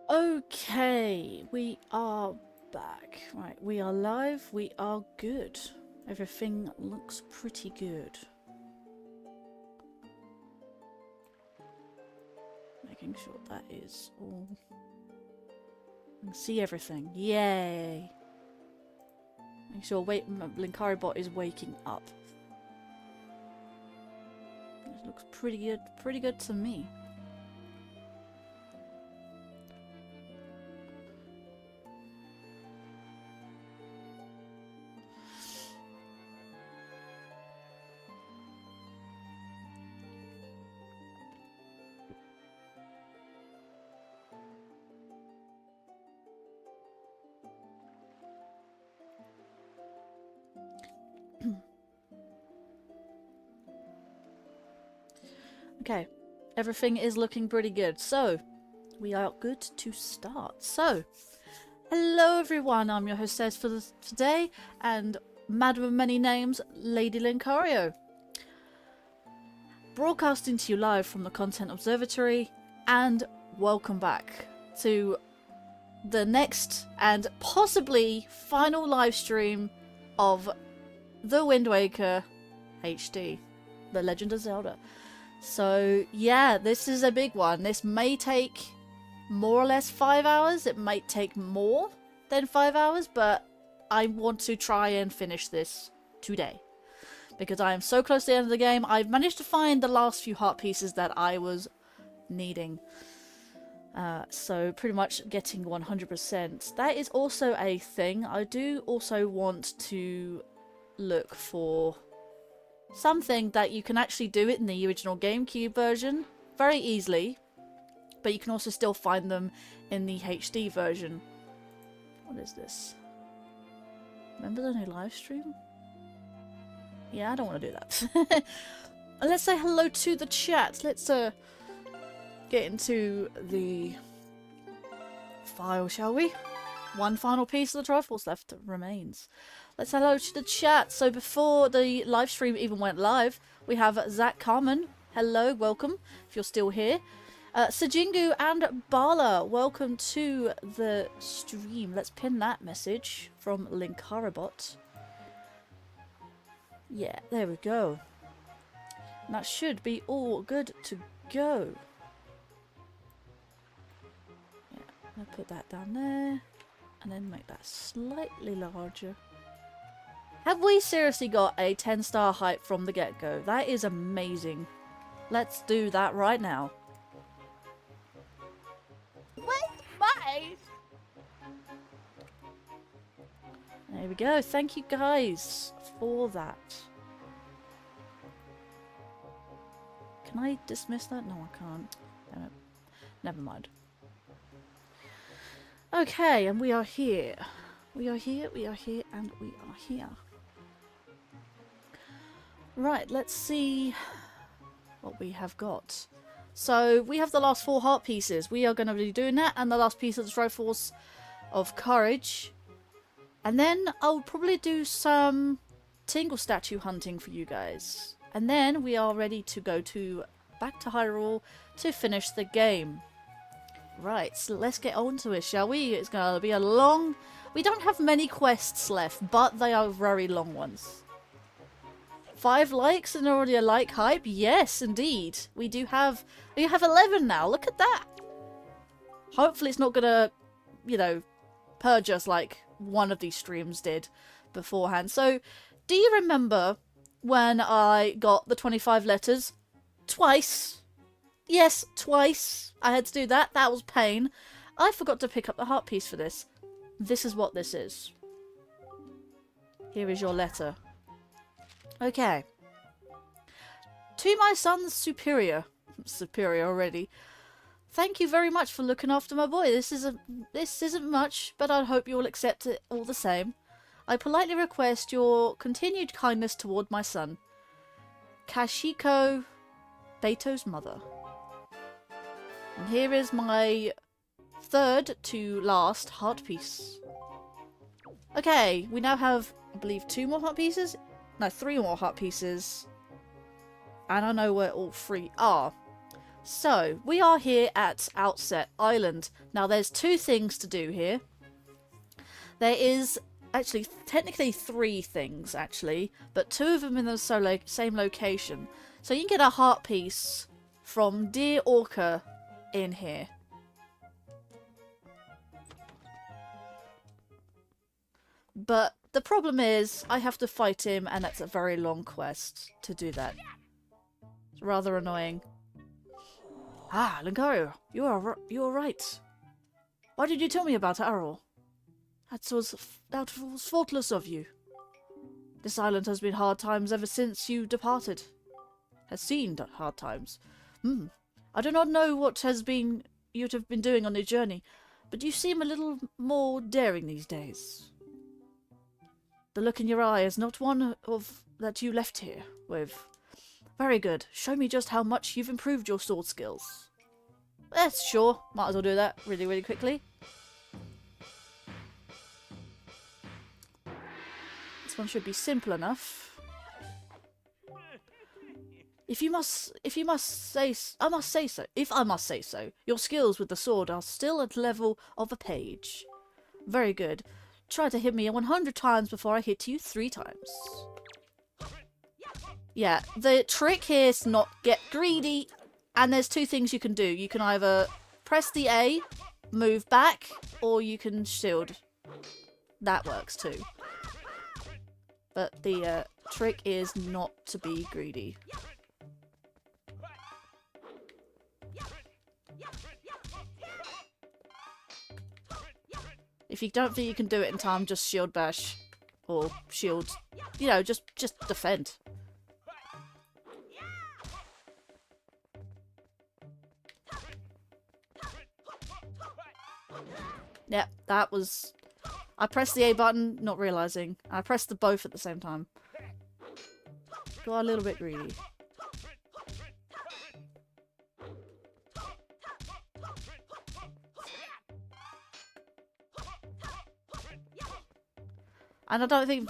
Okay, we are back. Right, we are live, we are good. Everything looks pretty good. Making sure that is all. I can see everything. Yay! Make sure Linkario bot is waking up. This looks pretty good to me. Okay, everything is looking pretty good, so we are good to start. So, hello everyone, I'm your hostess for today, and Madam of Many Names, Lady Linkario. Broadcasting to you live from the Content Observatory, and welcome back to the next and possibly final live stream of The Wind Waker HD, The Legend of Zelda. So yeah, this is a big one. This may take more or less 5 hours. It might take more than 5 hours, but I want to try and finish this today because I am so close to the end of the game. I've managed to find the last few heart pieces that I was needing. So pretty much getting 100%. That is also a thing. I do also want to look for something that you can actually do it in the original GameCube version very easily, but you can also still find them in the HD version. What is this? Remember the new live stream? Yeah, I don't want to do that. Let's say hello to the chat. Let's get into the file, shall we? One final piece of the trifles left remains. Let's hello to the chat. So before the live stream even went live, we have Zach Carmen. Hello, welcome, if you're still here. Sajingu and Bala, welcome to the stream. Let's pin that message from Linkarobot. Yeah, there we go. And that should be all good to go. Yeah, I'll put that down there. And then make that slightly larger. Have we seriously got a 10-star hype from the get-go? That is amazing. Let's do that right now. What? My? There we go. Thank you guys for that. Can I dismiss that? No, I can't. Damn it. Never mind. Okay, and we are here. We are here, we are here, and we are here. Right, let's see what we have got. So, we have the last 4 heart pieces. We are going to be doing that, and the last piece of the Triforce of Courage. And then I'll probably do some Tingle statue hunting for you guys. And then we are ready to go back to Hyrule to finish the game. Right, so let's get on to it, shall we? It's going to be a long... We don't have many quests left, but they are very long ones. 5 likes and already a like hype? Yes, indeed. We have 11 now. Look at that. Hopefully it's not going to, you know, purge us like one of these streams did beforehand. So, do you remember when I got the 25 letters? Twice. Yes, twice. I had to do that. That was pain. I forgot to pick up the heart piece for this. This is what this is. Here is your letter. Okay. To my son's superior. Superior already. Thank you very much for looking after my boy. This isn't much, but I hope you'll accept it all the same. I politely request your continued kindness toward my son. Kashiko, Beto's mother. And here is my 3rd to last heart piece. Okay, we now have, I believe, 2 more heart pieces? No, 3 more heart pieces. And I know where all 3 are. So, we are here at Outset Island. Now, there's 2 things to do here. There is actually, technically 3 things, actually. But 2 of them in the same location. So, you can get a heart piece from Dear Orca in here. But the problem is, I have to fight him, and that's a very long quest to do that. It's rather annoying. Ah, Linkario, you are right. Why did you tell me about Arrol? That was faultless of you. This island has been hard times ever since you departed. Has seen hard times. I do not know what you'd have been doing on your journey, but you seem a little more daring these days. The look in your eye is not one that you left here with. Very good. Show me just how much you've improved your sword skills. Yes, sure. Might as well do that really, really quickly. This one should be simple enough. If I must say so, your skills with the sword are still at the level of a page. Very good. Try to hit me 100 times before I hit you 3 times. Yeah, the trick here is to not get greedy, and there's 2 things you can do. You can either press the A, move back, or you can shield. That works too. But the trick is not to be greedy. If you don't think you can do it in time, just shield bash. Or shield, you know, just defend. Yep, that was... I pressed the A button, not realising. I pressed the both at the same time. Got a little bit greedy. And I don't even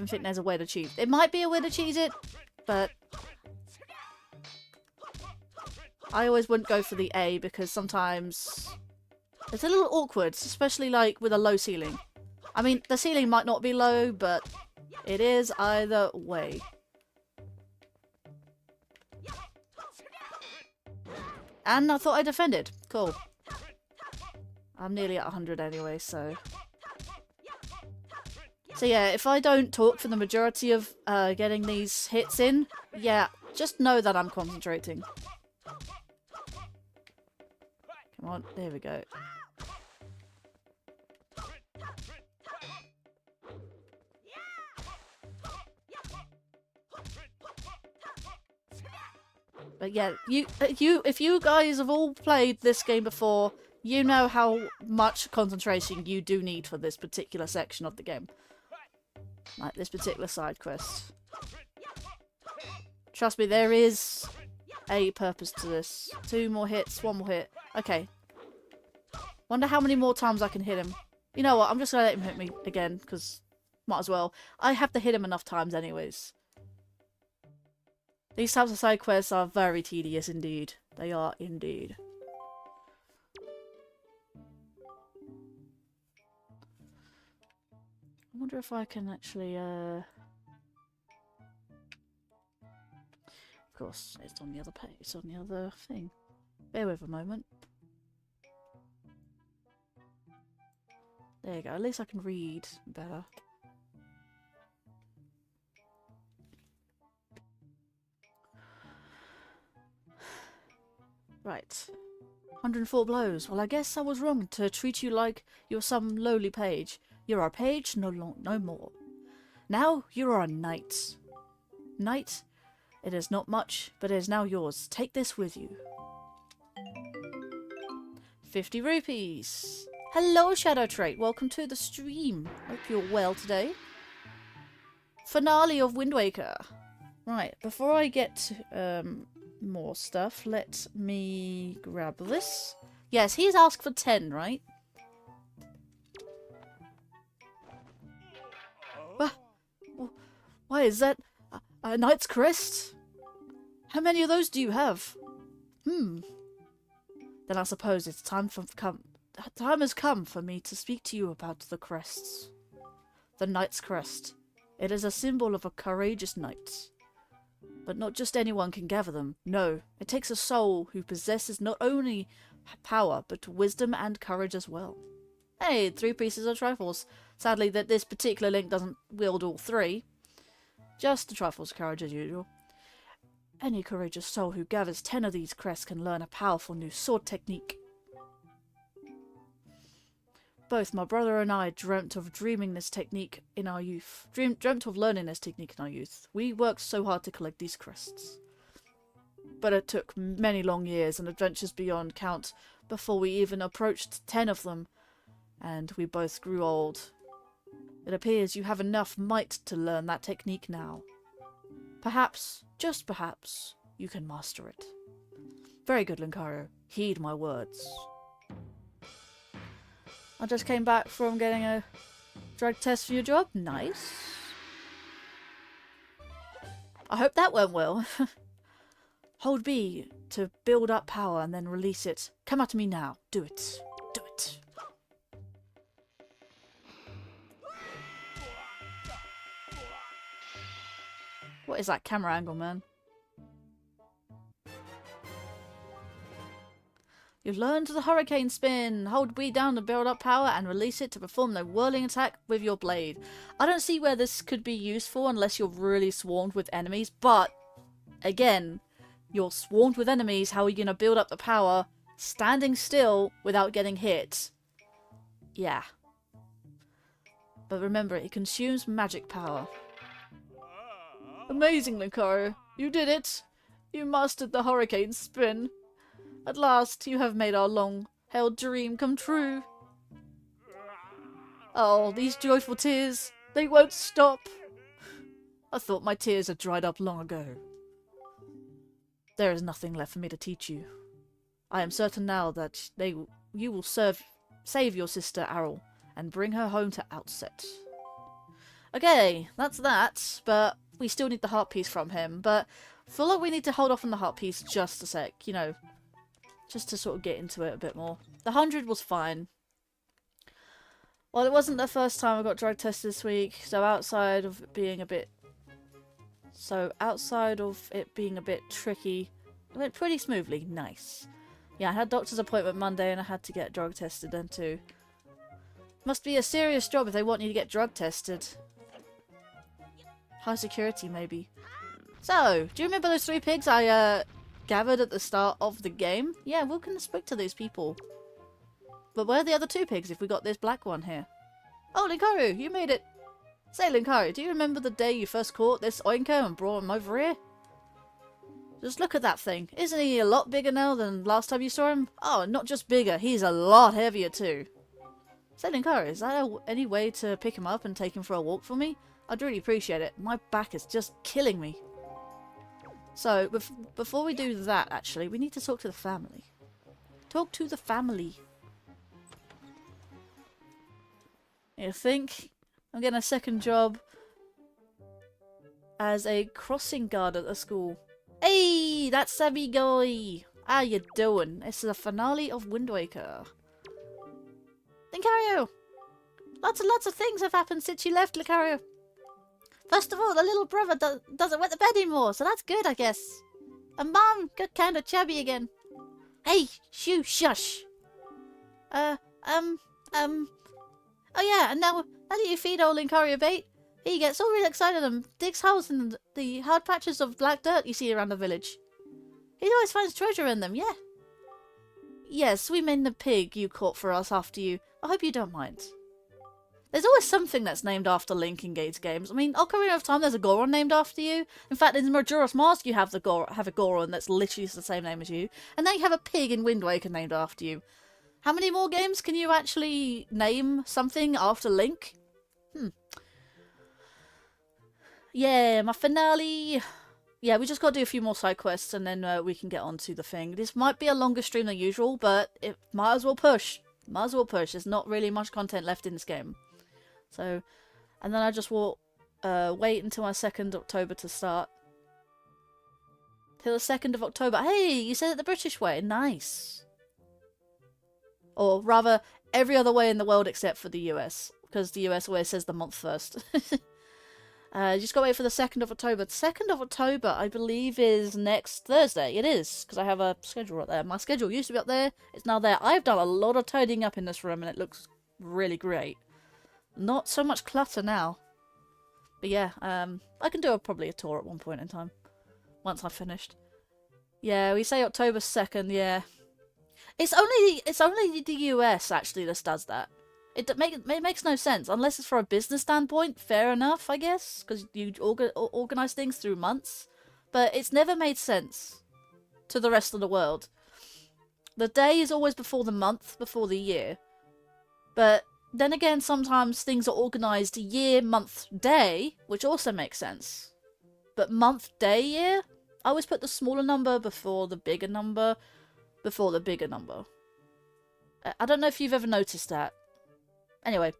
think there's a way to cheat. It might be a way to cheat it, but I always wouldn't go for the A because sometimes it's a little awkward, especially like with a low ceiling. I mean, the ceiling might not be low, but it is either way. And I thought I defended. Cool. I'm nearly at 100 anyway, so... So yeah, if I don't talk for the majority of getting these hits in, yeah, just know that I'm concentrating. Come on, there we go. But yeah, if you guys have all played this game before, you know how much concentration you do need for this particular section of the game. Like this particular side quest. Trust me, there is a purpose to this. 2 more hits, 1 more hit. Okay. Wonder how many more times I can hit him. You know what, I'm just gonna let him hit me again, because might as well. I have to hit him enough times anyways. These types of side quests are very tedious indeed. They are indeed. I wonder if I can actually, Of course, it's on the other page. It's on the other thing. Bear with a moment. There you go. At least I can read better. Right. 104 blows. Well, I guess I was wrong to treat you like you're some lowly page. You're our page, no more. Now you are a knight. Knight, it is not much, but it is now yours. Take this with you. 50 rupees. Hello, Shadow Trait. Welcome to the stream. Hope you're well today. Finale of Wind Waker. Right, before I get more stuff, let me grab this. Yes, he's asked for 10, right? Why is that a knight's crest? How many of those do you have? Then I suppose it's time has come for me to speak to you about the crests. The knight's crest. It is a symbol of a courageous knight. But not just anyone can gather them. No, it takes a soul who possesses not only power, but wisdom and courage as well. Hey, 3 pieces of trifles. Sadly, that this particular link doesn't wield all 3. Just the trifles of courage as usual. Any courageous soul who gathers 10 of these crests can learn a powerful new sword technique. Both my brother and I dreamt of dreaming this technique in our youth. Dreamt of learning this technique in our youth. We worked so hard to collect these crests. But it took many long years and adventures beyond count before we even approached 10 of them. And we both grew old. It appears you have enough might to learn that technique now. Perhaps, just perhaps, you can master it. Very good, Linkario. Heed my words. I just came back from getting a drug test for your job. Nice. I hope that went well. Hold B to build up power and then release it. Come at me now. Do it. Do it. What is that camera angle, man? You've learned the hurricane spin. Hold B down to build up power and release it to perform the whirling attack with your blade. I don't see where this could be useful unless you're really swarmed with enemies, but again, you're swarmed with enemies. How are you going to build up the power standing still without getting hit? Yeah. But remember, it consumes magic power. Amazing, Linkario. You did it. You mastered the hurricane spin. At last, you have made our long-held dream come true. Oh, these joyful tears, they won't stop. I thought my tears had dried up long ago. There is nothing left for me to teach you. I am certain now that you will save your sister Arrel and bring her home to Outset. Okay, that's that, but we still need the heart piece from him, but I feel like we need to hold off on the heart piece just a sec, you know. Just to sort of get into it a bit more. The 100 was fine. Well, it wasn't the first time I got drug tested this week, so outside of it being a bit tricky, it went pretty smoothly. Nice. Yeah, I had a doctor's appointment Monday and I had to get drug tested then too. Must be a serious job if they want you to get drug tested. High security, maybe. So, do you remember those 3 pigs I gathered at the start of the game? Yeah, we're going to speak to those people. But where are the other 2 pigs if we got this black one here? Oh, Linkario, you made it. Say, Linkario, do you remember the day you first caught this oinker and brought him over here? Just look at that thing. Isn't he a lot bigger now than last time you saw him? Oh, not just bigger, he's a lot heavier too. So Linkario, is that any way to pick him up and take him for a walk for me? I'd really appreciate it. My back is just killing me. So, before we do that, actually, we need to talk to the family. Talk to the family. You think I'm getting a second job as a crossing guard at the school. Hey, that's Sammy guy. How you doing? It's the finale of Wind Waker. Linkario! Lots and lots of things have happened since you left, Linkario. First of all, the little brother doesn't wet the bed anymore, so that's good, I guess. And Mom got kind of chubby again. Hey, shoo, shush. Oh yeah, and now that you feed old Linkario bait, he gets all really excited and digs holes in the hard patches of black dirt you see around the village. He always finds treasure in them, yeah. Yes, we mean the pig you caught for us after you. I hope you don't mind. There's always something that's named after Link in Gates games. I mean, Ocarina of Time, there's a Goron named after you. In fact, in Majora's Mask, you have a Goron that's literally the same name as you. And then you have a pig in Wind Waker named after you. How many more games can you actually name something after Link? Yeah, my finale. Yeah, we just got to do a few more side quests and then we can get on to the thing. This might be a longer stream than usual, but it might as well push. Might as well push. There's not really much content left in this game. So, and then I just will wait until my 2nd October to start. Till the 2nd of October. Hey, you said it the British way. Nice. Or rather, every other way in the world except for the US. Because the US always says the month first. Just gotta wait for the 2nd of October. The 2nd of October, I believe, is next Thursday. It is, because I have a schedule right there. My schedule used to be up there. It's now there. I've done a lot of tidying up in this room, and it looks really great. Not so much clutter now. But yeah, I can do probably a tour at one point in time. Once I've finished. Yeah, we say October 2nd, yeah. It's only the US, actually, that does that. It makes no sense, unless it's for a business standpoint. Fair enough, I guess, because you organise things through months. But it's never made sense to the rest of the world. The day is always before the month, before the year. But then again, sometimes things are organised year, month, day, which also makes sense. But month, day, year? I always put the smaller number before the bigger number, before the bigger number. I don't know if you've ever noticed that. Anyway,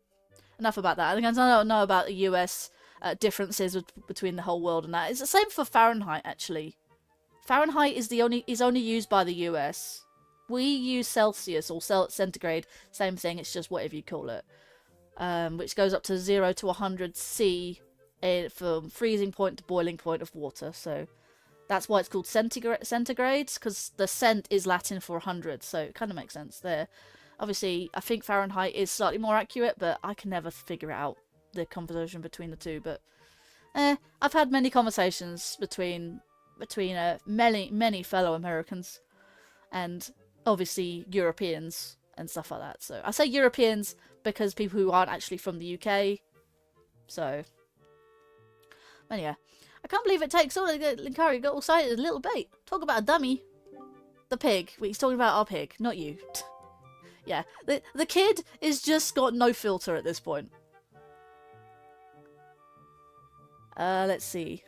enough about that. I don't know about the US differences between the whole world and that. It's the same for Fahrenheit, actually. Fahrenheit is only used by the US. We use Celsius or centigrade, same thing. It's just whatever you call it, which goes up to 0 to 100 C from freezing point to boiling point of water. So that's why it's called centigrade, because the cent is Latin for 100. So it kind of makes sense there. Obviously, I think Fahrenheit is slightly more accurate, but I can never figure out the conversion between the two. But I've had many conversations between many fellow Americans and obviously Europeans and stuff like that. So I say Europeans because people who aren't actually from the UK. So, but yeah, I can't believe it takes all. Linkario got all excited. A little bait. Talk about a dummy. The pig. He's talking about our pig, not you. Yeah, the kid is just got no filter at this point. Let's see.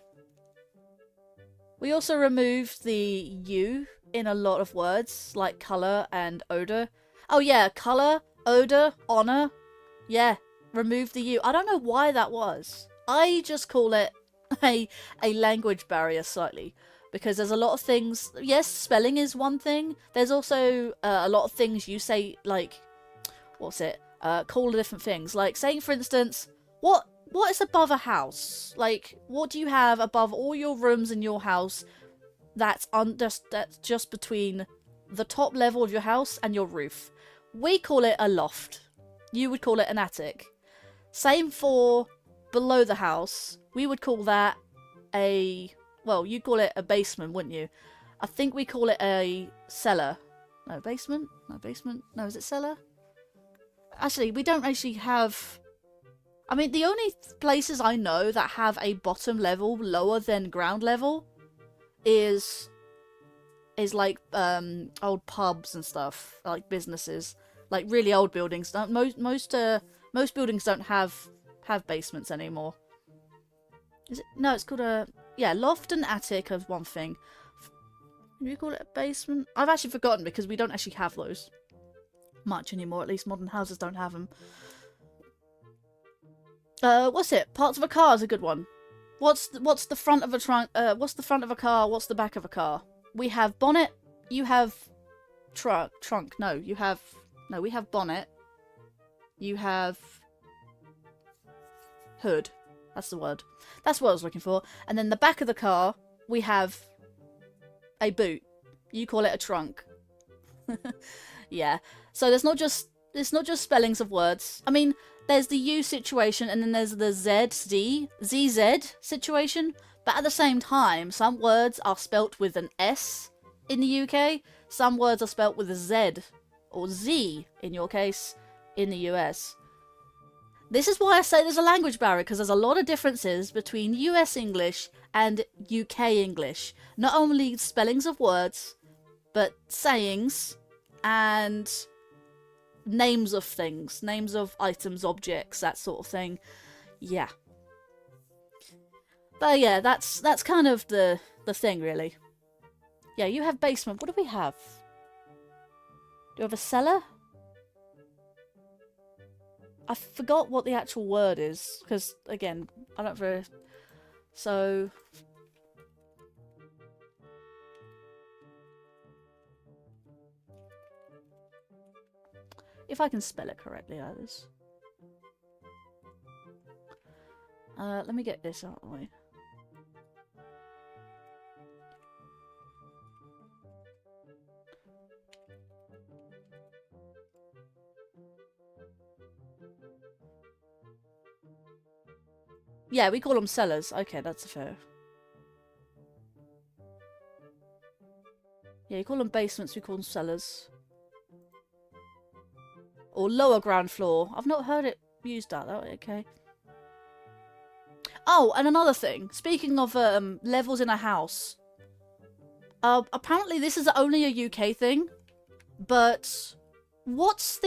We also removed the U in a lot of words, like colour and odour. Oh yeah, colour, odour, honour. Yeah, remove the U. I don't know why that was. I just call it a language barrier slightly. Because there's a lot of things, yes, spelling is one thing. There's also a lot of things you say, like, what's it? Call different things. Like saying, for instance, what is above a house? Like, what do you have above all your rooms in your house that's just between the top level of your house and your roof? We call it a loft. You would call it an attic. Same for below the house. We would call that well, you call it a basement, wouldn't you? I think we call it a cellar. No, basement? No, basement? No, is it cellar? Actually, we don't actually have... I mean, the only places I know that have a bottom level lower than ground level is is like old pubs and stuff, like businesses, like really old buildings. Most buildings don't have basements anymore. Is it? No, it's called a loft and attic is one thing. Can you call it a basement? I've actually forgotten because we don't actually have those much anymore. At least modern houses don't have them. What's it? Parts of a car is a good one. What's the front of a trunk? What's the front of a car? What's the back of a car? We have bonnet. You have trunk. No, you have we have bonnet. You have hood. That's the word. That's what I was looking for. And then the back of the car, we have a boot. You call it a trunk. Yeah. So it's not just spellings of words. I mean, there's the U situation and then there's the ZZ situation. But at the same time, some words are spelt with an S in the UK. Some words are spelt with a Z or Z in your case in the US. This is why I say there's a language barrier, because there's a lot of differences between US English and UK English. Not only spellings of words, but sayings and names of things, names of items, objects, that sort of thing. Yeah. But yeah, that's kind of the thing, really. Yeah, you have basement. What do we have? Do you have a cellar? I forgot what the actual word is, because, again, I don't very... So... If I can spell it correctly, that is. Let me get this out of the way. Yeah, we call them cellars. Okay, that's fair. Yeah, you call them basements, we call them cellars. Or lower ground floor. I've not heard it used that though. Okay. Oh, and another thing. Speaking of levels in a house. Apparently this is only a UK thing. But what's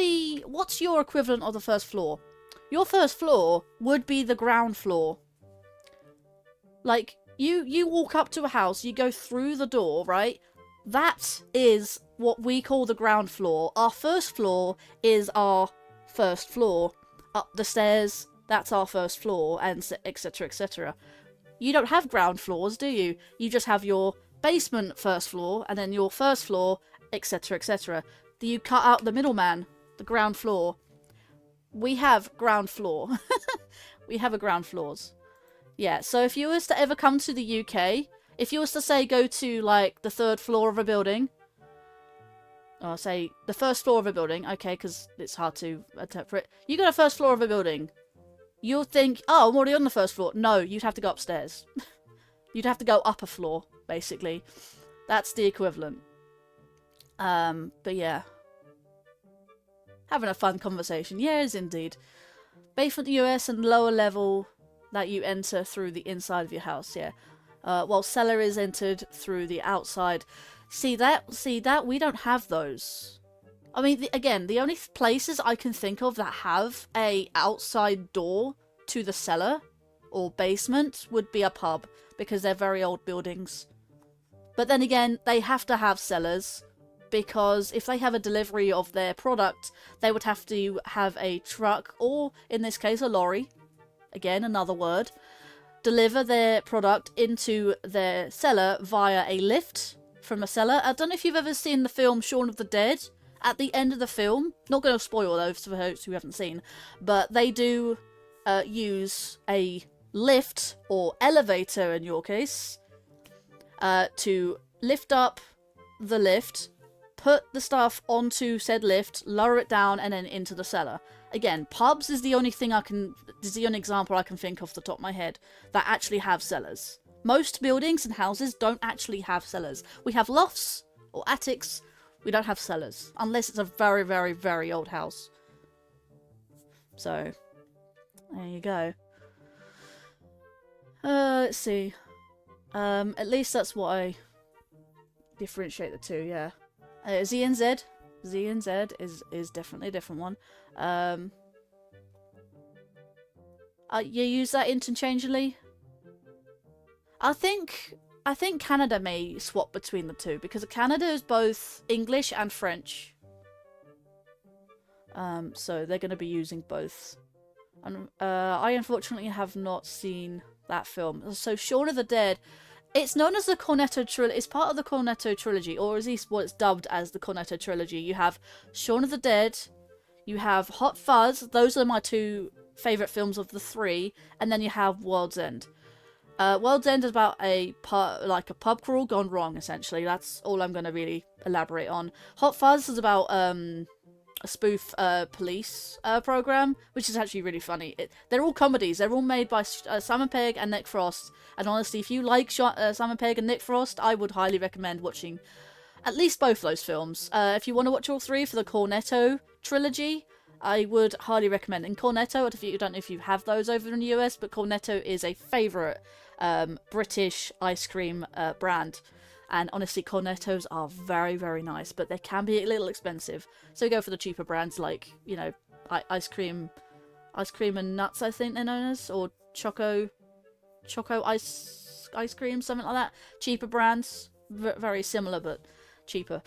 your equivalent of the first floor? Your first floor would be the ground floor. Like, you walk up to a house, you go through the door, right? That is what we call the ground floor. Our first floor is our first floor. Up the stairs, that's our first floor, and etc, etc. You don't have ground floors, do you? You just have your basement first floor, and then your first floor, etc, etc. You cut out the middleman, the ground floor. We have ground floor. We have a ground floors. Yeah, so if you was to ever come to the UK, if you was to say go to like the third floor of a building, or say the first floor of a building, okay, because it's hard to interpret. You go to the first floor of a building, you'll think, oh, I'm already on the first floor. No, you'd have to go upstairs. You'd have to go up a floor, basically. That's the equivalent. But yeah. Having a fun conversation. Yes, indeed. Basement US and lower level that you enter through the inside of your house, yeah. While cellar is entered through the outside. See that? We don't have those. I mean, again, the only places I can think of that have a outside door to the cellar or basement would be a pub, because they're very old buildings. But then again, they have to have cellars, because if they have a delivery of their product, they would have to have a truck, or in this case a lorry, again another word, deliver their product into their cellar via a lift from a cellar. I don't know if you've ever seen the film Shaun of the Dead. At the end of the film, not going to spoil those for those who haven't seen, but they do use a lift, or elevator in your case, to lift up the lift, put the stuff onto said lift, lower it down, and then into the cellar. Again, pubs is the only example I can think of off the top of my head that actually have cellars. Most buildings and houses don't actually have cellars. We have lofts or attics. We don't have cellars, unless it's a very, very, very old house. So, there you go. Let's see. At least that's what I differentiate the two, yeah. Z and Z. Z and Z is definitely a different one. You use that interchangeably? I think Canada may swap between the two because Canada is both English and French. So they're going to be using both. And I unfortunately have not seen that film. So Shaun of the Dead, it's known as the Cornetto trilogy. It's part of the Cornetto trilogy, or at least what it's dubbed as the Cornetto trilogy. You have Shaun of the Dead, you have Hot Fuzz. Those are my two favourite films of the three, and then you have World's End. World's End is about a pub crawl gone wrong, essentially. That's all I'm going to really elaborate on. Hot Fuzz is about a spoof police program, which is actually really funny. They're all comedies. They're all made by Simon Pegg and Nick Frost. And honestly, if you like Simon Pegg and Nick Frost, I would highly recommend watching at least both those films. If you want to watch all three for the Cornetto trilogy, I would highly recommend. In Cornetto, I don't know if you have those over in the US, but Cornetto is a favourite British ice cream brand. And honestly, Cornettos are very, very nice, but they can be a little expensive. So go for the cheaper brands like, you know, ice cream and nuts, I think they're known as, or choco ice cream, something like that. Cheaper brands, very similar but cheaper.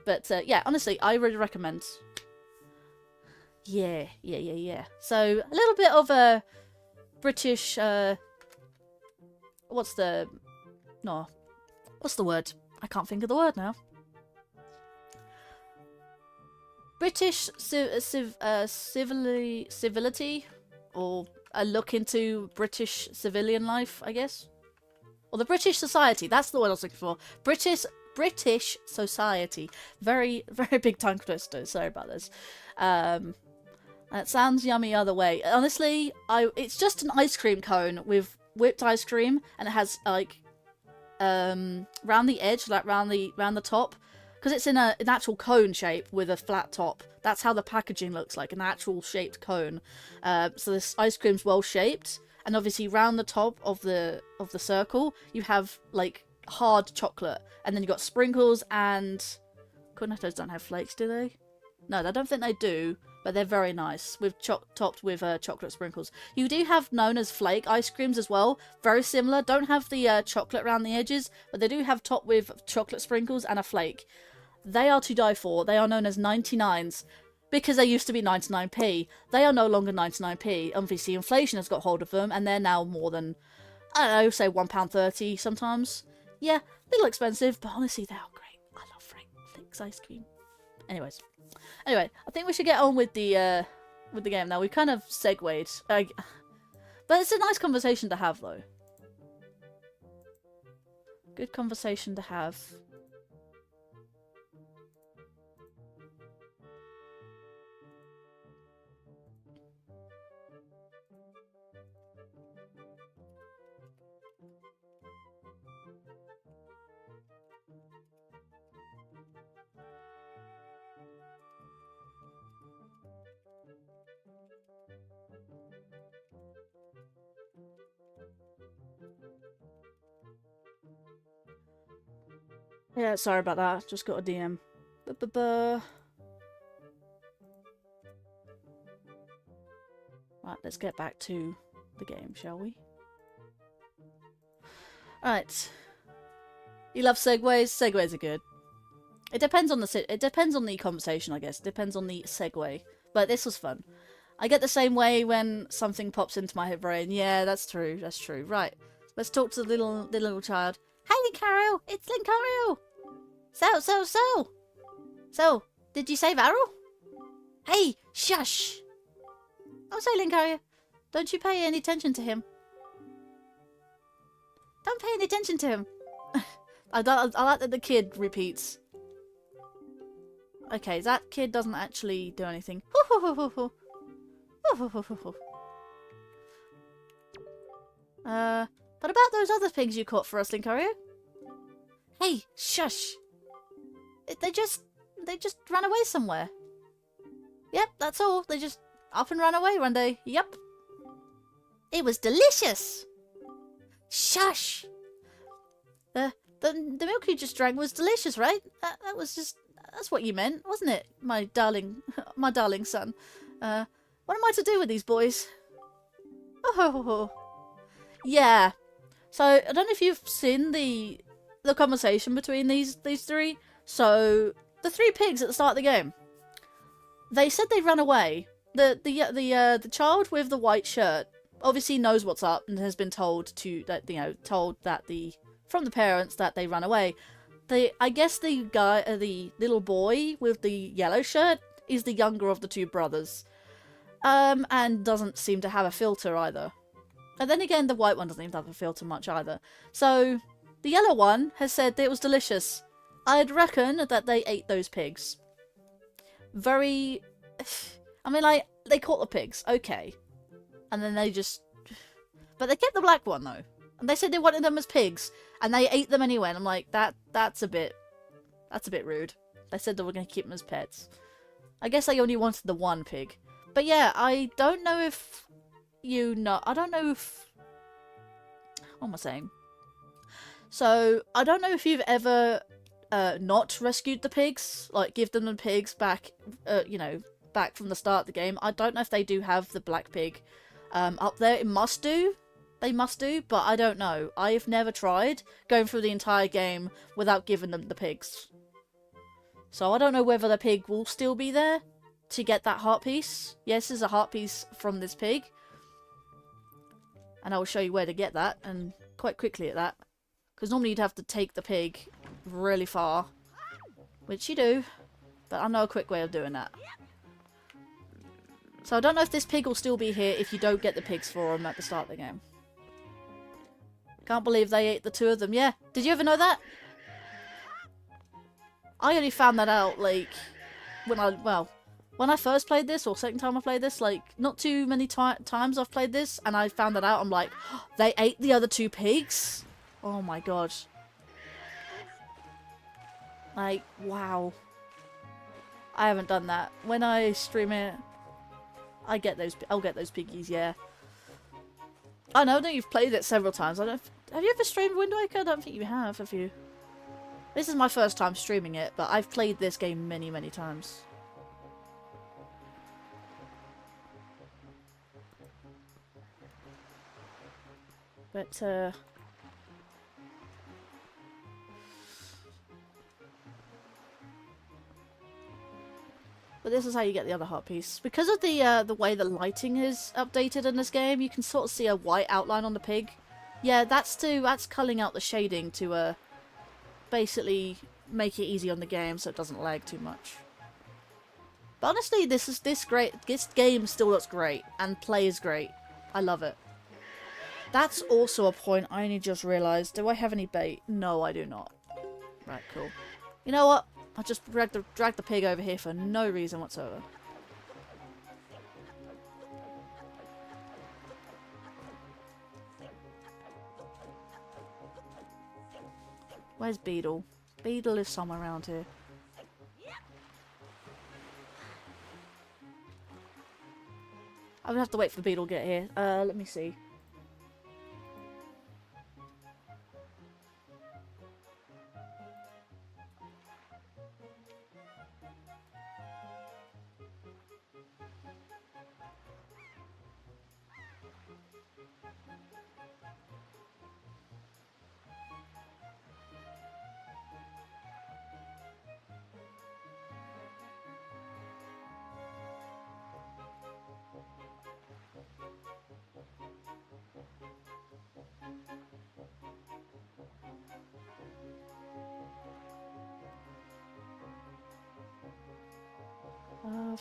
But yeah, honestly, I really recommend. Yeah. So a little bit of a British. What's the word? I can't think of the word now. British civility, or a look into British civilian life, I guess. Or the British society, that's the word I was looking for. British society. Very, very big tongue twister, sorry about this. That sounds yummy either way. Honestly, it's just an ice cream cone with whipped ice cream, and it has like round the edge, like round the top, because it's in an actual cone shape with a flat top. That's how the packaging looks like, an actual shaped cone. So this ice cream's well shaped, and obviously round the top of the circle you have like hard chocolate, and then you got sprinkles, and Cornettos don't have flakes, do they? No, I don't think they do, but they're very nice, with topped with chocolate sprinkles. You do have known as flake ice creams as well, very similar. Don't have the chocolate around the edges, but they do have topped with chocolate sprinkles and a flake. They are to die for. They are known as 99s because they used to be 99p. They are no longer 99p. Obviously, inflation has got hold of them, and they're now more than, I don't know, say £1.30 sometimes. Yeah, a little expensive, but honestly, they are great. I love flakes ice cream. Anyway, I think we should get on with the game now. We kind of segued, but it's a nice conversation to have, though. Good conversation to have. Yeah, sorry about that. Just got a DM. Right, let's get back to the game, shall we? Right. You love segues? Segues are good. It depends on the conversation, I guess. It depends on the segue. But this was fun. I get the same way when something pops into my brain. Yeah, that's true. That's true. Right. Let's talk to the little child. Hey, Linkario! It's Linkario! So, did you save Arrow? Hey, shush! Oh, so Linkario, don't you pay any attention to him? Don't pay any attention to him. I like that the kid repeats. Okay, that kid doesn't actually do anything. What about those other pigs you caught for us, Linkario? Hey, shush! They just ran away somewhere. Yep, that's all. They just up and ran away one day. Yep. It was delicious! Shush! the milk you just drank was delicious, right? That was just... That's what you meant, wasn't it? My darling... my darling son. What am I to do with these boys? Oh... Yeah. So, I don't know if you've seen the conversation between these three. So, the three pigs at the start of the game. They said they ran away. The child with the white shirt obviously knows what's up and has been told from the parents that they ran away. I guess the guy, the little boy with the yellow shirt is the younger of the two brothers. And doesn't seem to have a filter either. And then again, the white one doesn't even have a filter much either. So, the yellow one has said that it was delicious. I'd reckon that they ate those pigs. Very... I mean, like, they caught the pigs, okay. And then they just... But they kept the black one, though. And they said they wanted them as pigs. And they ate them anyway. And I'm like, that's a bit rude. They said they were going to keep them as pets. I guess they only wanted the one pig. But yeah, I don't know if... I don't know if... What am I saying? So, I don't know if you've ever not rescued the pigs. Like, give them the pigs back, back from the start of the game. I don't know if they do have the black pig up there. It must do. They must do, but I don't know. I've never tried going through the entire game without giving them the pigs. So, I don't know whether the pig will still be there to get that heart piece. Yes, there's a heart piece from this pig. And I will show you where to get that, and quite quickly at that. Because normally you'd have to take the pig really far. Which you do. But I know a quick way of doing that. So I don't know if this pig will still be here if you don't get the pigs for him at the start of the game. Can't believe they ate the two of them. Yeah. Did you ever know that? I only found that out, like, when I first played this, or second time I played this, like, not too many times I've played this, and I found that out. I'm like, oh, they ate the other two pigs? Oh my god. Like, wow. I haven't done that. When I stream it, I'll get those piggies, yeah. I know that you've played it several times. Have you ever streamed Wind Waker? I don't think you have you? This is my first time streaming it, but I've played this game many, many times. But, this is how you get the other heart piece. Because of the way the lighting is updated in this game, you can sort of see a white outline on the pig. Yeah, that's culling out the shading to, basically make it easy on the game so it doesn't lag too much. But honestly, this game still looks great, and plays great. I love it. That's also a point I only just realised. Do I have any bait? No, I do not. Right, cool. You know what? I'll just drag the pig over here for no reason whatsoever. Where's Beedle? Beedle is somewhere around here. I'm gonna have to wait for Beedle to get here. Let me see.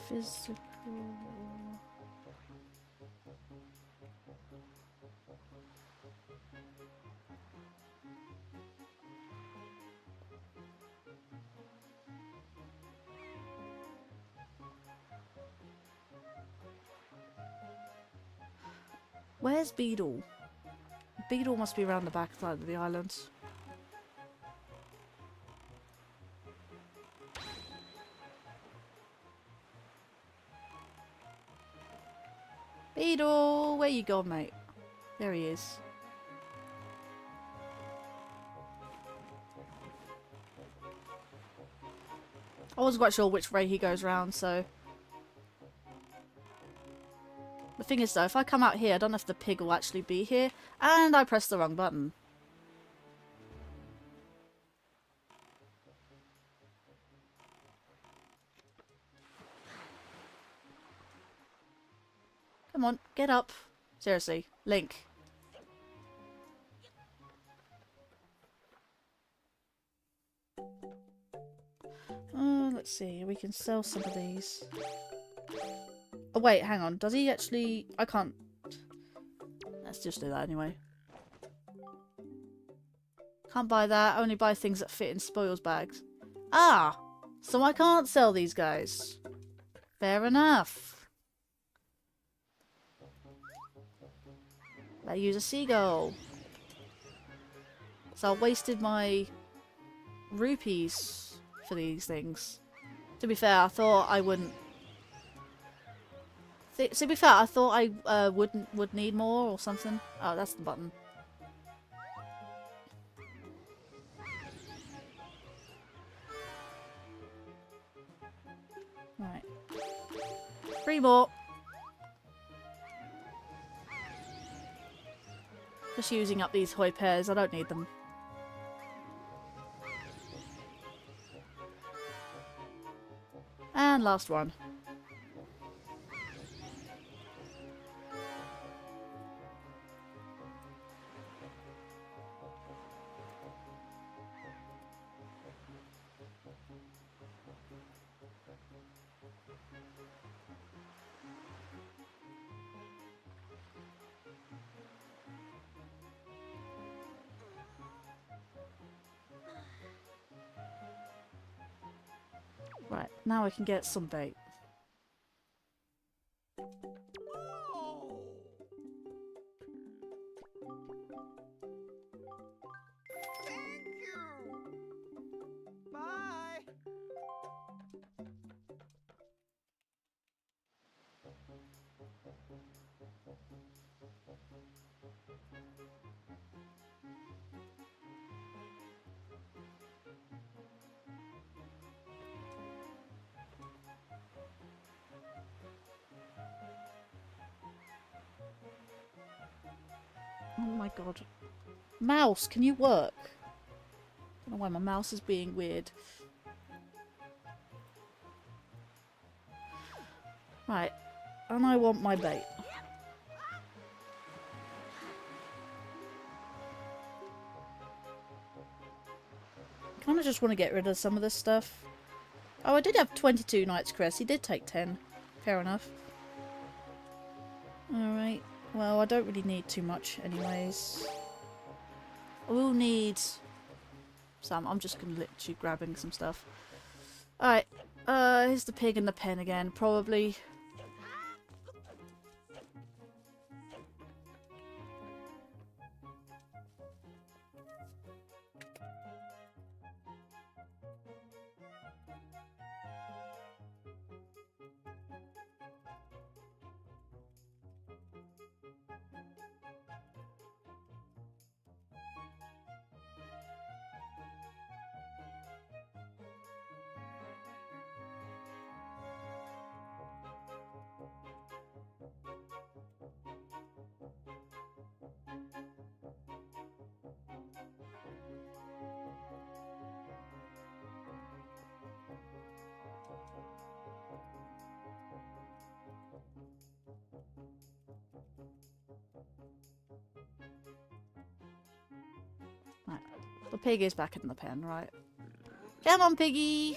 Physical... Where's Beedle? Beedle must be around the back side of the island. Beedle, where you gone, mate? There he is. I wasn't quite sure which way he goes round, so... The thing is though, if I come out here, I don't know if the pig will actually be here. And I pressed the wrong button. Come on, get up. Seriously, Link. Let's see, we can sell some of these. Oh wait, hang on. Does he actually... I can't... Let's just do that anyway. Can't buy that. Only buy things that fit in spoils bags. Ah! So I can't sell these guys. Fair enough. I use a seagull. So I wasted my rupees for these things. To be fair, I thought I wouldn't. To be fair, I thought I would need more or something. Oh, that's the button. Right. 3 more. Just using up these hoi pairs. I don't need them. And last one. Right, now I can get some bait. Oh my god. Mouse, can you work? I don't know why my mouse is being weird. Right. And I want my bait. I kind of just want to get rid of some of this stuff. Oh, I did have 22 Knight's Crest. He did take 10. Fair enough. Alright. Well, I don't really need too much anyways. I will need some. I'm just going to literally grabbing some stuff. Alright. Here's the pig and the pen again, probably. Right. The pig is back in the pen, right? Come on, piggy!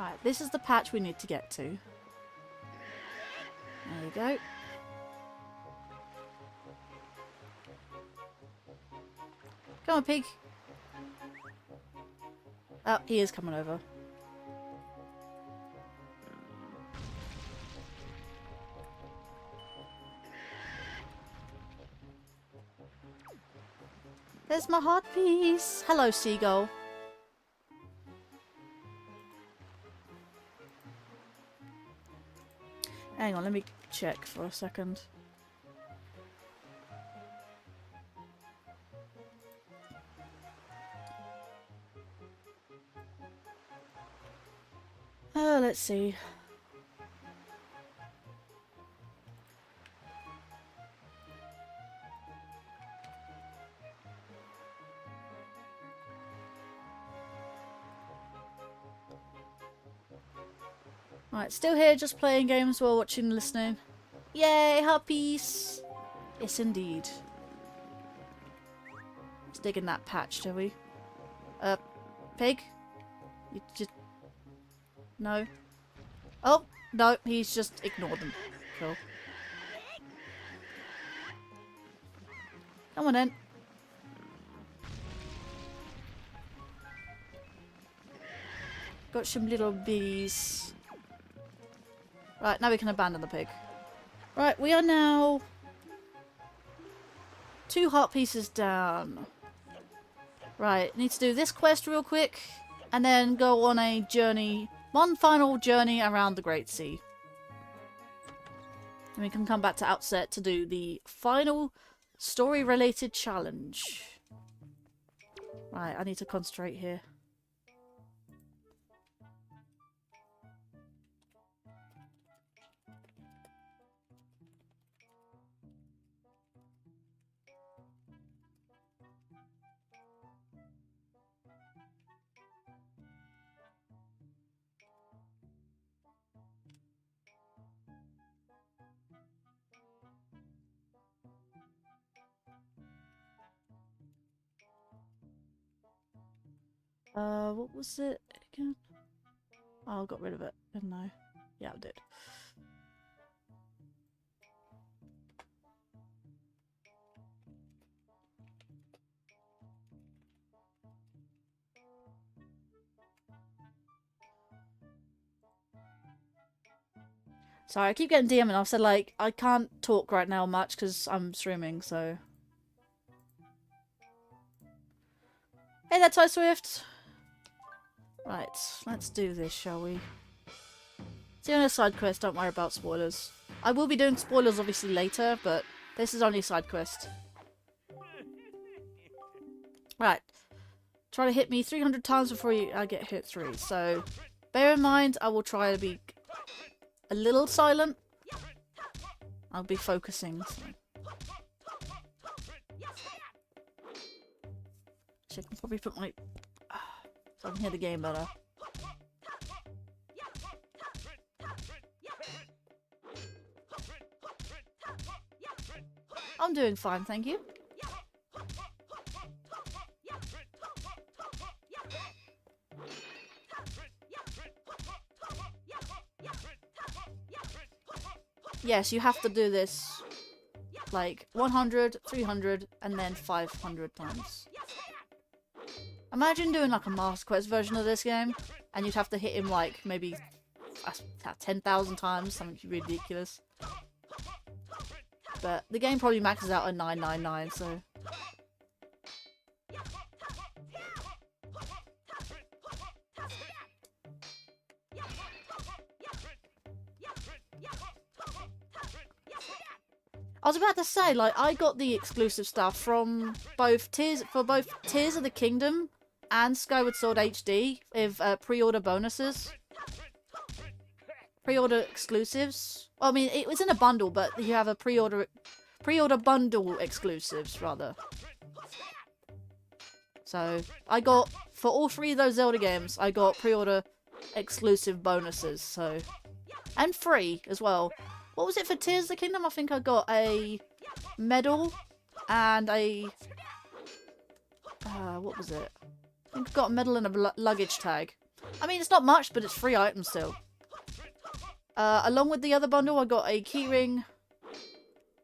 Right, this is the patch we need to get to. There you go. Come on, pig. Oh, he is coming over. There's my heart piece. Hello, seagull. Hang on, let me check for a second. Let's see. Right, still here, just playing games while watching and listening. Yay, heart piece! Yes, indeed. Let's dig in that patch, shall we? Pig? You just... No. Oh, no, he's just ignored them. Cool. Come on in. Got some little bees. Right, now we can abandon the pig. Right, we are now 2 heart pieces down. Right, need to do this quest real quick, and then go on a journey, one final journey around the Great Sea. And we can come back to Outset to do the final story-related challenge. Right, I need to concentrate here. What was it again? Oh, I got rid of it, didn't I? Yeah, I did. Sorry, I keep getting DM and I've said, like, I can't talk right now much because I'm streaming, so... Hey there, Ty Swift! Right, let's do this, shall we? It's only a side quest, don't worry about spoilers. I will be doing spoilers obviously later, but this is only a side quest. Right. Try to hit me 300 times before I get hit 3, so bear in mind I will try to be a little silent. I'll be focusing. So. I can probably put my... so I can hear the game better. I'm doing fine, thank you. Yes, you have to do this like 100, 300, and then 500 times. Imagine doing like a Master Quest version of this game, and you'd have to hit him like maybe 10,000 times, something ridiculous. But the game probably maxes out at 999, so... I was about to say, like, I got the exclusive stuff from both Tears of the Kingdom and Skyward Sword HD with pre-order bonuses. Pre-order exclusives. Well, I mean, it was in a bundle, but you have a pre-order bundle exclusives, rather. So, I got, for all 3 of those Zelda games, I got pre-order exclusive bonuses, so... And free, as well. What was it for Tears of the Kingdom? I think I got a medal and a... what was it? I think I got a medal and a luggage tag. I mean, it's not much, but it's free items still. Along with the other bundle, I got a keyring.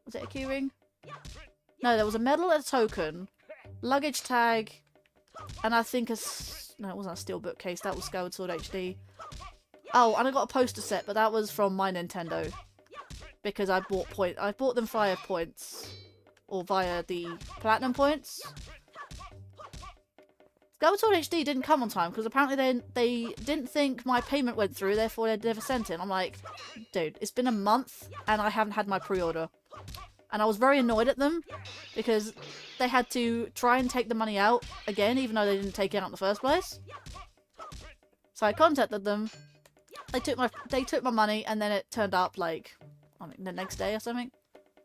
Was it a keyring? No, there was a medal and a token, luggage tag, and I think no, it wasn't a steel bookcase. That was Skyward Sword HD. Oh, and I got a poster set, but that was from my Nintendo because I bought them via points or via the platinum points. Skyward Sword HD didn't come on time because apparently they didn't think my payment went through, therefore they never sent it. And I'm like, dude, it's been a month and I haven't had my pre-order. And I was very annoyed at them because they had to try and take the money out again, even though they didn't take it out in the first place. So I contacted them. They took my money, and then it turned up like, I mean, the next day or something.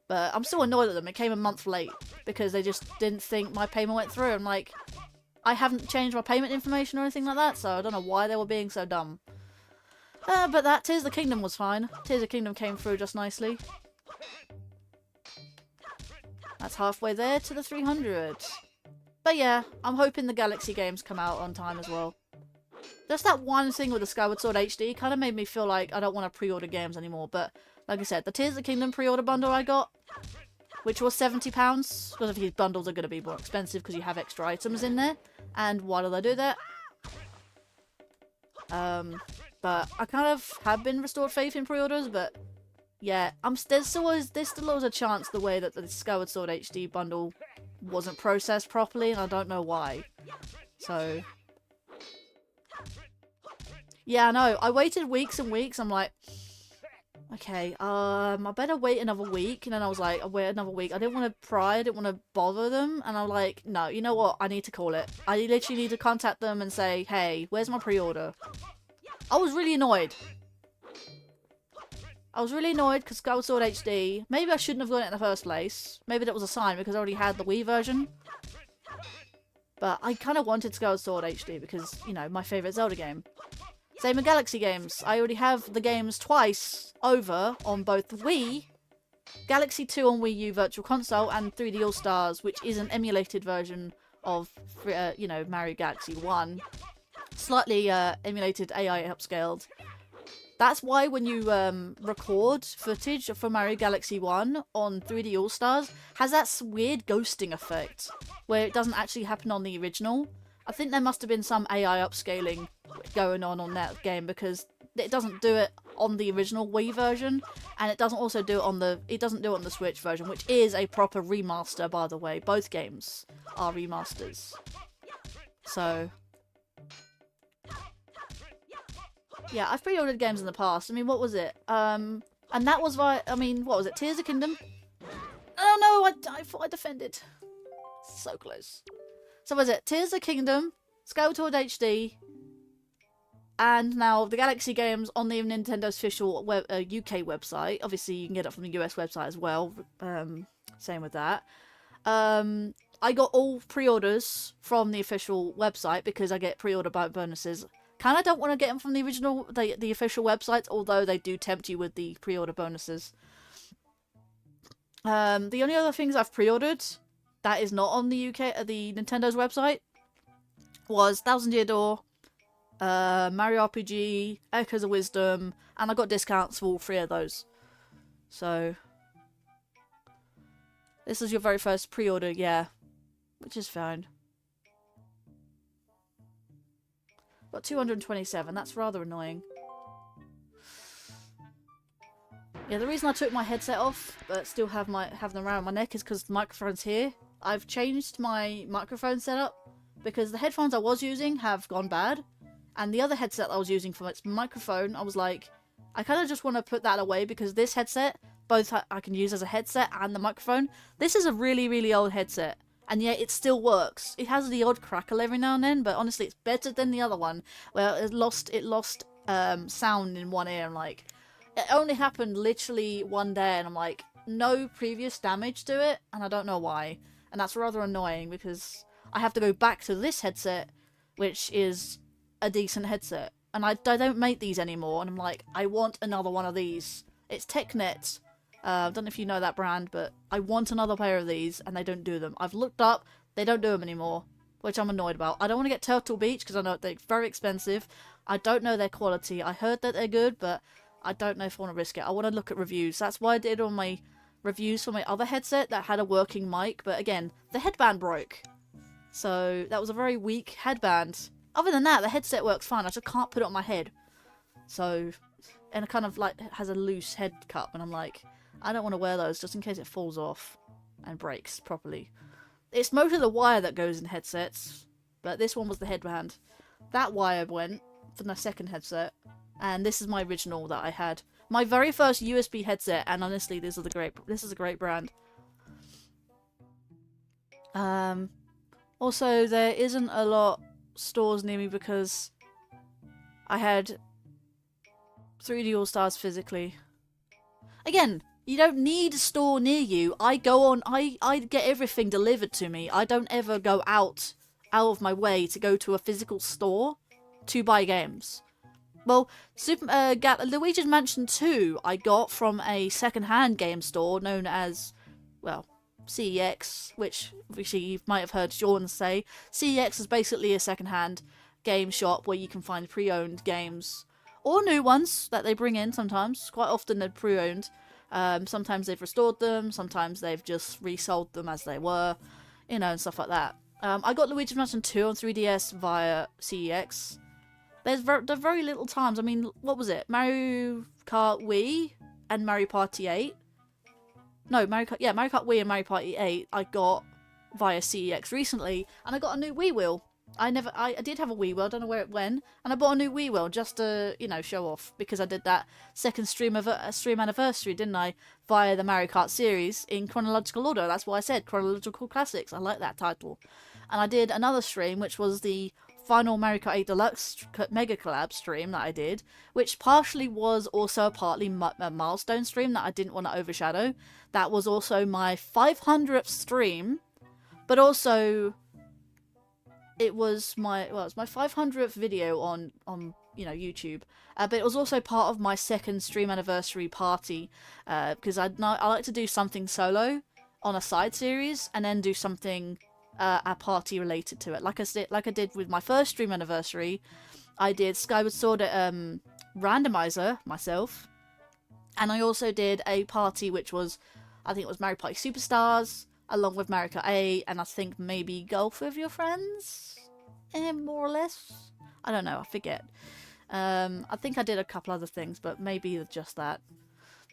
But I'm still annoyed at them. It came a month late because they just didn't think my payment went through. I'm like, I haven't changed my payment information or anything like that, so I don't know why they were being so dumb. But that Tears of the Kingdom was fine. Tears of the Kingdom came through just nicely. That's halfway there to the 300. But yeah, I'm hoping the Galaxy games come out on time as well. Just that one thing with the Skyward Sword HD kind of made me feel like I don't want to pre-order games anymore. But like I said, the Tears of the Kingdom pre-order bundle I got, which was £70, because obviously bundles are going to be more expensive because you have extra items in there. And why do they do that? But I kind of have been restored faith in pre-orders, but yeah, there's still always a chance the way that the Skyward Sword HD bundle wasn't processed properly, and I don't know why. So yeah, I know. I waited weeks and weeks. I'm like, okay, I better wait another week. And then I was like, I'll wait another week. I didn't want to pry. I didn't want to bother them. And I'm like, no, you know what? I need to call it. I literally need to contact them and say, hey, where's my pre-order? I was really annoyed. I was really annoyed because Skyward Sword HD, maybe I shouldn't have got it in the first place. Maybe that was a sign because I already had the Wii version. But I kind of wanted Skyward Sword HD because, you know, my favourite Zelda game. Same with Galaxy games. I already have the games twice over on both Wii, Galaxy 2 on Wii U Virtual Console, and 3D All-Stars, which is an emulated version of, you know, Mario Galaxy 1. Slightly emulated AI upscaled. That's why when you record footage for Mario Galaxy 1 on 3D All-Stars, has that weird ghosting effect, where it doesn't actually happen on the original. I think there must have been some AI upscaling going on that game, because it doesn't do it on the original Wii version, and it doesn't also do it on the Switch version, which is a proper remaster, by the way. Both games are remasters. So yeah, I've pre-ordered games in the past. I mean, what was it? And that was via, I mean, what was it? Tears of the Kingdom? Oh no, I thought I defended. So close. So was it Tears of the Kingdom, Skyward Sword HD, and now the Galaxy games on the Nintendo's official UK website. Obviously, you can get it from the US website as well. Same with that. I got all pre-orders from the official website because I get pre-order bonuses. Kind of don't want to get them from the original, the official websites, although they do tempt you with the pre-order bonuses. The only other things I've pre-ordered that is not on the UK, the Nintendo's website, was Thousand Year Door, Mario RPG, Echoes of Wisdom, and I got discounts for all three of those. So this is your very first pre-order, yeah, which is fine. Got 227, that's rather annoying. Yeah, the reason I took my headset off, but still have them around my neck, is because the microphone's here. I've changed my microphone setup, because the headphones I was using have gone bad, and the other headset I was using for its microphone, I was like, I kind of just want to put that away, because this headset, both I can use as a headset and the microphone. This is a really, really old headset. And yet it still works. It has the odd crackle every now and then, but honestly it's better than the other one, where it lost sound in one ear. I'm like, it only happened literally one day, and I'm like, no previous damage to it, and I don't know why. And that's rather annoying, because I have to go back to this headset, which is a decent headset. And I don't make these anymore, and I'm like, I want another one of these. It's TechNet. I don't know if you know that brand, but I want another pair of these, and they don't do them. I've looked up, they don't do them anymore, which I'm annoyed about. I don't want to get Turtle Beach, because I know they're very expensive. I don't know their quality. I heard that they're good, but I don't know if I want to risk it. I want to look at reviews. That's why I did all my reviews for my other headset that had a working mic, but again, the headband broke. So that was a very weak headband. Other than that, the headset works fine. I just can't put it on my head. So, and it kind of like has a loose head cup, and I'm like, I don't want to wear those just in case it falls off and breaks properly. It's mostly the wire that goes in headsets, but this one was the headband. That wire went for the second headset, and this is my original that I had. My very first USB headset, and honestly, this is a great brand. Also, there isn't a lot stores near me because I had 3D All Stars physically. Again, you don't need a store near you. I get everything delivered to me. I don't ever go out of my way to go to a physical store to buy games. Well, Luigi's Mansion 2 I got from a second-hand game store known as, well, CEX, which obviously you might have heard Sean say. CEX is basically a second-hand game shop where you can find pre-owned games, or new ones that they bring in sometimes. Quite often they're pre-owned. Sometimes they've restored them, sometimes they've just resold them as they were, you know, and stuff like that. I got Luigi's Mansion 2 on 3DS via CEX. There's very little times. I mean, what was it? Mario Kart Wii and Mario Party 8. No, Mario Kart Wii and Mario Party 8 I got via CEX recently, and I got a new Wii wheel. I did have a Wii wheel, I don't know where it went, and I bought a new Wii wheel just to, you know, show off, because I did that second stream anniversary, didn't I, via the Mario Kart series in chronological order. That's why I said chronological classics. I like that title. And I did another stream, which was the final Mario Kart 8 Deluxe Mega Collab stream that I did, which partially was also partly a milestone stream that I didn't want to overshadow. That was also my 500th stream, but also it was my 500th video on you know, YouTube, but it was also part of my second stream anniversary party, because I like to do something solo on a side series and then do something a party related to it. Like I did with my first stream anniversary, I did Skyward Sword randomizer myself, and I also did a party which was, I think it was Mario Party Superstars along with Mario Kart 8, and I think maybe Golf with Your Friends, more or less. I don't know, I forget. I think I did a couple other things, but maybe just that.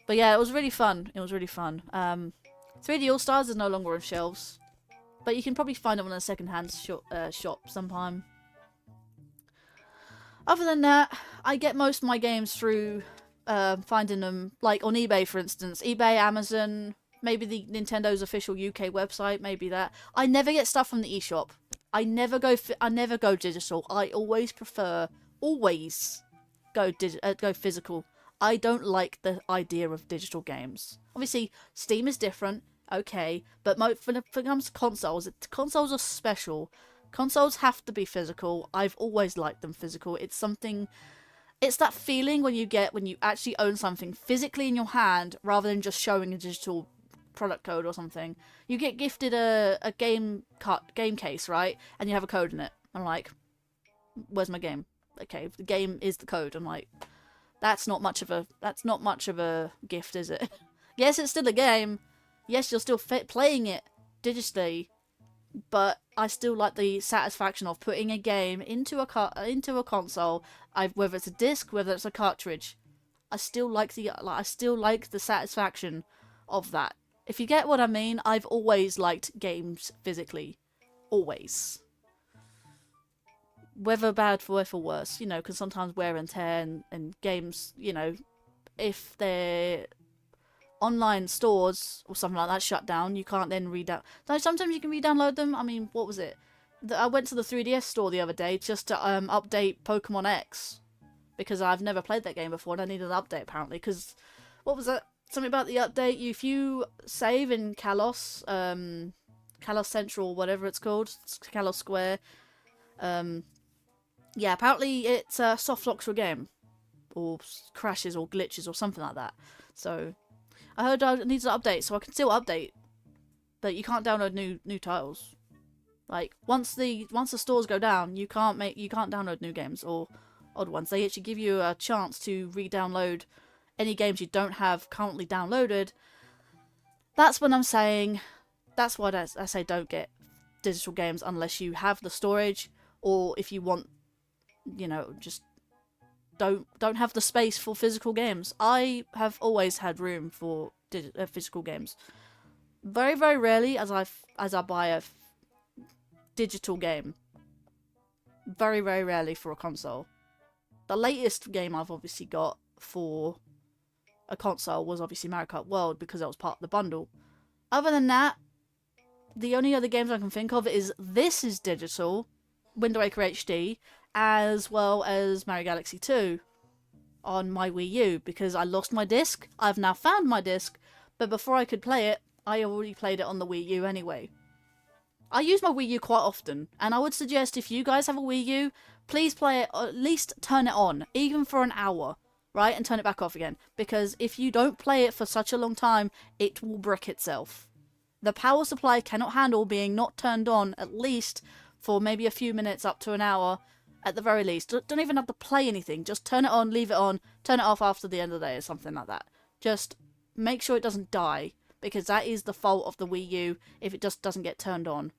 But yeah, it was really fun. 3D All Stars is no longer on shelves, but you can probably find them on a second-hand shop sometime. Other than that, I get most of my games through finding them, like on eBay, for instance. eBay, Amazon, maybe the Nintendo's official UK website, maybe that. I never get stuff from the eShop. I never go digital. I always prefer, go physical. I don't like the idea of digital games. Obviously, Steam is different, okay, but when it comes to consoles are special. Consoles have to be physical. I've always liked them physical. It's that feeling when you actually own something physically in your hand rather than just showing a digital product code or something. You get gifted a game case, right? And you have a code in it. I'm like, where's my game? Okay, the game is the code. I'm like, that's not much of a gift, is it? Yes, it's still a game. Yes, you're still playing it digitally, but I still like the satisfaction of putting a game into a console. Whether it's a disc, whether it's a cartridge, I still like the satisfaction of that. If you get what I mean, I've always liked games physically, always. Whether bad for worse, you know, because sometimes wear and tear and games, you know, if they're online stores or something like that shut down, you can't then sometimes you can re-download them. I mean, what was it? I went to the 3DS store the other day just to update Pokemon X, because I've never played that game before and I needed an update apparently, because what was it? Something about the update, if you save in Kalos Central, whatever it's called, Kalos Square, yeah, apparently it soft locks your game, or crashes or glitches or something like that. So I heard it needs an update, so I can still update, but you can't download new titles. Like once the stores go down, you can't download new games or odd ones. They actually give you a chance to re-download any games you don't have currently downloaded. That's when I'm saying, that's why I say don't get digital games unless you have the storage, or if you want, you know, just don't have the space for physical games. I have always had room for physical games. Very, very rarely as I buy a digital game. Very, very rarely for a console. The latest game I've obviously got for a console was obviously Mario Kart World, because that was part of the bundle. Other than that, the only other games I can think of is this is digital, Wind Waker HD, as well as Mario Galaxy 2 on my Wii U, because I lost my disc. I've now found my disc, but before I could play it, I already played it on the Wii U anyway. I use my Wii U quite often, and I would suggest if you guys have a Wii U, please play it, or at least turn it on, even for an hour, right, and turn it back off again, because if you don't play it for such a long time, it will brick itself. The power supply cannot handle being not turned on, at least for maybe a few minutes up to an hour, at the very least. Don't even have to play anything, just turn it on, leave it on, turn it off after the end of the day or something like that. Just make sure it doesn't die, because that is the fault of the Wii U if it just doesn't get turned on.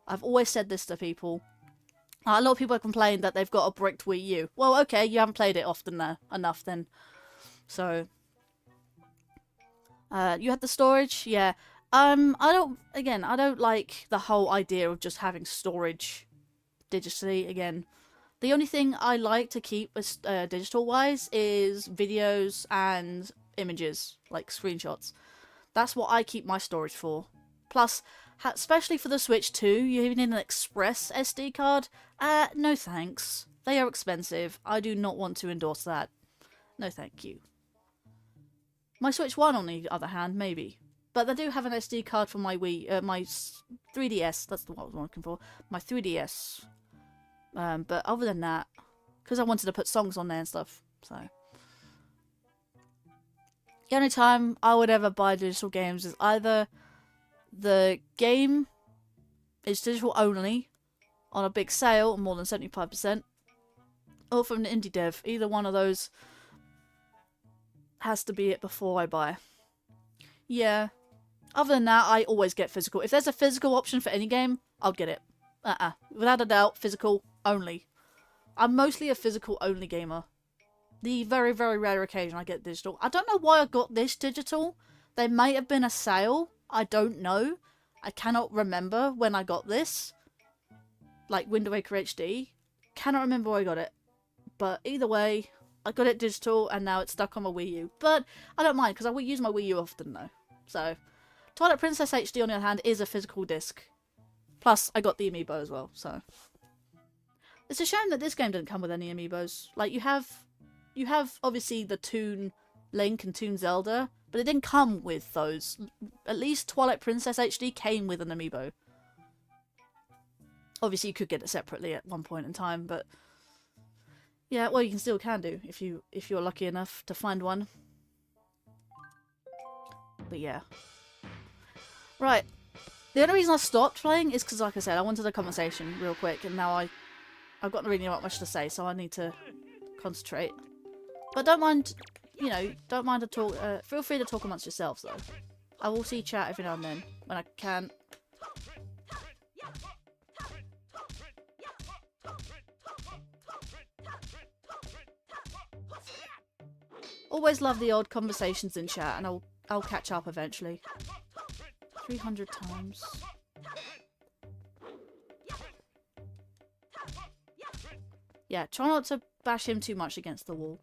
I've always said this to people. A lot of people complain that they've got a bricked Wii U. Well, okay, you haven't played it often enough then. So, you had the storage? Yeah. I don't like the whole idea of just having storage digitally again. The only thing I like to keep digital-wise is videos and images, like screenshots. That's what I keep my storage for. Plus, especially for the Switch 2, you need an express SD card. No thanks. They are expensive. I do not want to endorse that. No thank you. My Switch 1, on the other hand, maybe. But I do have an SD card for my my 3DS. That's the one I was looking for. My 3DS. But other than that, because I wanted to put songs on there and stuff, so. The only time I would ever buy digital games is either the game is digital only on a big sale, more than 75%, or from an indie dev. Either one of those has to be it before I buy. Yeah. Other than that, I always get physical. If there's a physical option for any game, I'll get it. Without a doubt, physical only. I'm mostly a physical only gamer. The very, very rare occasion I get digital. I don't know why I got this digital. There may have been a sale. I don't know. I cannot remember when I got this. Like Wind Waker HD. Cannot remember where I got it. But either way, I got it digital and now it's stuck on my Wii U. But I don't mind, because I will use my Wii U often though. So, Twilight Princess HD on the other hand is a physical disc. Plus, I got the amiibo as well, so. It's a shame that this game didn't come with any amiibos. Like, you have obviously the Toon Link and Toon Zelda, but it didn't come with those. At least Twilight Princess HD came with an amiibo. Obviously, you could get it separately at one point in time, but yeah, well, you still can do if you're lucky enough to find one. But yeah, right. The only reason I stopped playing is because, like I said, I wanted a conversation real quick, and now I've got really not much to say, so I need to concentrate. But don't mind, you know, don't mind to talk. Feel free to talk amongst yourselves, though. I will see chat every now and then when I can. Always love the odd conversations in chat, and I'll catch up eventually. 300 times. Yeah, try not to bash him too much against the wall.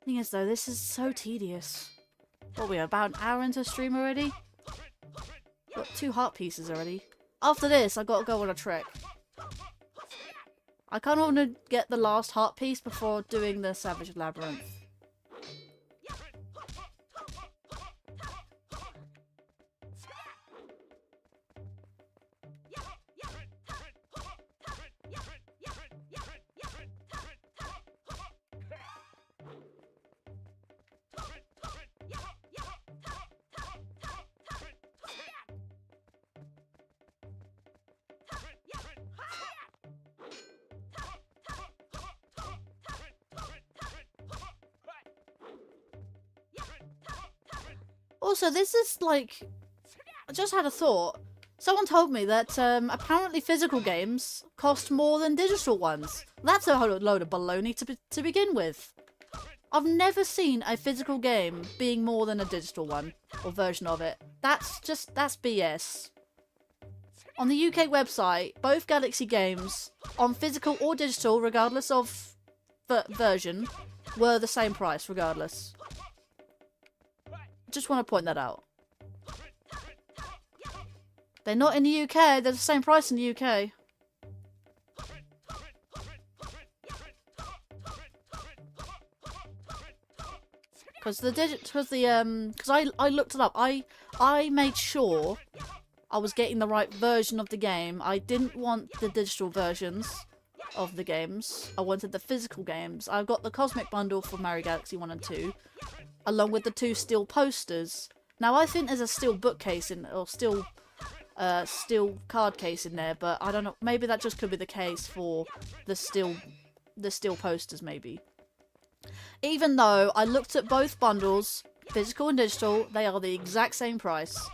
Thing is though, this is so tedious. What are we, about an hour into stream already? Got 2 heart pieces already. After this, I've got to go on a trek. I kind of want to get the last heart piece before doing the Savage Labyrinth. Also, this is like... I just had a thought. Someone told me that apparently physical games cost more than digital ones. That's a whole load of baloney to begin with. I've never seen a physical game being more than a digital one, or version of it. That's BS. On the UK website, both Galaxy games, on physical or digital, regardless of version, were the same price, regardless. Just want to point that out. They're not in the UK, they're the same price in the UK. Because I looked it up. I made sure I was getting the right version of the game. I didn't want the digital versions of the games. I wanted the physical games. I got the Cosmic Bundle for Mario Galaxy 1 and 2, along with the 2 steel posters. Now I think there's a steel bookcase in, or steel card case in there, but I don't know. Maybe that just could be the case for the steel posters, maybe. Even though I looked at both bundles, physical and digital, they are the exact same price.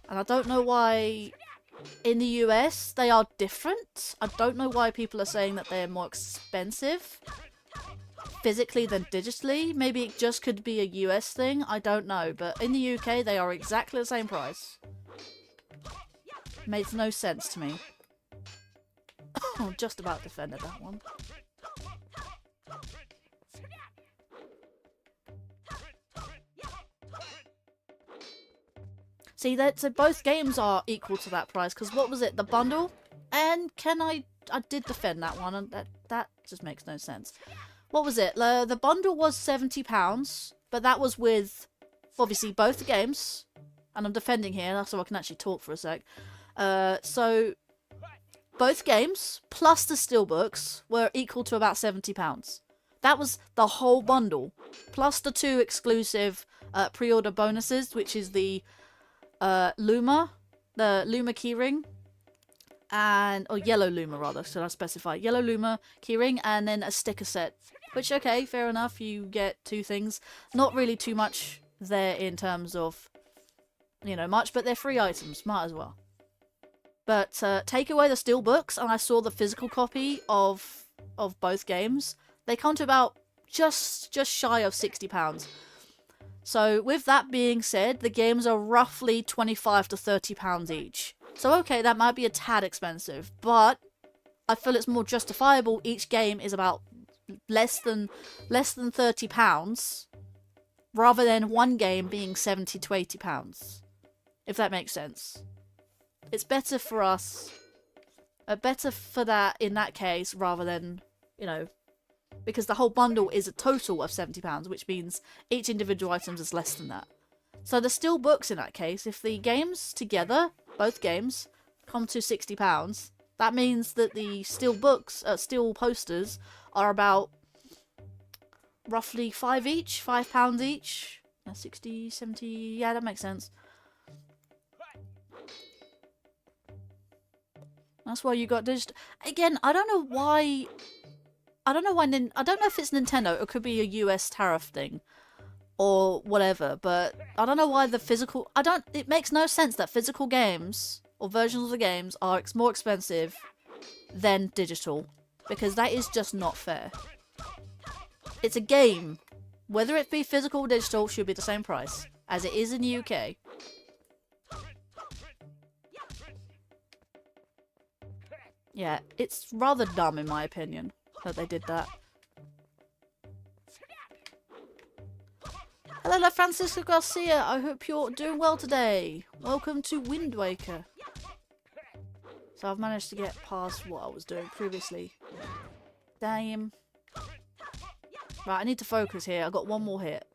And I don't know why in the US they are different. I don't know why people are saying that they're more expensive physically than digitally. Maybe it just could be a US thing, I don't know. But in the UK they are exactly the same price. Makes no sense to me. Oh, just about defended that one. See, so both games are equal to that price, because what was it? The bundle? And I did defend that one, and that just makes no sense. What was it? The bundle was £70, but that was with, obviously, both the games. And I'm defending here, so I can actually talk for a sec. So, both games, plus the steelbooks, were equal to about £70. That was the whole bundle, plus the 2 exclusive pre-order bonuses, which is the Luma keyring, and yellow Luma rather, should I specify? Yellow Luma keyring, and then a sticker set. Which, okay, fair enough, you get 2 things. Not really too much there in terms of, you know, much, but they're free items, might as well. But take away the steelbooks, and I saw the physical copy of both games. They come to about just shy of £60. So with that being said, the games are roughly £25 to £30 each. So okay, that might be a tad expensive, but I feel it's more justifiable. Each game is about less than £30, rather than one game being £70 to £80. If that makes sense. It's better for us, better for that in that case, rather than, you know, because the whole bundle is a total of £70, which means each individual item is less than that. So the steel books in that case, if the games together, both games, come to £60, that means that the steel books, steel posters, are about roughly £5 each. 60, 70, yeah, that makes sense. That's why you got digital. Again, I don't know why. I don't know if it's Nintendo. It could be a US tariff thing, or whatever. But I don't know why the physical. It makes no sense that physical games or versions of the games are more expensive than digital, because that is just not fair. It's a game. Whether it be physical or digital, should be the same price as it is in the UK. Yeah, it's rather dumb in my opinion that they did that. Hello, Francisco Garcia. I hope you're doing well today. Welcome to Wind Waker. So I've managed to get past what I was doing previously. Damn. Right, I need to focus here. I got one more hit.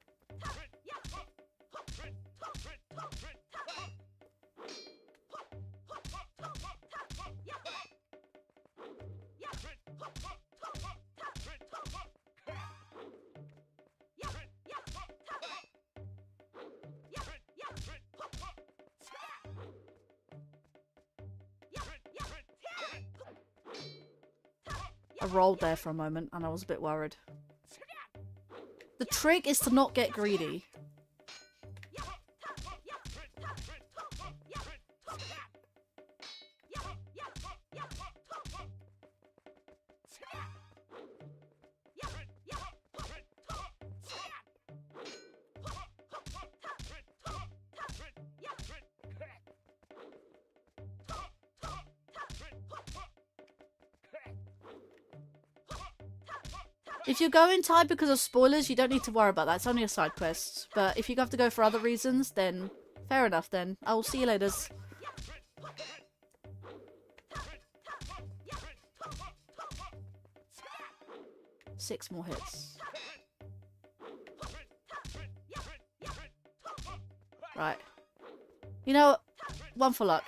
I rolled there for a moment and I was a bit worried. The trick is to not get greedy. If you're going tired because of spoilers, you don't need to worry about that. It's only a side quest. But if you have to go for other reasons, then fair enough then. I'll see you later. 6 more hits. Right. You know, one for luck.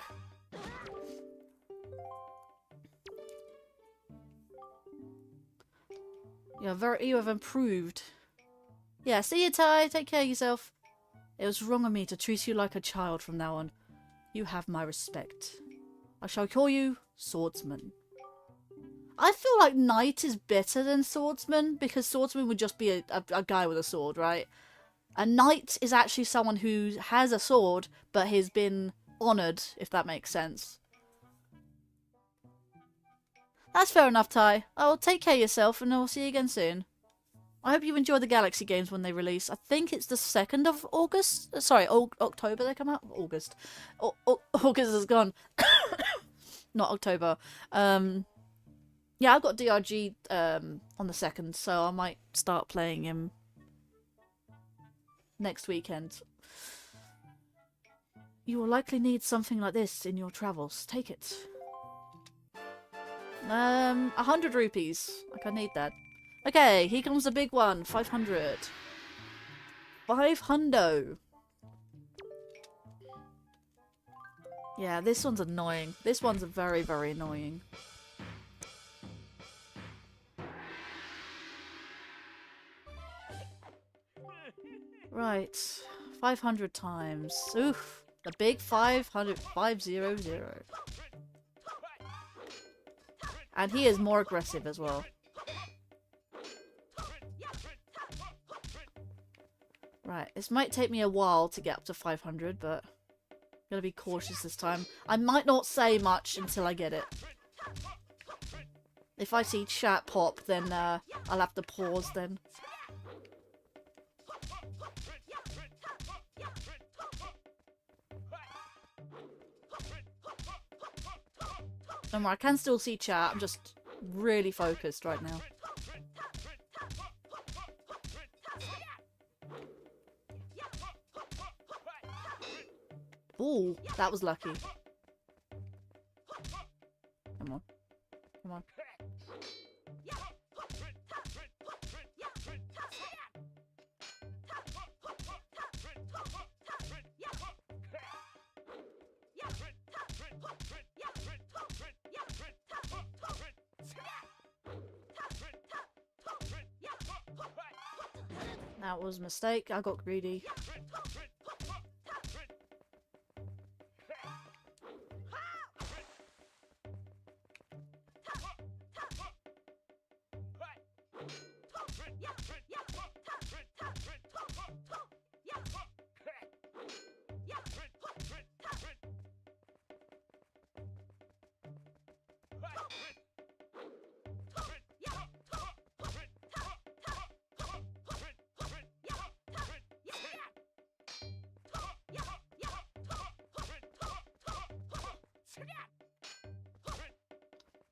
You have improved. Yeah, see you, Ty. Take care of yourself. It was wrong of me to treat you like a child from now on. You have my respect. I shall call you Swordsman. I feel like Knight is better than Swordsman, because Swordsman would just be a guy with a sword, right? A Knight is actually someone who has a sword, but has been honoured, if that makes sense. That's fair enough, Ty. Oh, take care of yourself, and I'll see you again soon. I hope you enjoy the Galaxy games when they release. I think it's the 2nd of August. Sorry, October they come out? August. August is gone. Not October. Yeah, I've got DRG on the 2nd, so I might start playing him next weekend. You will likely need something like this in your travels. Take it. 100 rupees. Like, I need that. Okay, here comes the big one. 500. 500. Yeah, this one's annoying. This one's very, very annoying. Right. 500 times. Oof. The big 500. 500. And he is more aggressive as well. Right, this might take me a while to get up to 500, but I'm gonna be cautious this time. I might not say much until I get it. If I see chat pop, then I'll have to pause then. Don't worry, I can still see chat. I'm just really focused right now. Ooh, that was lucky. Come on. Come on. That was a mistake. I got greedy.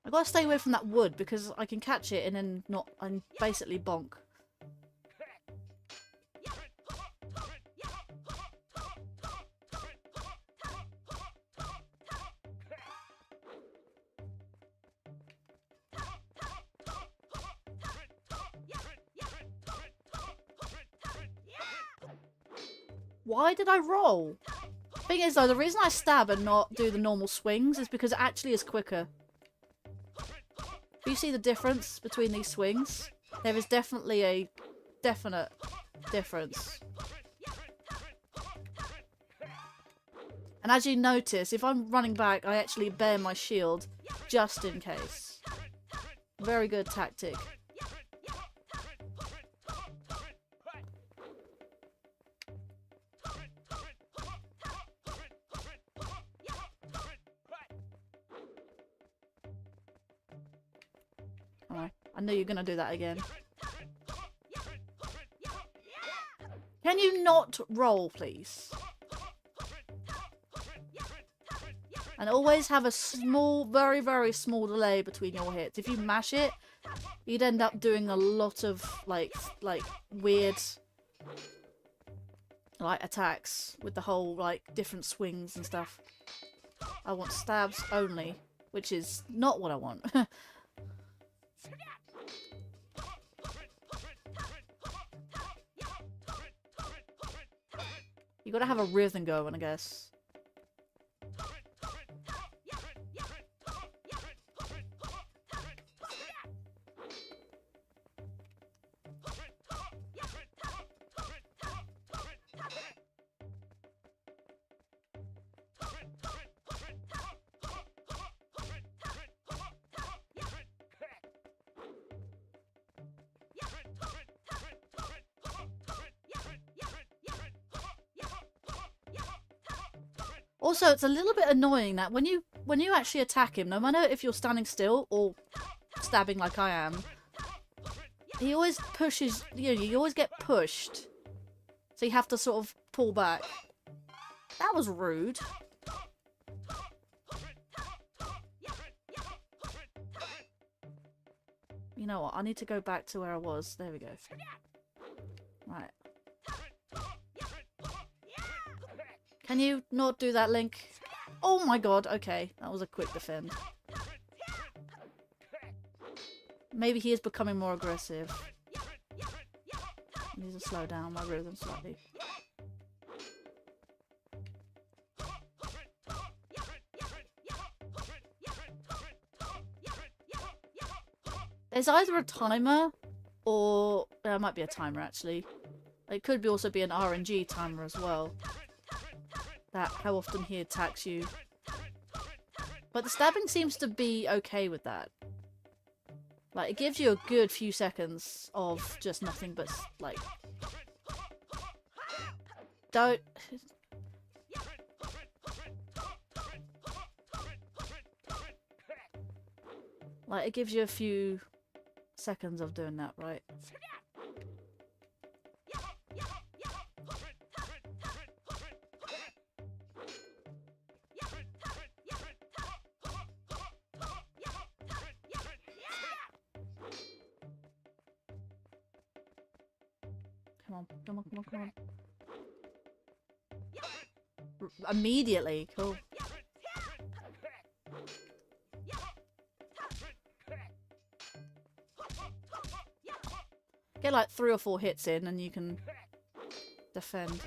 I gotta stay away from that wood because I can catch it and then not and basically bonk. Why did I roll? Thing is though, the reason I stab and not do the normal swings is because it actually is quicker. Do you see the difference between these swings? There is definitely a definite difference. And as you notice, if I'm running back, I actually bare my shield just in case. Very good tactic. Oh, I knew you were gonna do that again. Can you not roll, please? And always have a small, very, very small delay between your hits. If you mash it, you'd end up doing a lot of, like weird, like, attacks with the whole, like, different swings and stuff. I want stabs only, which is not what I want. You gotta have a rhythm going, I guess. Also, it's a little bit annoying that when you actually attack him, no matter if you're standing still or stabbing like I am, he always pushes, you always get pushed. So you have to sort of pull back. That was rude. You know what? I need to go back to where I was. There we go. Right. Can you not do that, Link? Oh my god, okay. That was a quick defend. Maybe he is becoming more aggressive. I need to slow down my rhythm slightly. There's either a timer or... there might be a timer, actually. It could also be an RNG timer as well. That how often he attacks you. But the stabbing seems to be okay with that. Like, it gives you a good few seconds of just nothing but, like... Don't... Like, it gives you a few seconds of doing that, right? Come on, come on, come on, come on. Immediately, cool. Get like 3 or 4 hits in and you can defend.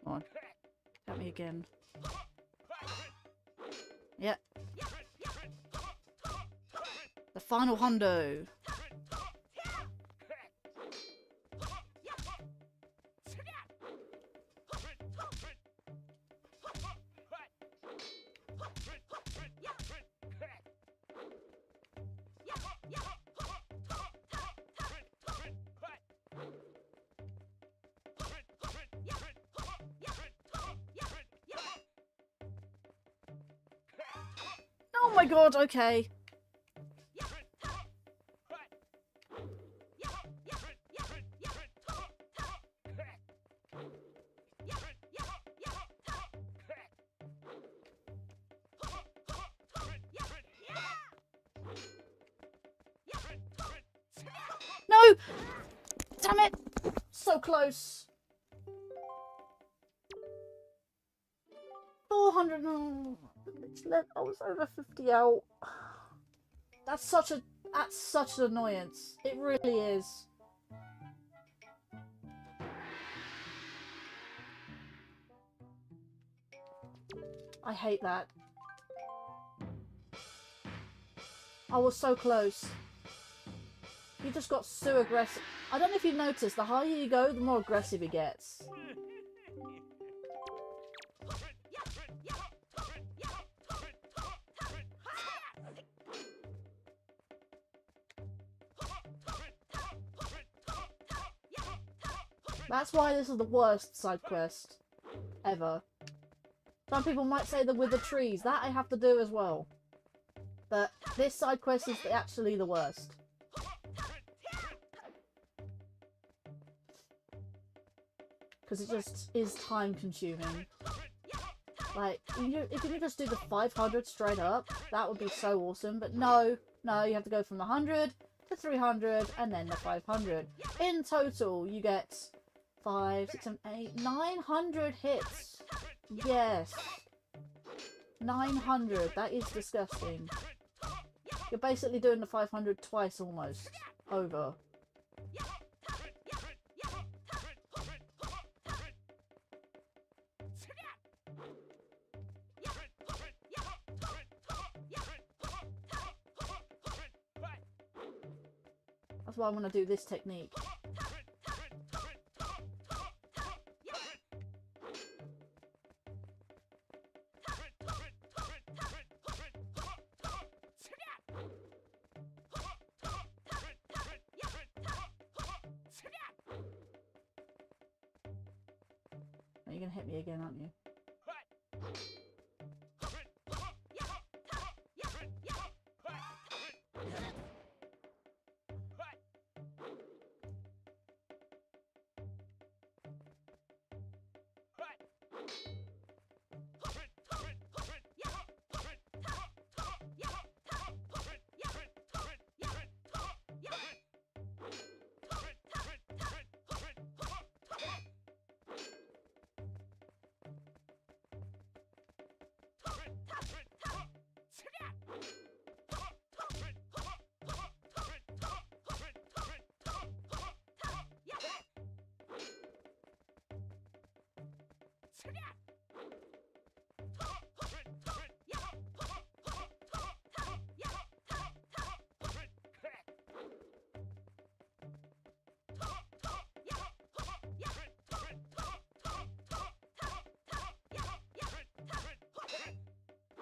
Come on. At me again. Yep. The final hundo. Oh my god, okay. No! Damn it! So close. No. I was over 50 out. That's such an annoyance. It really is. I hate that. I was so close. He just got so aggressive. I don't know if you've noticed, the higher you go, the more aggressive he gets. That's why this is the worst side quest ever. Some people might say that with the trees, that I have to do as well. But this side quest is actually the worst. Because it just is time consuming. Like, if you could just do the 500 straight up, that would be so awesome. But no, you have to go from 100 to 300 and then the 500. In total, you get 5, 6, 7, 8, 900 hits. Yes. 900. That is disgusting. You're basically doing the 500 twice almost. Over. That's why I want to do this technique. You're gonna hit me again, aren't you?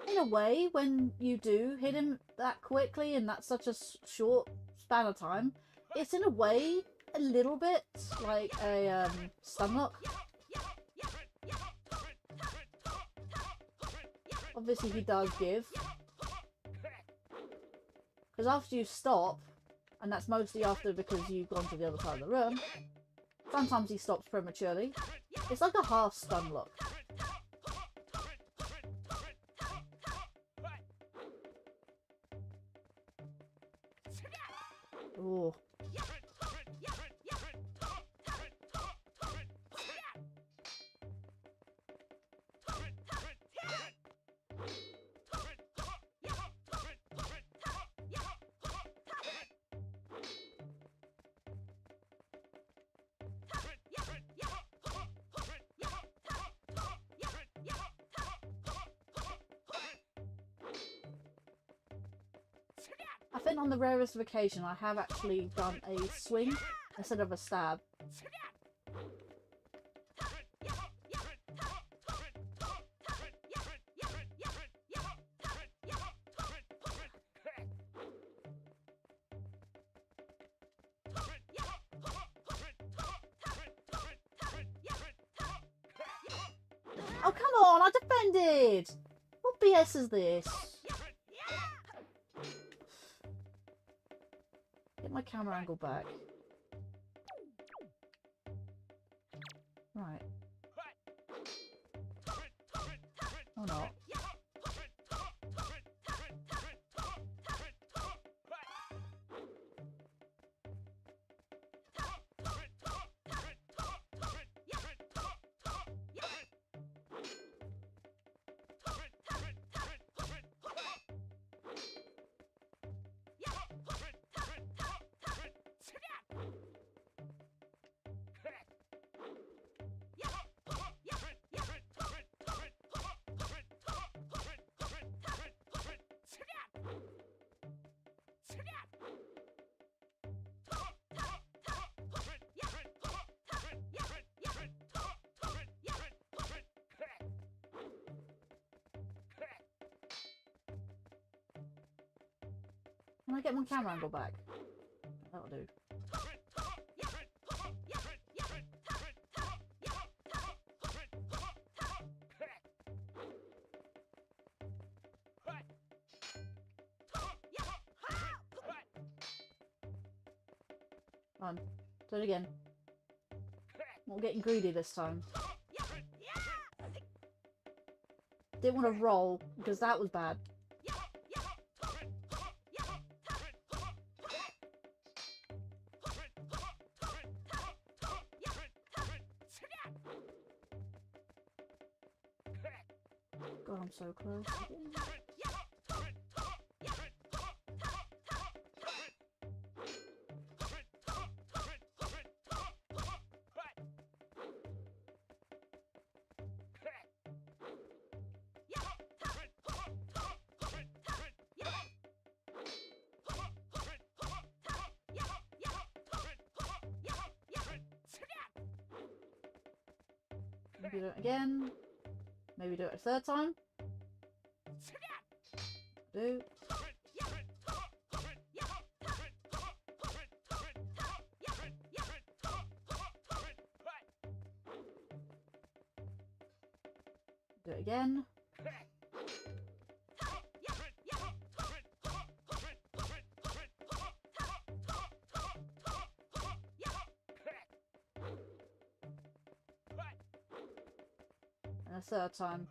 In a way, when you do hit him that quickly in that such a short span of time, it's in a way a little bit like a stun lock. Obviously he does give. Because after you stop, and that's mostly after because you've gone to the other side of the room, sometimes he stops prematurely. It's like a half stun lock. Ooh. I think on the rarest of occasion I have actually done a swing instead of a stab. Oh come on, I defended! What BS is this? Get my camera angle back. Right. Or not. Can I get my camera angle back? That'll do. Come on. Do it again. Not getting greedy this time. Didn't want to roll because that was bad. God, I'm so close. Maybe do it again. Maybe do it a third time. Do. Do it again. And a third time.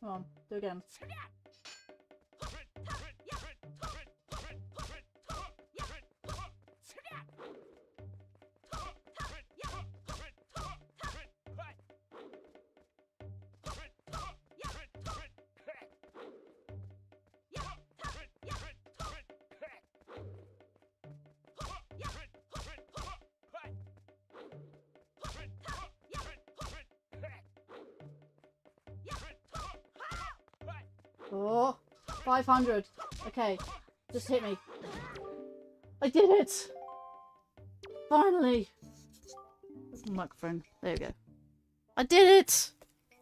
Come on, do it again. Oh, 500. Okay, just hit me. I did it! Finally! Where's the microphone? There we go. I did it!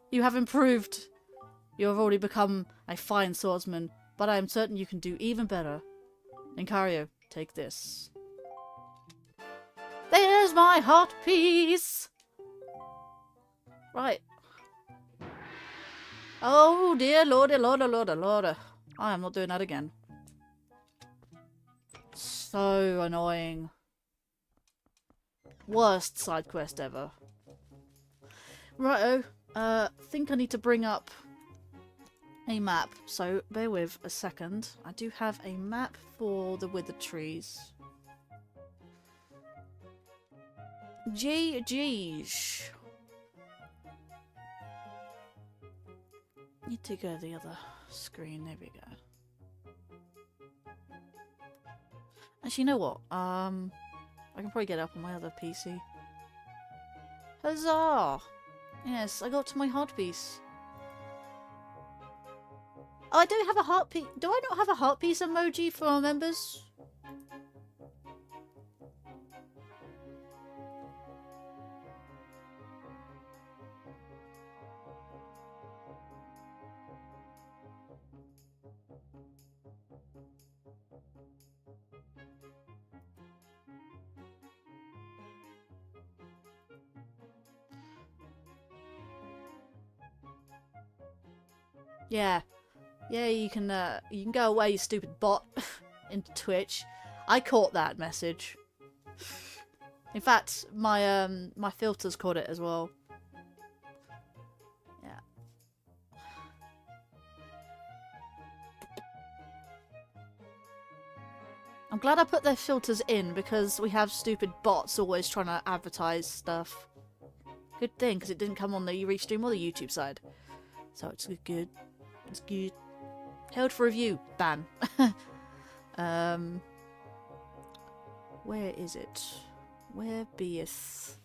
You have improved. You have already become a fine swordsman, but I am certain you can do even better. Linkario, take this. There's my heart piece! Right. Oh dear lordy, lordy, lordy, lordy. I am not doing that again. So annoying. Worst side quest ever. Righto. Think I need to bring up a map. So bear with a second. I do have a map for the withered trees. GG's. Need to go to the other screen. There we go. Actually, you know what? I can probably get it up on my other PC. Huzzah! Yes, I got to my heart piece. Oh, I do have a heart piece. Do I not have a heart piece emoji for our members? Yeah. Yeah, you can go away, you stupid bot, into Twitch. I caught that message. In fact, my filters caught it as well. Yeah. I'm glad I put their filters in because we have stupid bots always trying to advertise stuff. Good thing, because it didn't come on the Restream or the YouTube side. So it's good. It's good. Held for review. Ban. Where is it? Where beeth?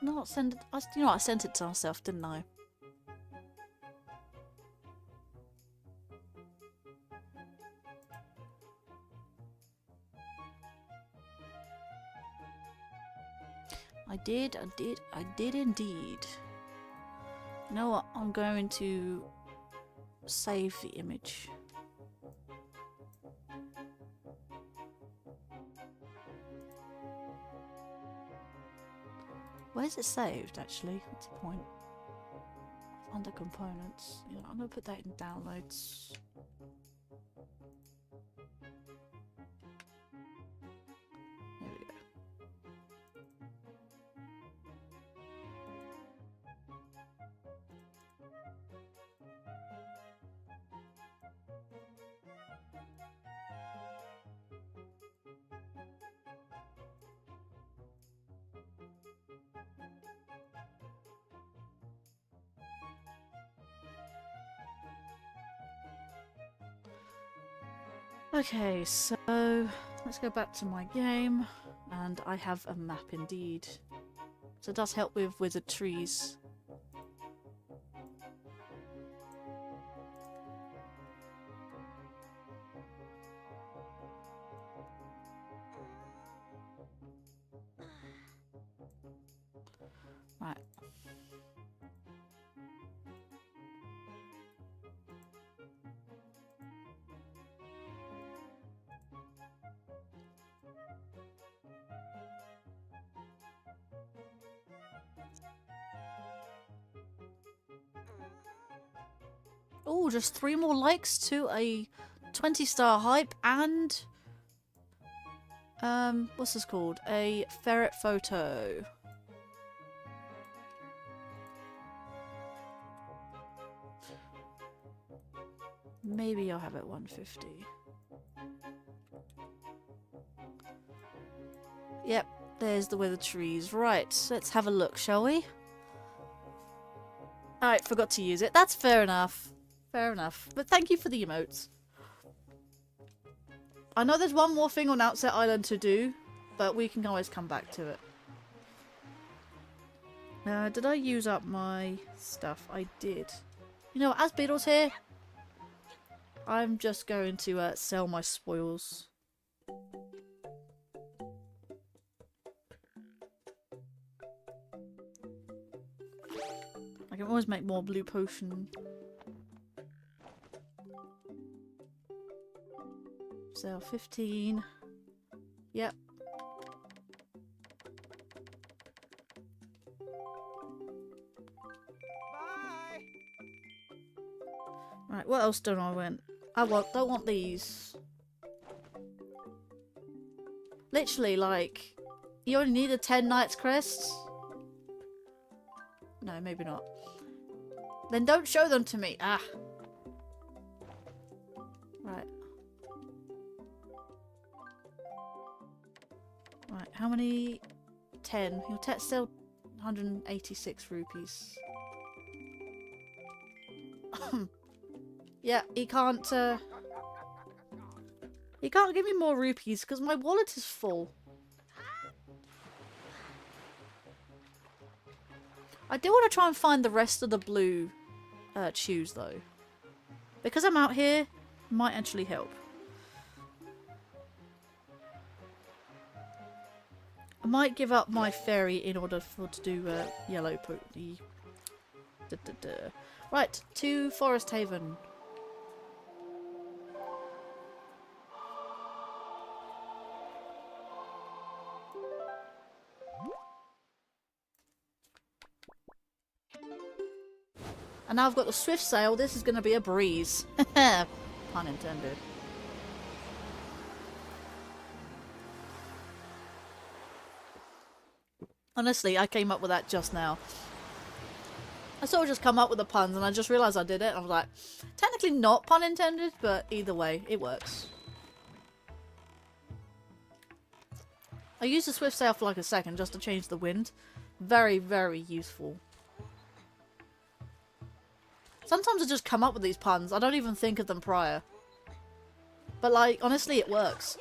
Not send it. You know what? I sent it to myself, didn't I? I did indeed. You know what? I'm going to save the image. Where's it saved, actually? What's the point? Under components. Yeah, I'm going to put that in downloads. There we go. Okay, so let's go back to my game, and I have a map indeed. So it does help with wizard trees. Right. Oh, just 3 more likes to a 20-star hype and what's this called? A ferret photo. Maybe I'll have it 150. Yep, there's the weather trees. Right, let's have a look, shall we? Alright, forgot to use it. That's fair enough. Fair enough. But thank you for the emotes. I know there's one more thing on Outset Island to do, but we can always come back to it. Did I use up my stuff? I did. You know, as Beetle's here, I'm just going to sell my spoils. I can always make more blue potion. Sell 15. Yep. Bye. Right, what else don't I want? Don't want these. Literally, like, you only need a 10 Knights crest? No, maybe not. Then don't show them to me. Ah. Right. Right, how many? 10. You'll sell 186 rupees. Yeah, he can't give me more rupees because my wallet is full. I do want to try and find the rest of the blue chews though. Because I'm out here, it might actually help. I might give up my fairy in order to do yellow Right, to Forest Haven. And now I've got the swift sail. This is going to be a breeze. Pun intended. Honestly, I came up with that just now. I sort of just come up with the puns and I just realised I did it. I was like, technically not pun intended, but either way, it works. I used the swift sail for like a second just to change the wind. Very, very useful. Sometimes I just come up with these puns. I don't even think of them prior. But like, honestly, it works.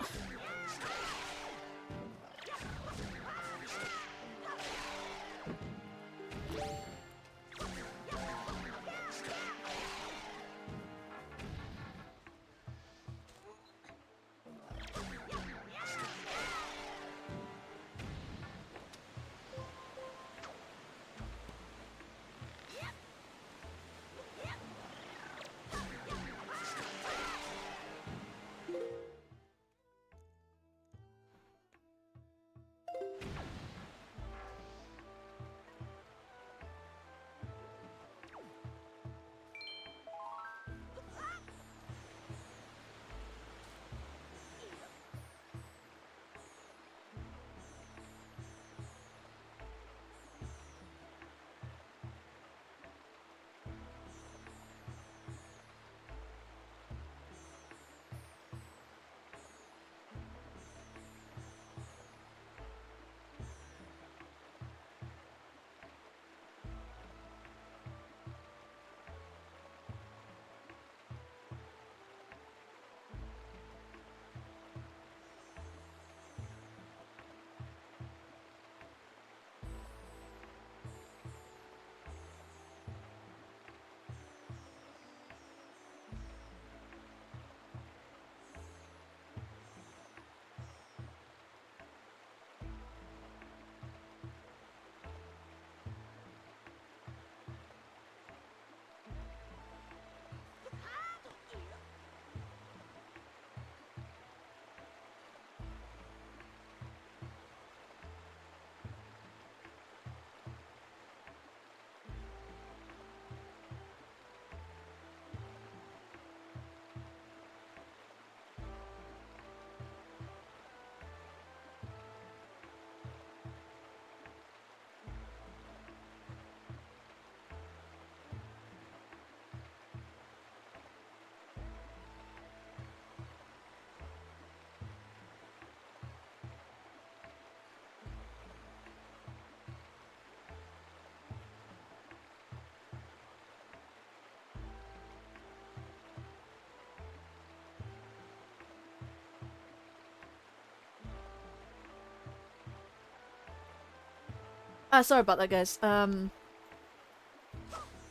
Sorry about that, guys.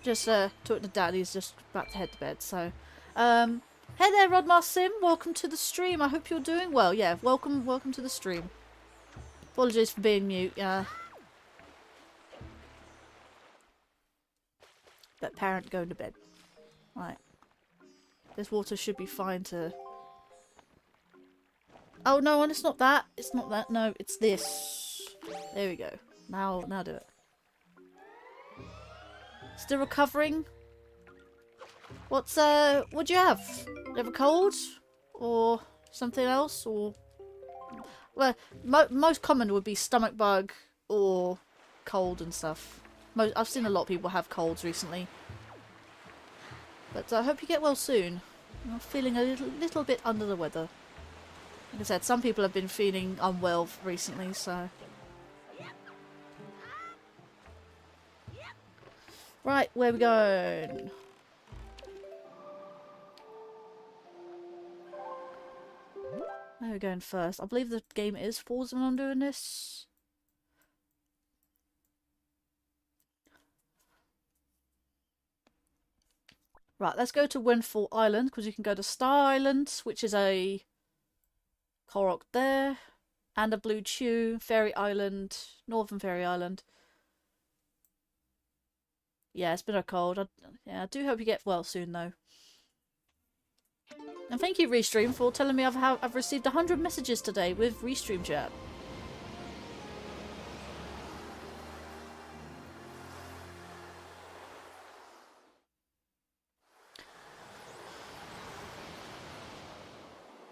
Just talking to Dad. He's just about to head to bed. So, hey there, Rodmar Sim. Welcome to the stream. I hope you're doing well. Yeah, welcome to the stream. Apologies for being mute. Yeah. That parent going to bed. Right. This water should be fine to. Oh no, and it's not that. It's not that. No, it's this. There we go. Now do it. Still recovering? What'd you have? You have a cold? Or something else? Or... Well, most common would be stomach bug or cold and stuff. I've seen a lot of people have colds recently. But I hope you get well soon. I'm feeling a little bit under the weather. Like I said, some people have been feeling unwell recently, so... Right, where we going? Where are we going first? I believe the game is Falls when I'm doing this. Right, let's go to Windfall Island, because you can go to Star Island, which is a Korok there, and a Blue Chew, Fairy Island, Northern Fairy Island. Yeah, it's been a cold. I do hope you get well soon, though. And thank you, Restream, for telling me I've received 100 messages today with Restream chat.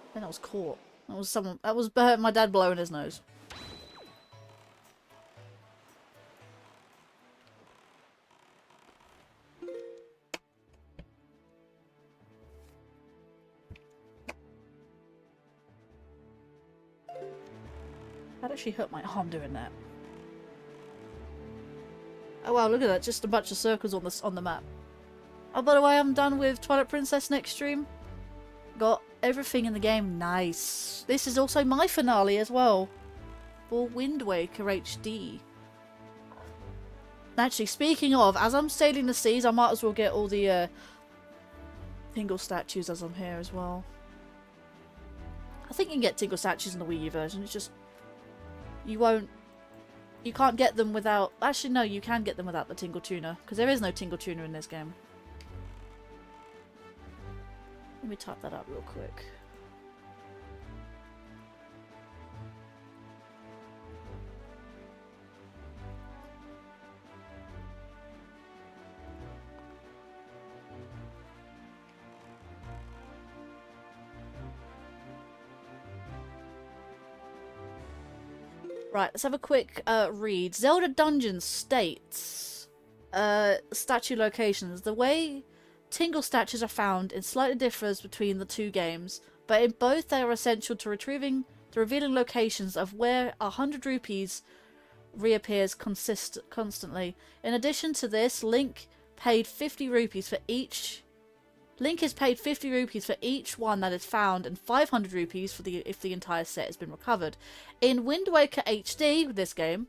I think that was caught. That was someone. That was my dad blowing his nose. That actually hurt my arm doing that. Oh wow, look at that! Just a bunch of circles on the map. Oh, by the way, I'm done with Twilight Princess next stream. Got everything in the game. Nice. This is also my finale as well for Wind Waker HD. Actually, speaking of, as I'm sailing the seas, I might as well get all the Tingle statues as I'm here as well. I think you can get Tingle statues in the Wii U version. It's just you can't get them without. Actually, no, you can get them without the Tingle Tuner because there is no Tingle Tuner in this game. Let me type that up real quick. Right, let's have a quick read. Zelda Dungeons states statue locations. The way Tingle statues are found in slightly differs between the two games, but in both they are essential to revealing locations of where 100 rupees reappears constantly. In addition to this, Link is paid 50 rupees for each one that is found, and 500 rupees if the entire set has been recovered. In Wind Waker HD, this game,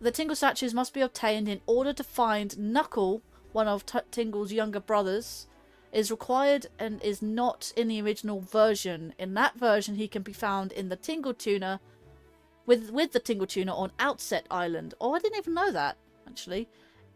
the Tingle statues must be obtained in order to find Knuckle, one of Tingle's younger brothers, is required and is not in the original version. In that version, he can be found in the Tingle Tuner, with the Tingle Tuner on Outset Island. Oh, I didn't even know that, actually.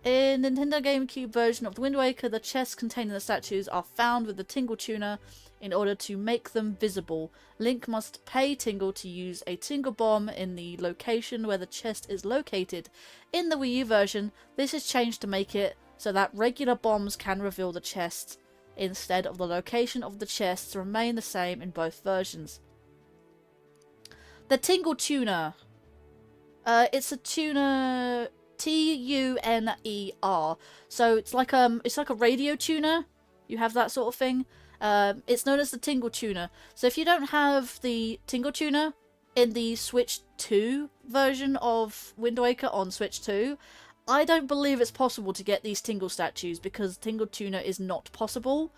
In the Nintendo GameCube version of the Wind Waker, the chests containing the statues are found with the Tingle Tuner in order to make them visible. Link must pay Tingle to use a Tingle Bomb in the location where the chest is located. In the Wii U version, this is changed to make it so that regular bombs can reveal the chest instead of the location of the chests remain the same in both versions. The Tingle Tuner. It's a tuner... Tuner. So it's like a radio tuner. You have that sort of thing. It's known as the Tingle Tuner. So if you don't have the Tingle Tuner in the Switch 2 version of Wind Waker on Switch 2, I don't believe it's possible to get these Tingle statues because Tingle Tuner is not possible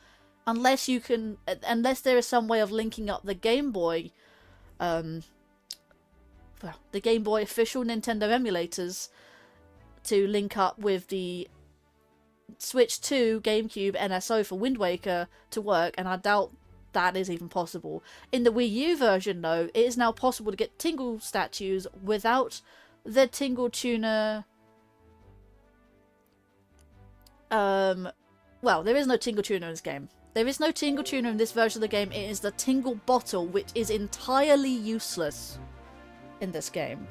unless there is some way of linking up the Game Boy, the Game Boy official Nintendo emulators to link up with the Switch 2, GameCube, NSO for Wind Waker to work, and I doubt that is even possible. In the Wii U version, though, it is now possible to get Tingle statues without the Tingle Tuner. Well, there is no Tingle Tuner in this game. There is no Tingle Tuner in this version of the game. It is the Tingle Bottle, which is entirely useless in this game.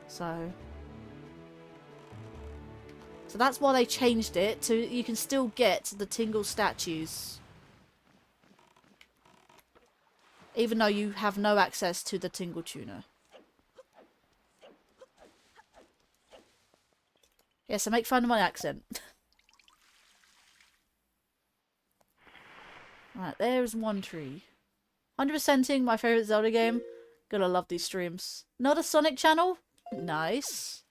So that's why they changed it to you can still get the Tingle statues even though you have no access to the Tingle Tuner. Yeah, so make fun of my accent. Right, there's one tree. 100%ing my favourite Zelda game. Gonna love these streams. Not a Sonic channel? Nice.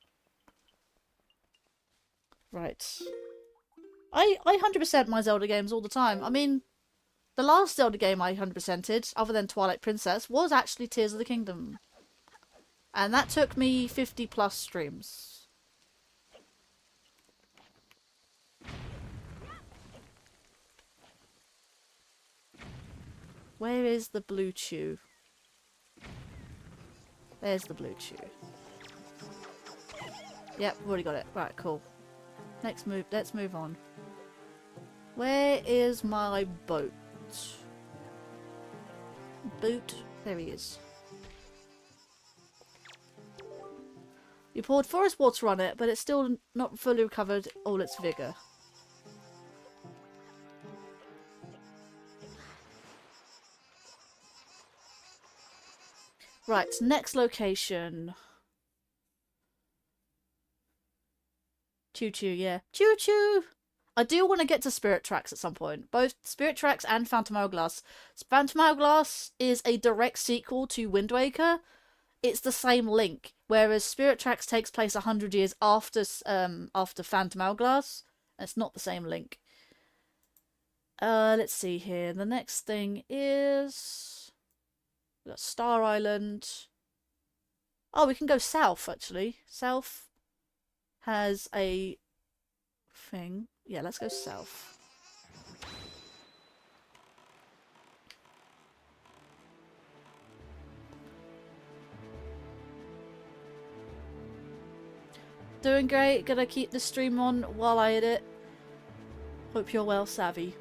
Right. I 100% my Zelda games all the time. I mean, the last Zelda game I 100%ed, other than Twilight Princess, was actually Tears of the Kingdom. And that took me 50 plus streams. Where is the blue chew? There's the blue chew. Yep, we've already got it. Right, cool. Next move. Let's move on. Where is my boat? Boot. There he is. You poured forest water on it, but it's still not fully recovered all its vigour. Right, next location. Choo choo, yeah. Choo choo! I do want to get to Spirit Tracks at some point. Both Spirit Tracks and Phantom Hourglass. Phantom Hourglass is a direct sequel to Wind Waker. It's the same link, whereas Spirit Tracks takes place 100 years after Phantom Hourglass. It's not the same link. Let's see here. The next thing is... we've got Star Island. Oh, we can go south, actually. South has a thing. Yeah, let's go south. Doing great. Gonna keep the stream on while I edit. Hope you're well, Savvy.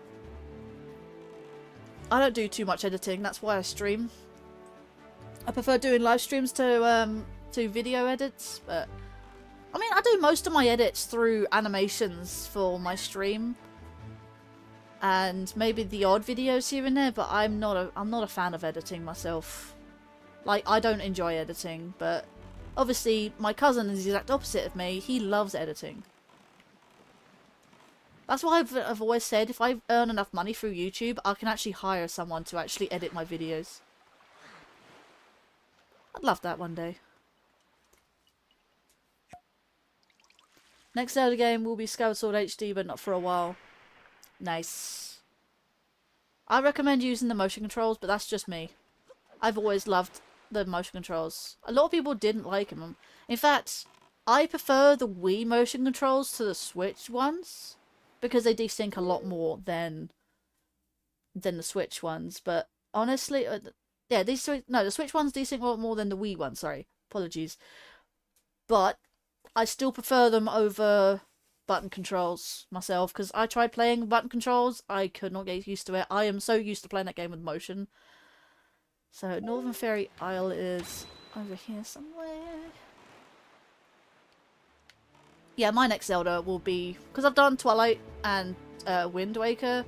I don't do too much editing. That's why I stream. I prefer doing live streams to video edits, but I mean, I do most of my edits through animations for my stream, and maybe the odd videos here and there. But I'm not a fan of editing myself. Like, I don't enjoy editing, but obviously my cousin is the exact opposite of me. He loves editing. That's why I've always said if I earn enough money through YouTube, I can actually hire someone to actually edit my videos. I'd love that one day. Next Zelda game will be Skyward Sword HD, but not for a while. Nice. I recommend using the motion controls, but that's just me. I've always loved the motion controls. A lot of people didn't like them. In fact, I prefer the Wii motion controls to the Switch ones, because they desync a lot more than the Switch ones. But honestly, yeah, the Switch ones desync a lot more than the Wii ones. Sorry, apologies. But I still prefer them over button controls myself, because I tried playing with button controls. I could not get used to it. I am so used to playing that game with motion. So Northern Fairy Isle is over here somewhere. Yeah, my next Zelda will be, because I've done Twilight and Wind Waker.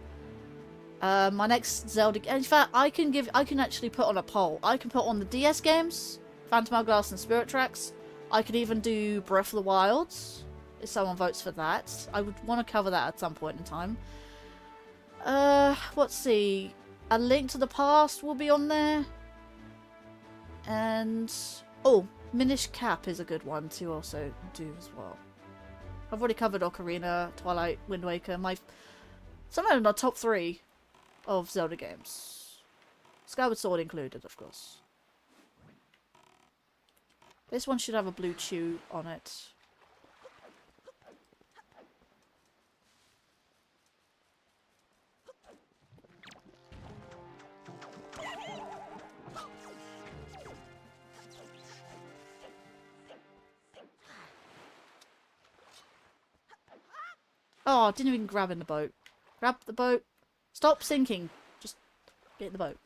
My next Zelda, in fact, I can actually put on a poll. I can put on the DS games, Phantom Hourglass and Spirit Tracks. I could even do Breath of the Wild, if someone votes for that. I would want to cover that at some point in time. Let's see. A Link to the Past will be on there. And, oh, Minish Cap is a good one to also do as well. I've already covered Ocarina, Twilight, Wind Waker. Some of my top 3 of Zelda games. Skyward Sword included, of course. This one should have a blue chew on it. Oh, I didn't even grab in the boat. Grab the boat. Stop sinking. Just get in the boat.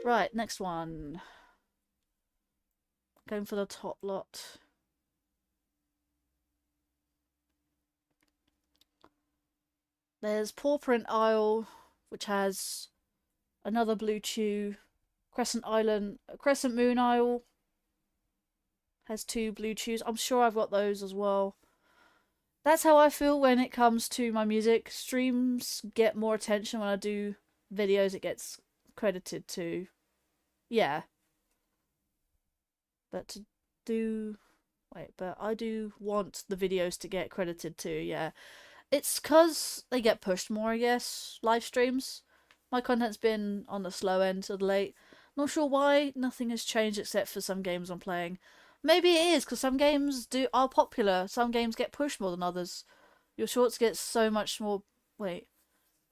Right, next one. Going for the top lot. There's Paw Print Isle, which has another blue chew. Crescent Moon Isle has 2 blue chews. I'm sure I've got those as well. That's how I feel when it comes to my music. Streams get more attention when I do videos it gets credited to. Yeah. But I do want the videos to get credited too, yeah. It's because they get pushed more, I guess, live streams. My content's been on the slow end of late. Not sure why, nothing has changed except for some games I'm playing. Maybe it is, because some games are popular, some games get pushed more than others. Your shorts get so much more...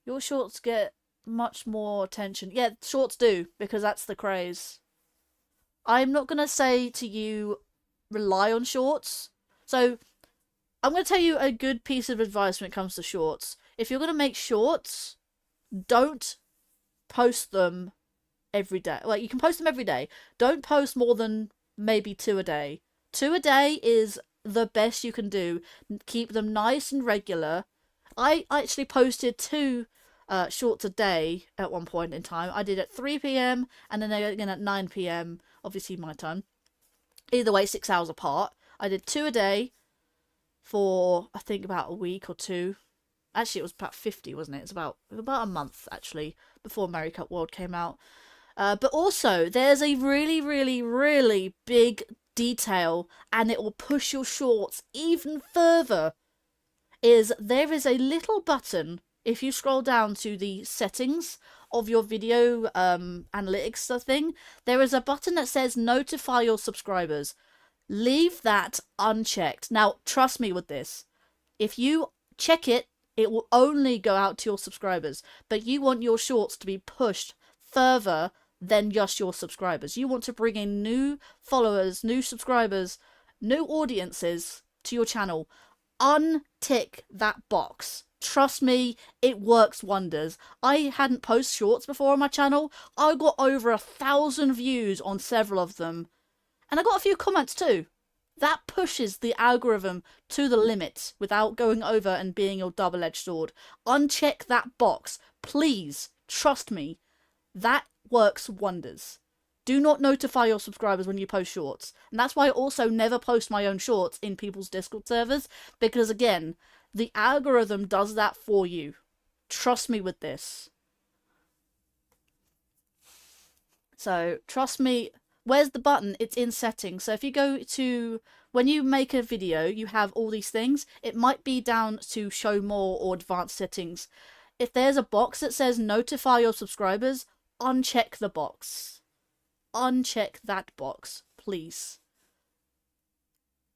Your shorts get much more attention. Yeah, shorts do, because that's the craze. I'm not going to say to you, rely on shorts, So I'm going to tell you a good piece of advice when it comes to shorts. If you're going to make shorts, don't post them every day. Well, you can post them every day. Don't post more than maybe 2 a day. 2 a day is the best you can do. Keep them nice and regular. I actually posted 2 shorts a day at one point in time. I did at 3 p.m. and then again at 9 p.m. obviously my time. Either way, 6 hours apart. I did 2 a day for I think about a week or 2. Actually, it was about 50, wasn't it? It's about a month actually before Mario Kart World came out. But also, there's a really, really, really big detail, and it will push your shorts even further. There is a little button if you scroll down to the settings of your video analytics thing. There is a button that says notify your subscribers. Leave that unchecked. Now, trust me with this. If you check it, it will only go out to your subscribers. But you want your shorts to be pushed further than just your subscribers. You want to bring in new followers, new subscribers, new audiences to your channel. Untick that box. Trust me, it works wonders. I hadn't posted shorts before on my channel. I got over 1,000 views on several of them. And I got a few comments too. That pushes the algorithm to the limit without going over and being your double-edged sword. Uncheck that box. Please, trust me. That works wonders. Do not notify your subscribers when you post shorts. And that's why I also never post my own shorts in people's Discord servers. Because again, the algorithm does that for you. Trust me with this. So, trust me. Where's the button? It's in settings. So if you go to, when you make a video, you have all these things. It might be down to show more or advanced settings. If there's a box that says notify your subscribers, uncheck the box. Uncheck that box, please.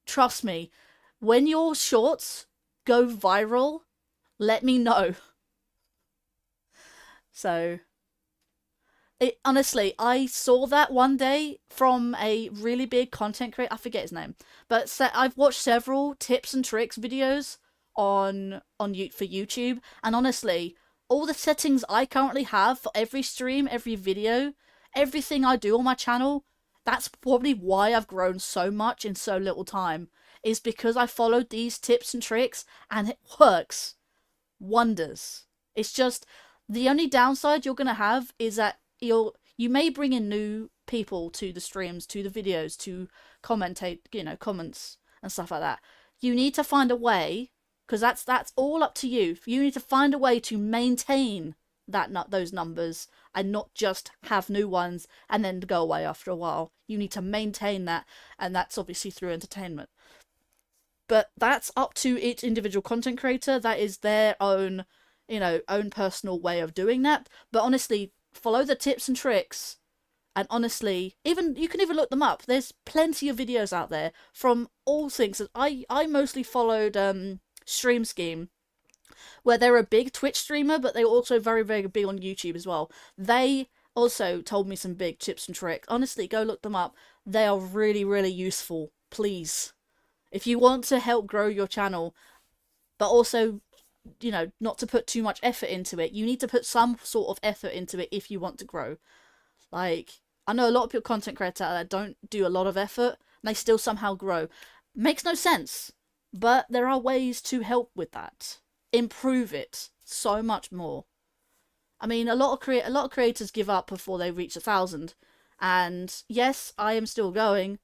Trust me, when your shorts go viral, let me know. So... honestly, I saw that one day from a really big content creator. I forget his name, but I've watched several tips and tricks videos for YouTube, and honestly, all the settings I currently have for every stream, every video, everything I do on my channel, that's probably why I've grown so much in so little time, is because I followed these tips and tricks, and it works wonders. It's just the only downside you're gonna have is that you may bring in new people to the streams, to the videos, to commentate, comments and stuff like that. You need to find a way, because that's all up to you. You need to find a way to maintain those numbers and not just have new ones and then go away after a while. You need to maintain that, and that's obviously through entertainment. But that's up to each individual content creator. That is their own, own personal way of doing that. But honestly, follow the tips and tricks, and honestly, you can even look them up. There's plenty of videos out there from all things. I mostly followed Stream Scheme, where they're a big Twitch streamer, but they're also very, very big on YouTube as well. They also told me some big tips and tricks. Honestly, go look them up. They are really, really useful. Please, if you want to help grow your channel, but also, not to put too much effort into it. You need to put some sort of effort into it if you want to grow. Like, I know a lot of people content creators out there don't do a lot of effort, and they still somehow grow. Makes no sense, but there are ways to help with that. Improve it so much more. I mean, a lot of creators give up before they reach 1,000, and yes, I am still going,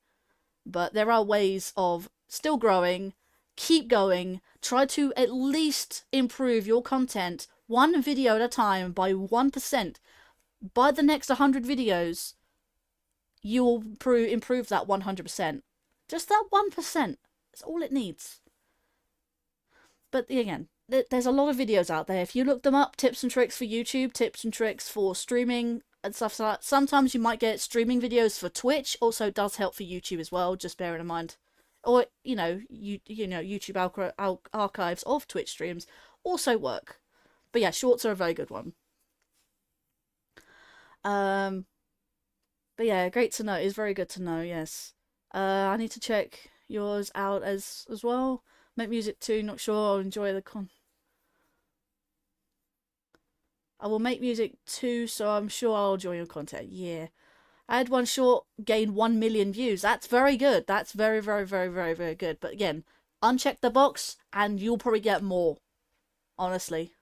but there are ways of still growing. Keep going. Try to at least improve your content one video at a time by 1%. By the next 100 videos, you will improve that 100%. Just that 1%. That's all it needs. But again, there's a lot of videos out there. If you look them up, tips and tricks for YouTube, tips and tricks for streaming and stuff like that. Sometimes you might get streaming videos for Twitch. Also does help for YouTube as well, just bear it in mind. Or, YouTube archives of Twitch streams also work. But yeah, shorts are a very good one. But yeah, great to know. It's very good to know, yes. I need to check yours out as well. Make music too, not sure. I'll enjoy the I will make music too, so I'm sure I'll enjoy your content. Yeah. I had one short gain 1 million views. That's very good. That's very, very, very, very, very good. But again, uncheck the box and you'll probably get more. Honestly.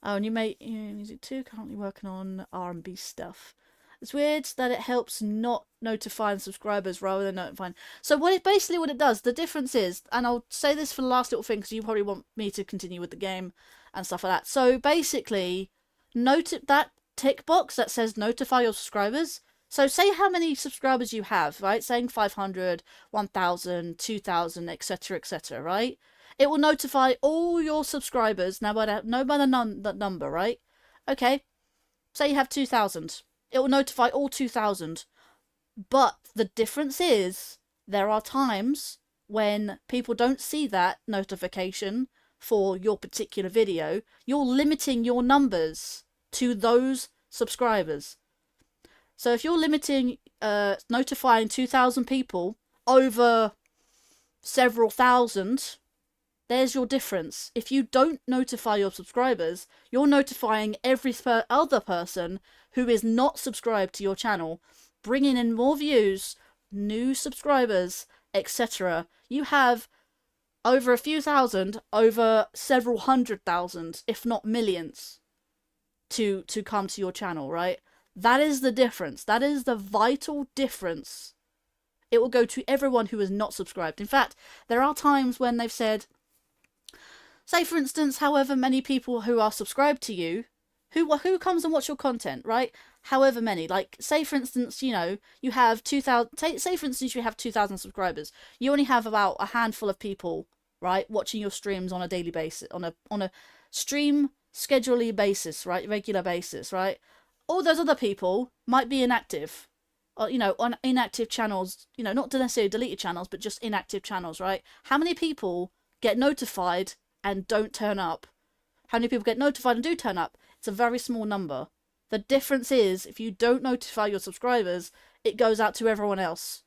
Oh, and you make music too. Currently working on R&B stuff. It's weird that it helps not notifying subscribers rather than notifying. So basically what it does, the difference is, and I'll say this for the last little thing because you probably want me to continue with the game and stuff like that. So basically, note that tick box that says notify your subscribers. So say how many subscribers you have, right? Saying 500, 1,000, 2,000, etc., right? It will notify all your subscribers, no matter the number, right? Okay, say you have 2,000. It will notify all 2,000. But the difference is, there are times when people don't see that notification for your particular video. You're limiting your numbers to those subscribers. So if you're limiting, notifying 2,000 people over several thousand, there's your difference. If you don't notify your subscribers, you're notifying every other person who is not subscribed to your channel, bringing in more views, new subscribers, etc. You have over a few thousand, over several 100,000, if not millions, to come to your channel, right? That is the difference. That is the vital difference. It will go to everyone who is not subscribed. In fact, there are times when they've said, say for instance, however many people who are subscribed to you, who comes and watch your content, right? However many, like say for instance, you know, you have 2,000. Say for instance, you have 2,000 subscribers. You only have about a handful of people, right, watching your streams on a daily basis, on a stream schedulely basis, right, regular basis, right. All those other people might be inactive, or you know, on inactive channels. You know, not necessarily deleted channels, but just inactive channels, right? How many people get notified and don't turn up? How many people get notified and do turn up? It's a very small number. The difference is, if you don't notify your subscribers, it goes out to everyone else.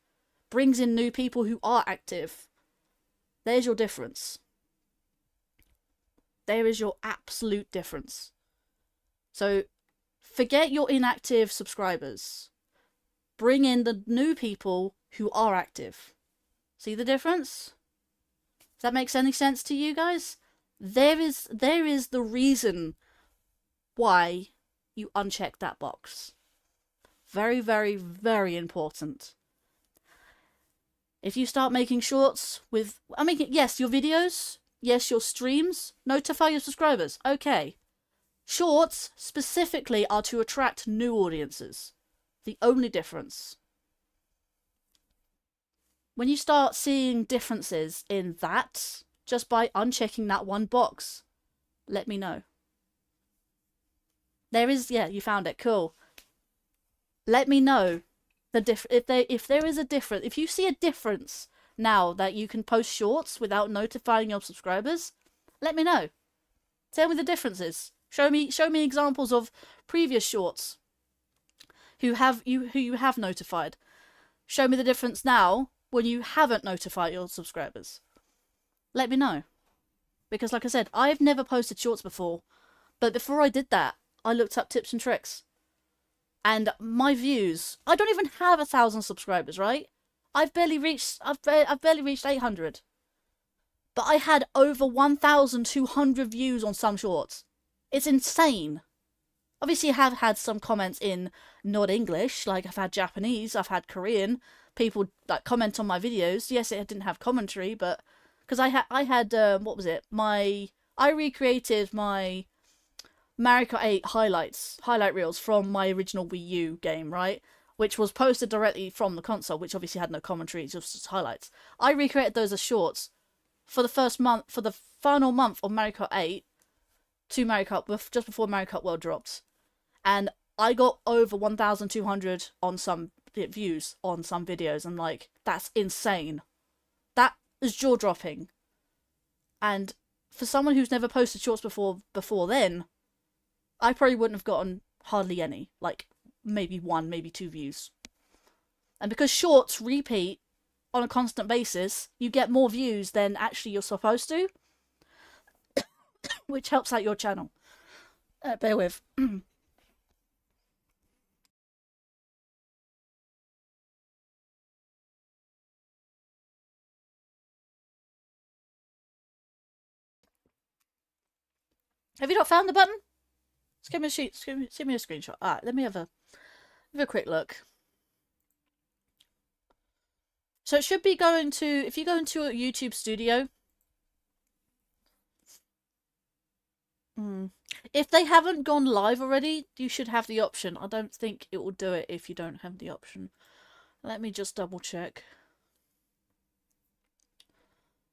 Brings in new people who are active. There's your difference. There is your absolute difference. So, forget your inactive subscribers. Bring in the new people who are active. See the difference? Does that make any sense to you guys? There is the reason why you uncheck that box. Very, very, very important. If you start making shorts with, I mean, yes, your videos, yes, your streams, notify your subscribers. Okay. Shorts specifically are to attract new audiences. The only difference. When you start seeing differences in that, just by unchecking that one box, let me know. There is, yeah, you found it. Cool. Let me know if there is a difference. If you see a difference now that you can post shorts without notifying your subscribers, let me know. Tell me the differences. Show me examples of previous shorts who you have notified. Show me the difference now when you haven't notified your subscribers. Let me know. Because like I said, I've never posted shorts before. But before I did that, I looked up tips and tricks. And my views, I don't even have 1,000 subscribers, right? I've barely reached 800. But I had over 1,200 views on some shorts. It's insane. Obviously, I have had some comments in not English, like I've had Japanese, I've had Korean. People like comment on my videos. Yes, it didn't have commentary, but because I had what was it? I recreated my Mario Kart 8 highlight reels from my original Wii U game, right? Which was posted directly from the console, which obviously had no commentary, just highlights. I recreated those as shorts for the final month of Mario Kart 8 to Mario Kart, just before Mario Kart World dropped. And I got over 1,200 on some views on some videos. I'm like, that's insane. That is jaw-dropping. And for someone who's never posted shorts before then, I probably wouldn't have gotten hardly any. Like, maybe 1, maybe 2 views. And because shorts repeat on a constant basis, you get more views than actually you're supposed to, which helps out your channel. Bear with. Have you not found the button? Just give me a sheet. Send me a screenshot. Alright, let me have a quick look. So it should be going to, if you go into a YouTube studio. If they haven't gone live already, you should have the option. I don't think it will do it if you don't have the option. Let me just double check.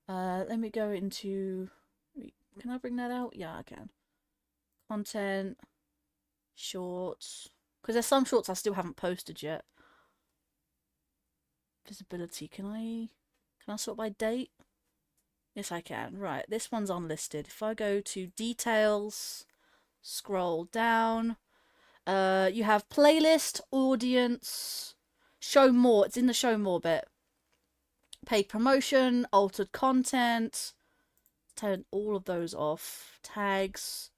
Let me go into... Can I bring that out? Yeah, I can. Content. Shorts. Because there's some shorts I still haven't posted yet. Visibility. Can I sort by date? Yes, I can. Right, this one's unlisted. If I go to details, scroll down, you have playlist, audience, show more. It's in the show more bit. Paid promotion, altered content. Turn all of those off. Tags.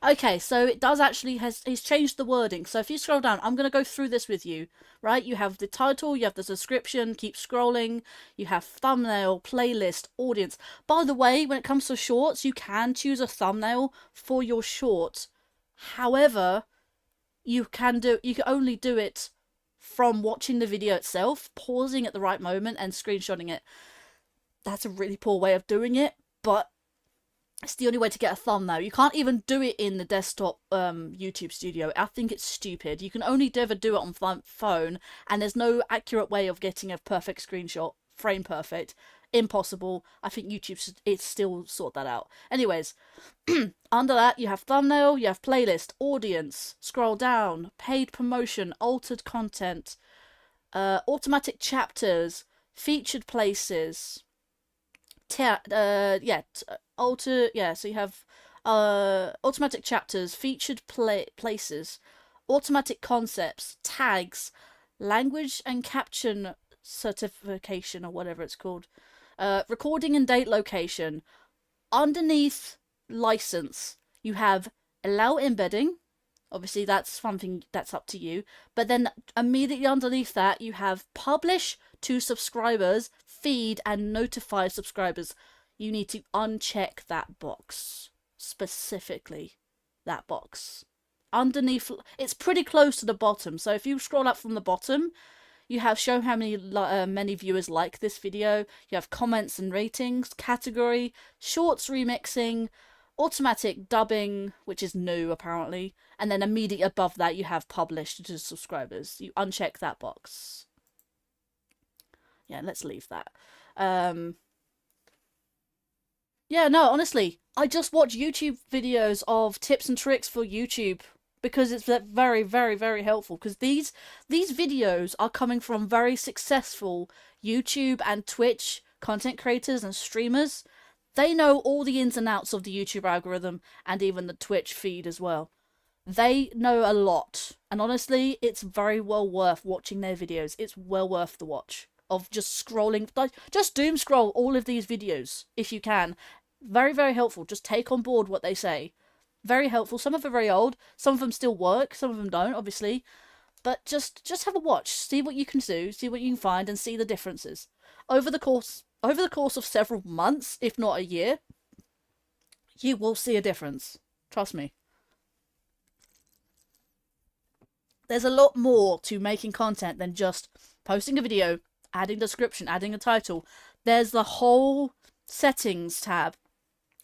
Okay, so it does actually he's changed the wording. So if you scroll down, I'm going to go through this with you, right? You have the title, you have the description, keep scrolling, you have thumbnail, playlist, audience. By the way, when it comes to shorts, you can choose a thumbnail for your short. However, you can only do it from watching the video itself, pausing at the right moment and screenshotting it. That's a really poor way of doing it, but it's the only way to get a thumbnail. You can't even do it in the desktop YouTube studio. I think it's stupid. You can only ever do it on phone, and there's no accurate way of getting a perfect screenshot, frame perfect. Impossible. I think YouTube should still sort that out. Anyways, under that you have thumbnail, you have playlist, audience, scroll down, paid promotion, altered content, automatic chapters, featured places. So you have automatic chapters, featured places, automatic concepts, tags, language and caption certification, or whatever it's called, recording and date location. Underneath license, you have allow embedding. Obviously, that's something that's up to you. But then immediately underneath that, you have publish to subscribers, feed and notify subscribers. You need to uncheck that box. Specifically, that box. Underneath, it's pretty close to the bottom. So if you scroll up from the bottom, you have show how many viewers like this video. You have comments and ratings, category, shorts remixing, automatic dubbing, which is new apparently, and then immediately above that you have published to subscribers. You uncheck that box. Yeah, let's leave that. Yeah, no, honestly, I just watch YouTube videos of tips and tricks for YouTube because it's very, very, very helpful. Because these videos are coming from very successful YouTube and Twitch content creators and streamers. They know all the ins and outs of the YouTube algorithm and even the Twitch feed as well. They know a lot. And honestly, it's very well worth watching their videos. It's well worth the watch of just scrolling. Just doom scroll all of these videos if you can. Very, very helpful. Just take on board what they say. Very helpful. Some of them are very old. Some of them still work. Some of them don't, obviously. But just have a watch. See what you can do. See what you can find and see the differences. Over the course of several months, if not a year, you will see a difference. Trust me. There's a lot more to making content than just posting a video, adding description, adding a title. There's the whole settings tab.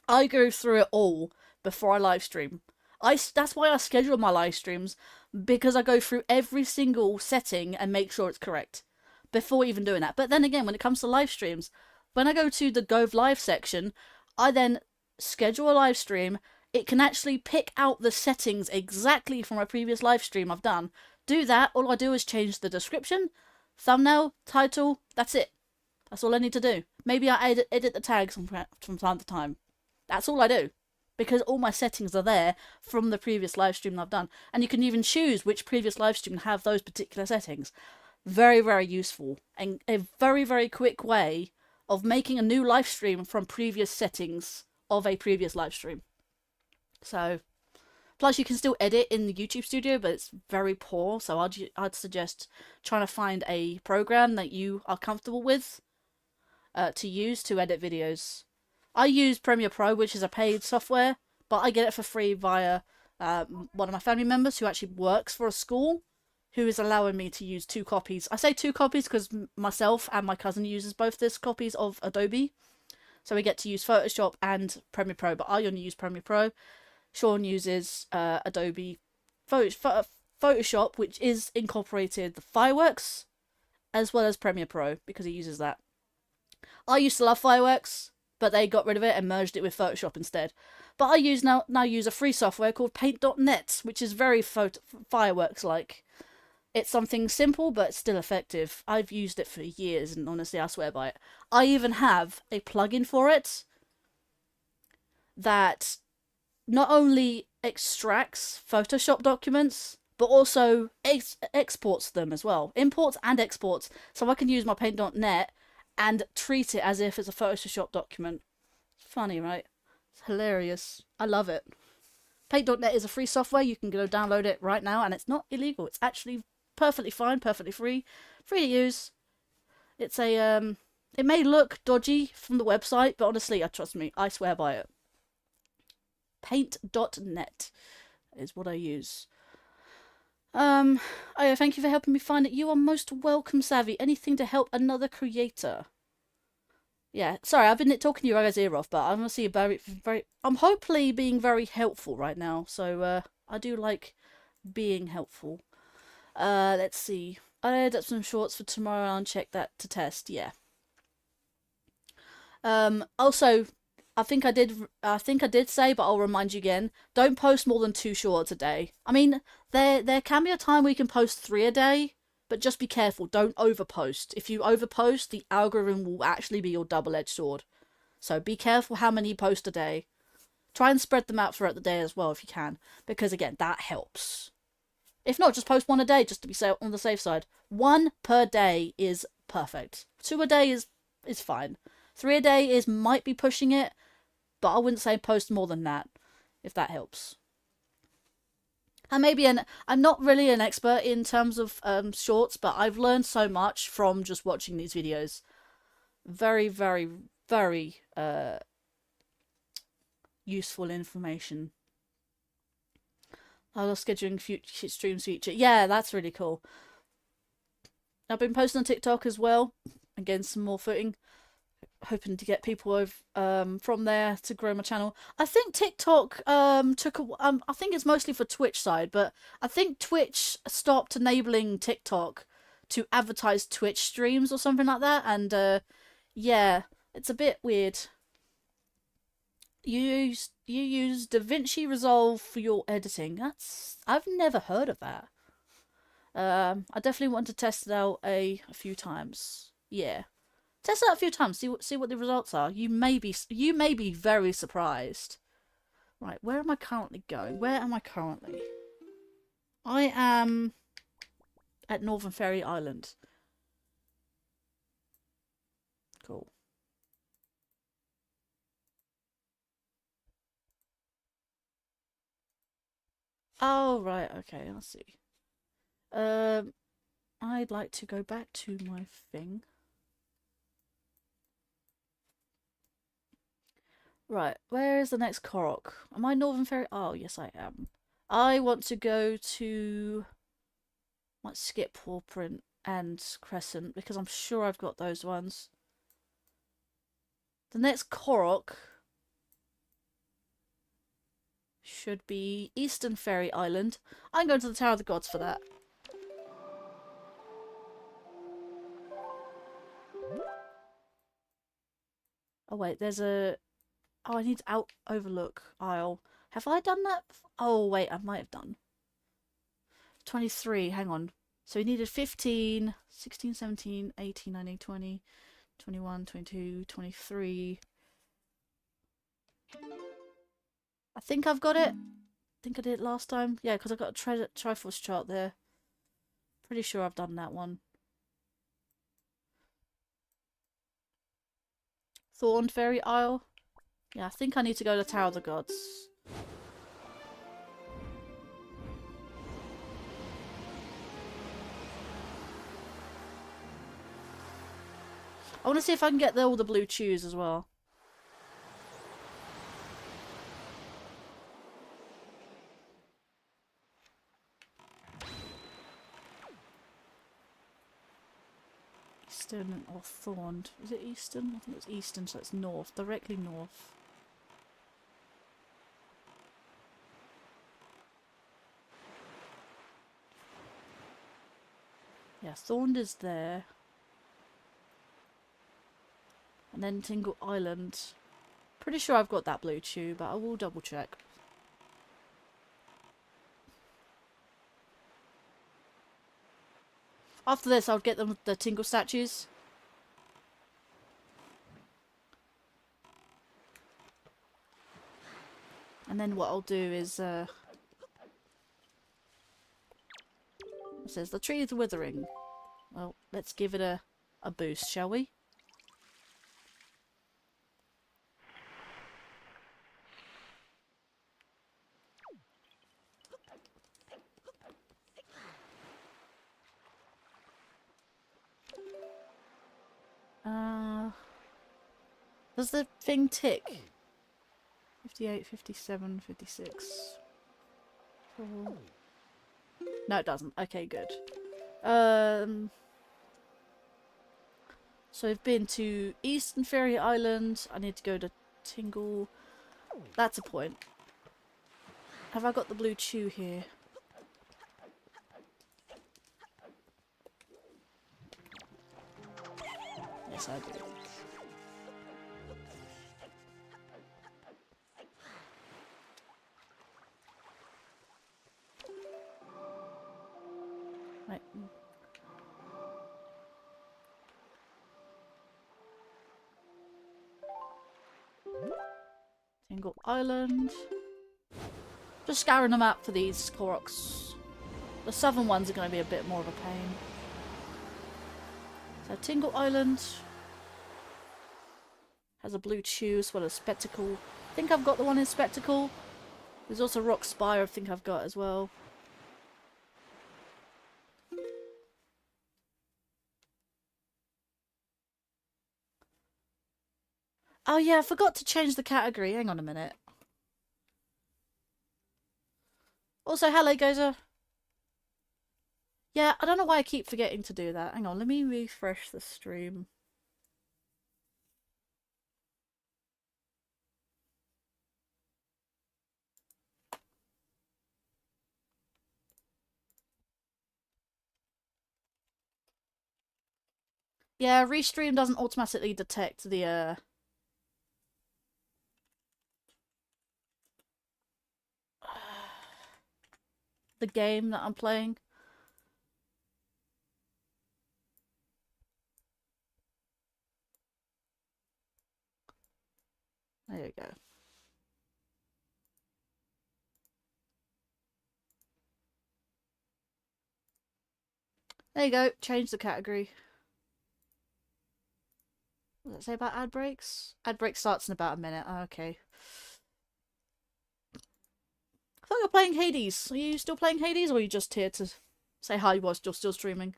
I go through it all before I live stream. That's why I schedule my live streams, because I go through every single setting and make sure it's correct before even doing that. But then again, when it comes to live streams, when I go to the Go Live section, I then schedule a live stream. It can actually pick out the settings exactly from a previous live stream I've done. Do that, all I do is change the description, thumbnail, title, that's it. That's all I need to do. Maybe I edit the tags from time to time. That's all I do. Because all my settings are there from the previous live stream I've done. And you can even choose which previous live stream have those particular settings. Very, very useful, and a very, very quick way of making a new live stream from previous settings of a previous live stream. So, plus you can still edit in the YouTube studio, but it's very poor. So I'd suggest trying to find a program that you are comfortable with to use to edit videos. I use Premiere Pro, which is a paid software, but I get it for free via one of my family members who actually works for a school, who is allowing me to use 2 copies. I say 2 copies because myself and my cousin uses both this copies of Adobe. So we get to use Photoshop and Premiere Pro, but I only use Premiere Pro. Sean uses Adobe Photoshop, which is incorporated the Fireworks, as well as Premiere Pro, because he uses that. I used to love Fireworks, but they got rid of it and merged it with Photoshop instead. But I now use a free software called Paint.net, which is very Fireworks-like. It's something simple, but still effective. I've used it for years, and honestly, I swear by it. I even have a plugin for it that not only extracts Photoshop documents, but also exports them as well. Imports and exports. So I can use my Paint.net and treat it as if it's a Photoshop document. Funny, right? It's hilarious. I love it. Paint.net is a free software. You can go download it right now, and it's not illegal. It's actually perfectly fine, perfectly free to use. It's a it may look dodgy from the website, but honestly, trust me, I swear by it. Paint.net is what I use. Oh yeah, thank you for helping me find it. You are most welcome, Savvy. Anything to help another creator. Yeah, sorry, I've been talking your guys' ear off, but I'm gonna see I'm hopefully being very helpful right now. So I do like being helpful. Let's see. I added up some shorts for tomorrow and check that to test. Yeah. Also, I think I did say, but I'll remind you again. Don't post more than 2 shorts a day. I mean, there can be a time where you can post 3 a day, but just be careful. Don't overpost. If you overpost, the algorithm will actually be your double-edged sword. So be careful how many you post a day. Try and spread them out throughout the day as well if you can, because again, that helps. If not, just post 1 a day just to be on the safe side. 1 per day is perfect. 2 a day is fine. 3 a day might be pushing it, but I wouldn't say post more than that, if that helps. And I'm not really an expert in terms of shorts, but I've learned so much from just watching these videos. Very, very, very useful information. I love scheduling streams feature. Yeah, that's really cool. I've been posting on TikTok as well. Again, some more footing. Hoping to get people over from there to grow my channel. I think TikTok I think it's mostly for Twitch side, but I think Twitch stopped enabling TikTok to advertise Twitch streams or something like that, and yeah, it's a bit weird. You use DaVinci Resolve for your editing. I've never heard of that. I definitely want to test it out a few times. Yeah. Test it out a few times, see what the results are. You may be very surprised. Right, where am I currently going? Where am I currently? I am at Northern Fairy Island. Cool. Oh, right, okay, I see. I'd like to go back to my thing. Right, where is the next Korok? Am I Northern Fairy? Oh, yes, I am. I want to go to... Let's skip Paw and Crescent, because I'm sure I've got those ones. The next Korok should be Eastern Fairy Island. I'm going to the Tower of the Gods for that. Oh, wait, there's a... Oh, I need to overlook Isle. Have I done that? Oh, wait, I might have done. 23, hang on. So we needed 15, 16, 17, 18, 19, 20, 21, 22, 23. I think I've got it. I think I did it last time. Yeah, because I got a Triforce chart there. Pretty sure I've done that one. Thorn Fairy Isle. Yeah, I think I need to go to Tower of the Gods. I want to see if I can get all the blue chews as well. Eastern or Thorned. Is it Eastern? I think it's Eastern, so it's north. Directly north. Yeah, Thorned is there. And then Tingle Island. Pretty sure I've got that blue chew, but I will double check. After this, I'll get them the Tingle statues. And then what I'll do is, it says the tree is withering. Well, let's give it a boost, shall we? Does the thing tick? 58, 57, 56. Oh. No, it doesn't. Okay, good. So I've been to Eastern Fairy Island. I need to go to Tingle. That's a point. Have I got the blue chew here? Yes, I do. Right. Tingle Island. Just scouring the map for these Koroks. The southern ones are going to be a bit more of a pain. So Tingle Island has a blue chew as well as Spectacle. I think I've got the one in Spectacle. There's also Rock Spire I think I've got as well. Oh yeah, I forgot to change the category. Hang on a minute. Also, hello, Gozer. Yeah, I don't know why I keep forgetting to do that. Hang on, let me refresh the stream. Yeah, Restream doesn't automatically detect the the game that I'm playing. There you go. There you go. Change the category. What does it say about ad breaks? Ad break starts in about a minute. Oh, okay. I thought you were playing Hades. Are you still playing Hades, or are you just here to say hi whilst you're still streaming?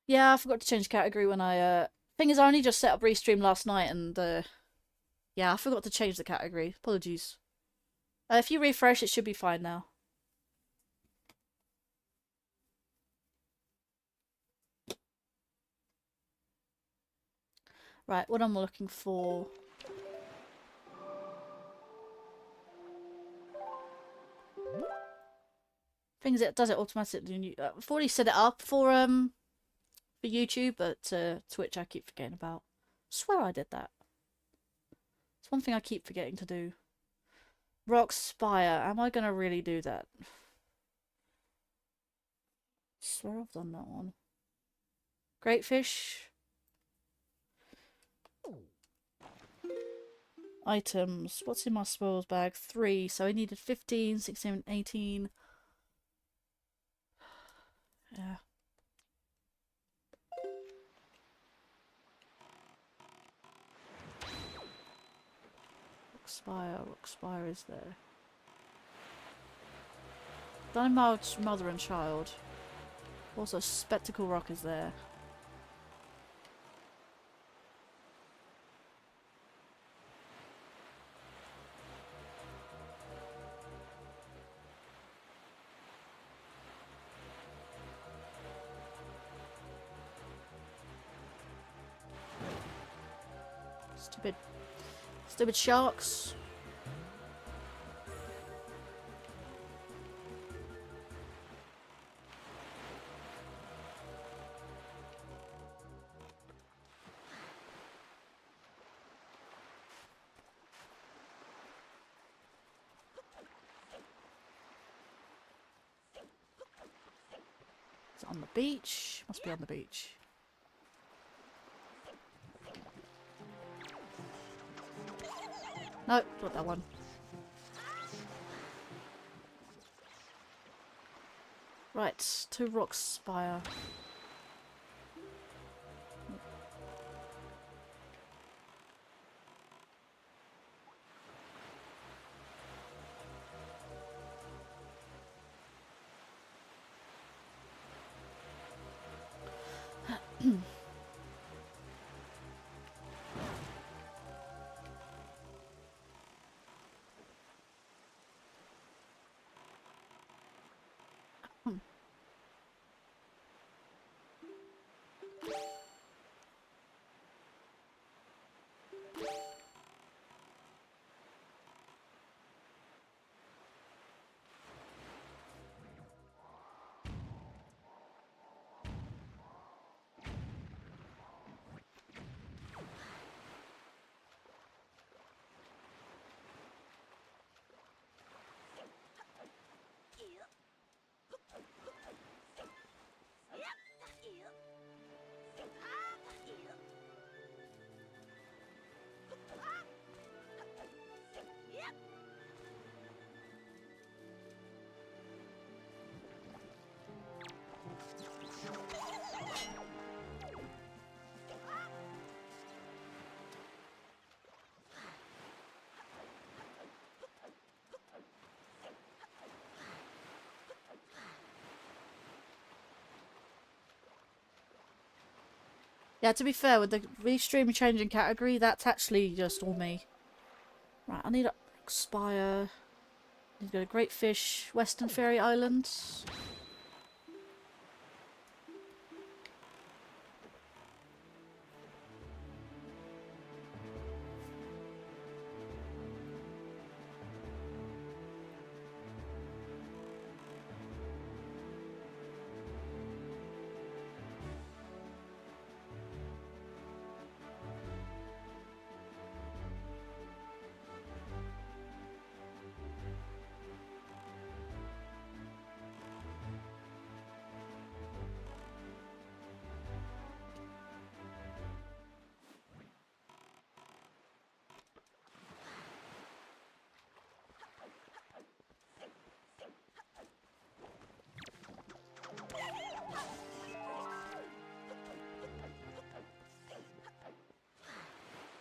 Yeah, I forgot to change category when I thing is I only just set up Restream last night and yeah, I forgot to change the category. Apologies. If you refresh it should be fine now. Right, what I'm looking for. Things it does it automatically. I've already set it up for YouTube, but Twitch I keep forgetting about. I swear I did that. It's one thing I keep forgetting to do. Rock Spire. Am I gonna really do that? I swear I've done that one. Great fish. Items. What's in my spoils bag? 3. So I needed 15, 16, 18. Yeah. Spire. Rock Spire is there. Dynamite's mother and child. Also, Spectacle Rock is there. Stupid sharks. Is it on the beach? Must be on the beach. Nope, not that one. Right, to Rock Spire. Yeah, to be fair, with the restream changing category, that's actually just all me. Right, I need a Spire. I need to go to Great Fish, Western Fairy Islands.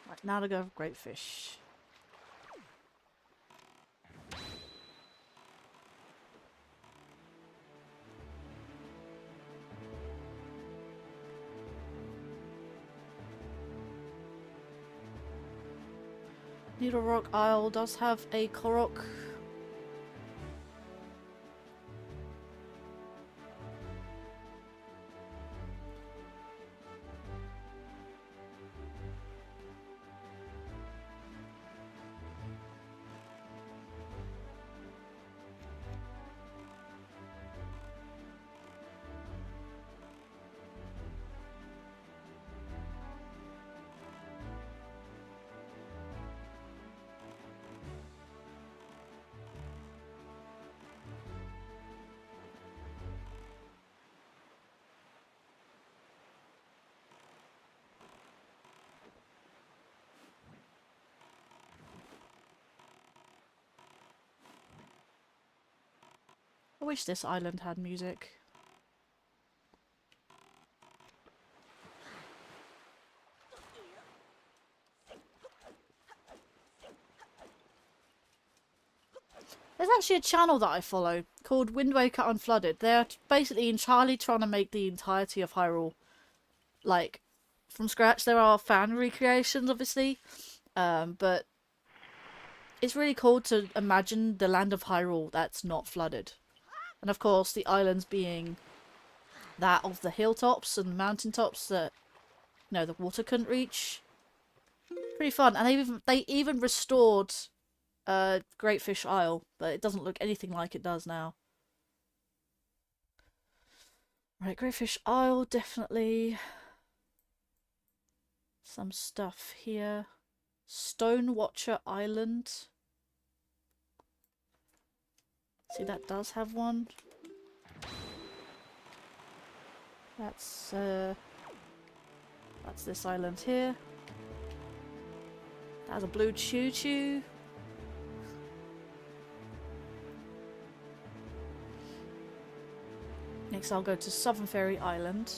Right, now to go for Great Fish. Needle Rock Isle does have a Korok. I wish this island had music. There's actually a channel that I follow called Wind Waker Unflooded. They're basically entirely trying to make the entirety of Hyrule, like, from scratch. There are fan recreations, obviously, but it's really cool to imagine the land of Hyrule that's not flooded. And of course, the islands being that of the hilltops and mountaintops that, you know, the water couldn't reach. Pretty fun. And they even restored Great Fish Isle, but it doesn't look anything like it does now. Right, Great Fish Isle, definitely. Some stuff here. Stone Watcher Island. See, that does have one. That's this island here. That has a blue choo-choo. Next I'll go to Southern Fairy Island.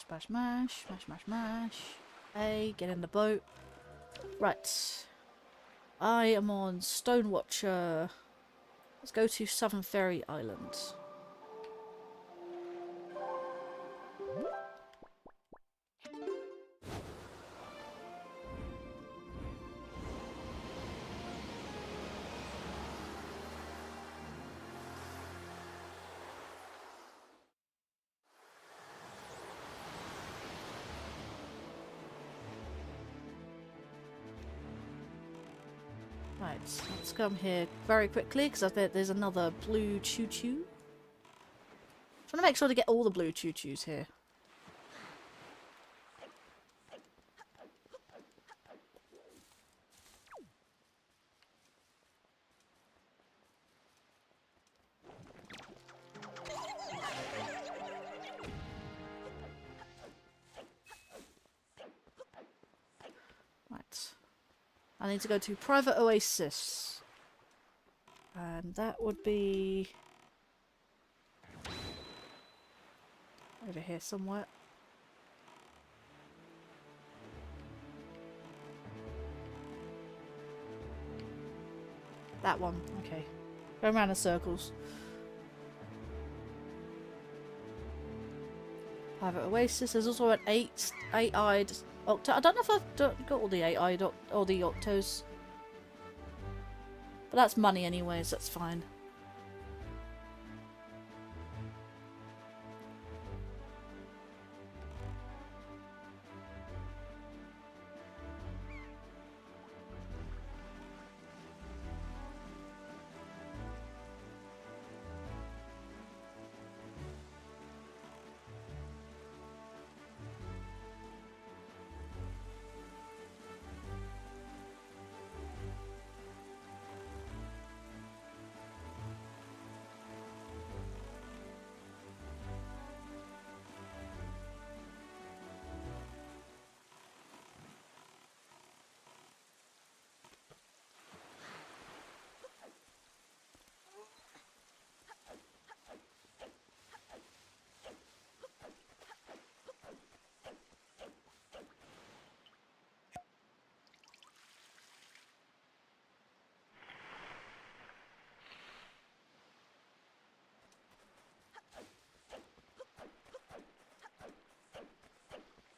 Smash, mash, smash, mash, mash. Hey, get in the boat. Right. I am on Stonewatcher. Let's go to Southern Fairy Island. Right, let's come here very quickly because I bet there's another blue choo-choo. Trying to make sure to get all the blue choo-choos here. Right. I need to go to Private Oasis. And that would be over here somewhere. That one, okay. Go around in circles. Private Oasis. There's also an eight-eyed octo. I don't know if I've got all the eight-eyed or the octos. But that's money anyways, that's fine.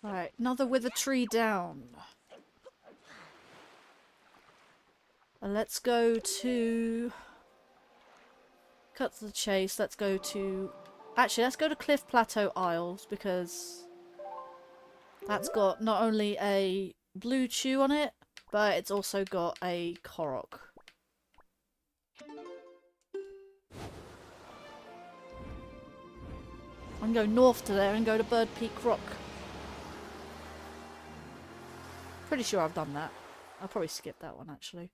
Right, another with a tree down. And let's go to... Cut to the chase, let's go to Actually, let's go to Cliff Plateau Isles because that's got not only a blue chew on it, but it's also got a Korok. I can go north to there and go to Bird Peak Rock. Pretty sure I've done that. I'll probably skip that one actually.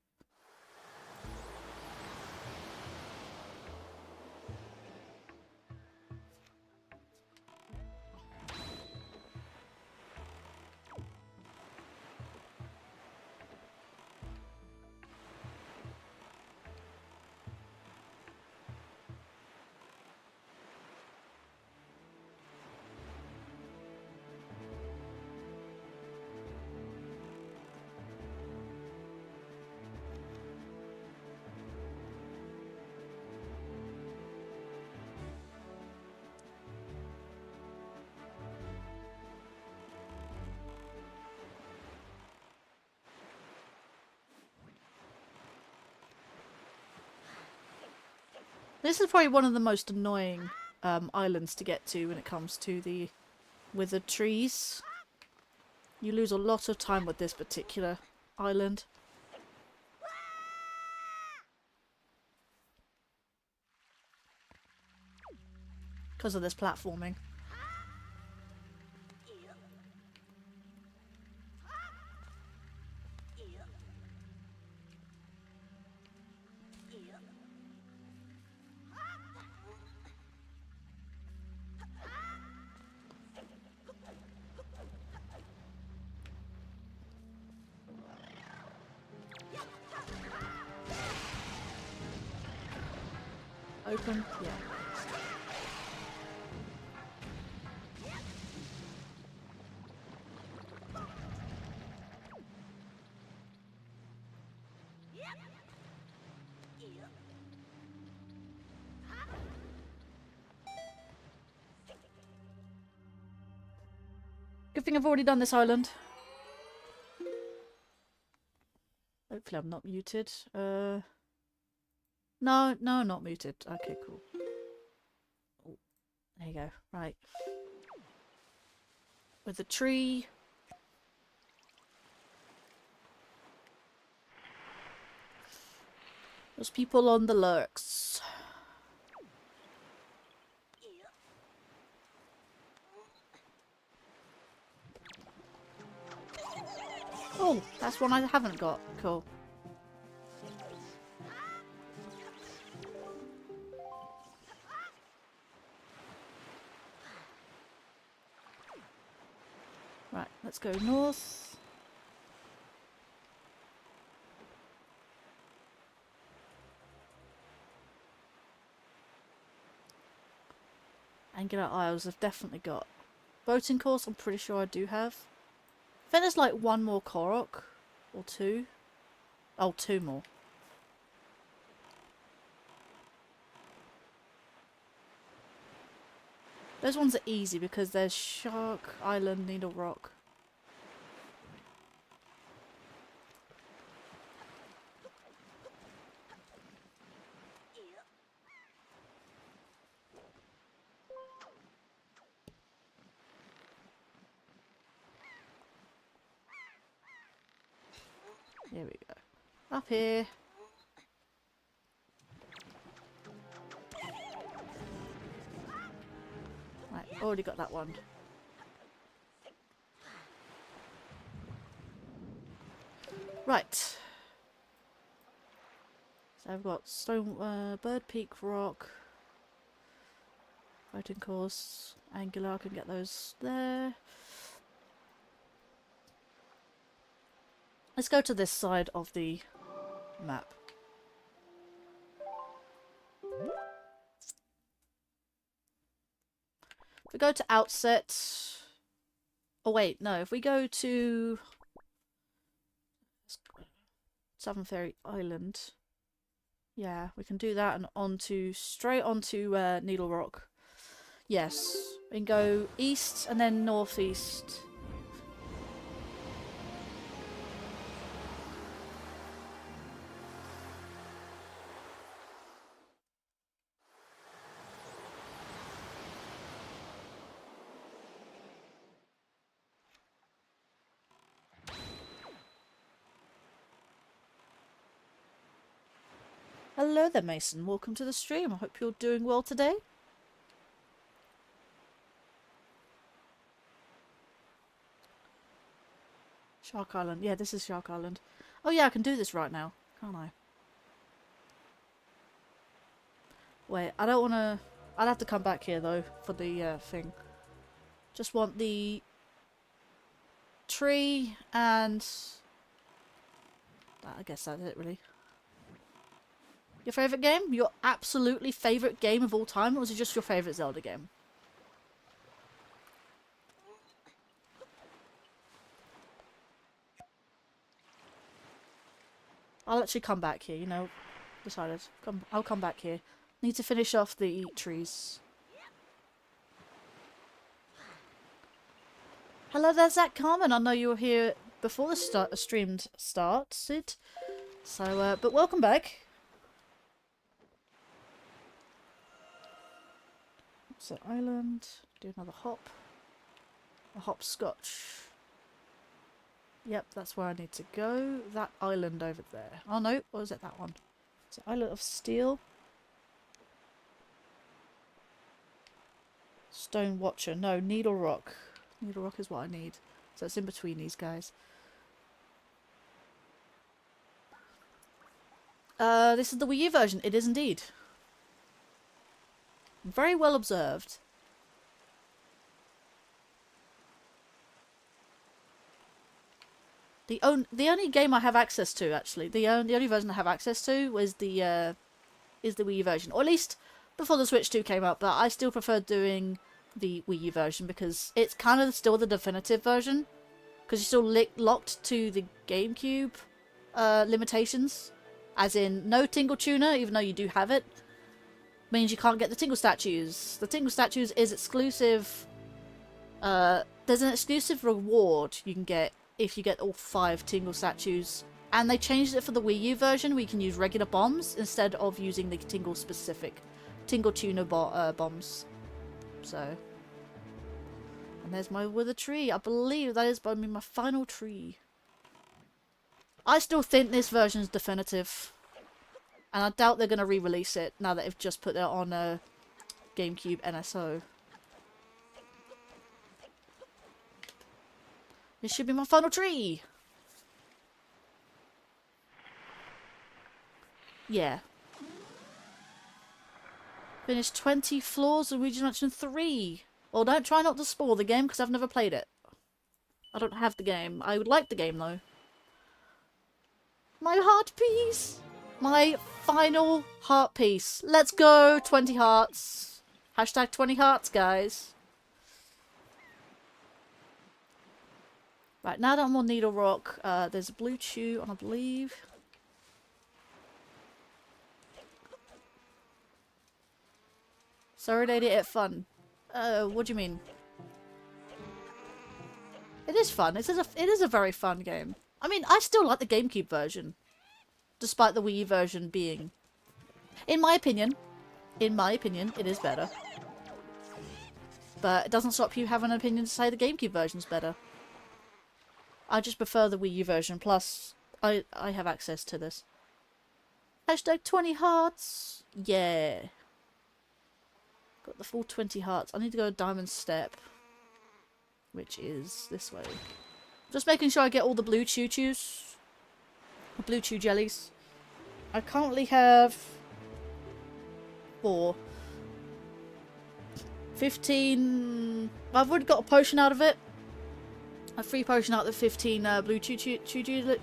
This is probably one of the most annoying islands to get to when it comes to the withered trees. You lose a lot of time with this particular island. Because of this platforming. Open? Yeah. Good thing I've already done this island. Hopefully I'm not muted. No, not muted. Okay, cool. Oh, there you go. Right. With the tree. There's people on the lurks. Oh, that's one I haven't got. Cool. Right, let's go north. Angular Isles I've definitely got. Boating course I'm pretty sure I do have. I think there's like one more Korok. Or two. Oh, two more. Those ones are easy because there's Shark Island, Needle Rock. Here we go. Up here. Right, already got that one. Right. So I've got Bird Peak Rock. Boating course. Angular, I can get those there. Let's go to this side of the map. If we go to Outset... Oh wait, no, if we go to Southern Fairy Island... Yeah, we can do that and straight onto Needle Rock. Yes, we can go east and then northeast. Hello there, Mason. Welcome to the stream. I hope you're doing well today. Shark Island. Yeah, this is Shark Island. Oh yeah, I can do this right now, can't I? Wait, I don't want to... I'll have to come back here, though, for the thing. Just want the tree and... I guess that's it, really. Your favourite game? Your absolutely favourite game of all time? Or was it just your favourite Zelda game? I'll actually come back here, you know. Decided. I'll come back here. Need to finish off the trees. Hello there, Zach Carmen. I know you were here before the stream started. So, but welcome back. So, island. Do another hop. A hopscotch. Yep, that's where I need to go. That island over there. Oh no, or is it that one? Is it Island of Steel? Stone Watcher. No, Needle Rock. Needle Rock is what I need. So it's in between these guys. This is the Wii U version. It is indeed. Very well observed. The only game I have access to, actually, the only version I have access to is the Wii U version, or at least before the Switch 2 came out. But I still prefer doing the Wii U version because it's kind of still the definitive version, because you're still locked to the GameCube limitations, as in no tingle tuner, even though you do have it, means you can't get the tingle statues. The tingle statues is exclusive. There's an exclusive reward you can get if you get all 5 tingle statues, and they changed it for the Wii U version where you can use regular bombs instead of using the tingle specific tingle tuner bombs. So, and there's my wither tree. I believe that is my final tree. I still think this version is definitive, and I doubt they're going to re-release it now that they've just put it on a GameCube NSO. This should be my final tree. Yeah. Finished 20 floors of Luigi's Mansion 3. Well, don't try not to spoil the game because I've never played it. I don't have the game. I would like the game though. My heart piece. My final heart piece. Let's go. 20 hearts. Hashtag 20 hearts, guys. Right, now that I'm on Needle Rock, there's a blue chew on, I believe. Sorry they did it fun. What do you mean? It is fun. It is a very fun game. I mean, I still like the GameCube version, despite the Wii U version being, in my opinion, it is better. But it doesn't stop you having an opinion to say the GameCube version's better. I just prefer the Wii U version, plus I have access to this. Hashtag 20 hearts! Yeah. Got the full 20 hearts. I need to go to Diamond Step, which is this way. Just making sure I get all the blue choo-choos. The blue chew jellies. I currently have 4. 15... I've already got a potion out of it. A free potion out of the 15 blue chew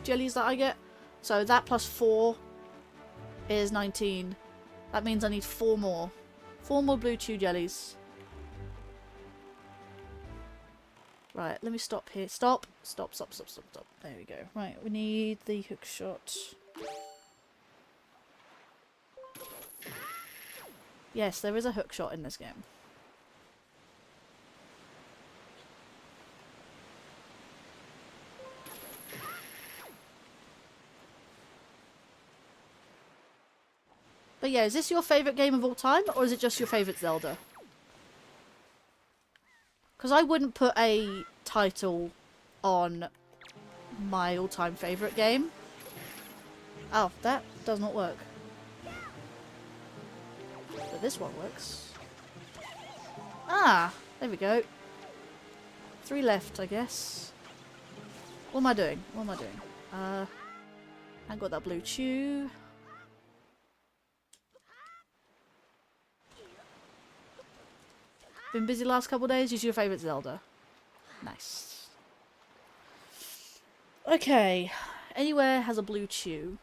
jellies that I get. So that plus 4 is 19. That means I need 4 more. 4 more blue chew jellies. Right, let me stop here. Stop. Stop. There we go. Right, we need the hook shot. Yes, there is a hook shot in this game. But yeah, is this your favourite game of all time, or is it just your favourite Zelda? Because I wouldn't put a title on my all-time favourite game. Oh, that does not work. But this one works. Ah! There we go. 3 left, I guess. What am I doing? What am I doing? I got that blue chew. Been busy last couple of days? Use your favourite Zelda. Nice. Okay. Anywhere has a blue chew.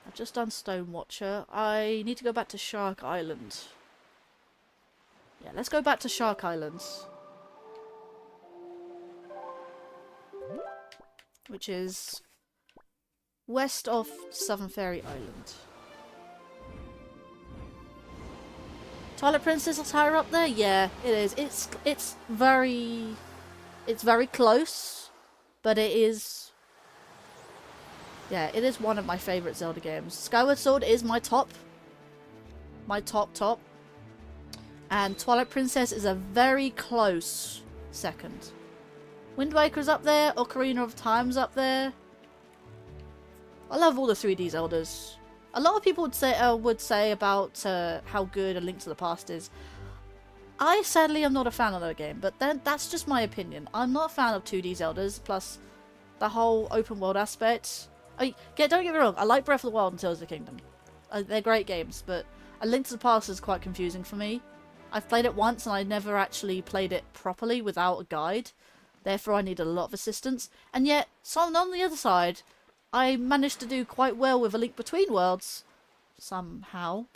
I've just done Stone Watcher. I need to go back to Shark Island. Yeah, let's go back to Shark Island. Which is west of Southern Fairy Island. Twilight Princess is higher up there? Yeah, it is. It's very close, but it is, yeah, it is one of my favourite Zelda games. Skyward Sword is my top. And Twilight Princess is a very close second. Wind Waker's up there, Ocarina of Time's up there. I love all the 3D Zeldas. A lot of people would say about how good A Link to the Past is. I sadly am not a fan of that game, but then that's just my opinion. I'm not a fan of 2D Zeldas, plus the whole open world aspect. Don't get me wrong, I like Breath of the Wild and Tears of the Kingdom. They're great games, but A Link to the Past is quite confusing for me. I've played it once and I never actually played it properly without a guide. Therefore I need a lot of assistance. And yet, on the other side, I managed to do quite well with A Link Between Worlds. Somehow.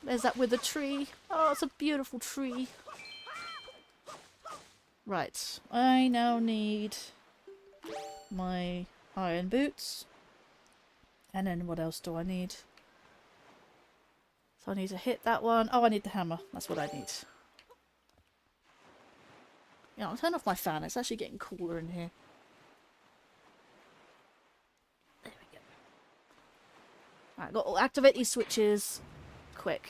There's that with the tree. Oh, it's a beautiful tree. Right. I now need my iron boots. And then what else do I need? So I need to hit that one. Oh, I need the hammer. That's what I need. Yeah, I'll turn off my fan. It's actually getting cooler in here. There we go. Alright, got to activate these switches quick.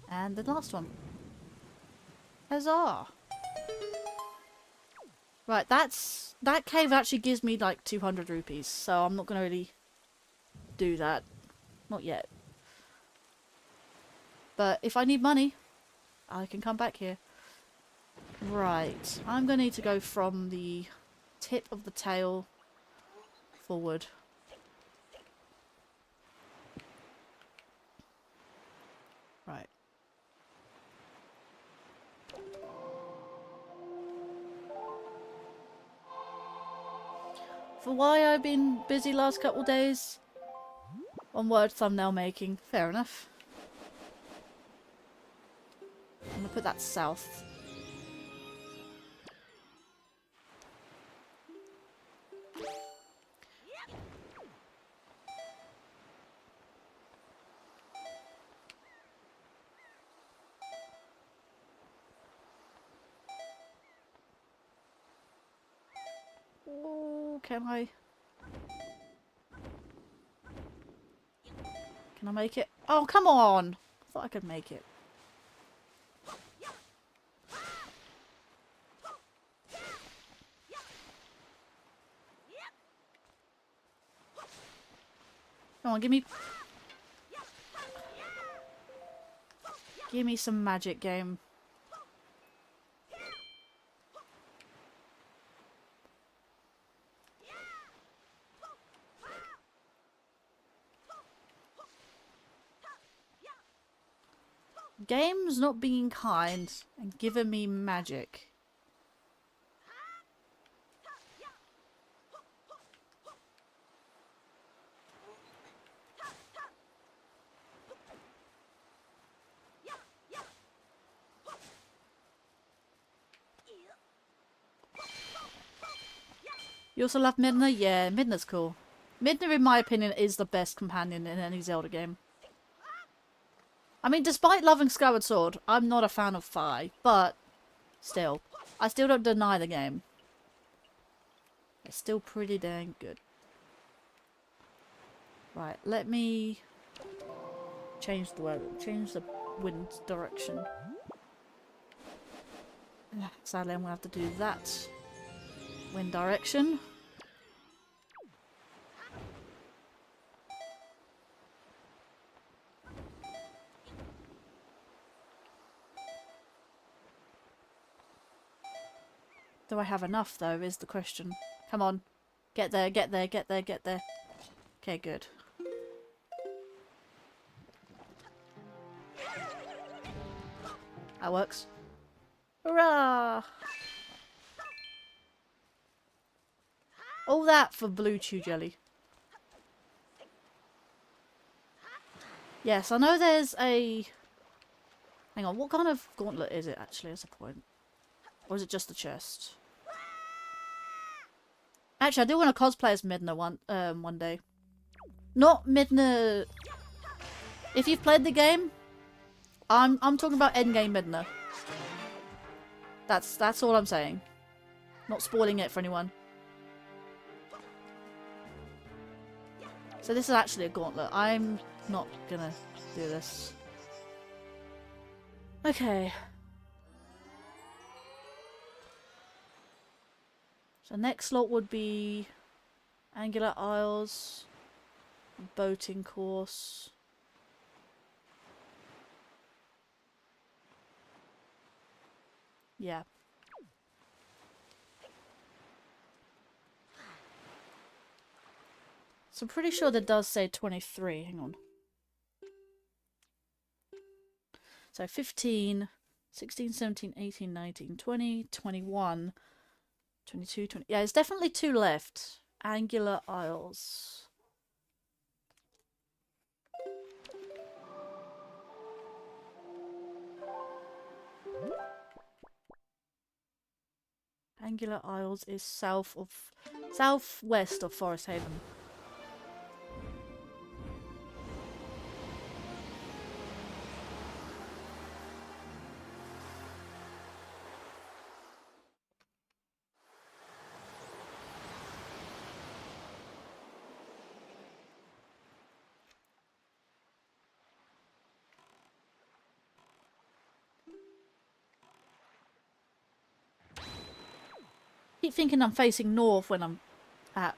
And the last one. Huzzah! Right, that cave actually gives me like 200 rupees, so I'm not gonna really do that. Not yet. But if I need money, I can come back here. Right, I'm gonna need to go from the tip of the tail forward. Right. For why I've been busy last couple of days? One word thumbnail making. Fair enough. I'm gonna put that south. Oh, can I make it? Oh, come on! I thought I could make it. Come on, give me some magic, game. Game's not being kind and giving me magic. You also love Midna? Yeah, Midna's cool. Midna, in my opinion, is the best companion in any Zelda game. I mean, despite loving Skyward Sword, I'm not a fan of Fi, but still. I still don't deny the game. It's still pretty dang good. Right, let me change the wind direction. Sadly, I'm gonna have to do that. Wind direction. Do I have enough though, is the question. Come on. Get there, get there, get there, get there. Okay, good. That works. Hurrah! All that for blue chew jelly. Yes, I know there's a... Hang on, what kind of gauntlet is it actually as a point? Or is it just the chest? Actually, I do want to cosplay as Midna one day. Not Midna... If you've played the game, I'm talking about endgame Midna. That's all I'm saying. Not spoiling it for anyone. So this is actually a gauntlet. I'm not gonna do this. Okay. So next slot would be Angular Isles, boating course. Yeah. So I'm pretty sure that does say 23. Hang on. So 15, 16, 17, 18, 19, 20, 21, 22, 20. Yeah, there's definitely 2 left. Angular Isles. Angular Isles is southwest of Forest Haven. Keep thinking I'm facing north when I'm at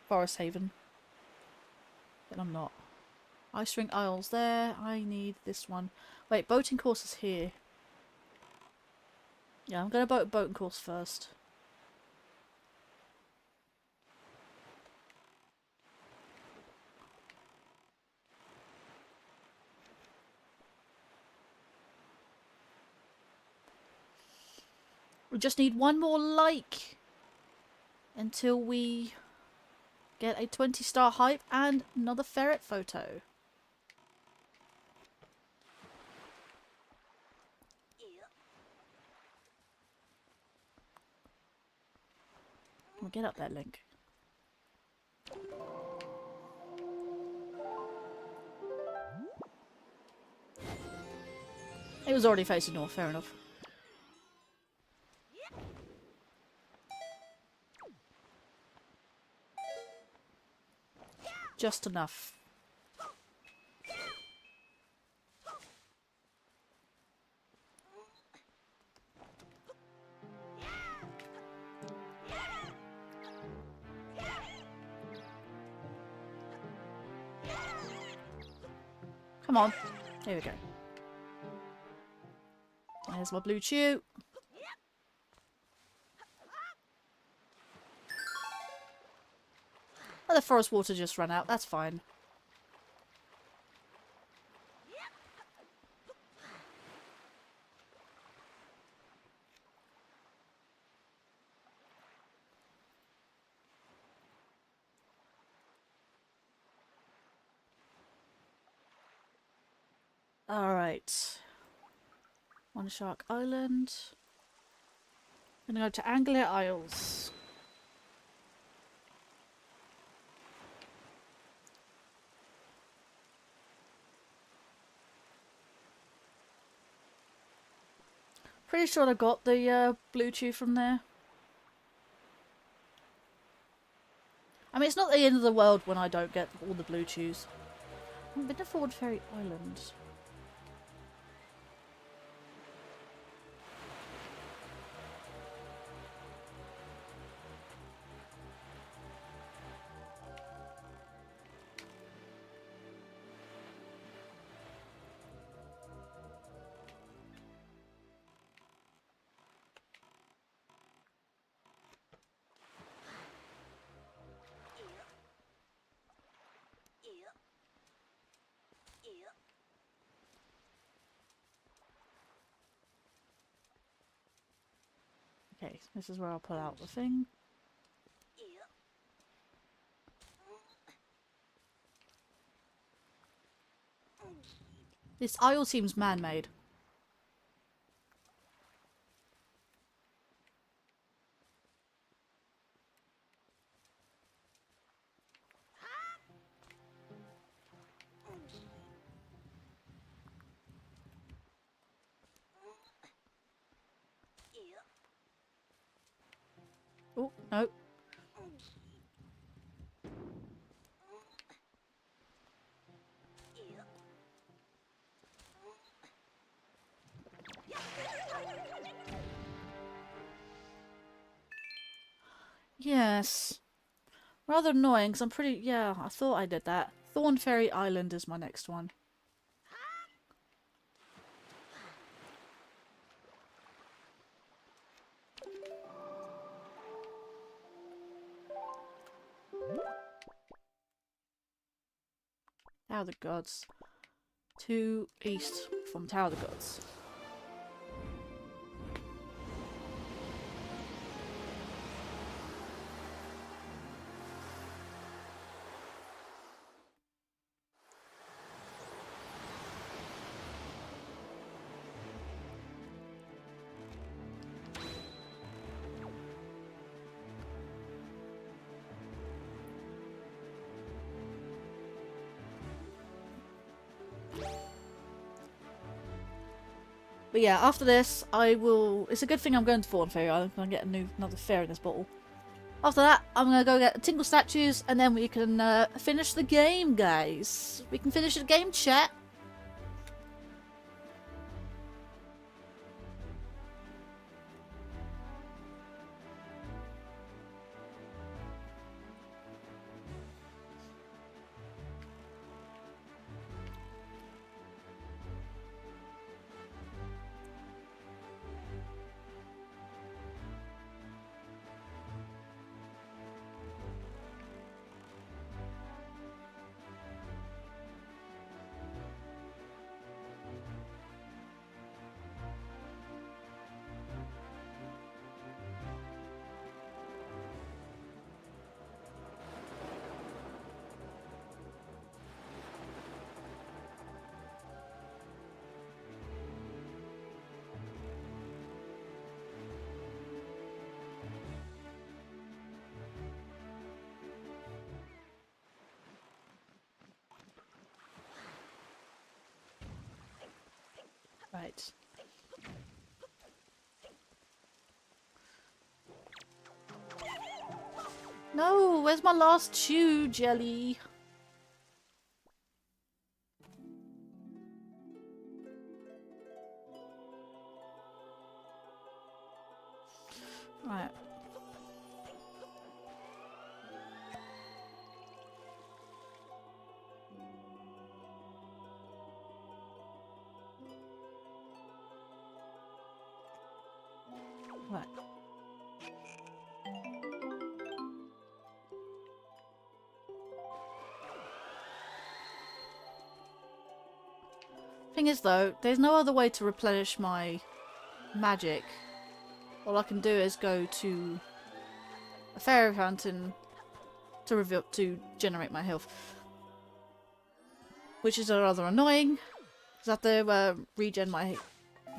Forest Haven. But I'm not. Ice Rink Isles there. I need this one. Wait, boating course is here. Yeah, I'm gonna boating course first. We just need one more like until we get a 20-star hype and another ferret photo. We'll get up there, Link. It was already facing north, fair enough. Just enough. Come on. Here we go. There's my blue chew. Oh, the forest water just ran out. That's fine. Alright. One Shark Island. I'm gonna go to Anglia Isles. Pretty sure I got the blue chew from there. mean, it's not the end of the world when I don't get all the blue chews. I've been to Forward Ferry Island. Okay, this is where I'll pull out the thing. This aisle seems man-made. Oh, no. Yes. Rather annoying, because I'm pretty... Yeah, I thought I did that. Thorn Ferry Island is my next one. Tower of the Gods. 2 east from Tower of the Gods. But yeah, after this, I will... It's a good thing I'm going to Thorn Ferry Island. I'm going to get another fairy in this bottle. After that, I'm going to go get the Tinkle statues, and then we can finish the game, guys. We can finish the game, chat. Right. No, where's my last chew, Jelly? Right. Right. Thing is though, there's no other way to replenish my magic. All I can do is go to a fairy fountain to generate my health. Which is rather annoying, because I have to regen my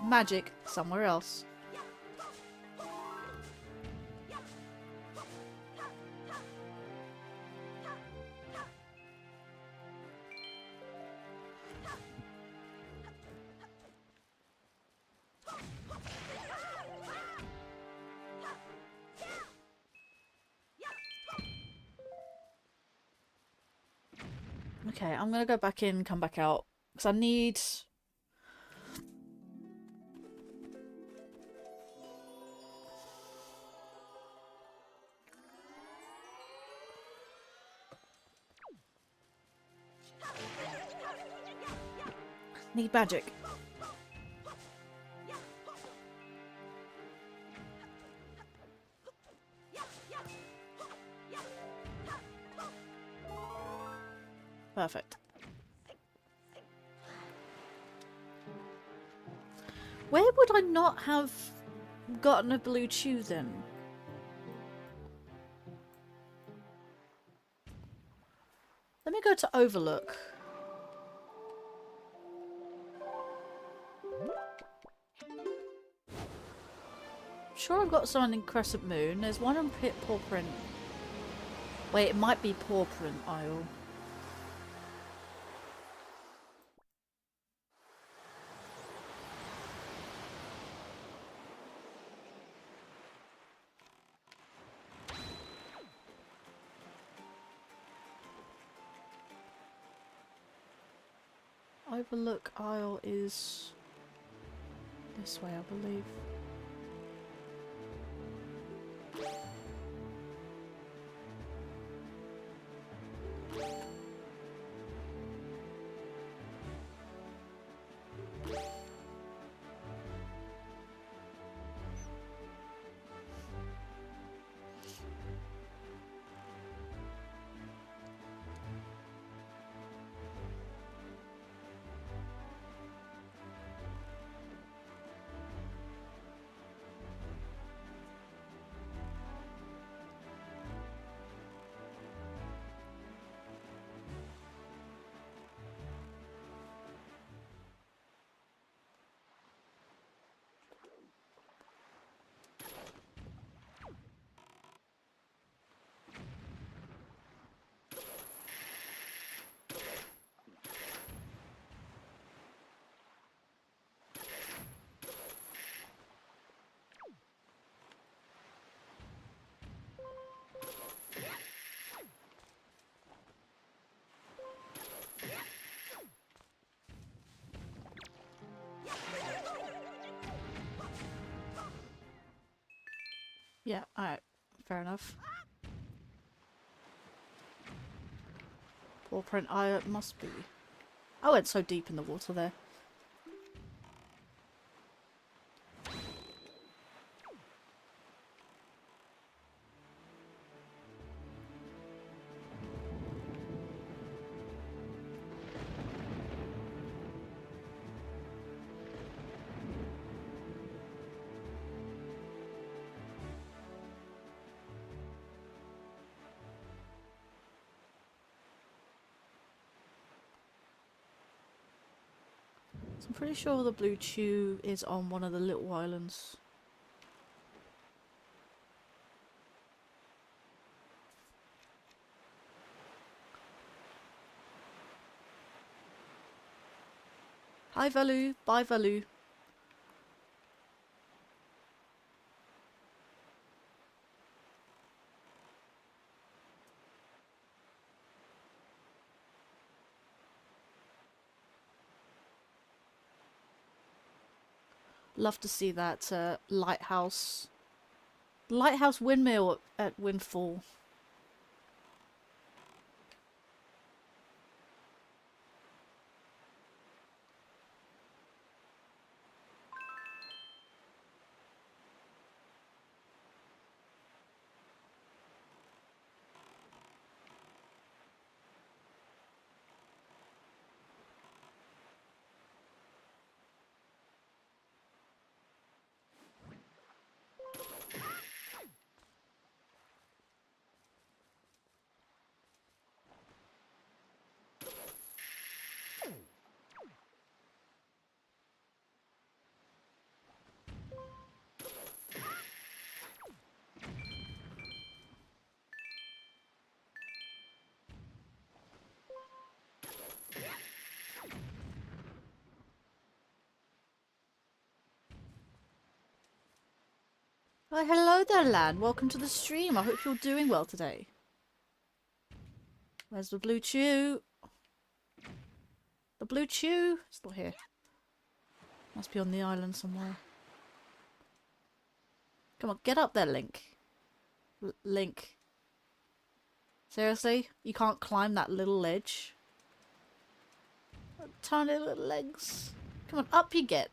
magic somewhere else. Okay, I'm gonna go back in, come back out. Because I need... Need magic. Perfect. Where would I not have gotten a blue chew then? Let me go to Overlook. Sure, I've got someone in Crescent Moon. There's one on Paw Print. Wait, it might be Paw Print Isle. Overlook Isle is this way, I believe. Yeah, alright. Fair enough. Paw Print Isle it must be. I went so deep in the water there. So I'm pretty sure the blue chew is on one of the little islands. Hi Valu, bye Valu. Love to see that lighthouse windmill at Windfall. Oh, hello there, Lan. Welcome to the stream. I hope you're doing well today. Where's the blue chew? The blue chew? It's not here. Must be on the island somewhere. Come on, get up there, Link. Link. Seriously? You can't climb that little ledge? Tiny little legs. Come on, up you get.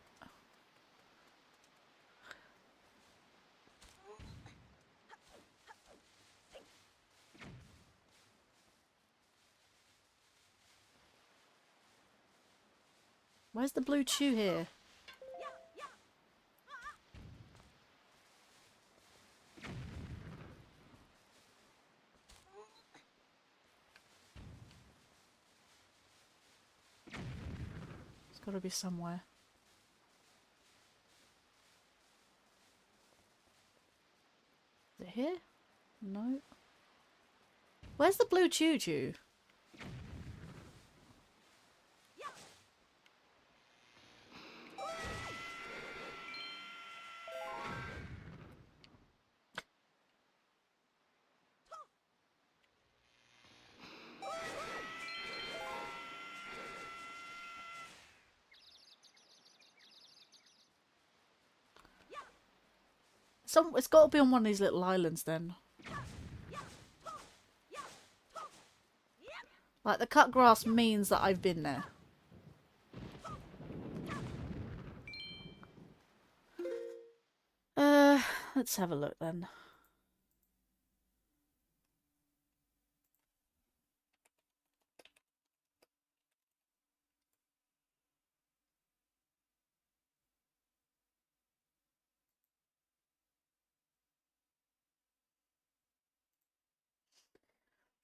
Where's the blue chew here? It's gotta be somewhere. Is it here? No. Where's the blue choo-choo? It's got to be on one of these little islands then. Like, the cut grass means that I've been there. Let's have a look then.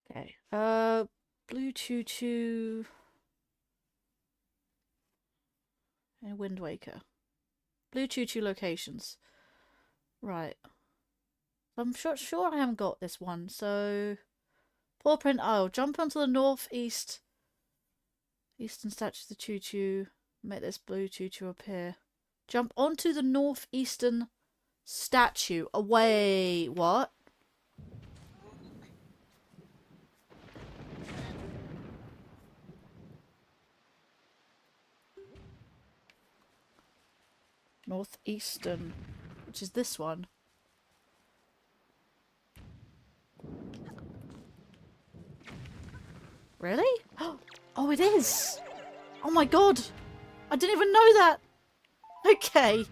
Okay. Blue choo-choo and Wind Waker. Blue choo-choo locations. Right. I'm sure I haven't got this one, so Paw Print Isle. Jump onto the northeastern statue of the choo-choo. Make this blue choo-choo appear. Jump onto the northeastern statue. Away. What? Northeastern, which is this one. Really? Oh, it is! Oh my god! I didn't even know that! Okay.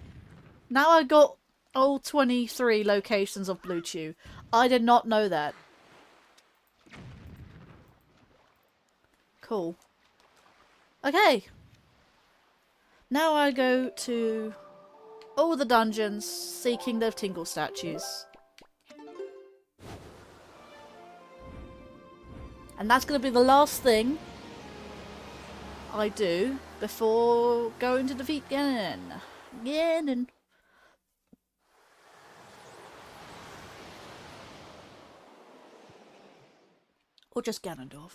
Now I got all 23 locations of Blue Chew. I did not know that. Cool. Okay. Now I go to all the dungeons seeking the Tingle statues. And that's going to be the last thing I do before going to defeat Ganon. Ganon. Or just Ganondorf.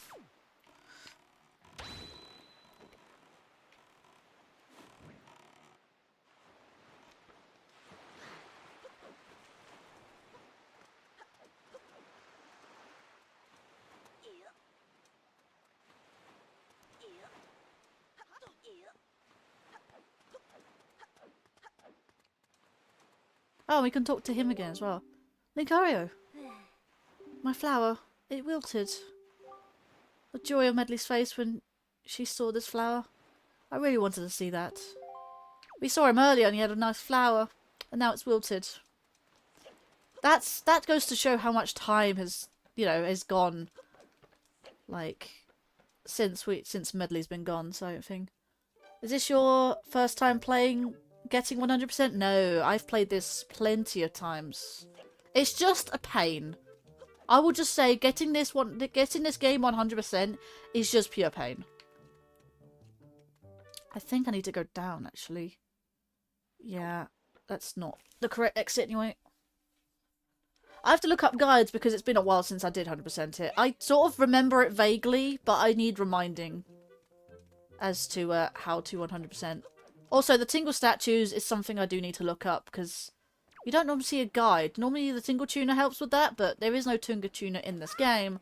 Oh, we can talk to him again as well. Linkario! My flower. It wilted. The joy on Medley's face when she saw this flower. I really wanted to see that. We saw him earlier and he had a nice flower. And now it's wilted. That goes to show how much time has, has gone. Like, since Medley's been gone, so I don't think. Is this your first time getting 100%? No, I've played this plenty of times. It's just a pain. I will just say getting this game 100% is just pure pain. I think I need to go down actually. Yeah, that's not the correct exit anyway. I have to look up guides because it's been a while since I did 100% it. I sort of remember it vaguely, but I need reminding as to how to 100%. Also, the Tingle statues is something I do need to look up because you don't normally see a guide. Normally the Tingle Tuner helps with that, but there is no Tingle Tuner in this game.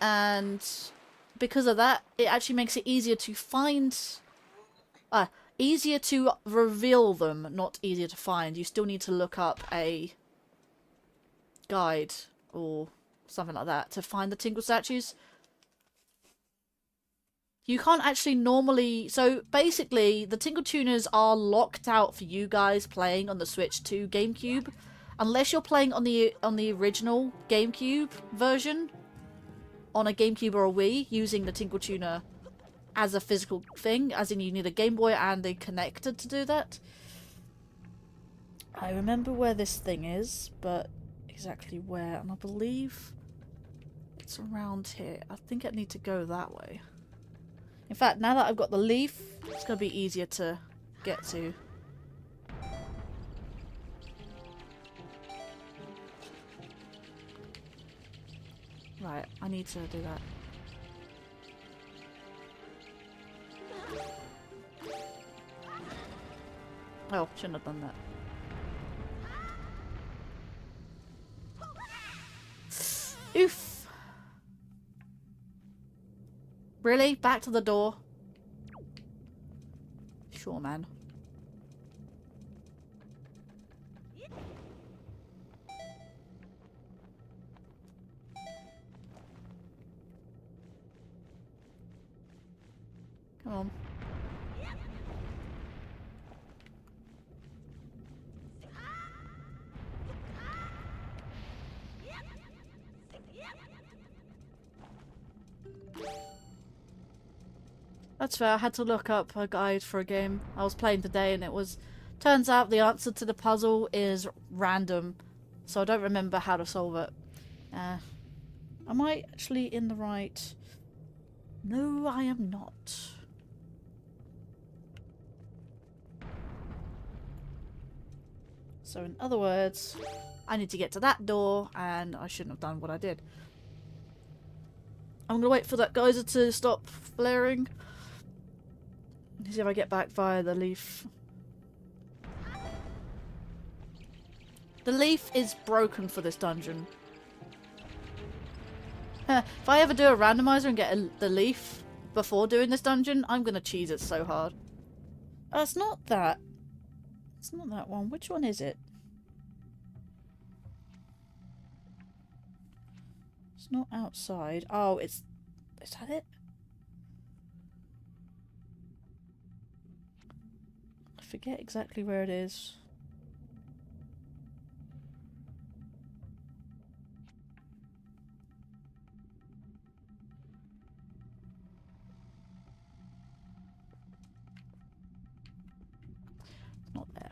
And because of that, it actually makes it easier to find... easier to reveal them, not easier to find. You still need to look up a guide or something like that to find the Tingle statues. You can't actually normally... So basically, the Tingle tuners are locked out for you guys playing on the Switch 2 GameCube. Unless you're playing on the original GameCube version, on a GameCube or a Wii, using the Tingle tuner as a physical thing, as in you need a Game Boy and a connector to do that. I remember where this thing is, but exactly where, and I believe it's around here. I think I need to go that way. In fact, now that I've got the leaf, it's going to be easier to get to. Right, I need to do that. Oh, shouldn't have done that. Oof. Really? Back to the door? Sure, man. Come on. That's fair. I had to look up a guide for a game I was playing today, and it was... Turns out the answer to the puzzle is random, so I don't remember how to solve it. Am I actually in the right... No, I am not. So in other words, I need to get to that door, and I shouldn't have done what I did. I'm gonna wait for that geyser to stop flaring. See if I get back via the leaf. The leaf is broken for this dungeon. If I ever do a randomizer and get the leaf before doing this dungeon, I'm gonna cheese it so hard. It's not that. It's not that one. Which one is it? It's not outside. Oh, it's... Is that it? I forget exactly where it is. Not there.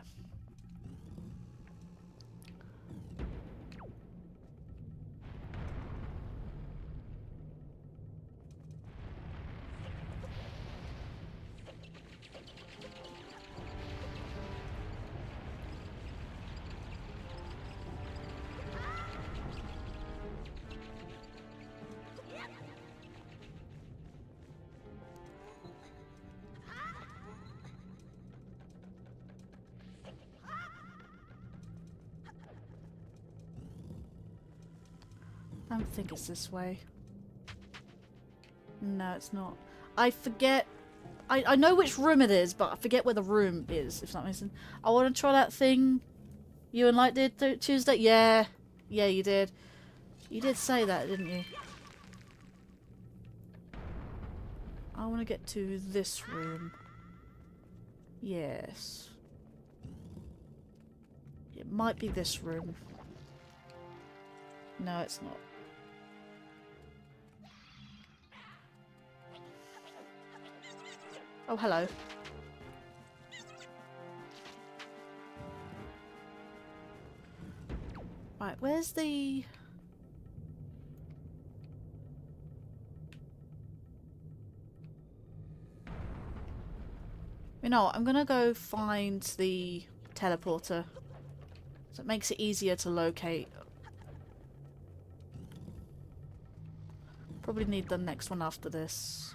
I don't think it's this way. No, it's not. I forget. I know which room it is, but I forget where the room is, if that makes sense. I want to try that thing you and Light did Tuesday. Yeah. Yeah, you did. You did say that, didn't you? I want to get to this room. Yes. It might be this room. No, it's not. Oh, hello. Right, where's the... You know what, I'm gonna go find the teleporter. So it makes it easier to locate. Probably need the next one after this.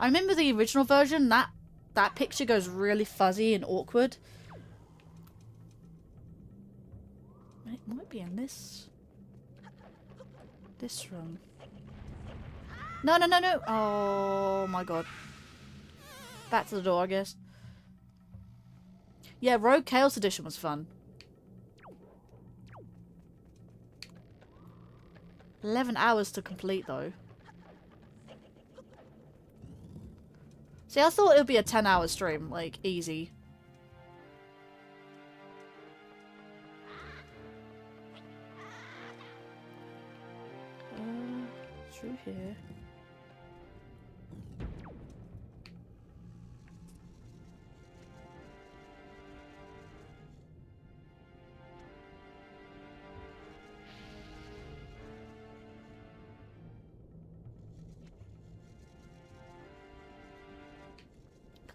I remember the original version, that picture goes really fuzzy and awkward. It Might be in this room. No, no, no, no! Oh my god. Back to the door, I guess. Yeah, Rogue Chaos Edition was fun. 11 hours to complete, though. See, I thought it would be a 10-hour stream, like, easy. Through here.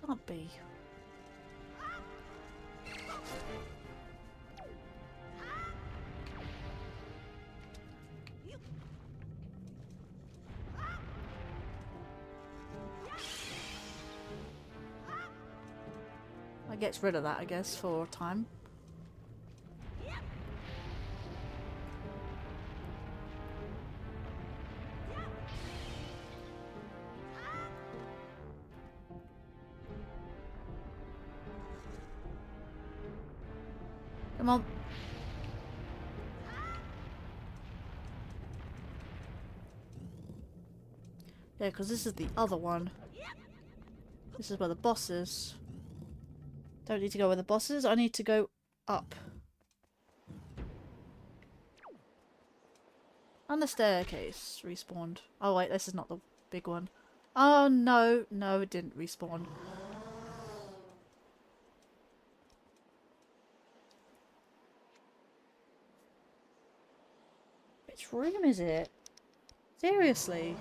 Can't be. That gets rid of that, I guess, for time. Come on. Yeah, because this is the other one. This is where the boss is. Don't need to go where the boss is, I need to go up. On the staircase, respawned. Oh wait, this is not the big one. Oh no, no, it didn't respawn. Which room is it? Seriously?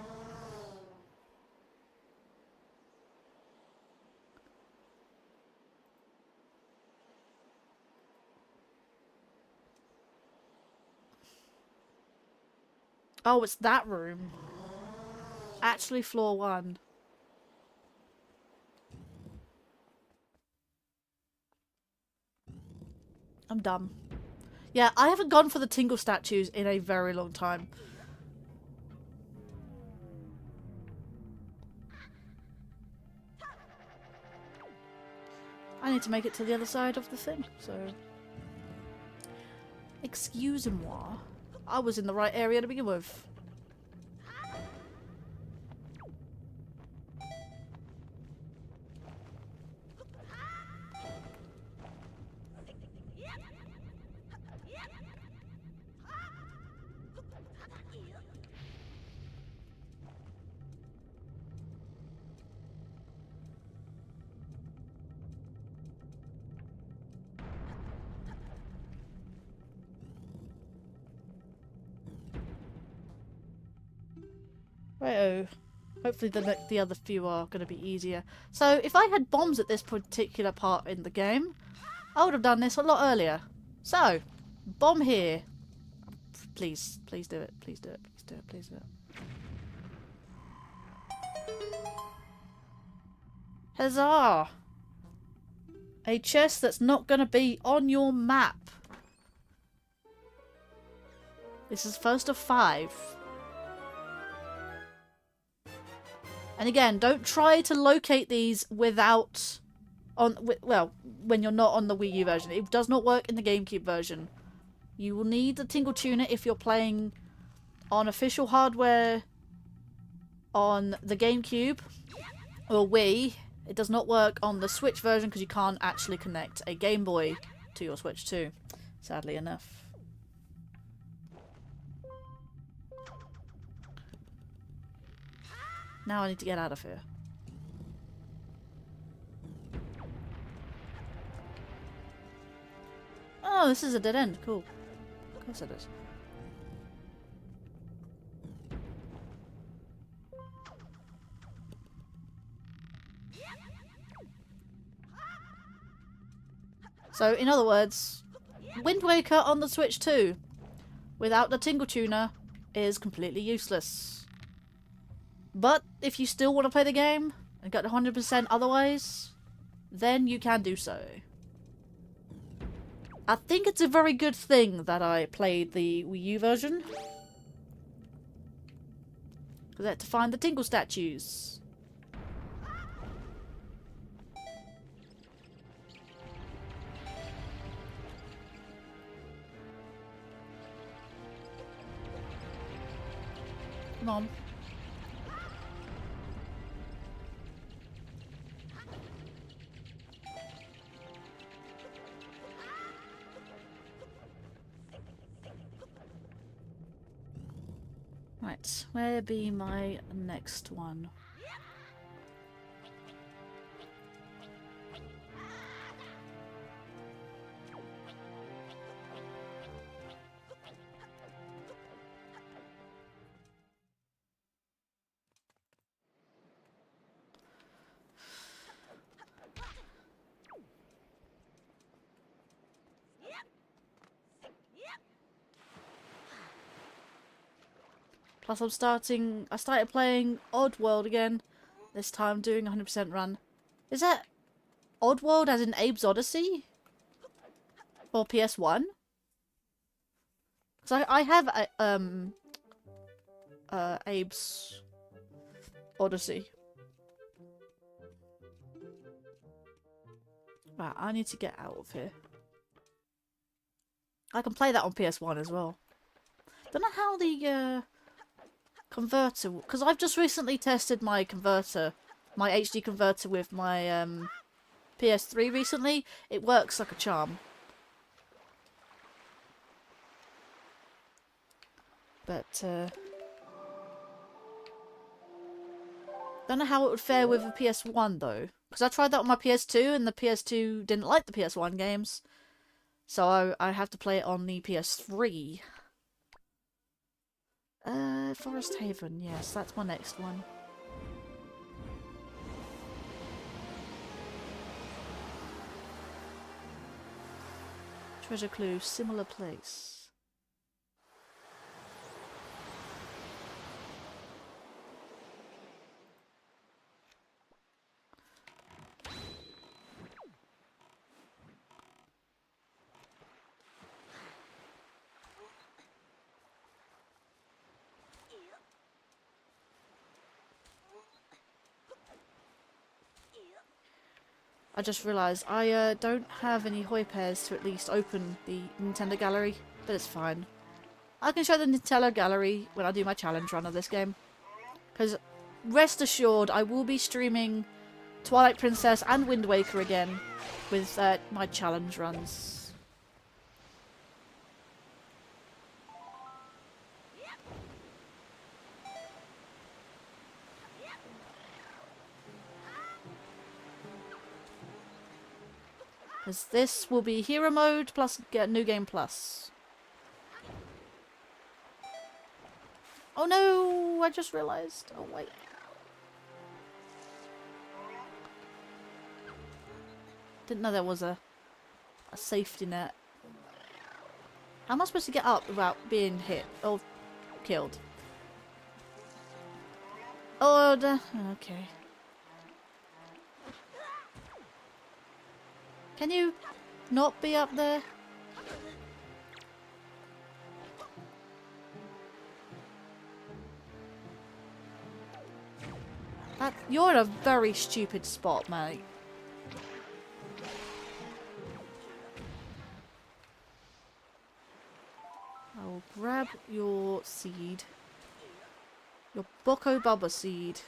Oh, it's that room. Actually, floor 1. I'm dumb. Yeah, I haven't gone for the tingle statues in a very long time. I need to make it to the other side of the thing, so... Excusez-moi. I was in the right area to begin with. Righto. Hopefully the other few are going to be easier. So, if I had bombs at this particular part in the game, I would have done this a lot earlier. So, bomb here. Please, please do it. Please do it. Please do it. Please do it. Huzzah! A chest that's not going to be on your map. This is first of 5. And again, don't try to locate these without... well, when you're not on the Wii U version. It does not work in the GameCube version. You will need the Tingle Tuner if you're playing on official hardware on the GameCube or Wii. It does not work on the Switch version because you can't actually connect a Game Boy to your Switch 2, sadly enough. Now I need to get out of here. Oh, this is a dead end. Cool. Of course it is. So, in other words, Wind Waker on the Switch 2 without the Tingle Tuner is completely useless. But if you still want to play the game and get 100% otherwise, then you can do so. I think it's a very good thing that I played the Wii U version. Because I had to find the Tingle statues. Come on. Right, where be my next one? Plus I started playing Oddworld again. This time doing 100% run. Is that Oddworld as in Abe's Odyssey? For PS1? Because I have Abe's Odyssey. Right, I need to get out of here. I can play that on PS1 as well. Don't know how the converter, because I've just recently tested my converter, my HD converter with my PS3 recently. It works like a charm. But don't know how it would fare with a PS1 though, because I tried that on my PS2 and the PS2 didn't like the PS1 games, so I have to play it on the PS3. Forest Haven, yes, that's my next one. Treasure clue, similar place. I just realised I don't have any Hoi pairs to at least open the Nintendo Gallery, but it's fine. I can show the Nintendo Gallery when I do my challenge run of this game. Because rest assured, I will be streaming Twilight Princess and Wind Waker again with my challenge runs. Because this will be Hero Mode plus get New Game Plus. Oh no! I just realised. Oh wait. Didn't know there was a safety net. How am I supposed to get up without being hit or killed? Oh, okay. Can you not be up there? You're in a very stupid spot, mate. I will grab your seed. Your Boko Bubba seed.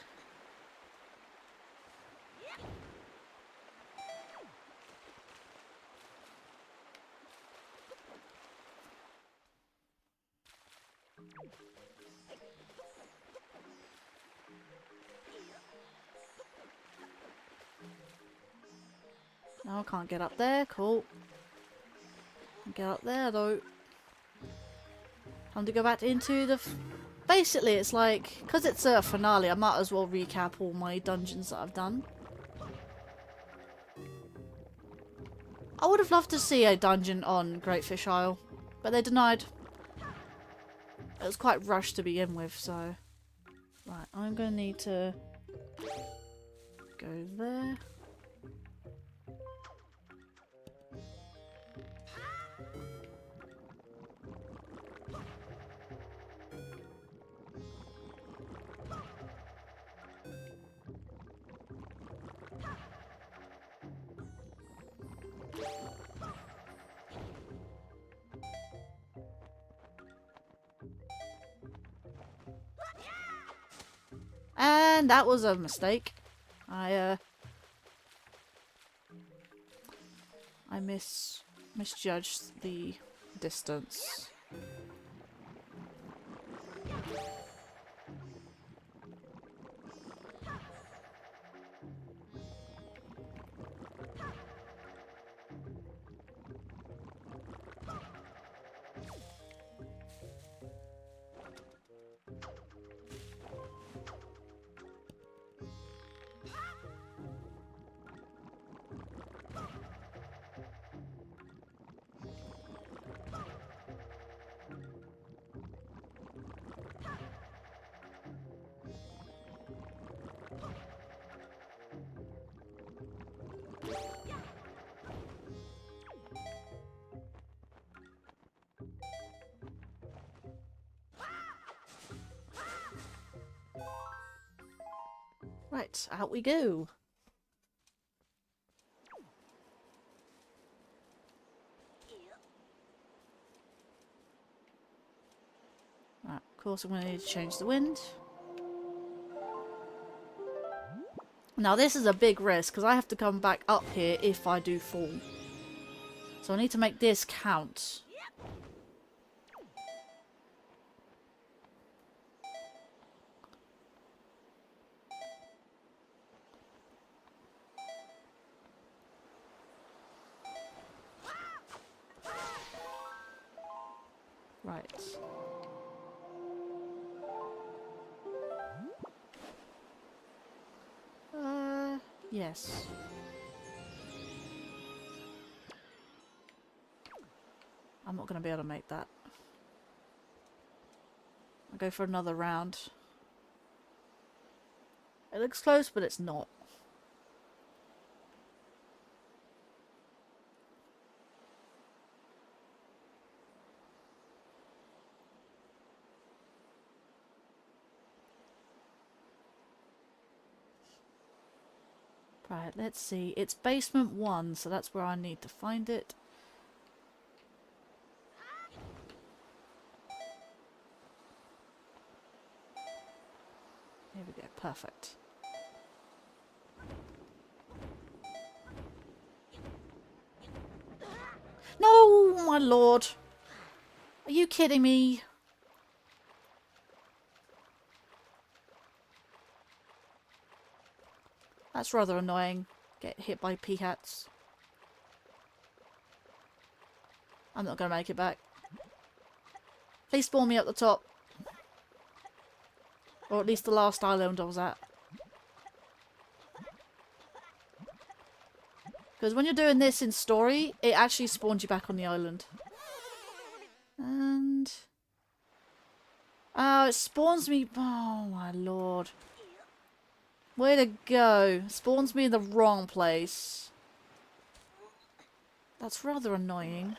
No, I can't get up there. Cool. Can't get up there though. Time to go back into the... Basically, it's like... Because it's a finale, I might as well recap all my dungeons that I've done. I would have loved to see a dungeon on Great Fish Isle, but they denied. It was quite rushed to begin with, so... Right, I'm going to need to... go there. And that was a mistake. I misjudged the distance. Right, out we go. Right, of course I'm going to need to change the wind. Now this is a big risk because I have to come back up here if I do fall. So I need to make this count. Right. Yes. I'm not going to be able to make that. I'll go for another round. It looks close, but it's not. Right, let's see. It's basement 1, so that's where I need to find it. Here we go. Perfect. No, my lord. Are you kidding me? That's rather annoying. Get hit by peahats. I'm not going to make it back. Please spawn me up the top. Or at least the last island I was at. Because when you're doing this in story, it actually spawns you back on the island. And... oh, it spawns me... oh my lord. Way to go. Spawns me in the wrong place. That's rather annoying.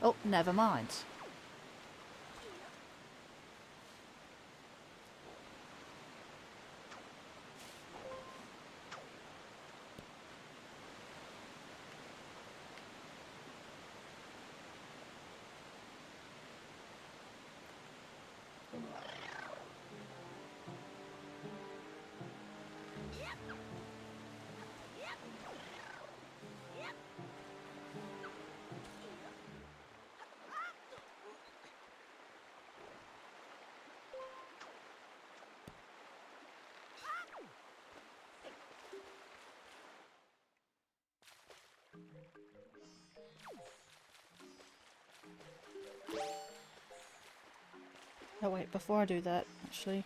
Oh, never mind. Oh wait, before I do that, actually.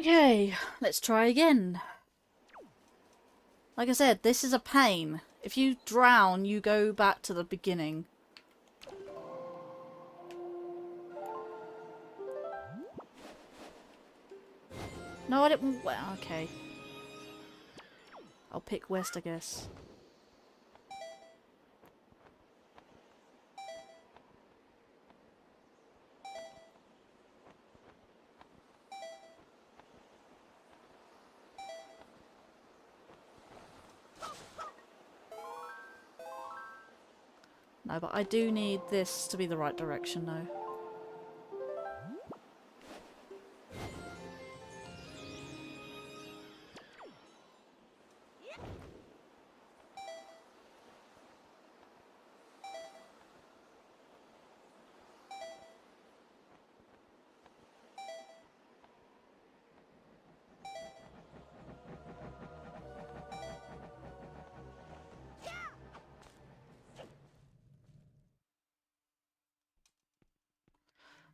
Okay, let's try again. Like I said, this is a pain. If you drown, you go back to the beginning. No, I didn't. Well, okay. I'll pick west, I guess. No, but I do need this to be the right direction, though.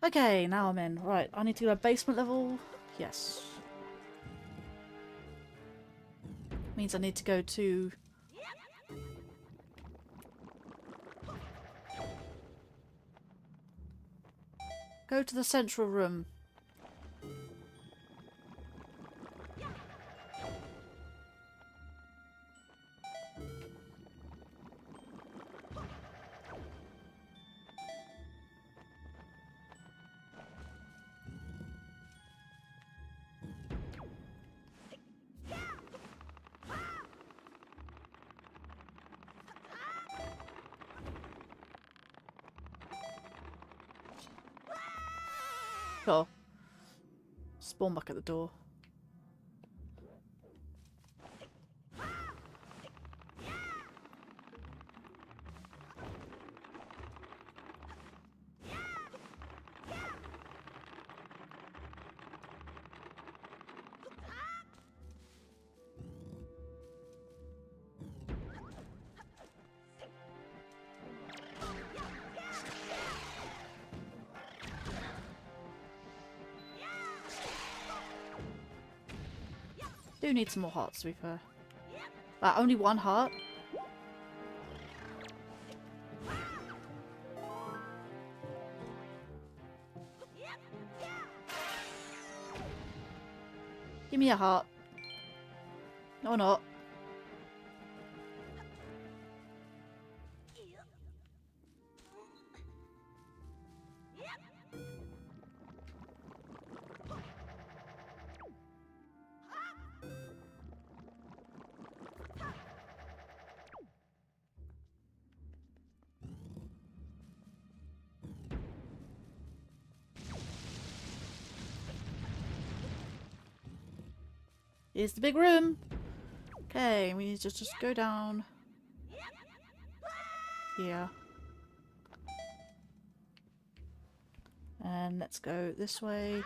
Okay, now I'm in. Right, I need to go to basement level. Yes. Means I need to go to... Go to the central room. Sure. Spawn back at the door. Do need some more hearts, to be fair. Only one heart? Give me a heart. No, not. Here's the big room. Okay, we need to just go down here. And let's go this way.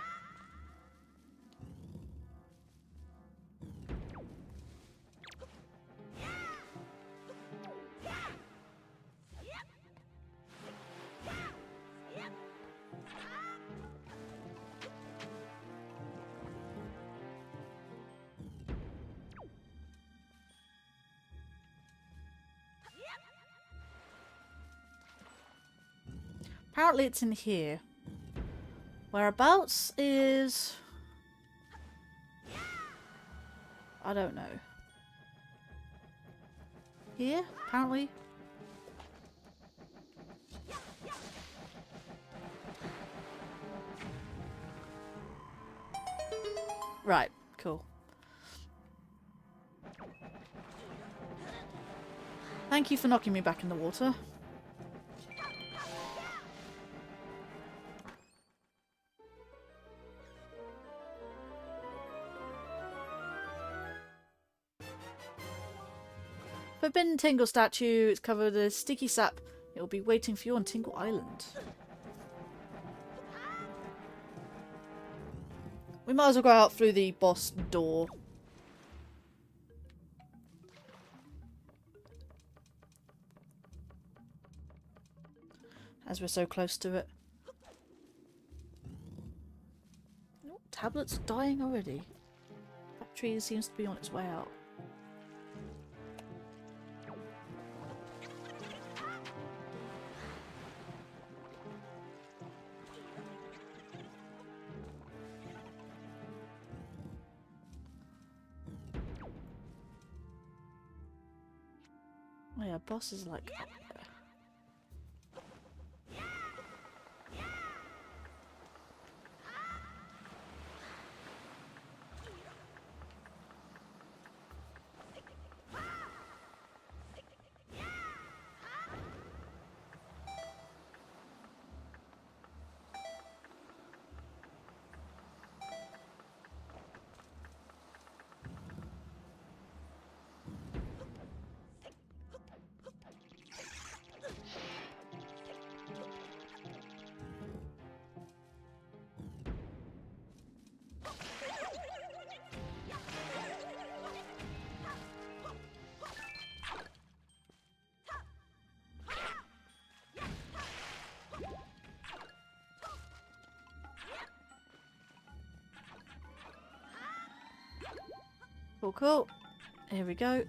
Apparently it's in here. Whereabouts is... I don't know. Here, apparently. Right, cool. Thank you for knocking me back in the water. Forbidden Tingle statue. It's covered in sticky sap. It will be waiting for you on Tingle Island. We might as well go out through the boss door. As we're so close to it. Tablet's dying already. Battery seems to be on its way out. Oh yeah, boss is like up there. Cool, cool. Here we go.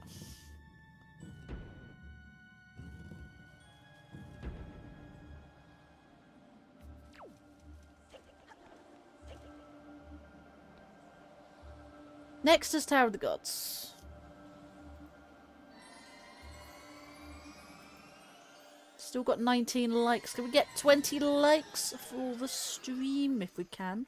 Next is Tower of the Gods. Still got 19 likes. Can we get 20 likes for the stream if we can?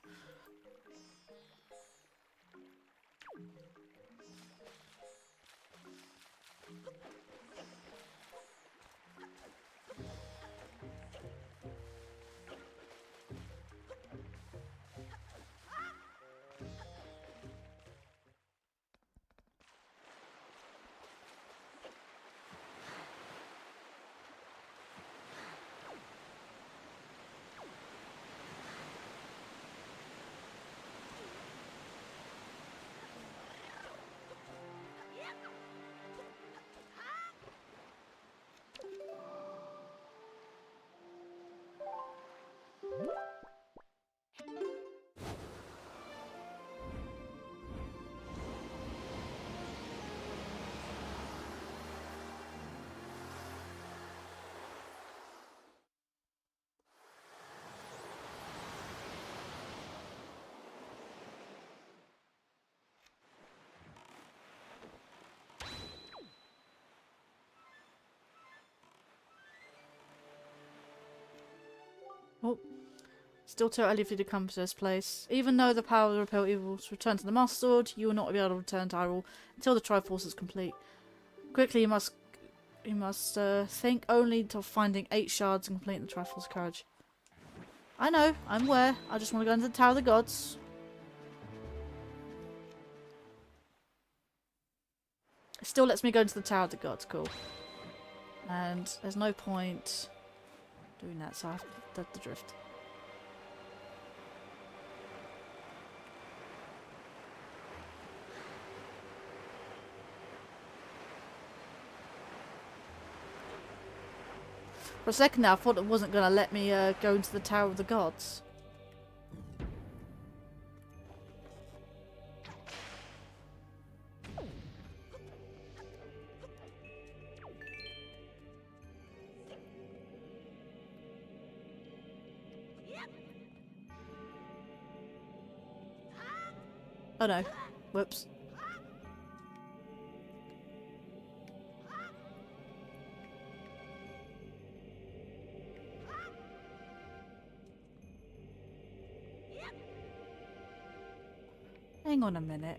Oh, still too early for you to come to this place. Even though the power to repel evils return to the Master Sword, you will not be able to return to Hyrule until the Triforce is complete. Quickly, you must think only to finding 8 shards and completing the Triforce Courage. I know, I'm aware. I just want to go into the Tower of the Gods. It still lets me go into the Tower of the Gods, cool. And there's no point doing that, so I have to dead the drift. For a second now, I thought it wasn't going to let me go into the Tower of the Gods. Oh no. Whoops. Hang on a minute.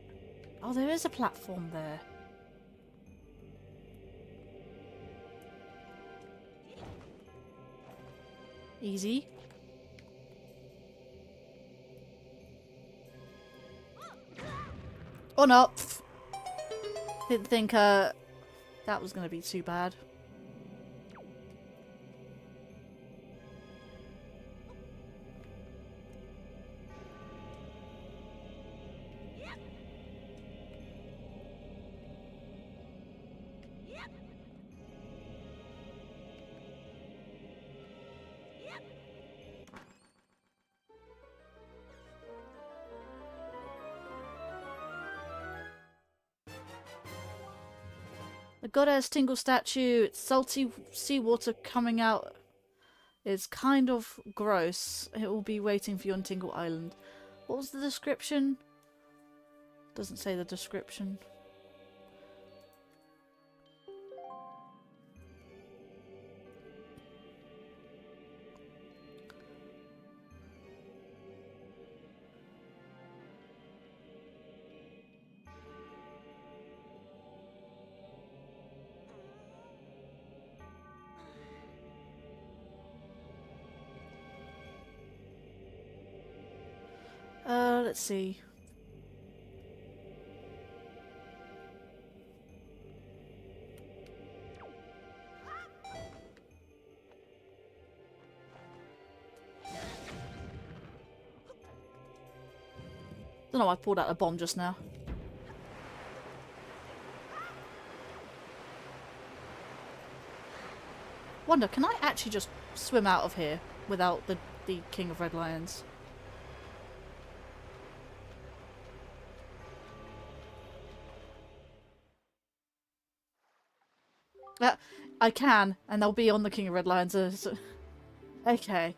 Oh, there is a platform there. Easy. Or not. Didn't think that was going to be too bad. The goddess Tingle statue, it's salty seawater coming out. It's kind of gross. It will be waiting for you on Tingle Island. What was the description? Doesn't say the description. Let's see. Don't know why I pulled out a bomb just now. Wonder, can I actually just swim out of here without the King of Red Lions? I can, and they'll be on the King of Red Lions. Okay.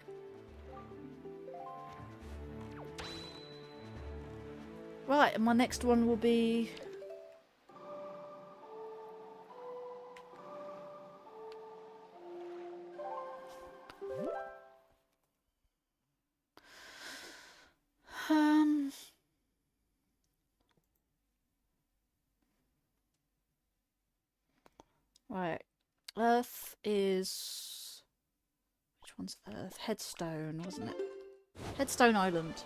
Right, and my next one will be... Right. Earth is... Which one's Earth? Headstone, wasn't it? Headstone Island.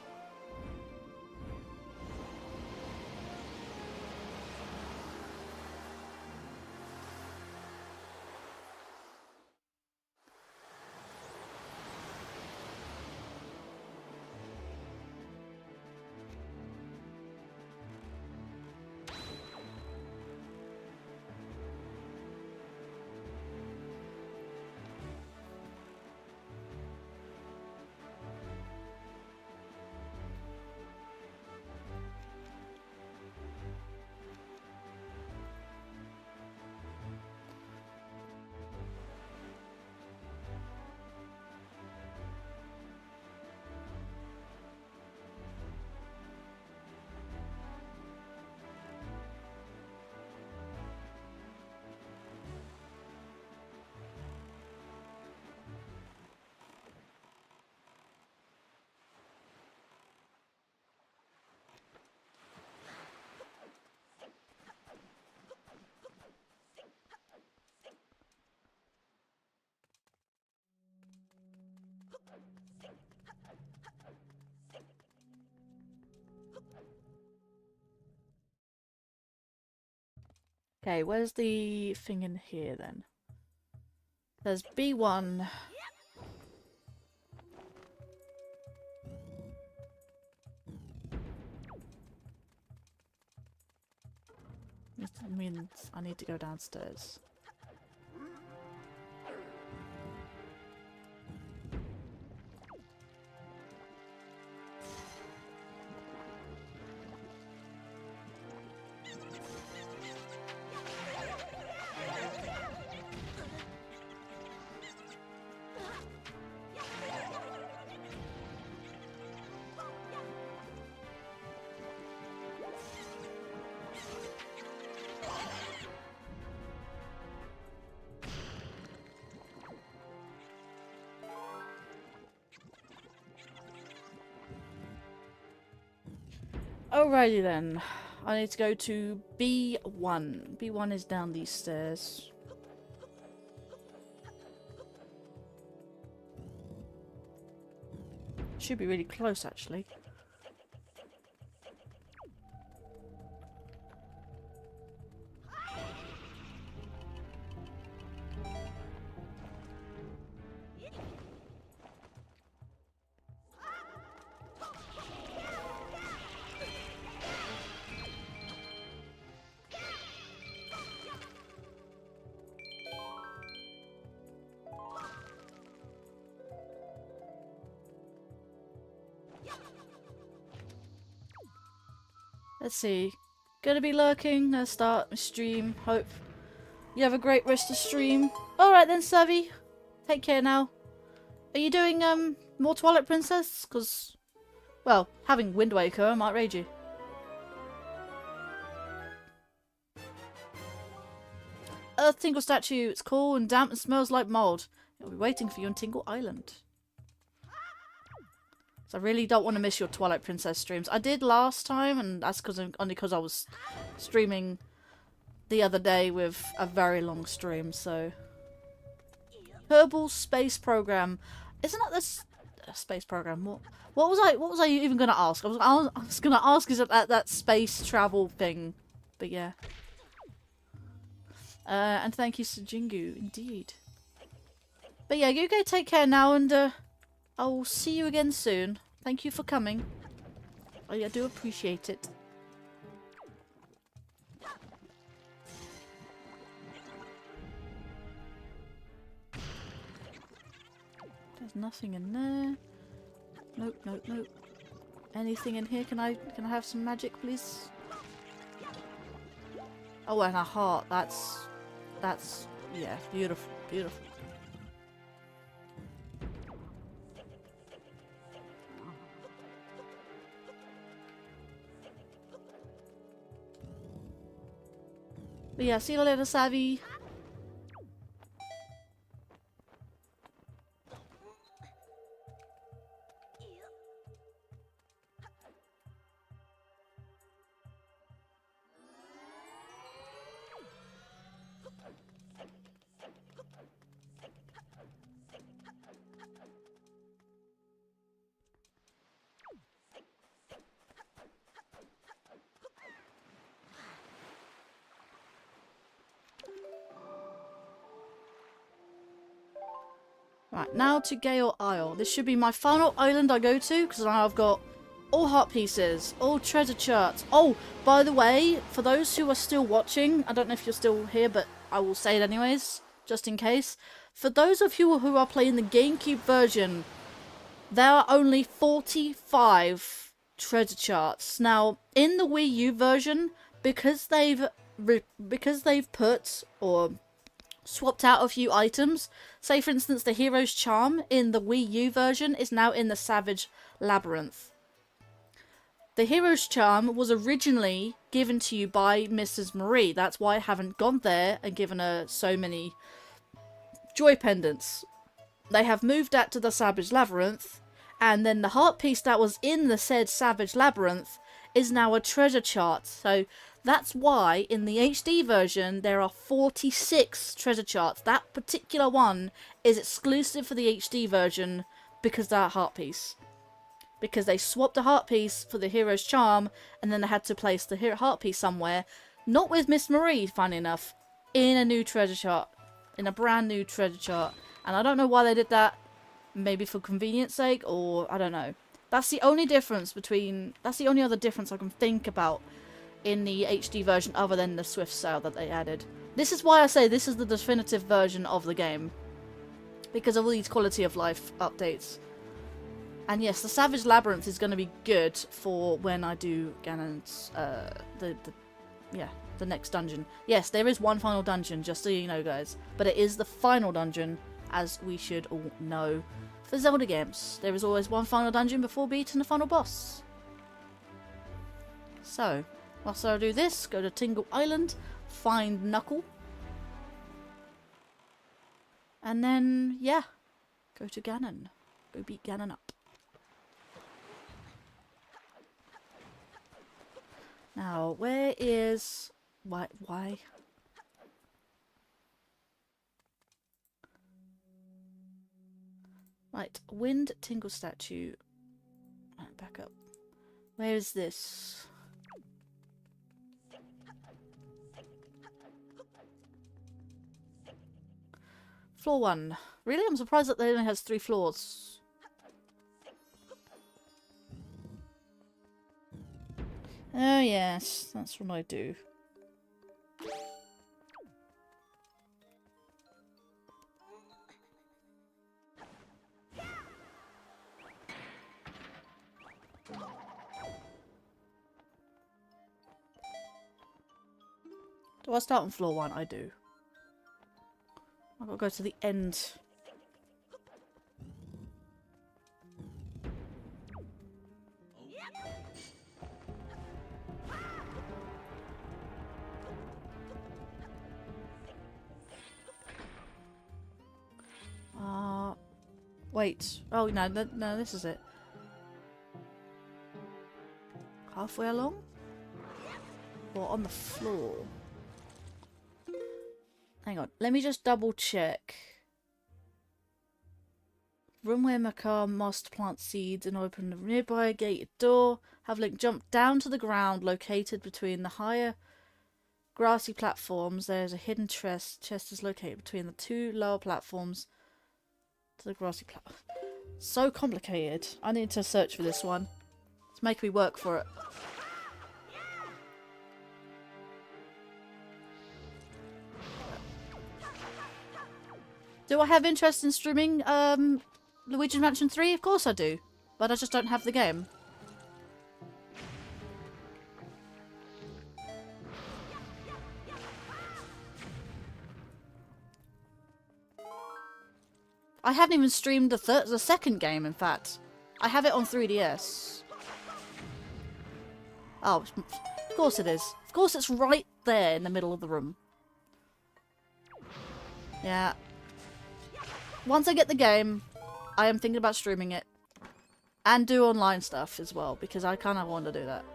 Okay, where's the thing in here then? There's B1. That means I need to go downstairs. Alrighty then. I need to go to B1. B1 is down these stairs. Should be really close actually. Let's see. Gonna be lurking. Gonna start my stream. Hope You have a great rest of stream. Alright then, Savvy. Take care now. Are you doing, more Twilight Princess? Because, well, having Wind Waker might raid you. Earth Tingle statue. It's cool and damp and smells like mold. It'll be waiting for you on Tingle Island. So I really don't want to miss your Twilight Princess streams. I did last time, and that's only because I was streaming the other day with a very long stream, so... Herbal Space Program. Isn't that this space program? What was I even gonna ask? I was gonna ask, is it that space travel thing? But yeah. And thank you, Sujingu, indeed. But yeah, you go take care now, and I'll see you again soon. Thank you for coming. I do appreciate it. There's nothing in there. Nope, nope, nope. Anything in here? Can I have some magic, please? Oh, and a heart. That's yeah, beautiful, beautiful. But yeah, see you later, Savvy. Right, now to Gale Isle. This should be my final island I go to, because now I've got all heart pieces, all treasure charts. Oh, by the way, for those who are still watching, I don't know if you're still here, but I will say it anyways, just in case. For those of you who are playing the GameCube version, there are only 45 treasure charts. Now, in the Wii U version, because they've put, or swapped out a few items. Say, for instance, the Hero's Charm in the Wii U version is now in the Savage Labyrinth. The Hero's Charm was originally given to you by Mrs. Marie. That's why I haven't gone there and given her so many joy pendants. They have moved that to the Savage Labyrinth, and then the heart piece that was in the said Savage Labyrinth is now a treasure chart. So that's why in the HD version there are 46 treasure charts. That particular one is exclusive for the HD version because of that heart piece. Because they swapped the heart piece for the Hero's Charm, and then they had to place the heart piece somewhere, not with Miss Marie, funny enough, in a new treasure chart. In a brand new treasure chart. And I don't know why they did that. Maybe for convenience sake, or I don't know. That's the only difference between... That's the only other difference I can think about in the HD version other than the Swift Sale that they added. This is why I say this is the definitive version of the game. Because of all these quality of life updates. And yes, the Savage Labyrinth is going to be good for when I do Ganon's, the next dungeon. Yes, there is one final dungeon, just so you know, guys. But it is the final dungeon, as we should all know. For Zelda games, there is always one final dungeon before beating the final boss. So, whilst I do this, go to Tingle Island, find Knuckle. And then, yeah, go to Ganon. Go beat Ganon up. Now, where is... Why? Right, Wind Tingle Statue. Right, back up. Where is this? Floor 1. Really? I'm surprised that they only has 3 floors. Oh yes, that's what I do. Do I start on floor 1? I do. I've got to go to the end. Wait. Oh, no, no, this is it. Halfway along? Or on the floor? Hang on. Let me just double check. Room where Makar must plant seeds and open a nearby gated door. Have Link jump down to the ground located between the higher grassy platforms. There's a hidden chest. Chest is located between the two lower platforms. To the grassy platform. So complicated. I need to search for this one. It's making me work for it. Do I have interest in streaming Luigi's Mansion 3? Of course I do. But I just don't have the game. I haven't even streamed the second game, in fact. I have it on 3DS. Oh, of course it is. Of course it's right there in the middle of the room. Yeah. Once I get the game, I am thinking about streaming it. And do online stuff as well, because I kind of want to do that.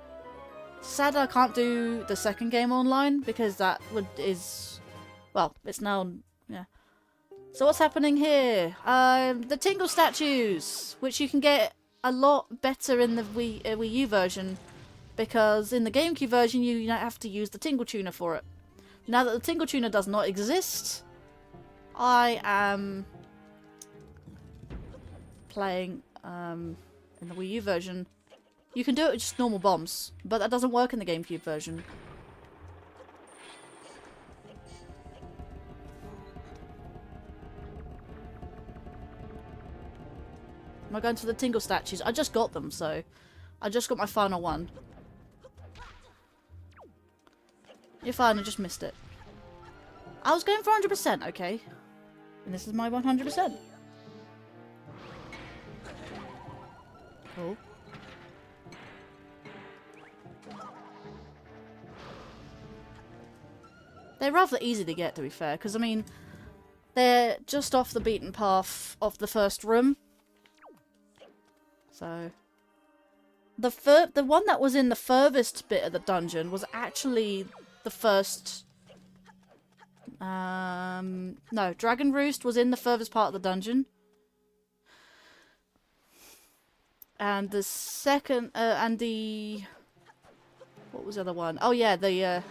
Sad I can't do the second game online, because that is... Well, it's now... Yeah. So what's happening here? The Tingle statues, which you can get a lot better in the Wii U version, because in the GameCube version you have to use the Tingle Tuner for it. Now that the Tingle Tuner does not exist, I am playing in the Wii U version. You can do it with just normal bombs, but that doesn't work in the GameCube version. Am I going to the Tingle statues? I just got them, so I just got my final one. You're fine, I just missed it. I was going for 100%, okay? And this is my 100%. Cool. They're rather easy to get, to be fair, because, I mean, they're just off the beaten path of the first room. So, the one that was in the furthest bit of the dungeon was actually the first... no, Dragon Roost was in the furthest part of the dungeon. And the second, and the... What was the other one? Oh yeah, the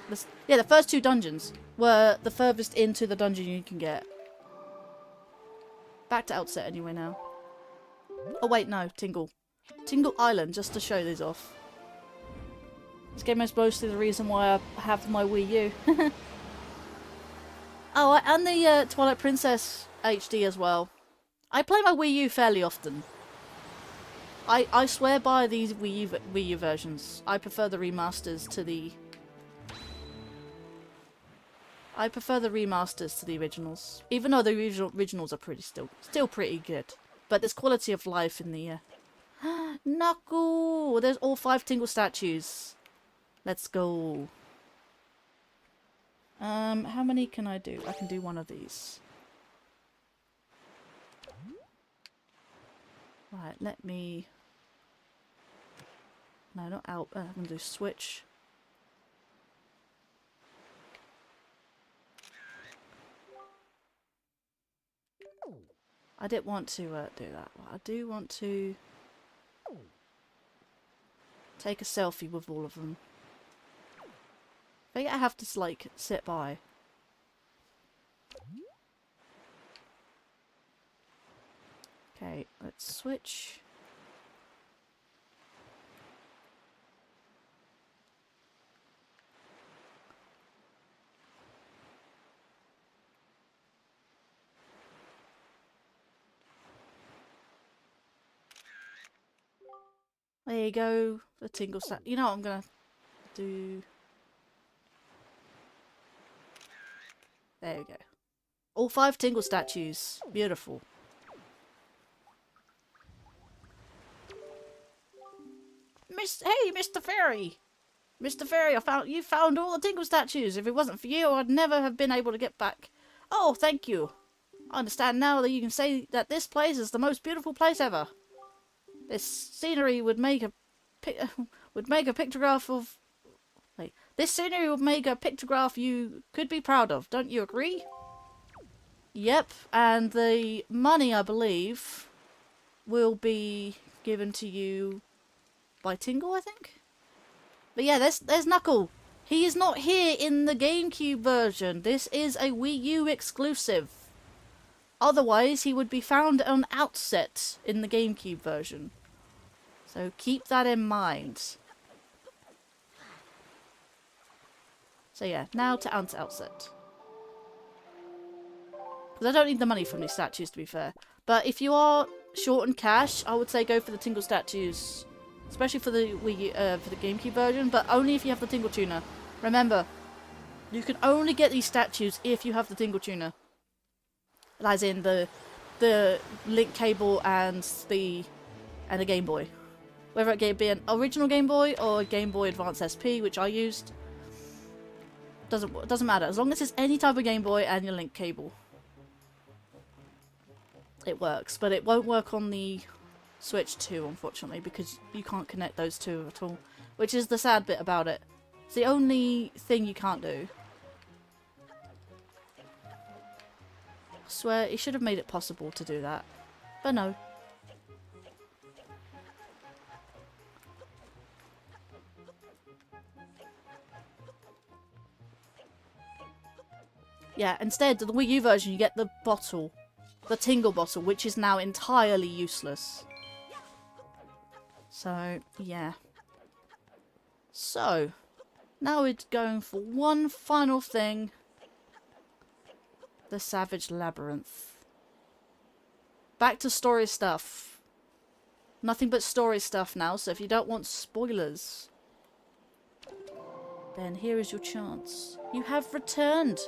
first two dungeons were the furthest into the dungeon you can get. Back to Outset anyway now. Oh wait, no, Tingle. Tingle Island, just to show these off. This game is mostly the reason why I have my Wii U. Oh, and the Twilight Princess HD as well. I play my Wii U fairly often. I swear by these Wii U versions. I prefer the remasters to the... I prefer the remasters to the originals. Even though the originals are still pretty good. But there's quality of life in the... Knuckle! There's all 5 Tingle statues. Let's go. How many can I do? I can do one of these. Right, let me... No, not out. I'm going to do switch. I didn't want to do that. I do want to take a selfie with all of them. I think I have to, like, sit by. Okay, let's switch. There you go, the Tingle stat. You know what I'm gonna do? There we go. All 5 Tingle statues. Beautiful. Hey, Mr. Fairy! Mr. Fairy, you found all the Tingle statues. If it wasn't for you, I'd never have been able to get back. Oh, thank you. I understand now that you can say that this place is the most beautiful place ever. This scenery would make a pictograph of... Wait, this scenery would make a pictograph you could be proud of. Don't you agree? Yep, and the money, I believe, will be given to you by Tingle, I think? But yeah, there's Knuckle. He is not here in the GameCube version. This is a Wii U exclusive. Otherwise, he would be found on Outset in the GameCube version. So keep that in mind. So yeah, now to Outset. Because I don't need the money from these statues, to be fair. But if you are short on cash, I would say go for the Tingle statues. Especially for the for the GameCube version, but only if you have the Tingle Tuner. Remember, you can only get these statues if you have the Tingle Tuner. As in the link cable and the Game Boy. Whether it be an original Game Boy or a Game Boy Advance SP, which I used, doesn't matter. As long as it's any type of Game Boy and your link cable, it works. But it won't work on the Switch 2, unfortunately, because you can't connect those two at all, which is the sad bit about it. It's the only thing you can't do. I swear, it should have made it possible to do that, but no. Yeah, instead, the Wii U version, you get the bottle, the Tingle bottle, which is now entirely useless. So, yeah. So, now we're going for one final thing. The Savage Labyrinth. Back to story stuff. Nothing but story stuff now, so if you don't want spoilers, then here is your chance. You have returned.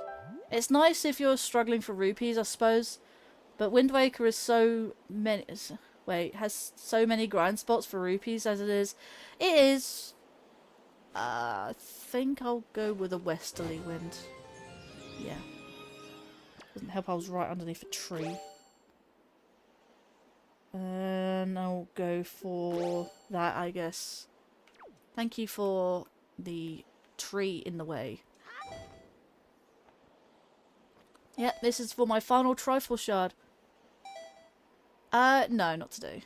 It's nice if you're struggling for rupees, I suppose, but Wind Waker is so many... Wait, has so many grind spots for rupees as it is. It is... I think I'll go with a westerly wind. Yeah. Doesn't help I was right underneath a tree. And I'll go for that, I guess. Thank you for the tree in the way. Yep, this is for my final Trifle Shard. No, not today.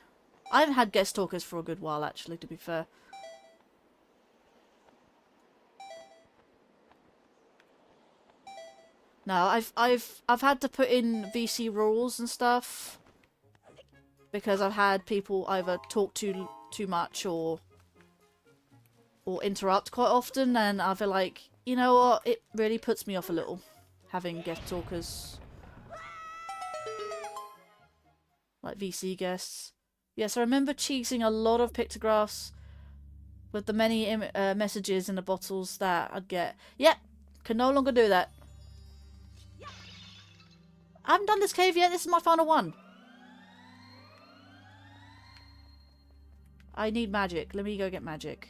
I haven't had guest talkers for a good while, actually, to be fair. No, I've had to put in VC rules and stuff because I've had people either talk too much or interrupt quite often, and I feel like, you know what, it really puts me off a little having guest talkers. Like VC guests. Yes, I remember cheating a lot of pictographs with the many messages in the bottles that I'd get. Yep, can no longer do that. I haven't done this cave yet, this is my final one. I need magic. Let me go get magic.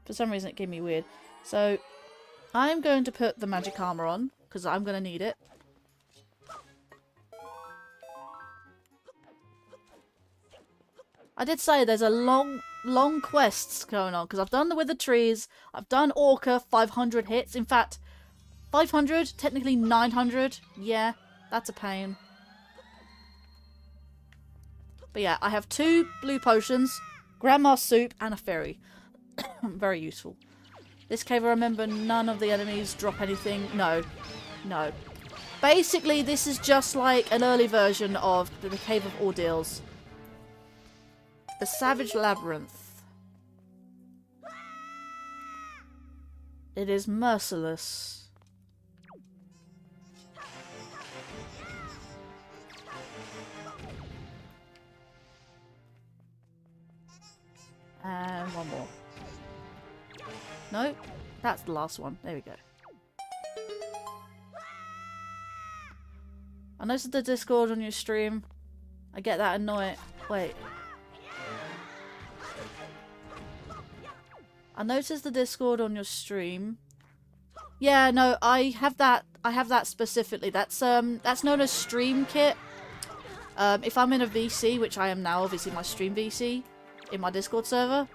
For some reason it gave me weird. So, I'm going to put the magic armor on, because I'm going to need it. I did say there's a long quests going on, because I've done the Withered Trees, I've done Orca, 500 hits. In fact, 500, technically 900. Yeah, that's a pain. But yeah, I have 2 blue potions, Grandma's Soup, and a fairy. Very useful. This cave, I remember none of the enemies drop anything. No. No. Basically, this is just like an early version of the Cave of Ordeals. The Savage Labyrinth. It is merciless. And one more. No, that's the last one. There we go. I noticed the Discord on your stream. I get that annoying. Wait. I noticed the Discord on your stream. Yeah, no, I have that specifically. That's known as Stream Kit. If I'm in a VC, which I am now, obviously my stream VC, in my Discord server,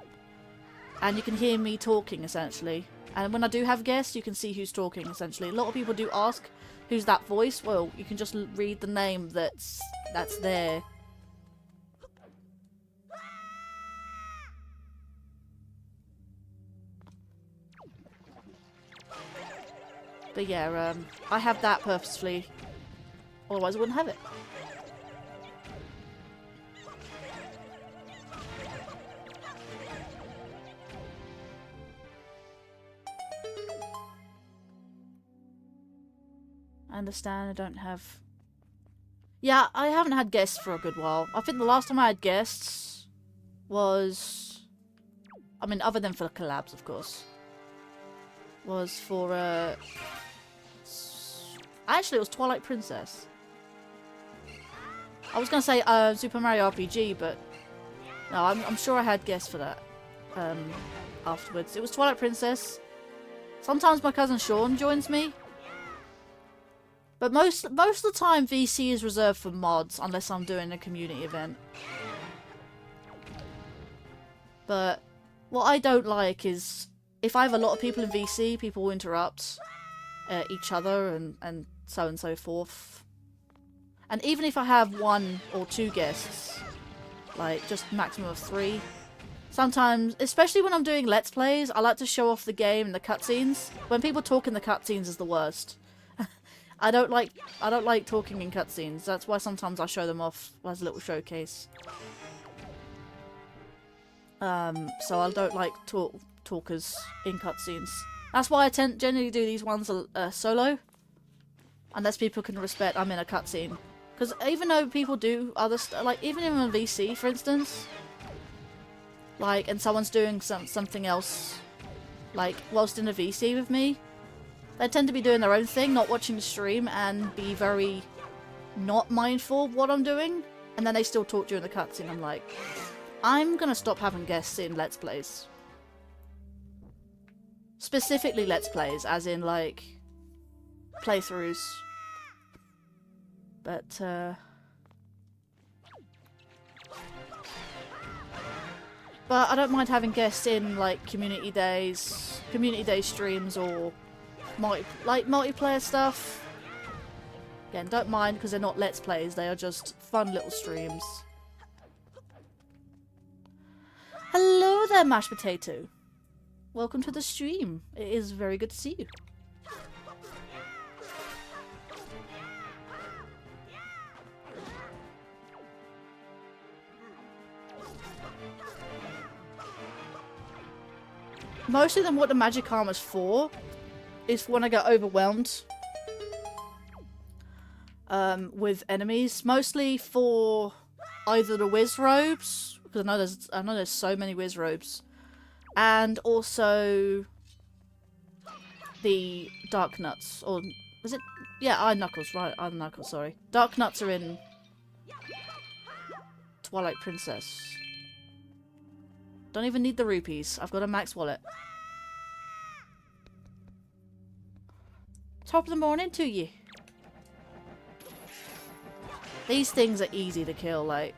and you can hear me talking, essentially. And when I do have guests, you can see who's talking, essentially. A lot of people do ask, who's that voice? Well, you can just read the name that's there. But yeah, I have that purposefully. Otherwise I wouldn't have it. I understand I don't have... Yeah, I haven't had guests for a good while. I think the last time I had guests was... I mean, other than for collabs, of course. Was for, Actually, it was Twilight Princess. I was gonna say, Super Mario RPG, but... No, I'm sure I had guests for that, afterwards. It was Twilight Princess. Sometimes my cousin Sean joins me. But most of the time, VC is reserved for mods, unless I'm doing a community event. But what I don't like is, if I have a lot of people in VC, people will interrupt each other and so forth. And even if I have 1 or 2 guests, like just maximum of 3, sometimes, especially when I'm doing Let's Plays, I like to show off the game and the cutscenes. When people talk in the cutscenes is the worst. I don't like talking in cutscenes. That's why sometimes I show them off as a little showcase. So I don't like talkers in cutscenes. That's why I generally do these ones solo. Unless people can respect I'm in a cutscene. Because even though people do other stuff, like even in a VC, for instance, like, and someone's doing something else, like whilst in a VC with me, they tend to be doing their own thing, not watching the stream, and be very not mindful of what I'm doing. And then they still talk during the cutscene. I'm like, I'm gonna stop having guests in Let's Plays. Specifically Let's Plays, as in, like, playthroughs. But, But I don't mind having guests in, like, community day streams, or multiplayer stuff. Again, don't mind because they're not Let's Plays, they are just fun little streams. Hello there, mashed potato. Welcome to the stream. It is very good to see you. Mostly then what the magic armor's for is for when I get overwhelmed with enemies. Mostly for either the whiz robes, because I know there's so many whiz robes, and also the dark nuts, or was it? Yeah, Iron Knuckles, right? Iron Knuckles, sorry. Dark nuts are in Twilight Princess. Don't even need the rupees. I've got a max wallet. Top of the morning to you. These things are easy to kill, like,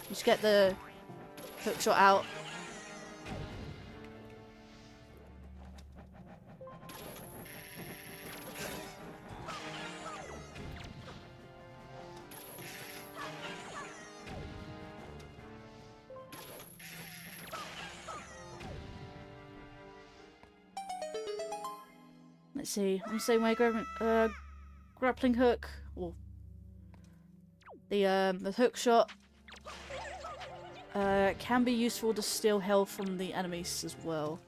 just get the hook shot out. Let's see, I'm the same way, grappling hook, or the hook shot can be useful to steal health from the enemies as well.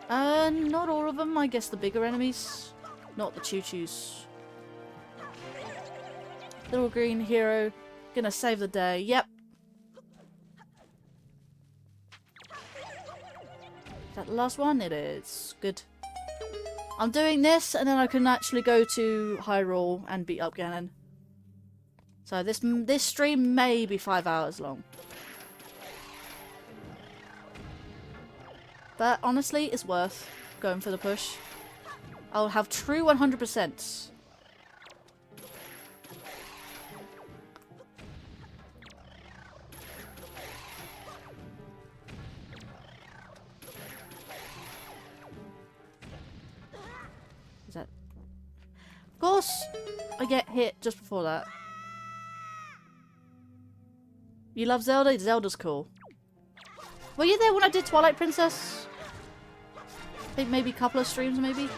Not all of them, I guess the bigger enemies, not the choo-choos. Little green hero, gonna save the day, yep. Is that the last one? It is. Good. I'm doing this, and then I can actually go to Hyrule and beat up Ganon. So this stream may be 5 hours long. But honestly, it's worth going for the push. I'll have true 100%. Is that... Of course, I get hit just before that. You love Zelda? Zelda's cool. Were you there when I did Twilight Princess? I think maybe a couple of streams, maybe?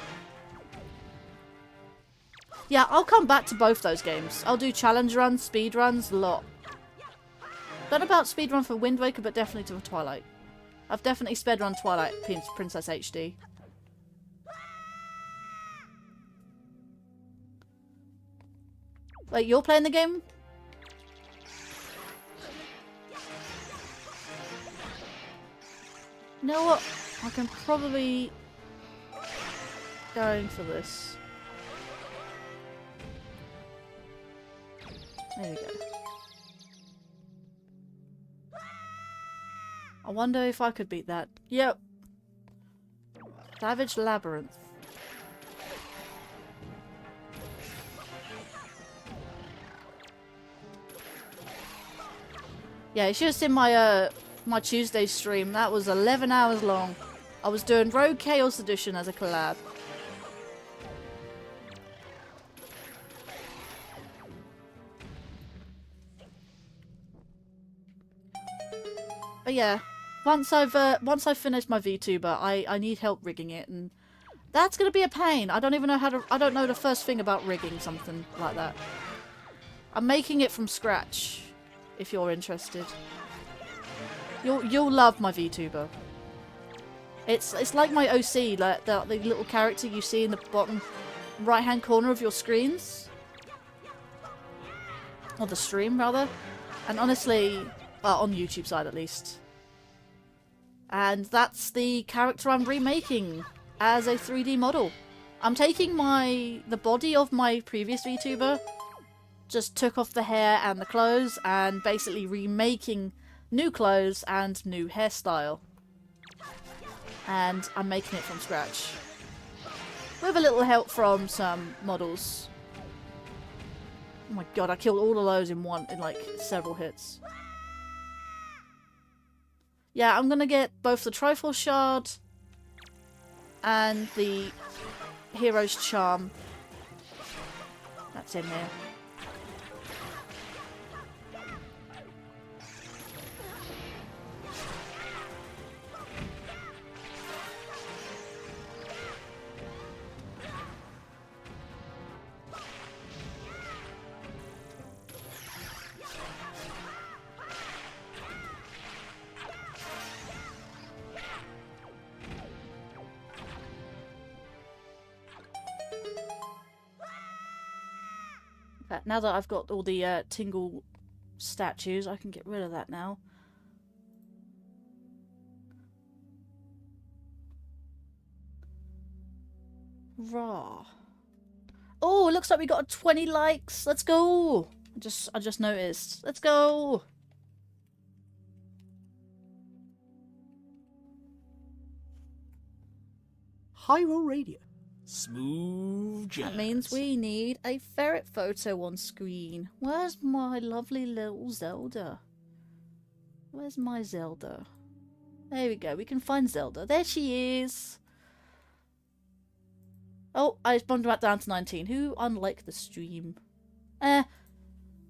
Yeah, I'll come back to both those games. I'll do challenge runs, speed runs, a lot. Don't know about speed run for Wind Waker, but definitely to Twilight. I've definitely sped run Twilight Princess HD. Wait, you're playing the game? You know what? I can probably go in for this. There we go. I wonder if I could beat that. Yep. Savage Labyrinth. Yeah, you should have seen my my Tuesday stream. That was 11 hours long. I was doing Rogue Chaos Edition as a collab. But yeah, once I've finished my VTuber, I need help rigging it, and that's gonna be a pain. I don't even know how to. I don't know the first thing about rigging something like that. I'm making it from scratch. If you're interested, you'll love my VTuber. It's like my OC, like the little character you see in the bottom right hand corner of your screens, or the stream rather. And honestly, on the YouTube side at least. And that's the character I'm remaking as a 3D model. I'm taking the body of my previous VTuber, just took off the hair and the clothes, and basically remaking new clothes and new hairstyle. And I'm making it from scratch. With a little help from some models. Oh my god, I killed all of those in like several hits. Yeah, I'm gonna get both the Triforce Shard and the Hero's Charm. That's in there. Now that I've got all the Tingle statues, I can get rid of that now. Raw. Oh, it looks like we got 20 likes. Let's go. I just noticed. Let's go. Hyrule Radio. Smooth jazz. That means we need a ferret photo on screen. Where's my lovely little Zelda? Where's my Zelda? There we go. We can find Zelda. There she is. Oh, I bumped back down to 19. Who unliked the stream?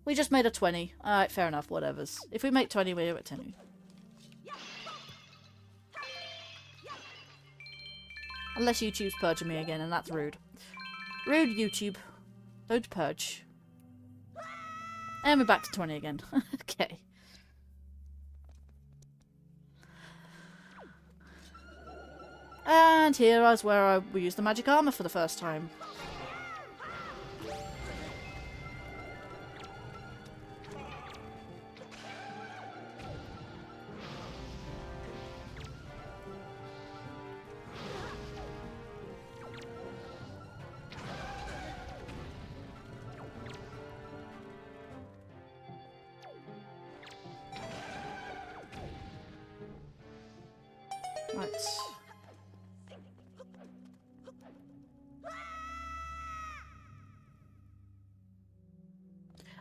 We just made a 20. Alright, fair enough. Whatevers. If we make 20, we're at 10. Unless YouTube's purging me again, and that's rude. Rude, YouTube. Don't purge. And we're back to 20 again. Okay. And here is where we use the magic armor for the first time.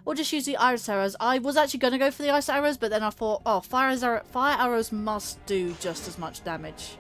Or just use the ice arrows. I was actually going to go for the ice arrows, but then I thought, oh, fire arrows must do just as much damage.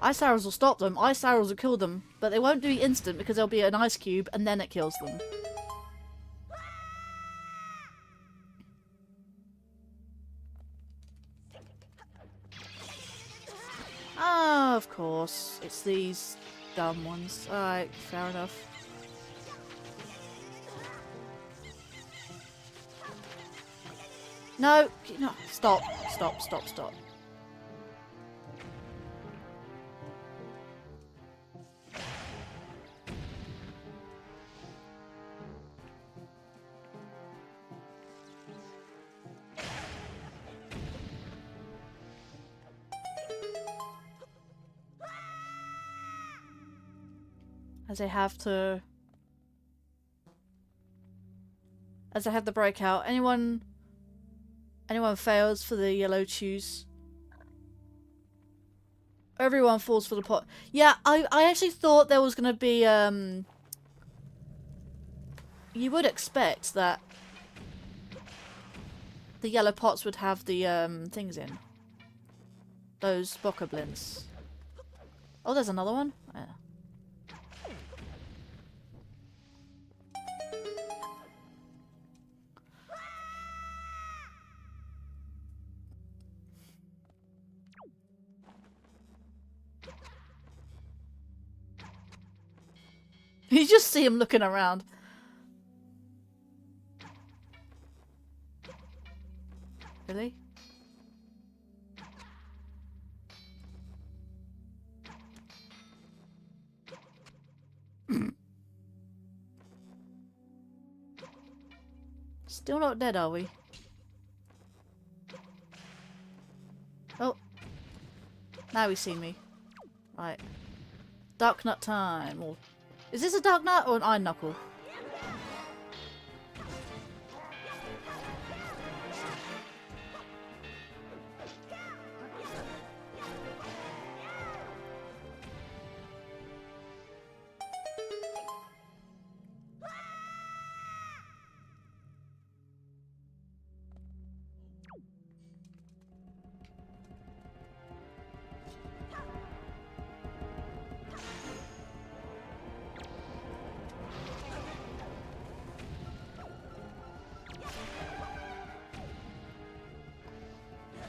Ice arrows will stop them, ice arrows will kill them, but they won't do instant because there'll be an ice cube and then it kills them. Ah, of course. It's these dumb ones. Alright, fair enough. No, no, stop, stop, stop, stop. As I have the breakout. Anyone fails for the yellow choose. Everyone falls for the pot. Yeah, I actually thought there was gonna be you would expect that the yellow pots would have the things in. Those bokoblins. Oh, there's another one? Yeah. You just see him looking around. Really? Still not dead, are we? Oh. Now he's seen me. Right. Dark nut time. Or is this a dark nut or an iron knuckle?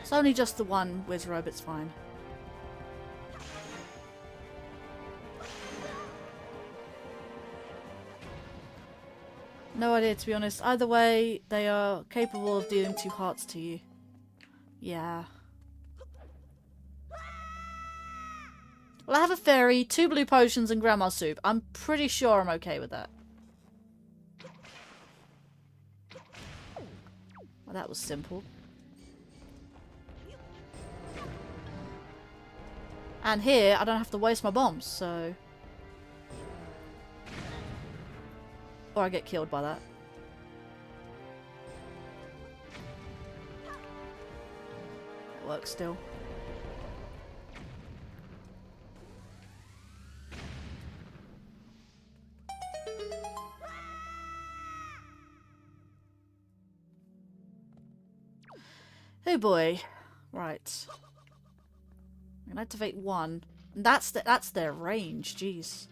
It's only just the one Wizrobe, it's fine. No idea, to be honest. Either way, they are capable of dealing 2 hearts to you. Yeah. Well, I have a fairy, 2 blue potions, and grandma soup. I'm pretty sure I'm okay with that. Well, that was simple. And here, I don't have to waste my bombs, so... Or I get killed by that. It works still. Oh boy. Right. I'm gonna activate 1. And that's their range, jeez.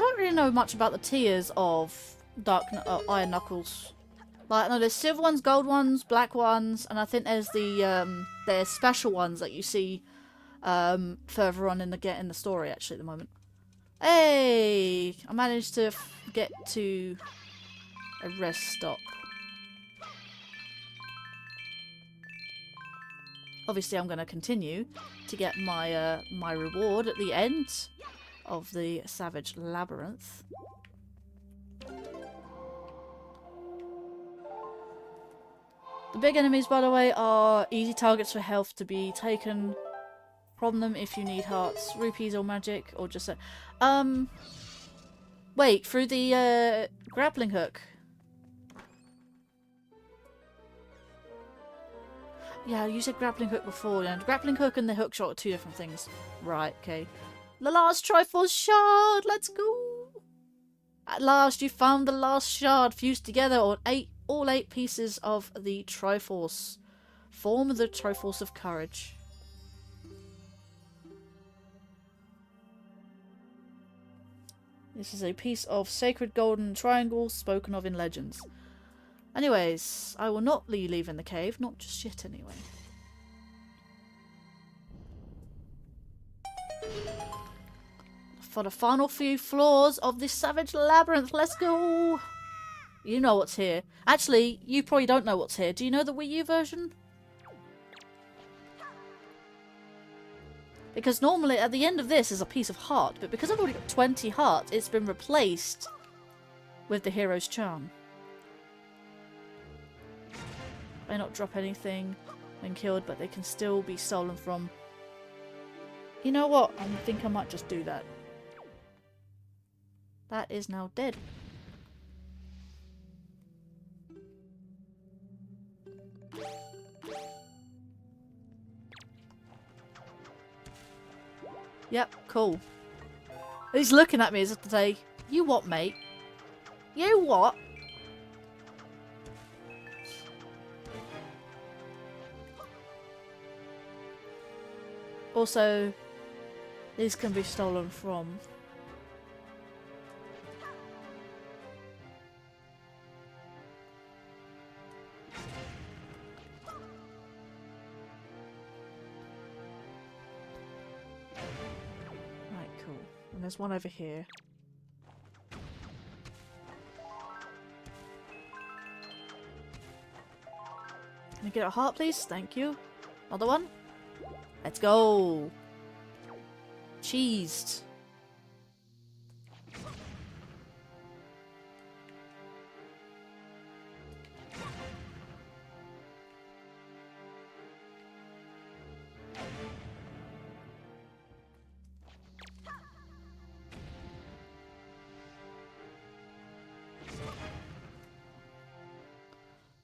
don't really know much about the tiers of Iron Knuckles. Like, no, there's silver ones, gold ones, black ones, and I think there's there's special ones that you see further on in the story actually at the moment. Hey, I managed to get to a rest stop. Obviously, I'm going to continue to get my my reward at the end of the Savage Labyrinth. The big enemies, by the way, are easy targets for health to be taken from them if you need hearts, rupees, or magic, or just wait, through the grappling hook. Yeah, you said grappling hook before. Yeah, the grappling hook and the hook shot are two different things. Right, okay. The last Triforce shard! Let's go! At last, you found the last shard fused together on all 8 pieces of the Triforce. Form the Triforce of Courage. This is a piece of sacred golden triangle spoken of in legends. Anyways, I will not be leaving the cave. Not just yet, anyway. For the final few floors of this Savage Labyrinth, let's go! You know what's here. Actually, you probably don't know what's here. Do you know the Wii U version? Because normally at the end of this is a piece of heart, but because I've already got 20 hearts, it's been replaced with the hero's charm. May not drop anything when killed, but they can still be stolen from. You know what? I think I might just do that. That is now dead. Yep, cool. He's looking at me as if to say, "You what, mate? You what?" Also, these can be stolen from. Right, cool. And there's one over here. Can I get a heart, please? Thank you. Another one? Let's go! Cheesed.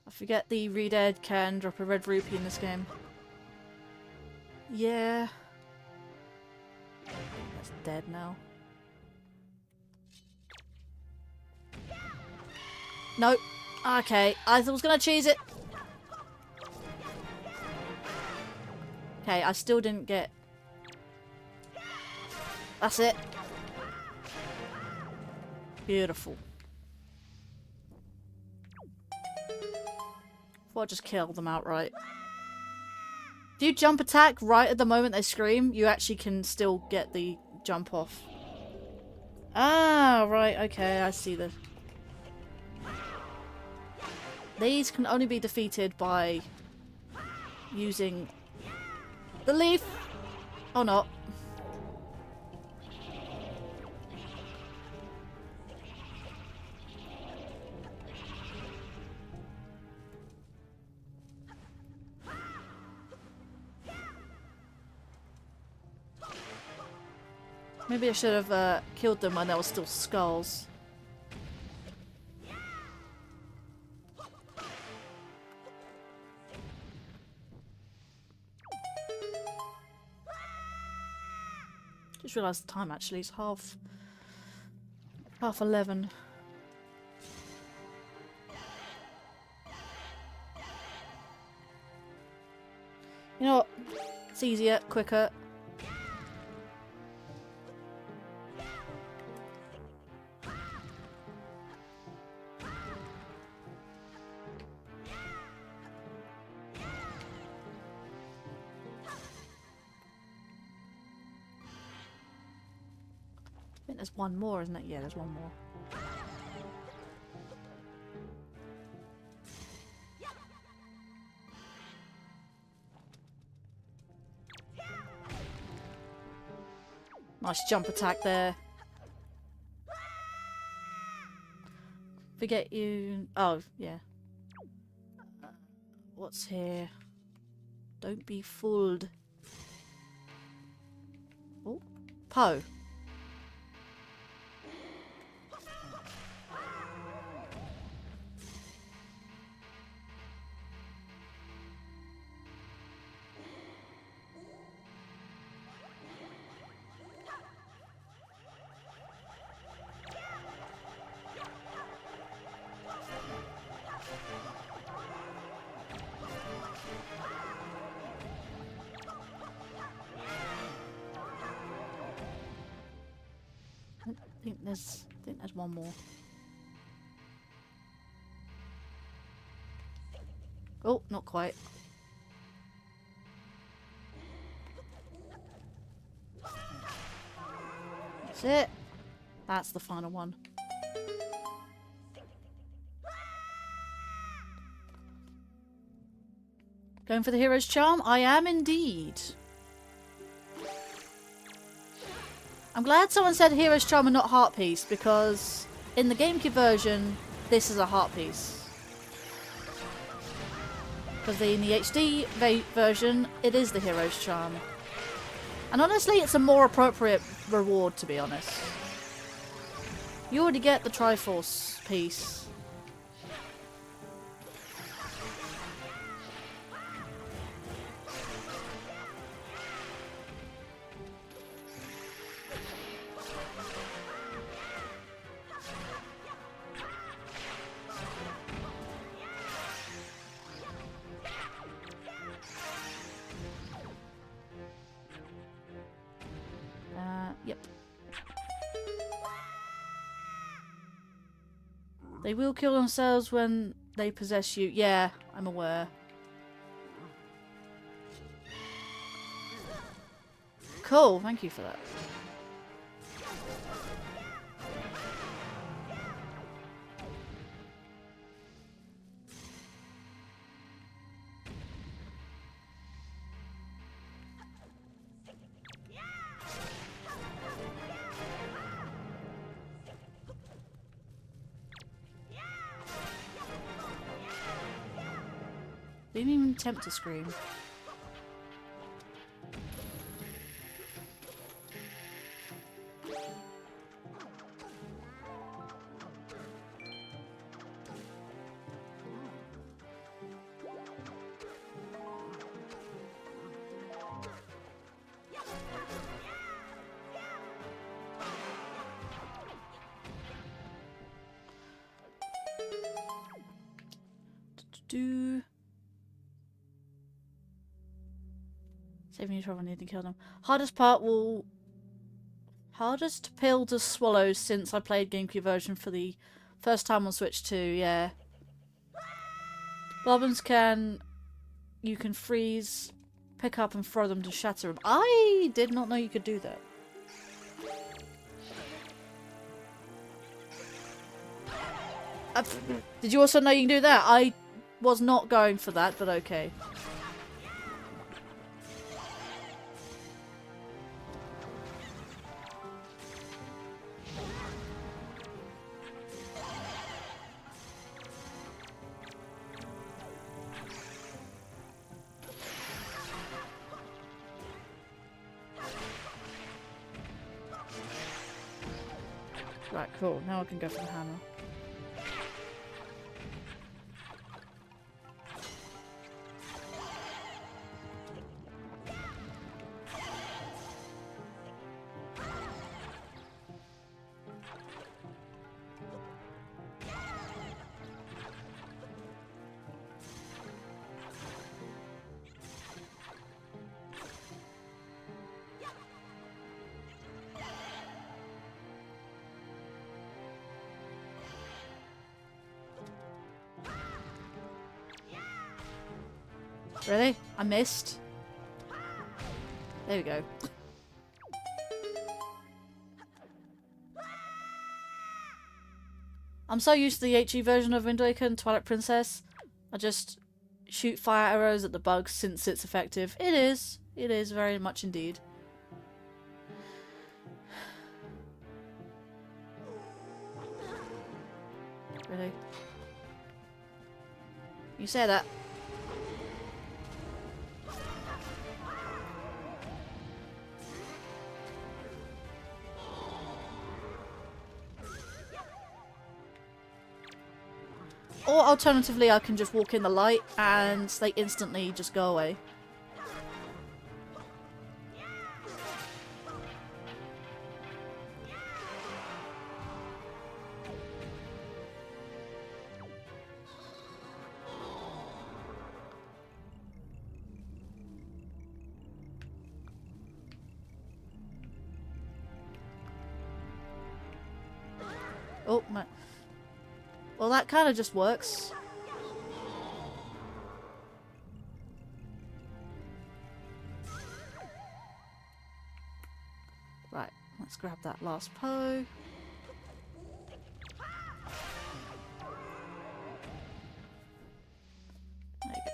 I forget the Redead can drop a red rupee in this game. Yeah. That's dead now. Nope. Okay, I was gonna cheese it. Okay, I still didn't get... That's it. Beautiful. Thought I'd just kill them outright. If you jump attack right at the moment they scream, you actually can still get the jump off. Ah, right, okay, I see the... These can only be defeated by using the leaf. Or not. Maybe I should have killed them when there were still skulls. Just realised the time actually, it's half 11. You know what? It's easier, quicker. think there's one more, isn't it? Yeah, there's one more. Nice jump attack there. Forget you. Oh, yeah. What's here? Don't be fooled. Oh, Poe. I think there's one more. Oh, not quite. That's it. That's the final one. Going for the hero's charm? I am indeed. I'm glad someone said hero's charm and not heart piece, because in the GameCube version, this is a heart piece. Because in the HD version, it is the hero's charm. And honestly, it's a more appropriate reward, to be honest. You already get the Triforce piece. Yep. They will kill themselves when they possess you. Yeah, I'm aware. Cool, thank you for that. Didn't even attempt to scream. Saving you trouble, need to kill them. Hardest pill to swallow since I played GameCube version for the first time on Switch 2, yeah. Bobbins you can freeze, pick up and throw them to shatter them. I did not know you could do that. Did you also know you can do that? I was not going for that, but okay. Right, cool. Now I can go for the hammer. Really? I missed? There we go. I'm so used to the HE version of Wind Waker and Twilight Princess. I just shoot fire arrows at the bugs since it's effective. It is. It is very much indeed. Really? You say that. Or alternatively, I can just walk in the light and they instantly just go away. Oh, my. Well, that kind of just works. Right, let's grab that last Poe. There you go.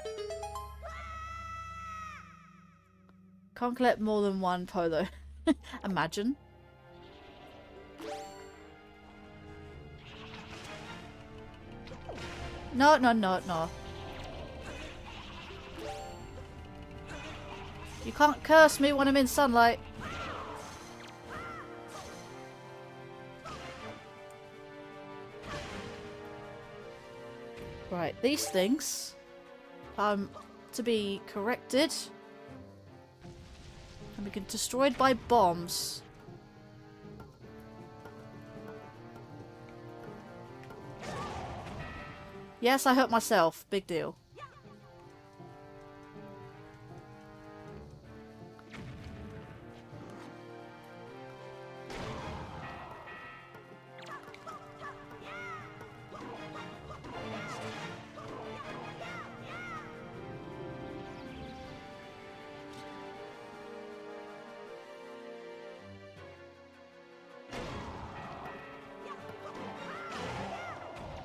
Can't collect more than one Poe though. Imagine. No, no, no, no. You can't curse me when I'm in sunlight. Right, these things to be corrected and be destroyed by bombs. Yes, I hurt myself. Big deal.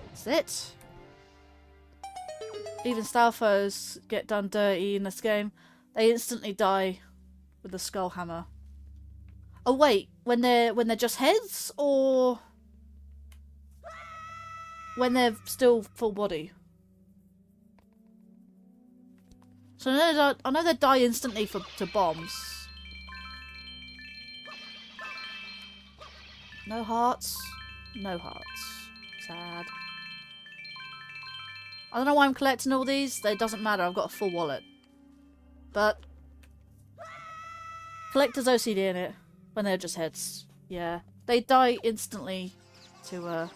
That's it. Even Stalfos get done dirty in this game. They instantly die with the skull hammer. Oh wait, when they're just heads or when they're still full body? So I know they die instantly to bombs. No hearts. No hearts. Sad. I don't know why I'm collecting all these. It doesn't matter. I've got a full wallet. But collector's OCD in it when they're just heads. Yeah. They die instantly to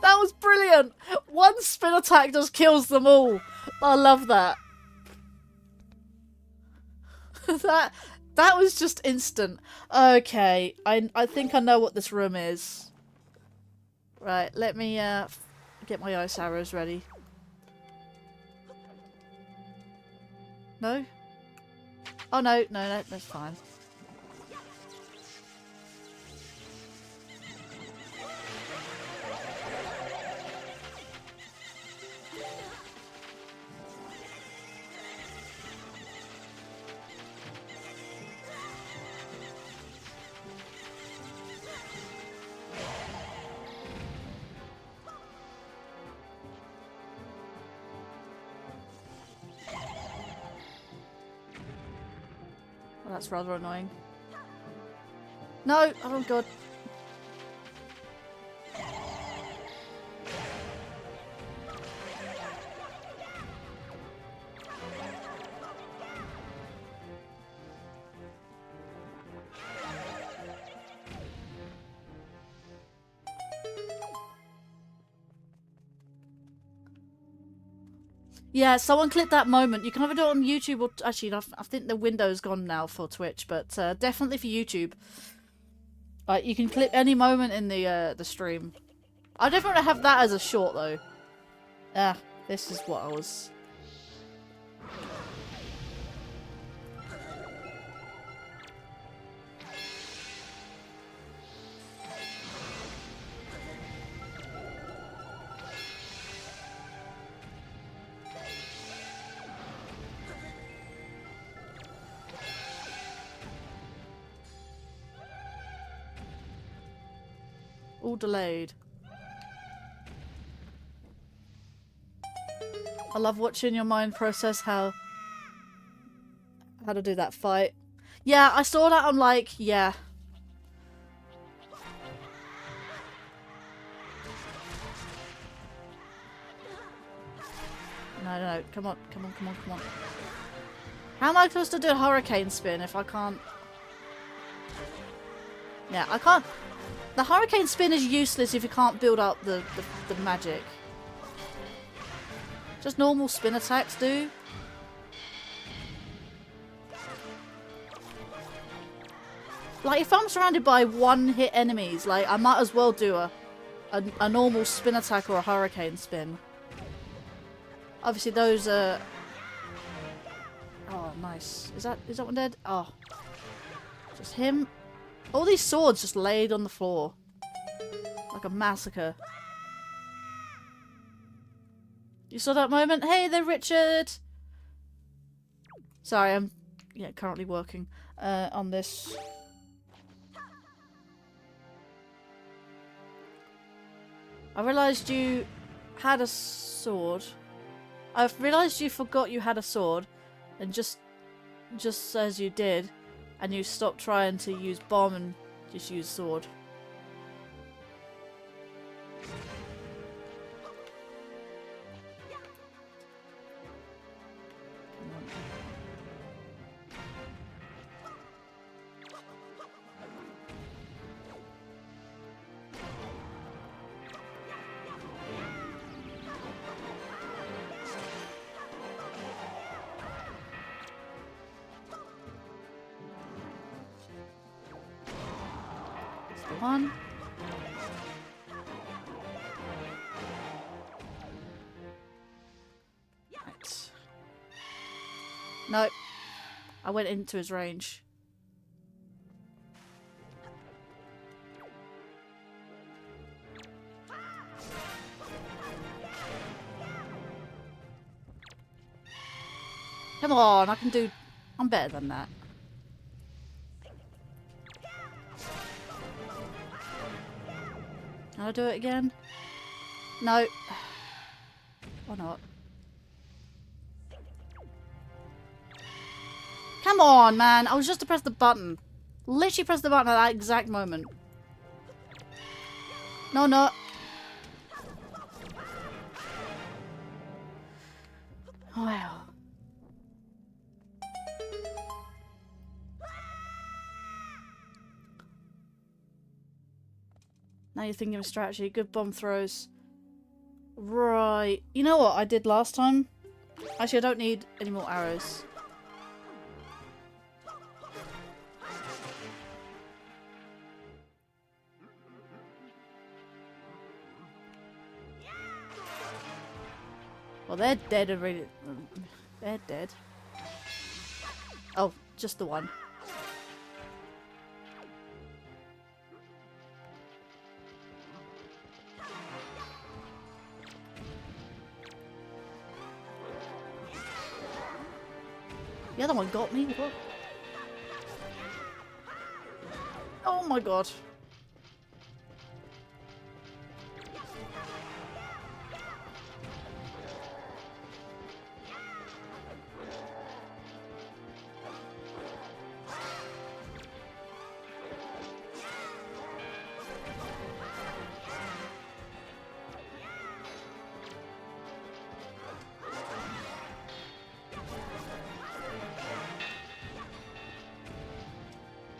That was brilliant! One spin attack just kills them all. I love that. That was just instant. Okay, I think I know what this room is. Right, let me get my ice arrows ready. No? Oh no, no, that's fine. Well, that's rather annoying. No! Oh god. Yeah, someone clip that moment. You can either do it on YouTube or... Actually, I think the window's gone now for Twitch, but definitely for YouTube. You can clip any moment in the stream. I definitely have that as a short, though. Ah, this is what I was... all delayed. I love watching your mind process how to do that fight. Yeah, I saw that. I'm like, yeah. No, come on. How am I supposed to do a hurricane spin if I can't? Yeah, I can't. The hurricane spin is useless if you can't build up the magic. Just normal spin attacks do. Like, if I'm surrounded by one-hit enemies, like, I might as well do a normal spin attack or a hurricane spin. Obviously, those are... Oh, nice. Is that one dead? Oh. Just him. All these swords just laid on the floor. Like a massacre. You saw that moment? Hey there, Richard! Sorry, I'm currently working on this. I realised you had a sword. I've realised you forgot you had a sword, and just as you did, and you stopped trying to use bomb and just use sword. One. Right. Nope. I went into his range. Come on, I'm better than that. Can I do it again? No. Or not? Come on, man. I was just to press the button. Literally press the button at that exact moment. No, no. Wow. Now you're thinking of strategy. Good bomb throws. Right. You know what I did last time? Actually, I don't need any more arrows. Well, they're dead already. They're dead. Oh, just the one. The other one got me. What? Oh my god.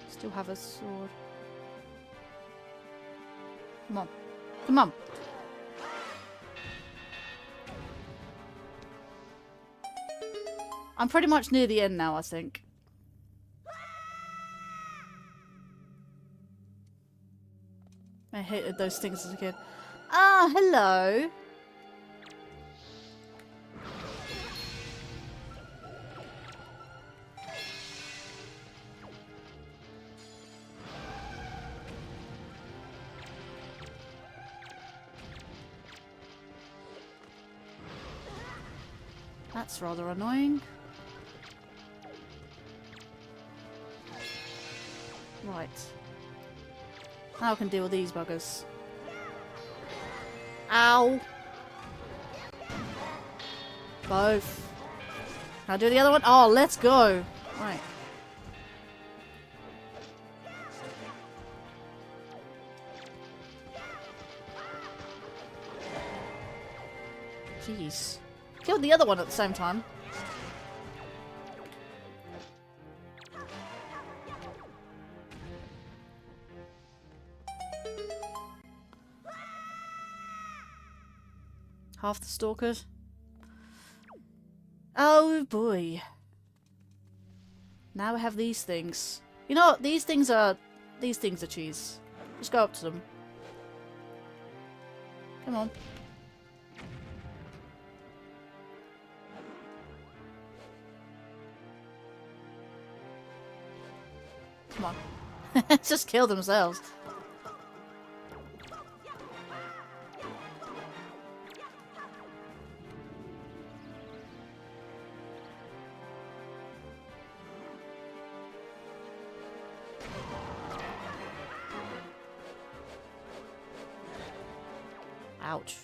Still have a sword. Come on. Come on. I'm pretty much near the end now, I think. I hated those things as a kid. Ah, hello. That's rather annoying. Right. Now I can deal with these buggers. Ow. Both. Can I do the other one? Oh, let's go. Right. Jeez. Killed the other one at the same time. Half the stalkers. Oh boy. Now I have these things. You know what? These things are cheese. Just go up to them. Come on. Come on. Just kill themselves. Ouch.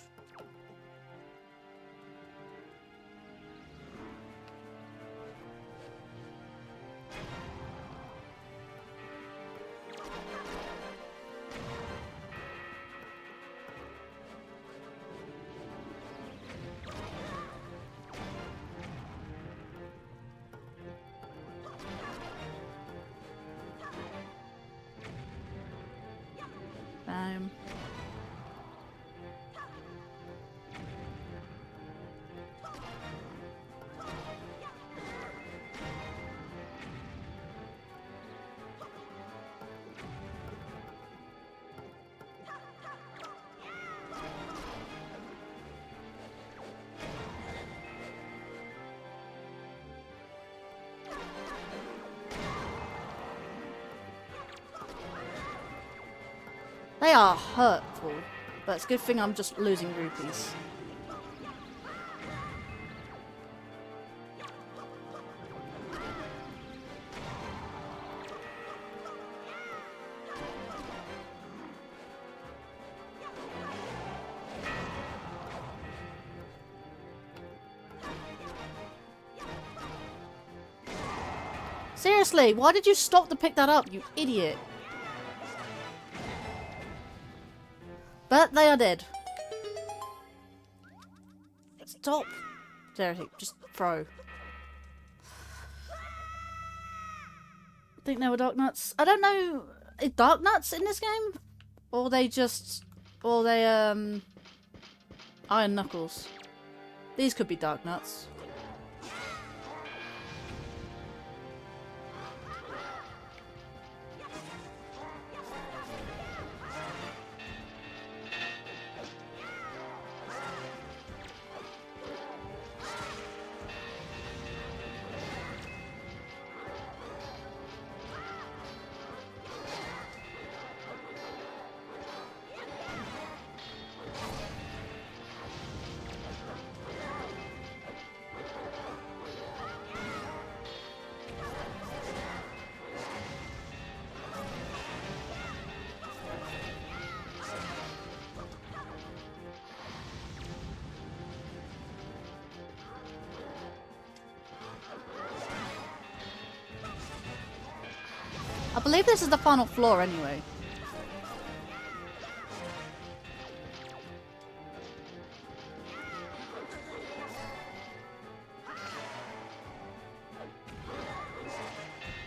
Bam. They are hurtful, but it's a good thing I'm just losing rupees. Seriously, why did you stop to pick that up, you idiot? But they are dead. Stop. Seriously, just throw. Think they were dark nuts? I don't know. Is dark nuts in this game? Or they just... Or they, iron knuckles. These could be dark nuts. I believe this is the final floor anyway.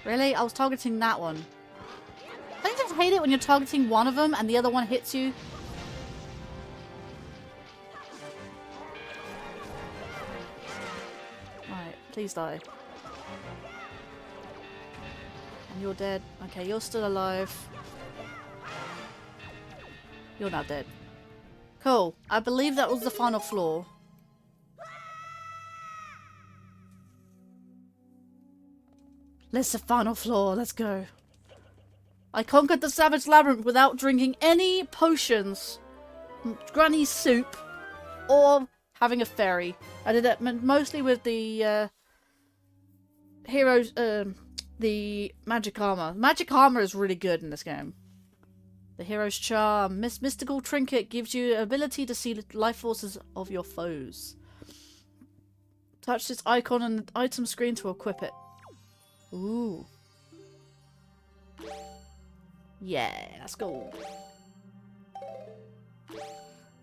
Really? I was targeting that one. Don't you just hate it when you're targeting one of them and the other one hits you? Right, please die. And you're dead. Okay, you're still alive. You're not dead. Cool. I believe that was the final floor. Let's the final floor. Let's go. I conquered the Savage Labyrinth without drinking any potions, granny soup, or having a fairy. I did that mostly with the heroes, the magic armor. Magic armor is really good in this game. The hero's charm. Mystical trinket gives you ability to see the life forces of your foes. Touch this icon on the item screen to equip it. Ooh. Yeah, let's go.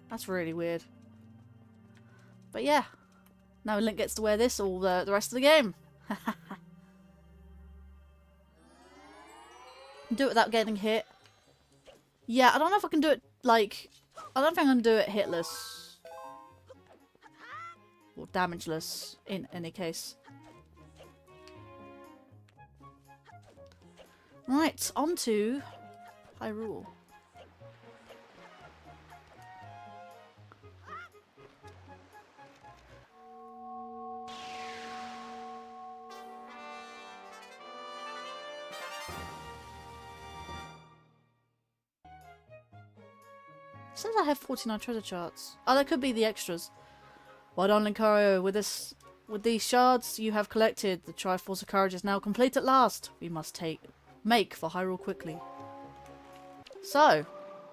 That's really weird. But yeah. Now Link gets to wear this all the rest of the game. Do it without getting hit. Yeah, I don't know if I can do it, like... I don't think I can do it hitless. Or damageless, in any case. Right, on to Hyrule. Says I have 49 treasure charts. Oh, that could be the extras. Well done, Linkario. With these shards you have collected, the Triforce of Courage is now complete at last. We must make for Hyrule quickly. So,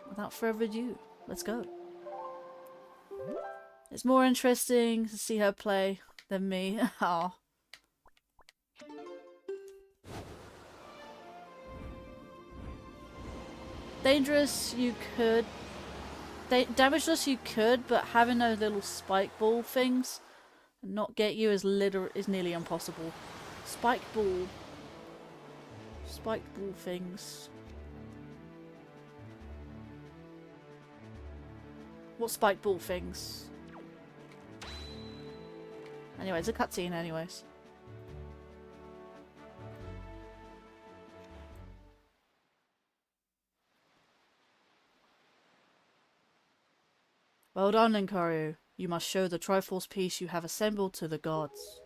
without further ado, let's go. It's more interesting to see her play than me. Oh. Dangerous, you could. Damageless, you could, but having those little spike ball things and not get you is nearly impossible. Spike ball things. What spike ball things? Anyway, it's a cutscene anyways. Well done, Linkario. You must show the Triforce piece you have assembled to the gods.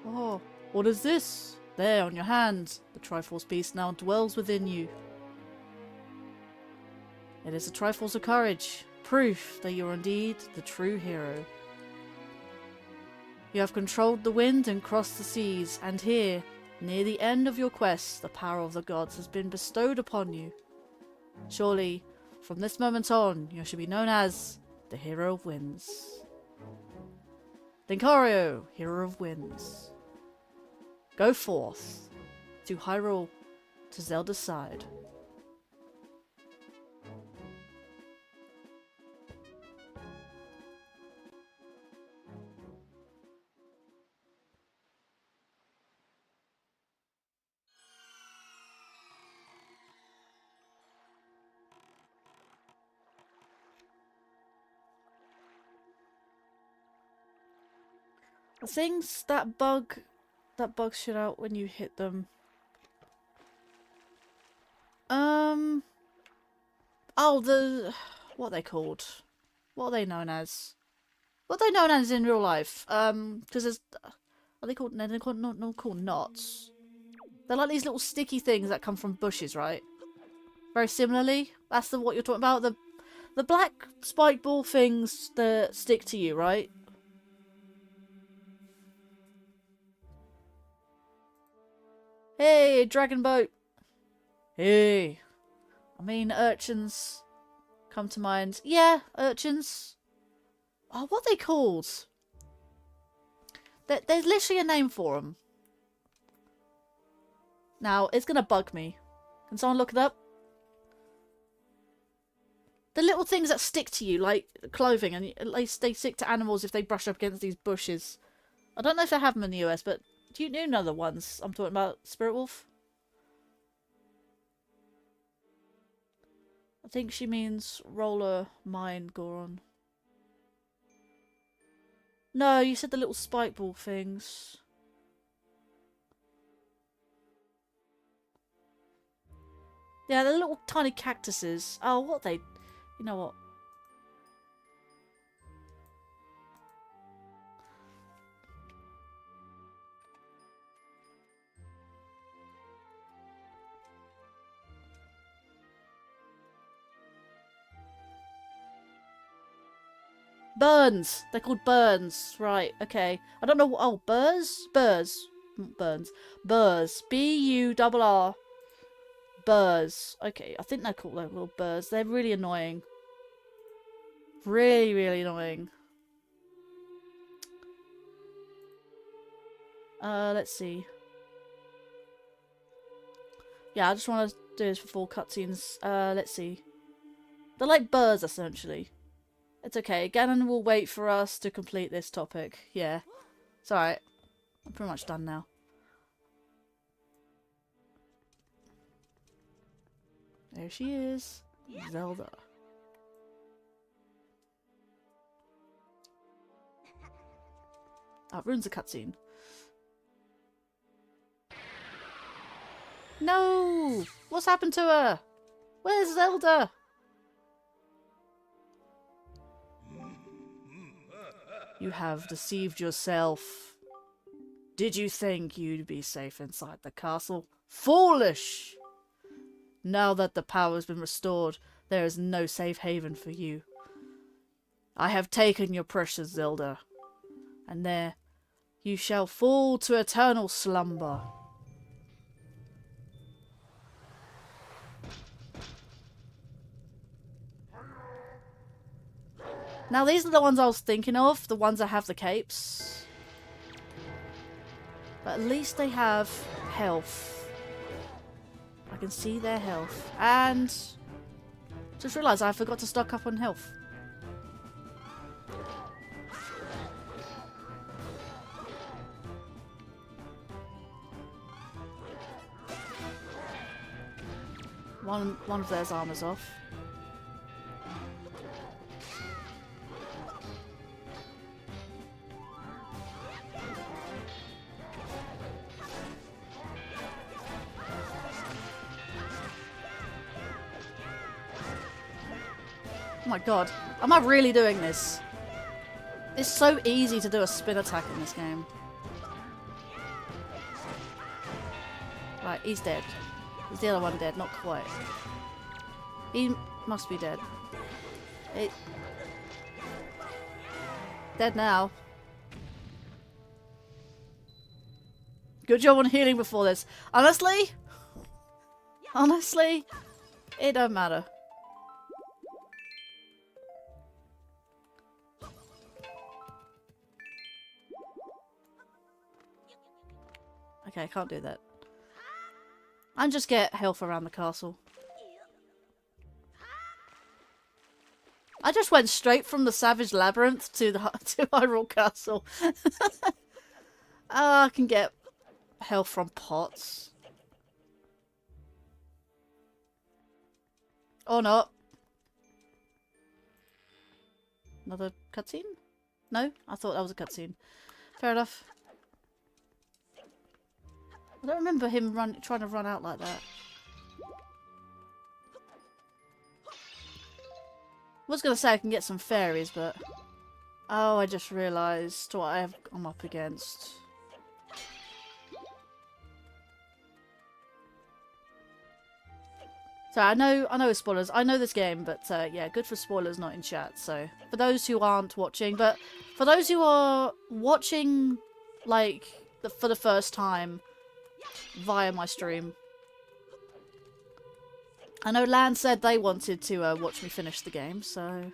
Oh, what is this? There, on your hand. The Triforce piece now dwells within you. It is a Triforce of Courage, proof that you are indeed the true hero. You have controlled the wind and crossed the seas, and here, near the end of your quest, the power of the gods has been bestowed upon you. Surely, from this moment on, you should be known as the Hero of Winds. Linkario, Hero of Winds. Go forth to Hyrule, to Zelda's side. The things that bug shit out when you hit them. Oh, what are they called? What are they known as? What are they known as in real life? Because there's, are they called? No, they're called not called knots. They're like these little sticky things that come from bushes, right? Very similarly, that's what you're talking about. The black spike ball things that stick to you, right? Hey, dragon boat. Hey. I mean, urchins come to mind. Yeah, urchins. Oh, what are they called? There's literally a name for them. Now, it's going to bug me. Can someone look it up? The little things that stick to you, like clothing, and they stick to animals if they brush up against these bushes. I don't know if they have them in the US, but do you know the ones I'm talking about? Spirit Wolf? I think she means roller mine Goron. No, you said the little spike ball things. Yeah, they're little tiny cactuses. Oh, what they... You know what? Burns. They're called Burns. Right, okay. I don't know. Oh, Burrs? Burrs. Burns. Burrs. B-U-R-R. Burrs. Okay, I think they're called like little burrs. They're really annoying. Really, really annoying. Let's see. Yeah, I just want to do this for 4 cutscenes. Let's see. They're like burrs, essentially. It's okay. Ganon will wait for us to complete this topic. Yeah. It's alright. I'm pretty much done now. There she is. Zelda. Oh, it ruins the cutscene. No! What's happened to her? Where's Zelda? You have deceived yourself. Did you think you'd be safe inside the castle? Foolish! Now that the power has been restored, there is no safe haven for you. I have taken your precious Zelda, and there you shall fall to eternal slumber. Now these are the ones I was thinking of, the ones that have the capes. But at least they have health. I can see their health. And just realised I forgot to stock up on health. One of theirs armor's off. Oh my god, am I really doing this? It's so easy to do a spin attack in this game. Right, he's dead. Is the other one dead? Not quite. He must be dead. Dead now. Good job on healing before this. Honestly, it don't matter. Okay, I can't do that. And just get health around the castle. I just went straight from the Savage Labyrinth to the to Hyrule Castle. I can get health from pots. Or not. Another cutscene? No? I thought that was a cutscene. Fair enough. I don't remember him trying to run out like that. I was going to say I can get some fairies, but... Oh, I just realised what I'm up against. So I know it's spoilers. I know this game, but yeah, good for spoilers not in chat. So for those who aren't watching, but for those who are watching, like, for the first time via my stream, I know Lan said they wanted to watch me finish the game, so...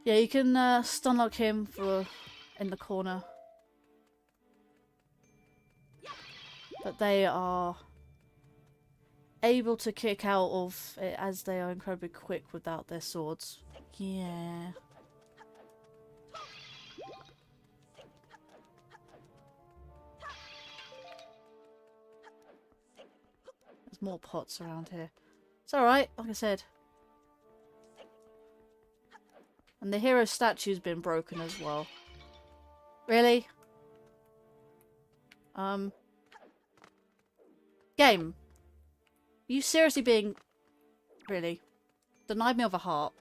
Yeah, you can stunlock him in the corner. But they are able to kick out of it as they are incredibly quick without their swords. Yeah. There's more pots around here. It's alright, like I said. And the hero statue's been broken as well. Really? Game. Are you seriously being... Really? Denied me of a heart.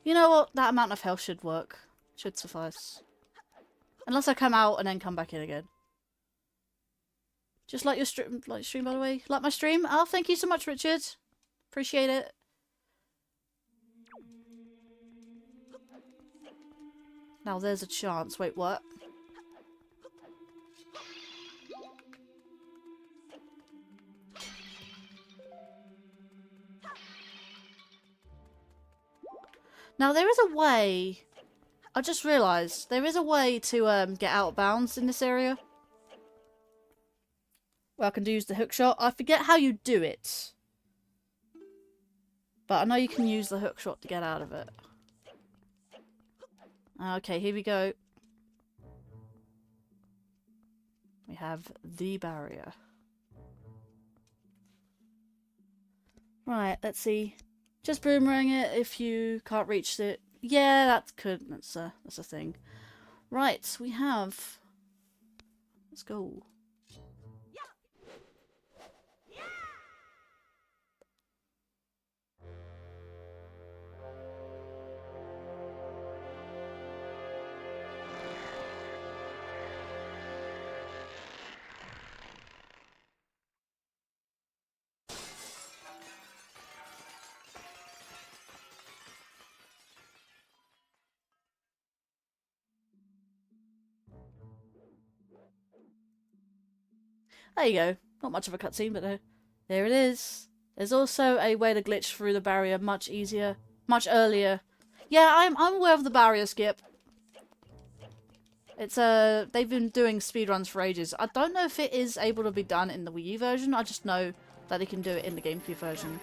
You know what? That amount of health should work. Should suffice. Unless I come out and then come back in again. Just like your stream, by the way. Like my stream? Oh, thank you so much, Richard. Appreciate it. Now there's a chance. Wait, what? Now there is a way. I just realised there is a way to get out of bounds in this area. Well, I can use the hook shot. I forget how you do it. But I know you can use the hook shot to get out of it. Okay, here we go. We have the barrier. Right, let's see. Just boomerang it if you can't reach it. Yeah, that's a thing. Right, we have. Let's go. There you go. Not much of a cutscene, but there it is. There's also a way to glitch through the barrier much easier, much earlier. Yeah, I'm aware of the barrier skip. It's they've been doing speedruns for ages. I don't know if it is able to be done in the Wii U version. I just know that they can do it in the GameCube version.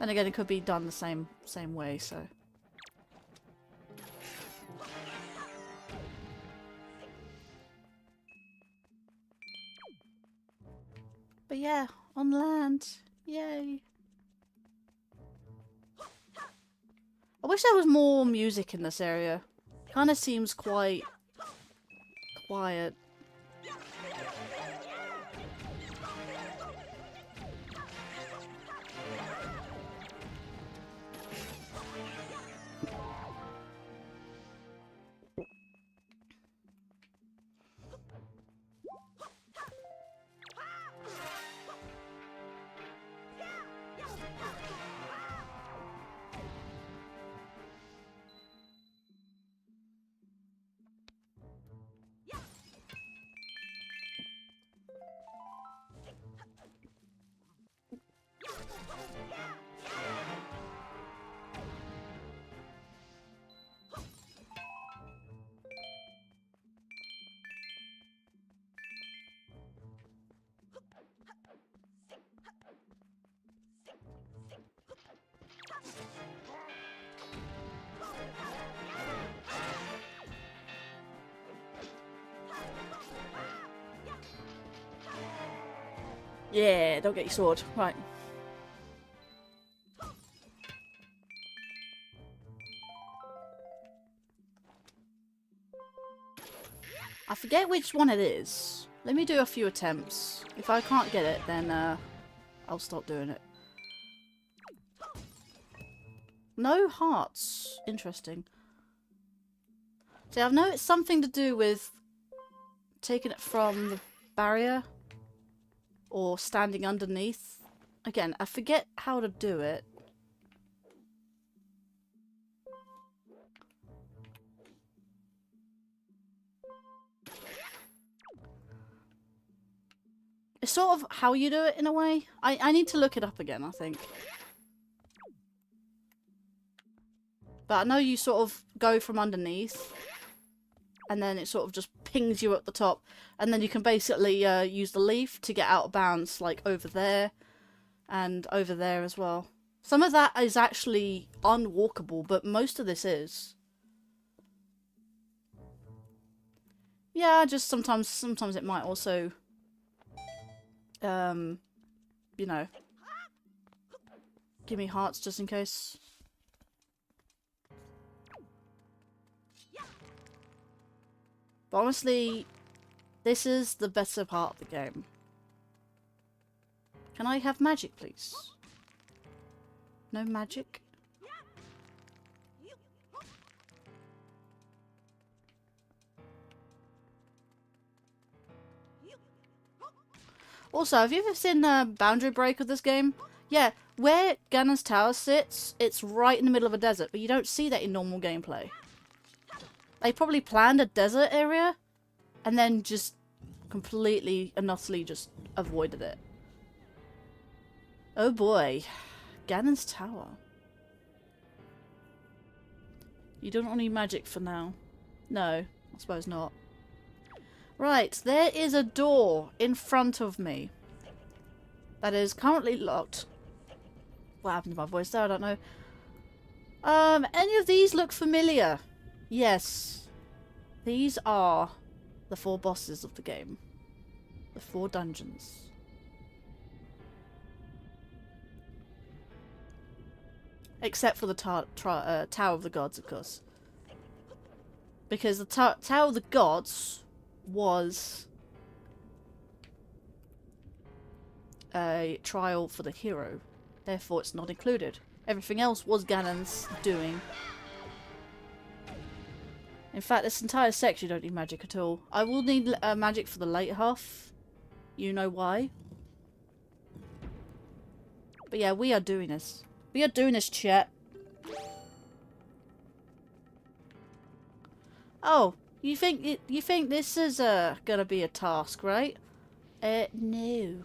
And again, it could be done the same way. So. But yeah, on land. Yay. I wish there was more music in this area. Kind of seems quite quiet. Yeah, don't get your sword. Right. I forget which one it is. Let me do a few attempts. If I can't get it, then I'll stop doing it. No hearts. Interesting. See, I've know it's something to do with taking it from the barrier. Or standing underneath. Again, I forget how to do it. It's sort of how you do it in a way. I need to look it up again, I think. But I know you sort of go from underneath. And then it sort of just pings you at the top. And then you can basically use the leaf to get out of bounds, like over there. And over there as well. Some of that is actually unwalkable, but most of this is. Yeah, just sometimes it might also... you know... give me hearts just in case. But honestly, this is the better part of the game. Can I have magic, please? No magic? Also, have you ever seen the boundary break of this game? Yeah, where Ganon's tower sits, it's right in the middle of a desert, but you don't see that in normal gameplay. They probably planned a desert area, and then just completely and utterly just avoided it. Oh boy. Ganon's tower. You don't need magic for now. No, I suppose not. Right, there is a door in front of me that is currently locked. What happened to my voice there? I don't know. Any of these look familiar? Yes. These are the 4 bosses of the game. The 4 dungeons. Except for the Tower of the Gods, of course. Because the Tower of the Gods was a trial for the hero. Therefore, it's not included. Everything else was Ganon's doing. In fact, this entire section you don't need magic at all. I will need magic for the late half. You know why. But yeah, we are doing this. We are doing this, chat. Oh, you think this is gonna be a task, right? No.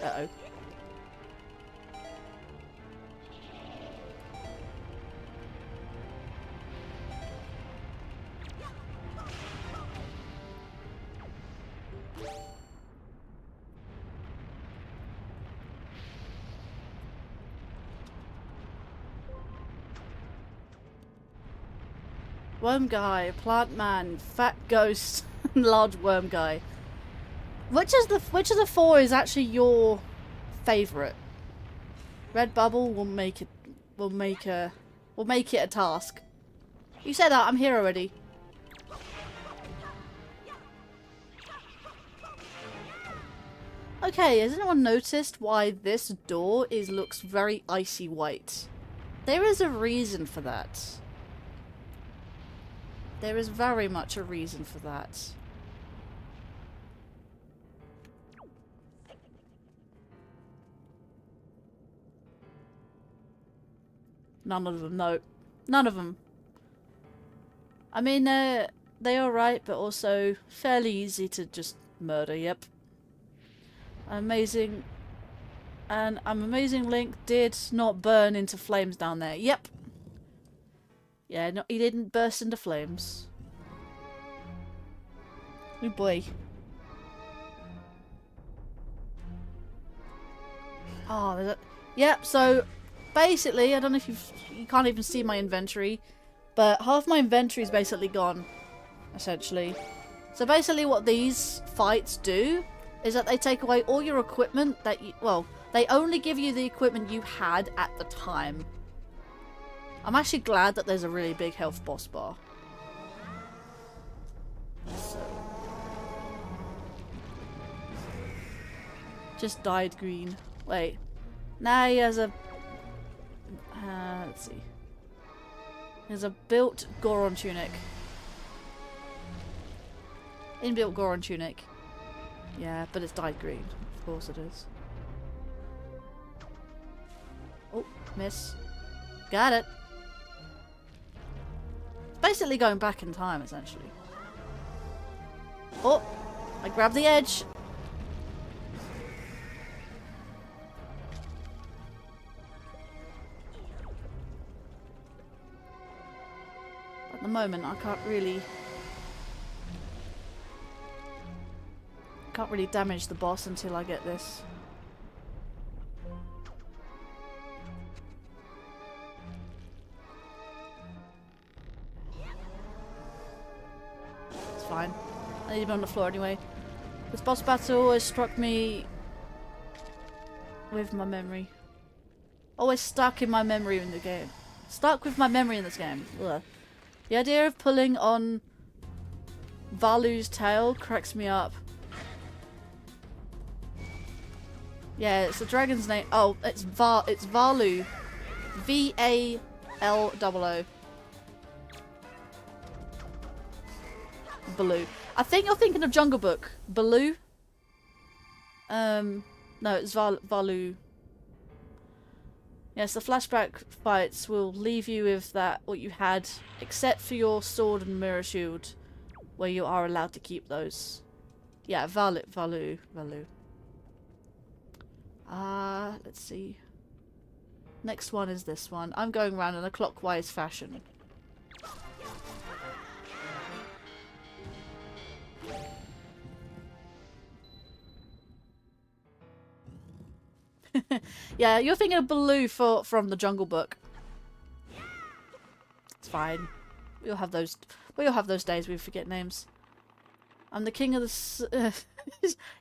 Uh-oh. Worm guy, plant man, fat ghost, and large worm guy. Which of the 4 is actually your favourite? Red bubble will make it a task. You said that, I'm here already. Okay, has anyone noticed why this door looks very icy white? There is a reason for that. There is very much a reason for that. None of them, no. None of them. I mean, they are right, but also fairly easy to just murder, yep. Amazing. And Amazing Link did not burn into flames down there, yep. Yeah, no, he didn't burst into flames. Oh boy. Oh, there's a... Yep, so basically, I don't know if you can't even see my inventory, but half my inventory is basically gone, essentially. So basically what these fights do is that they take away all your equipment that you... Well, they only give you the equipment you had at the time. I'm actually glad that there's a really big health boss bar. So. Just dyed green. Wait. Now he has a... let's see. There's a built Goron tunic. Inbuilt Goron tunic. Yeah, but it's dyed green. Of course it is. Oh, miss. Got it. Basically going back in time, essentially. Oh! I grabbed the edge! At the moment, I can't really damage the boss until I get this. Fine. I need him on the floor anyway. This boss battle always struck me with my memory. Always stuck in my memory in the game. Stuck with my memory in this game. Ugh. The idea of pulling on Valu's tail cracks me up. Yeah, it's the dragon's name. Oh, it's Valu. V-A-L-O-O. Baloo. I think you're thinking of Jungle Book. Baloo? No, it's Valu. Yes, the flashback fights will leave you with that, what you had, except for your sword and mirror shield, where you are allowed to keep those. Yeah, Valu. Let's see. Next one is this one. I'm going around in a clockwise fashion. Yeah, you're thinking of Baloo from the Jungle Book. It's fine. We'll have those days we forget names. I'm the king of the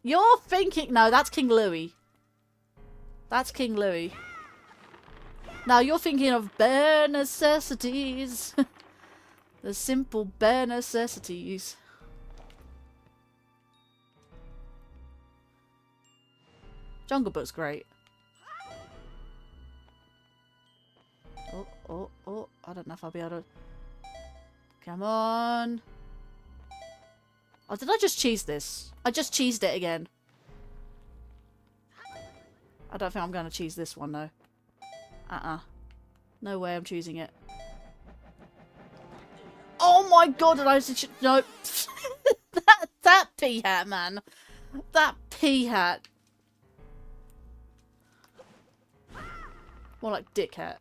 You're thinking... No, that's King Louis. That's King Louis. Now you're thinking of bare necessities. The simple bare necessities. Jungle Book's great. Oh, I don't know if I'll be able to... Come on. Oh, did I just cheese this? I just cheesed it again. I don't think I'm going to cheese this one, though. No way I'm choosing it. Oh my god, did I just... No. that pea hat, man. That pea hat. More like dick hat.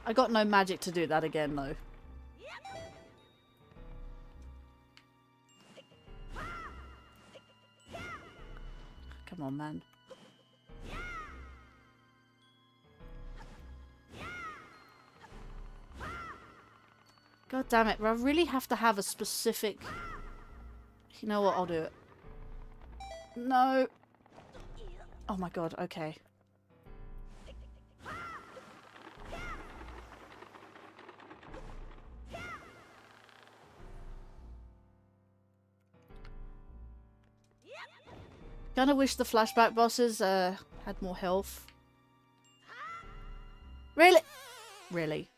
I got no magic to do that again, though. Come on, man. God damn it, I really have to have a specific... You know what, I'll do it. No. Oh my god, okay. Kinda wish the flashback bosses had more health. Really? Really?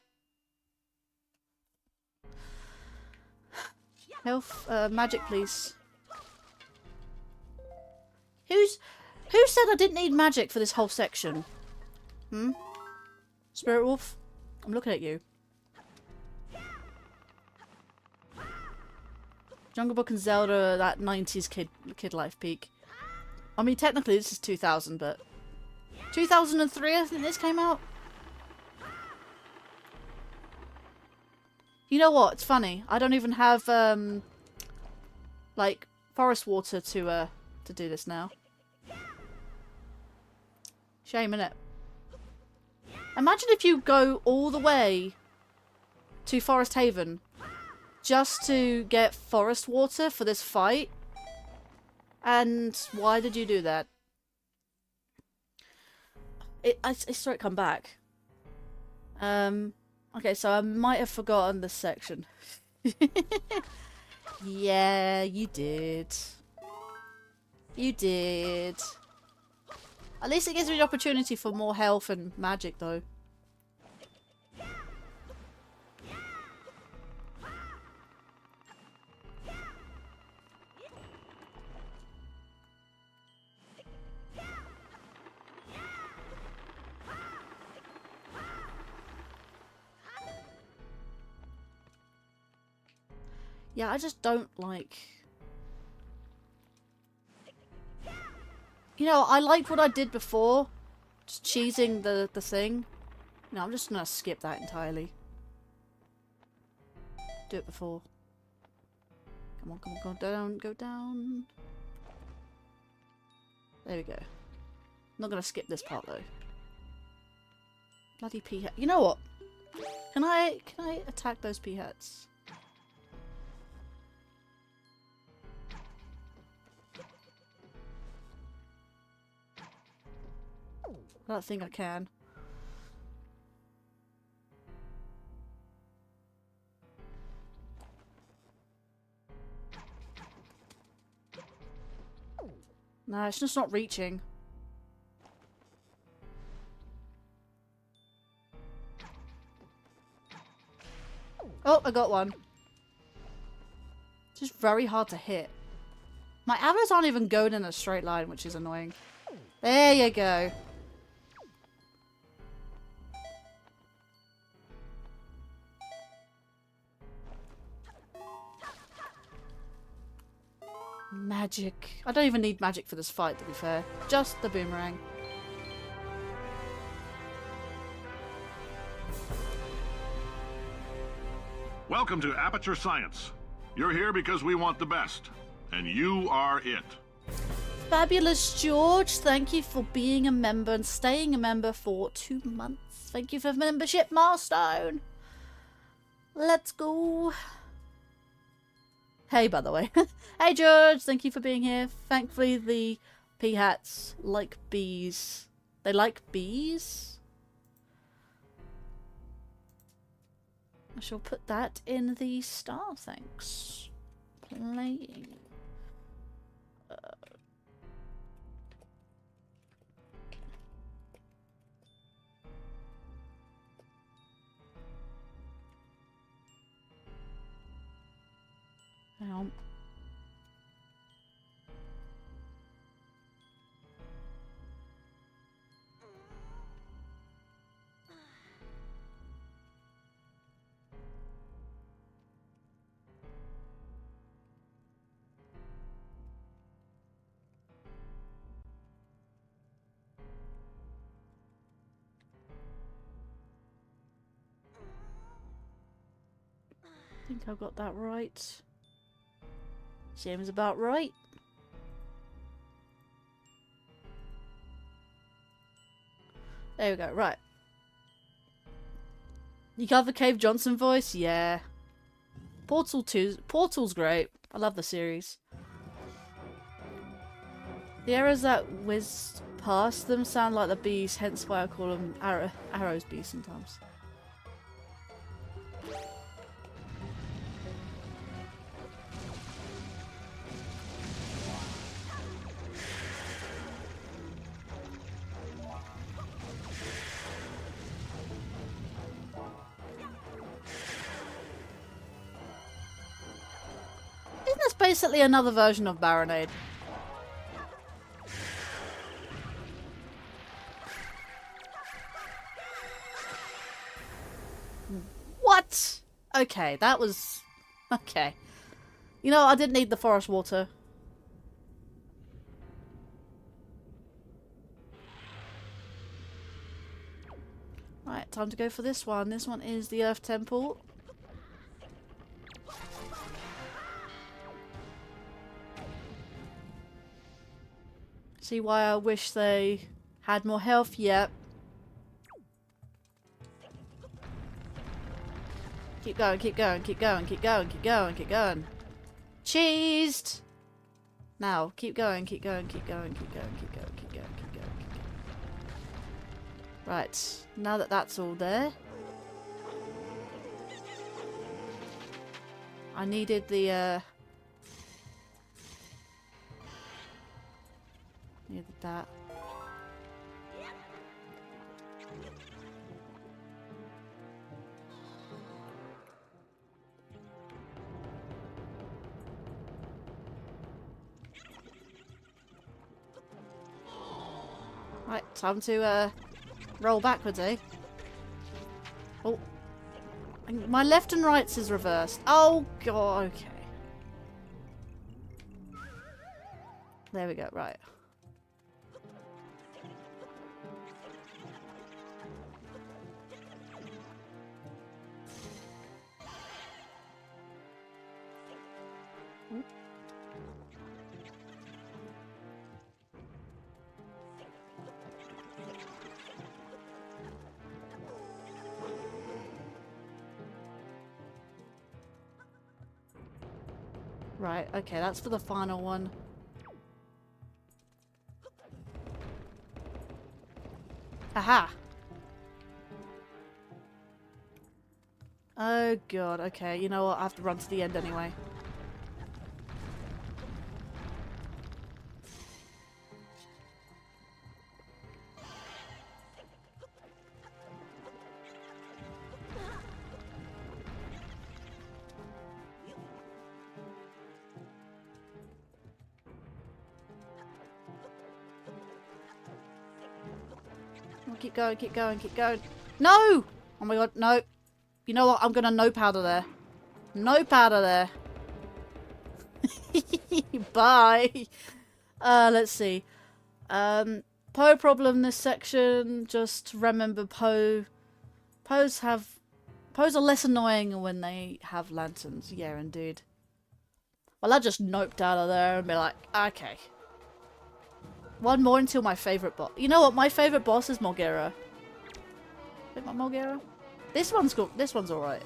Health, magic please. Who said I didn't need magic for this whole section? Hmm? Spirit Wolf? I'm looking at you. Jungle Book and Zelda, that 90s kid life peak. I mean, technically this is 2000, but... 2003 I think this came out? You know what? It's funny. I don't even have, like, forest water to do this now. Shame, innit? Imagine if you go all the way to Forest Haven just to get forest water for this fight. And why did you do that? I saw it come back. Okay, so I might have forgotten this section. Yeah, you did. You did. At least it gives me the opportunity for more health and magic, though. Yeah, I just don't like... You know, I liked what I did before. Just cheesing the thing. No, I'm just gonna skip that entirely. Do it before. Come on, come on, go down, go down. There we go. Not gonna skip this part though. Bloody pea hat. You know what? Can I attack those pea hats? I don't think I can. No, it's just not reaching. Oh, I got one. It's just very hard to hit. My arrows aren't even going in a straight line, which is annoying. There you go. Magic. I don't even need magic for this fight, to be fair. Just the boomerang. Welcome to Aperture Science. You're here because we want the best, and you are it. Fabulous George, thank you for being a member and staying a member for 2 months. Thank you for membership milestone. Let's go. Hey, by the way. Hey, George, thank you for being here. Thankfully, the P-hats like bees. They like bees? I shall put that in the star, thanks. Playing. Hang on. I think I've got that right. Seems about right. There we go, right. You got the Cave Johnson voice? Yeah. Portal 2. Portal's great. I love the series. The arrows that whiz past them sound like the bees, hence why I call them arrows bees sometimes. Isn't this basically another version of Baronade? What? Okay, that was... Okay. You know, I didn't need the forest water. Right, time to go for this one. This one is the Earth Temple. See why I wish they had more health? Yep. Keep going, keep going, keep going, keep going, keep going, keep going. Cheesed! Now, keep going, keep going, keep going, keep going, keep going, keep going, keep going, keep going. Right, now that that's all there. I needed the, needed that. Right, time to roll backwards, eh? Oh. My left and right is reversed. Oh god, okay. There we go, right. Right, okay, that's for the final one. Haha. Oh god, okay. You know what? I have to run to the end anyway. Oh, keep going, keep going, keep going. No! Oh my god, no. You know what? I'm gonna nope out of there. Nope out of there. Bye. Let's see. Poe problem this section. Just remember Poes are less annoying when they have lanterns. Yeah, indeed. Well, I just noped out of there and be like, okay. One more until my favourite boss. You know what? My favourite boss is Morgera. Think about Morgera? This one's good. This one's alright.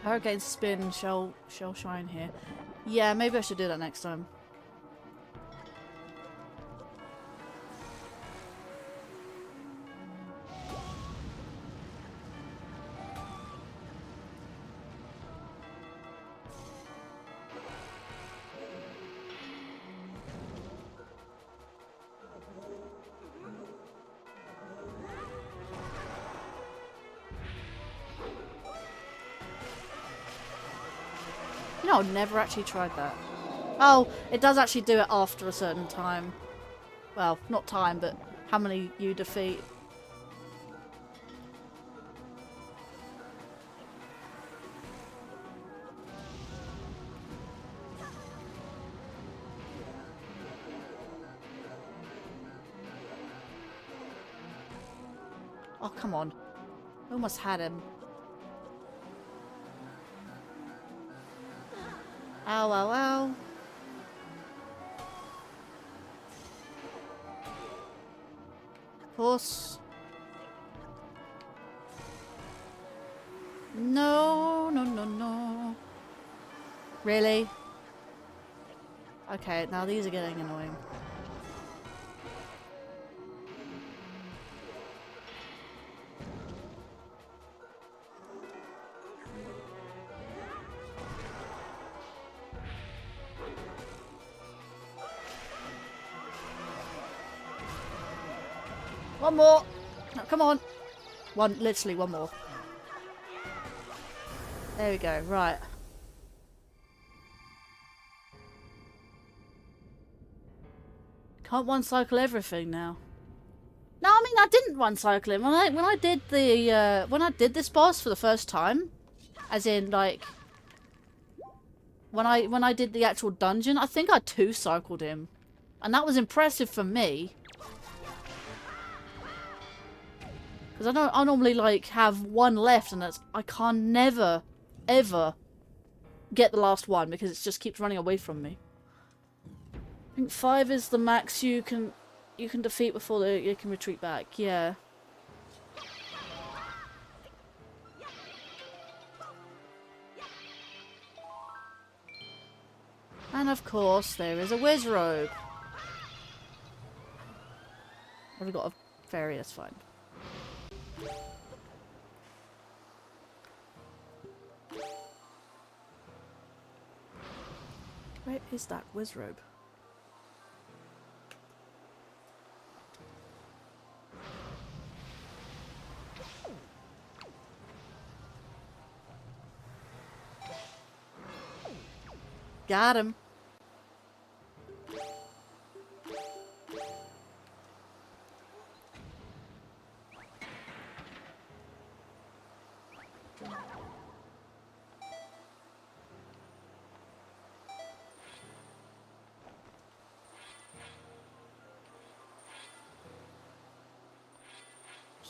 Hurricane spin shall shine here. Yeah, maybe I should do that next time. You know, I've never actually tried that. Oh, it does actually do it after a certain time. Well, not time, but how many you defeat. Oh, come on. Almost had him. Ow, ow, ow. Horse. No, no, no, no. Really? Okay, now these are getting annoying. One more! No, come on! Literally one more. There we go, right. Can't one cycle everything now. No, I mean I didn't one cycle him. When I did the when I did this boss for the first time, as in like when I did the actual dungeon, I think I two cycled him. And that was impressive for me. Because I normally like have one left and I can't never ever get the last one because it just keeps running away from me. I think 5 is the max you can defeat before you can retreat back. Yeah. And of course there is a whiz robe. I've got a fairy, that's fine. Where is that whiz robe? Got him.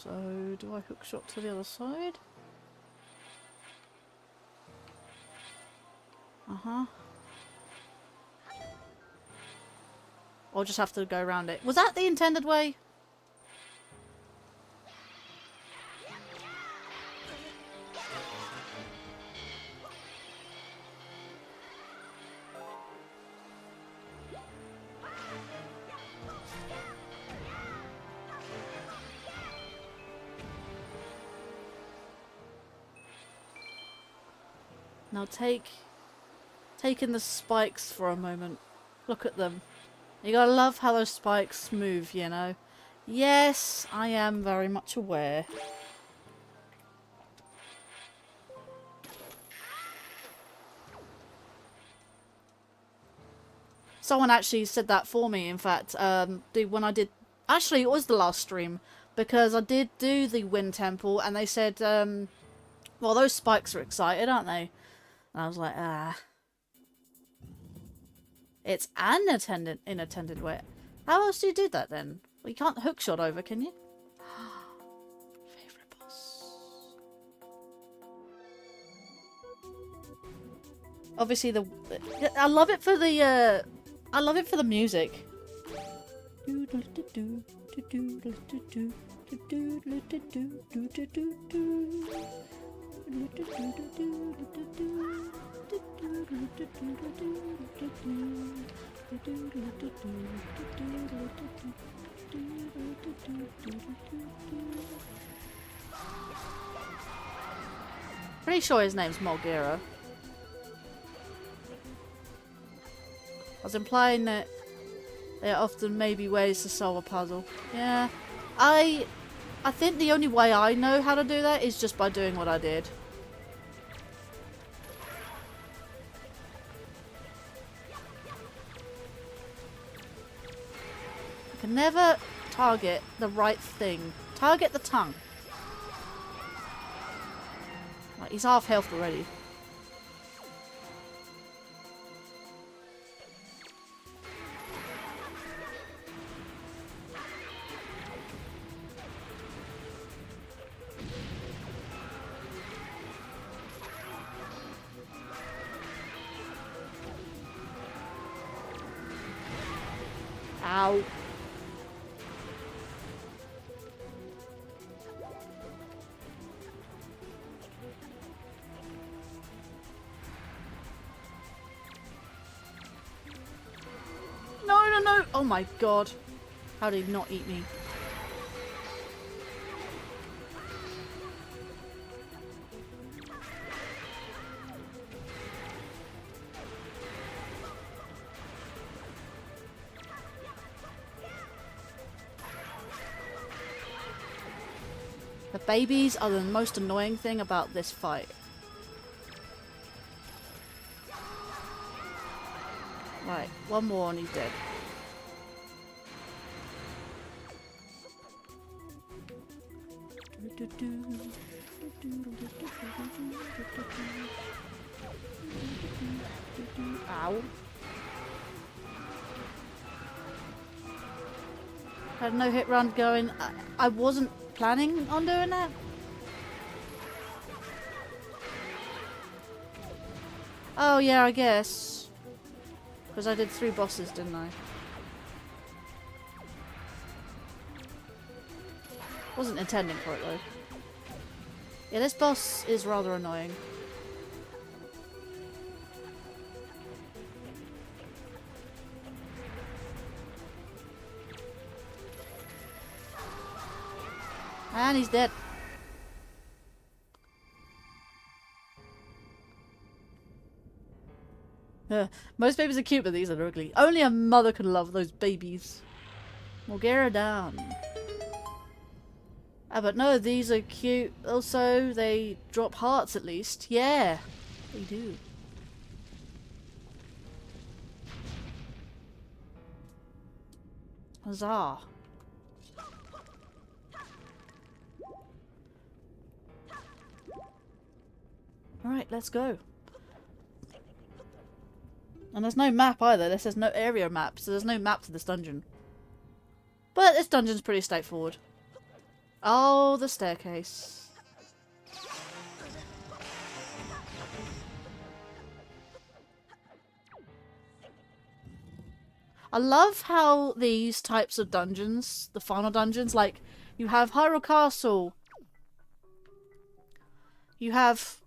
So, do I hook shot to the other side? Uh-huh. Or just have to go around it. Was that the intended way? Now take in the spikes for a moment. Look at them. You gotta love how those spikes move, you know. Yes, I am very much aware. Someone actually said that for me, in fact, when I did... Actually, it was the last stream, because I did do the Wind Temple, and they said, well, those spikes are excited, aren't they? And I was like, ah. It's an inattended way. How else do you do that then? Well, you can't hookshot over, can you? Favorite boss. Obviously, I love it for the music. Pretty sure his name's Mulgira. I was implying that there often may be ways to solve a puzzle. Yeah. I think the only way I know how to do that is just by doing what I did. I can never target the right thing. Target the tongue. Right, he's half health already. Ow. No. Oh my god. How did he not eat me? The babies are the most annoying thing about this fight. Right, one more and he's dead. Ow. Had no hit run going. I wasn't planning on doing that. Oh yeah, I guess. Because I did 3 bosses, didn't I? Wasn't intending for it though. Yeah, this boss is rather annoying. And he's dead. Most babies are cute, but these are ugly. Only a mother could love those babies. Mulgira down. Ah, but no, these are cute. Also, they drop hearts at least. Yeah, they do. Huzzah. Alright, let's go. And there's no map either. This says no area map, so there's no map to this dungeon. But this dungeon's pretty straightforward. Oh, the staircase. I love how these types of dungeons, the final dungeons, like, you have Hyrule Castle. You have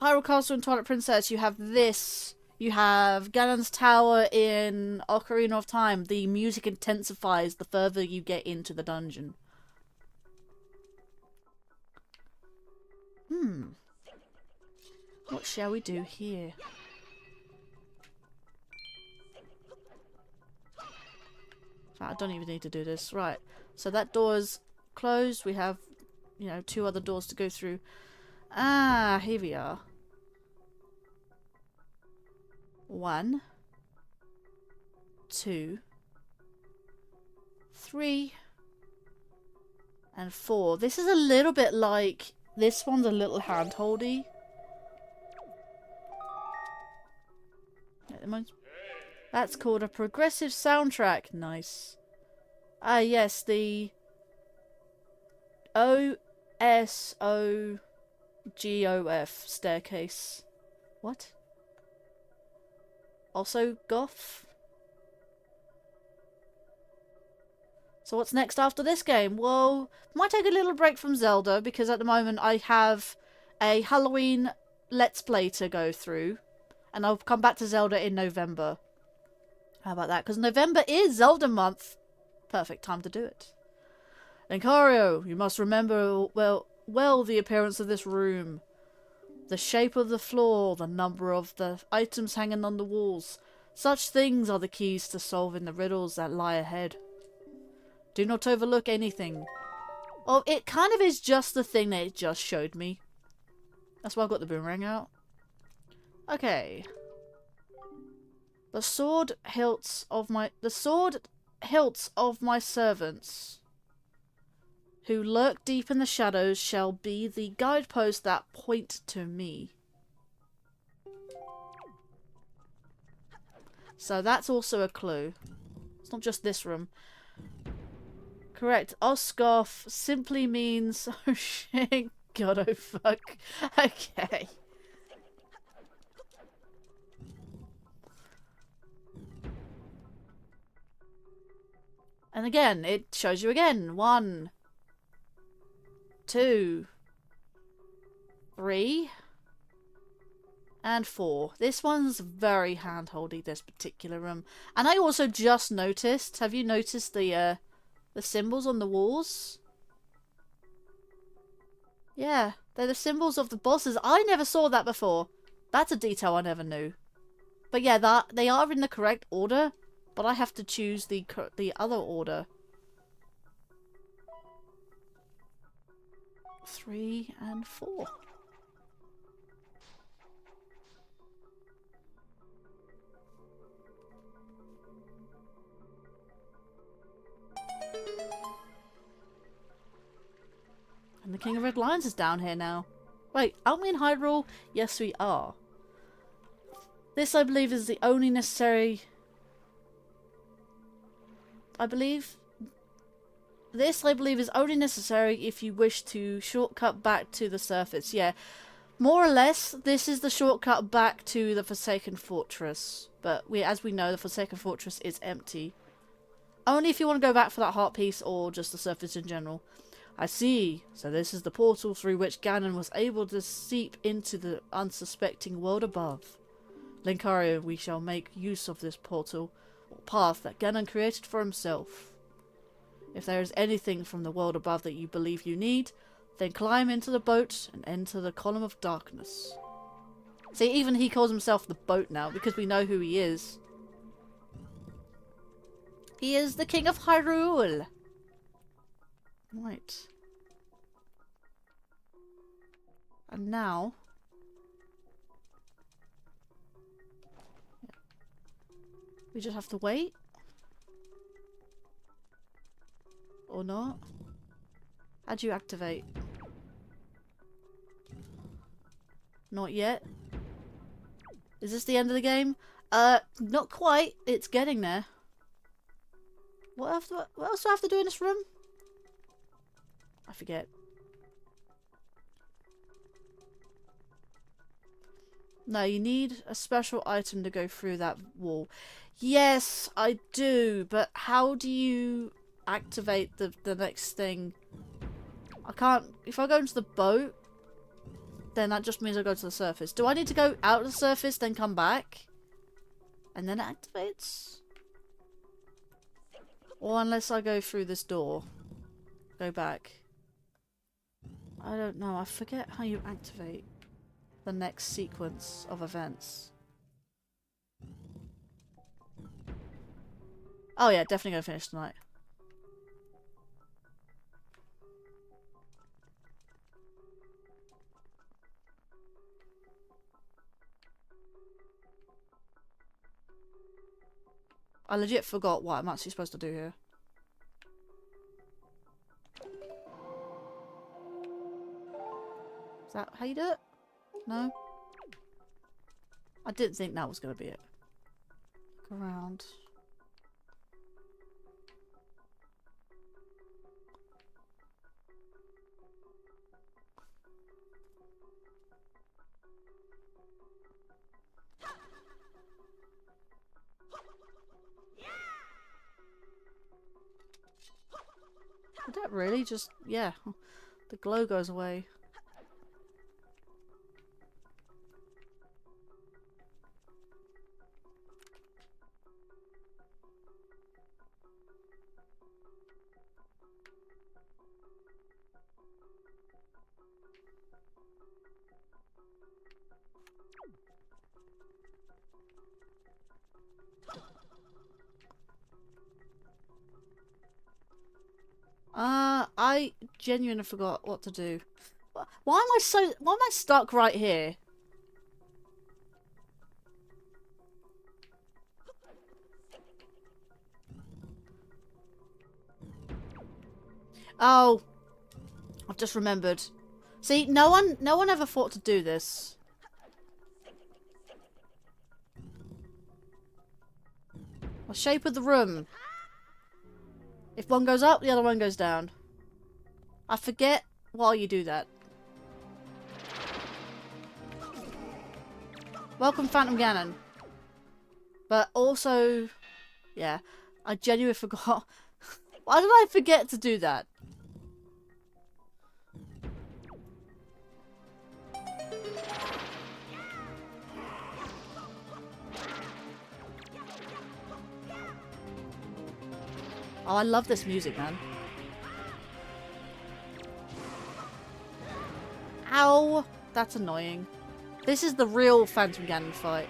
Hyrule Castle and Twilight Princess. You have this. You have Ganon's Tower in Ocarina of Time. The music intensifies the further you get into the dungeon. What shall we do here? I don't even need to do this. Right. So that door is closed. We have, you know, 2 other doors to go through. Ah, here we are. 1, 2, 3, and 4. This is a little bit like... This one's a little hand-holdy. That's called a progressive soundtrack. Nice. Ah, yes, the OSOGOF staircase. What? Also goth? So what's next after this game? Well, might take a little break from Zelda because at the moment I have a Halloween Let's Play to go through. And I'll come back to Zelda in November. How about that? Because November is Zelda month. Perfect time to do it. Linkario, you must remember well the appearance of this room. The shape of the floor, the number of the items hanging on the walls. Such things are the keys to solving the riddles that lie ahead. Do not overlook anything. Oh, it kind of is just the thing that it just showed me. That's why I've got the boomerang out. Okay. The sword hilts of my servants who lurk deep in the shadows shall be the guideposts that point to me. So that's also a clue. It's not just this room. Correct. Osgoth simply means... Oh shit. God, oh fuck. Okay. And again, it shows you again. 1, 2, 3, and 4. This one's very hand-holdy, this particular room. And I also just noticed, have you noticed the symbols on the walls? Yeah, they're the symbols of the bosses. I never saw that before. That's a detail I never knew. But yeah, they are in the correct order, but I have to choose the other order. 3 and 4. And the King of Red Lions is down here now. Wait, aren't we in Hyrule? Yes, we are. This, I believe, is the only necessary... This, I believe, is only necessary if you wish to shortcut back to the surface. Yeah, more or less, this is the shortcut back to the Forsaken Fortress. But as we know, the Forsaken Fortress is empty. Only if you want to go back for that heart piece or just the surface in general. I see. So this is the portal through which Ganon was able to seep into the unsuspecting world above. Linkario, we shall make use of this portal, or path that Ganon created for himself. If there is anything from the world above that you believe you need, then climb into the boat and enter the column of darkness. See, even he calls himself the boat now, because we know who he is. He is the King of Hyrule! Right. And now... we just have to wait? Or not? How do you activate? Not yet. Is this the end of the game? Not quite. It's getting there. What else do I have to do in this room? I forget. No, you need a special item to go through that wall. Yes, I do, but how do you activate the next thing? I can't... If I go into the boat, then that just means I go to the surface. Do I need to go out of the surface, then come back? And then it activates? Or unless I go through this door. Go back. I don't know. I forget how you activate the next sequence of events. Oh yeah, definitely gonna finish tonight. I legit forgot what I'm actually supposed to do here. Is that how you do it? No? I didn't think that was going to be it. Look around. Did that really just... yeah. The glow goes away. I genuinely forgot what to do. Why am I stuck right here? Oh, I've just remembered. See, no one ever thought to do this. The shape of the room. If one goes up, the other one goes down. I forget why you do that. Welcome, Phantom Ganon. But also, yeah, I genuinely forgot. Why did I forget to do that? Oh, I love this music, man. Ow! That's annoying. This is the real Phantom Ganon fight.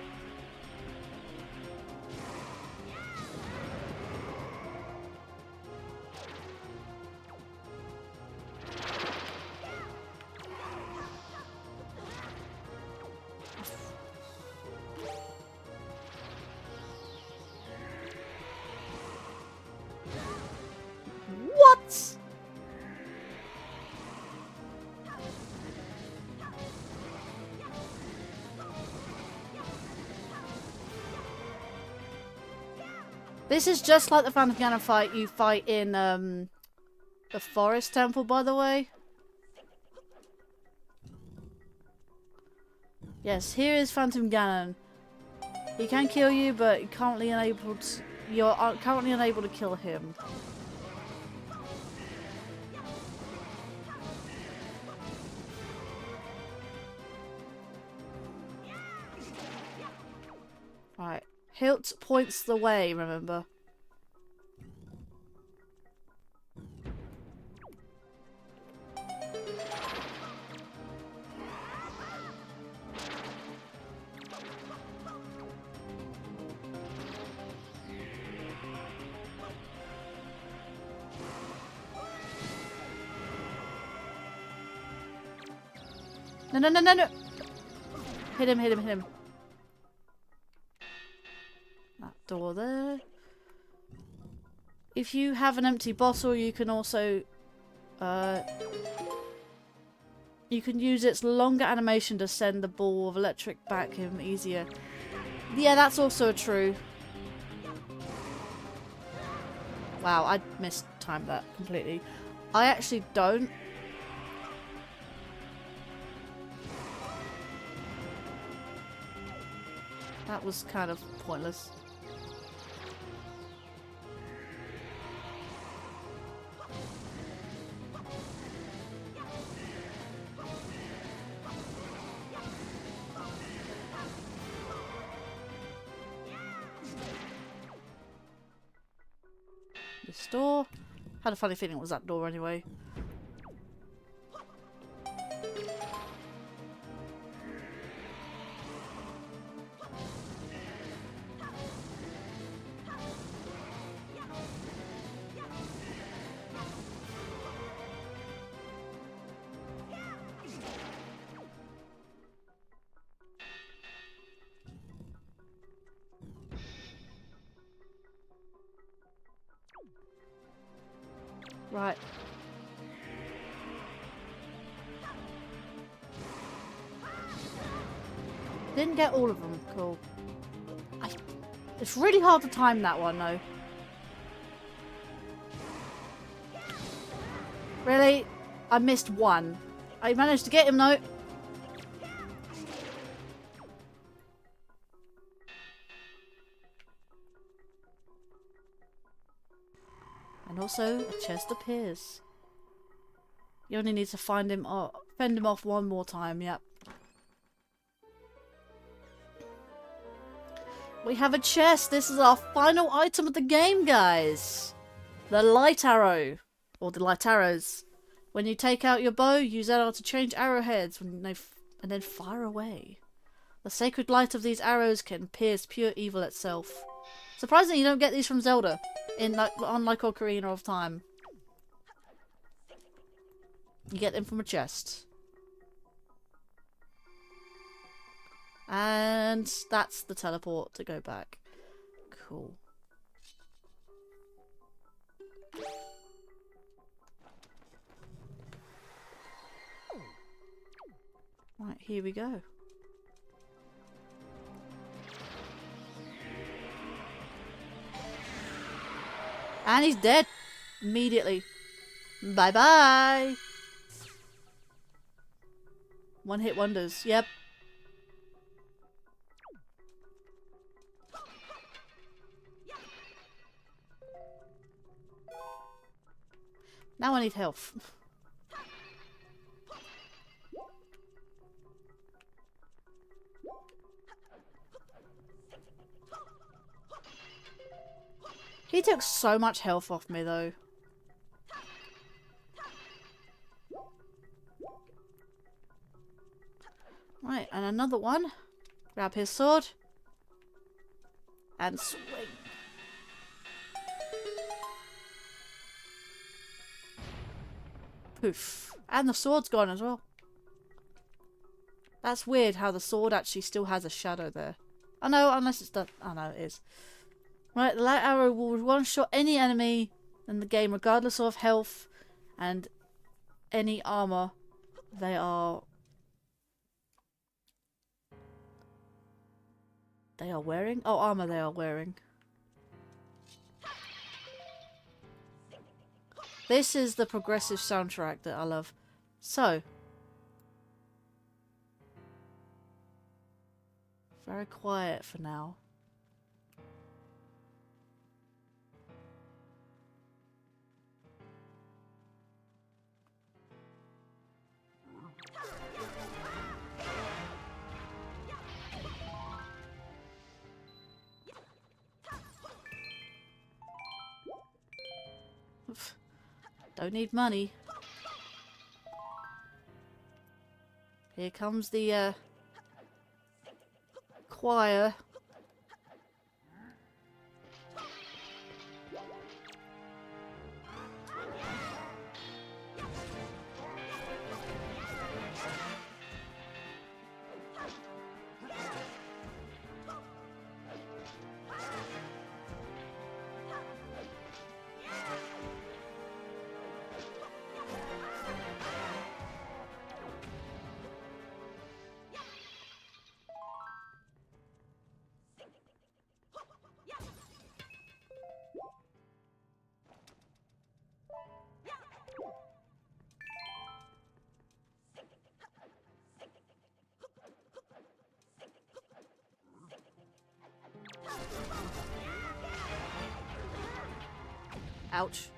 What? This is just like the Phantom Ganon fight you fight in the Forest Temple, by the way. Yes, here is Phantom Ganon. He can kill you, but you're currently unable to kill him. Right. Hilt points the way, remember? No, no, no, no, no! Hit him, hit him, hit him. That door there. If you have an empty bottle, you can also... you can use its longer animation to send the ball of electric back him easier. Yeah, that's also true. Wow, I mistimed that completely. I actually don't That was kind of pointless. This door. Had a funny feeling it was that door anyway. Right. Didn't get all of them. Cool. It's really hard to time that one, though. Really? I missed one. I managed to get him, though. And also, a chest appears. You only need to find him or fend him off one more time, yep. We have a chest! This is our final item of the game, guys! The light arrow. Or the light arrows. When you take out your bow, use arrow to change arrowheads and then fire away. The sacred light of these arrows can pierce pure evil itself. Surprisingly, you don't get these from Zelda. Unlike Ocarina of Time. You get them from a chest. And that's the teleport to go back. Cool. Right, here we go. And he's dead. Immediately. Bye-bye. One hit wonders. Yep. Now I need health. He took so much health off me, though. Right, and another one. Grab his sword. And swing. Poof. And the sword's gone as well. That's weird how the sword actually still has a shadow there. Oh no, unless it's done. Oh no, it is. Right, the light arrow will one-shot any enemy in the game regardless of health and any armor they are wearing? Oh, armor they are wearing. This is the progressive soundtrack that I love. So. Very quiet for now. Don't need money. Here comes the choir. Ouch.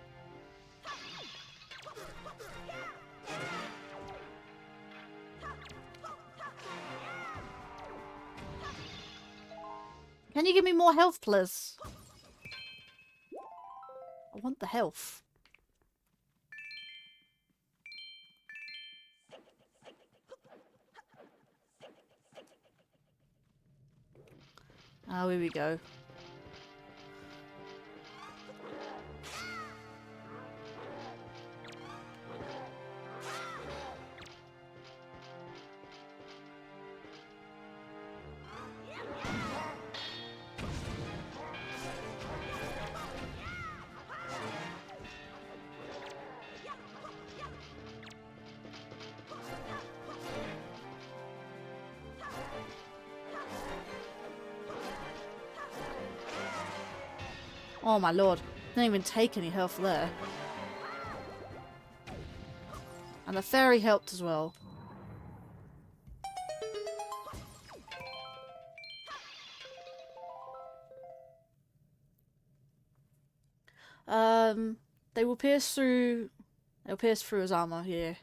Can you give me more health, please? I want the health. Oh, here we go. Oh my lord. Didn't even take any health there. And the fairy helped as well. They will pierce through... They'll pierce through his armor here.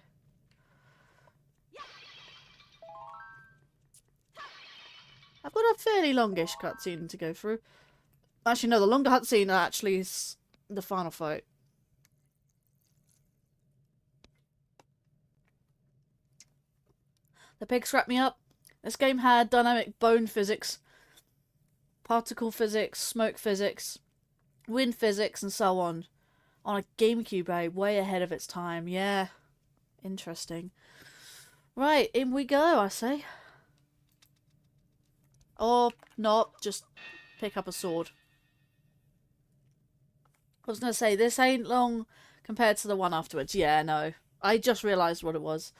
I've got a fairly longish cutscene to go through. Actually, no, the longer cutscene actually is the final fight. The pigs wrapped me up. This game had dynamic bone physics, particle physics, smoke physics, wind physics, and so on a GameCube, way ahead of its time. Yeah, interesting. Right, in we go, I say. Or not, just pick up a sword. I was gonna say, this ain't long compared to the one afterwards. Yeah, no. I just realised what it was.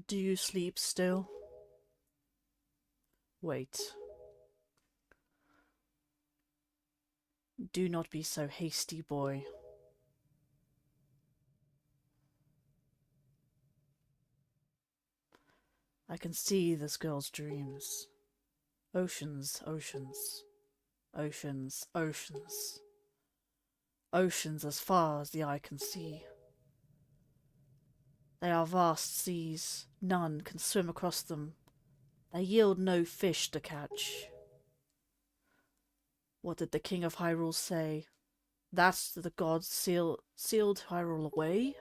Do you sleep still? Wait. Do not be so hasty, boy. I can see this girl's dreams. Oceans, oceans. Oceans, oceans. Oceans as far as the eye can see. They are vast seas. None can swim across them. They yield no fish to catch. What did the King of Hyrule say? That the gods sealed Hyrule away?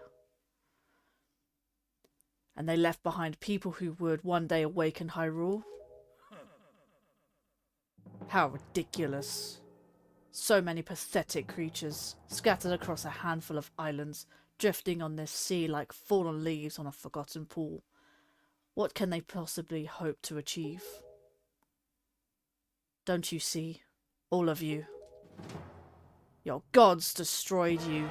And they left behind people who would one day awaken Hyrule? How ridiculous. So many pathetic creatures, scattered across a handful of islands, drifting on this sea like fallen leaves on a forgotten pool. What can they possibly hope to achieve? Don't you see, all of you? Your gods destroyed you.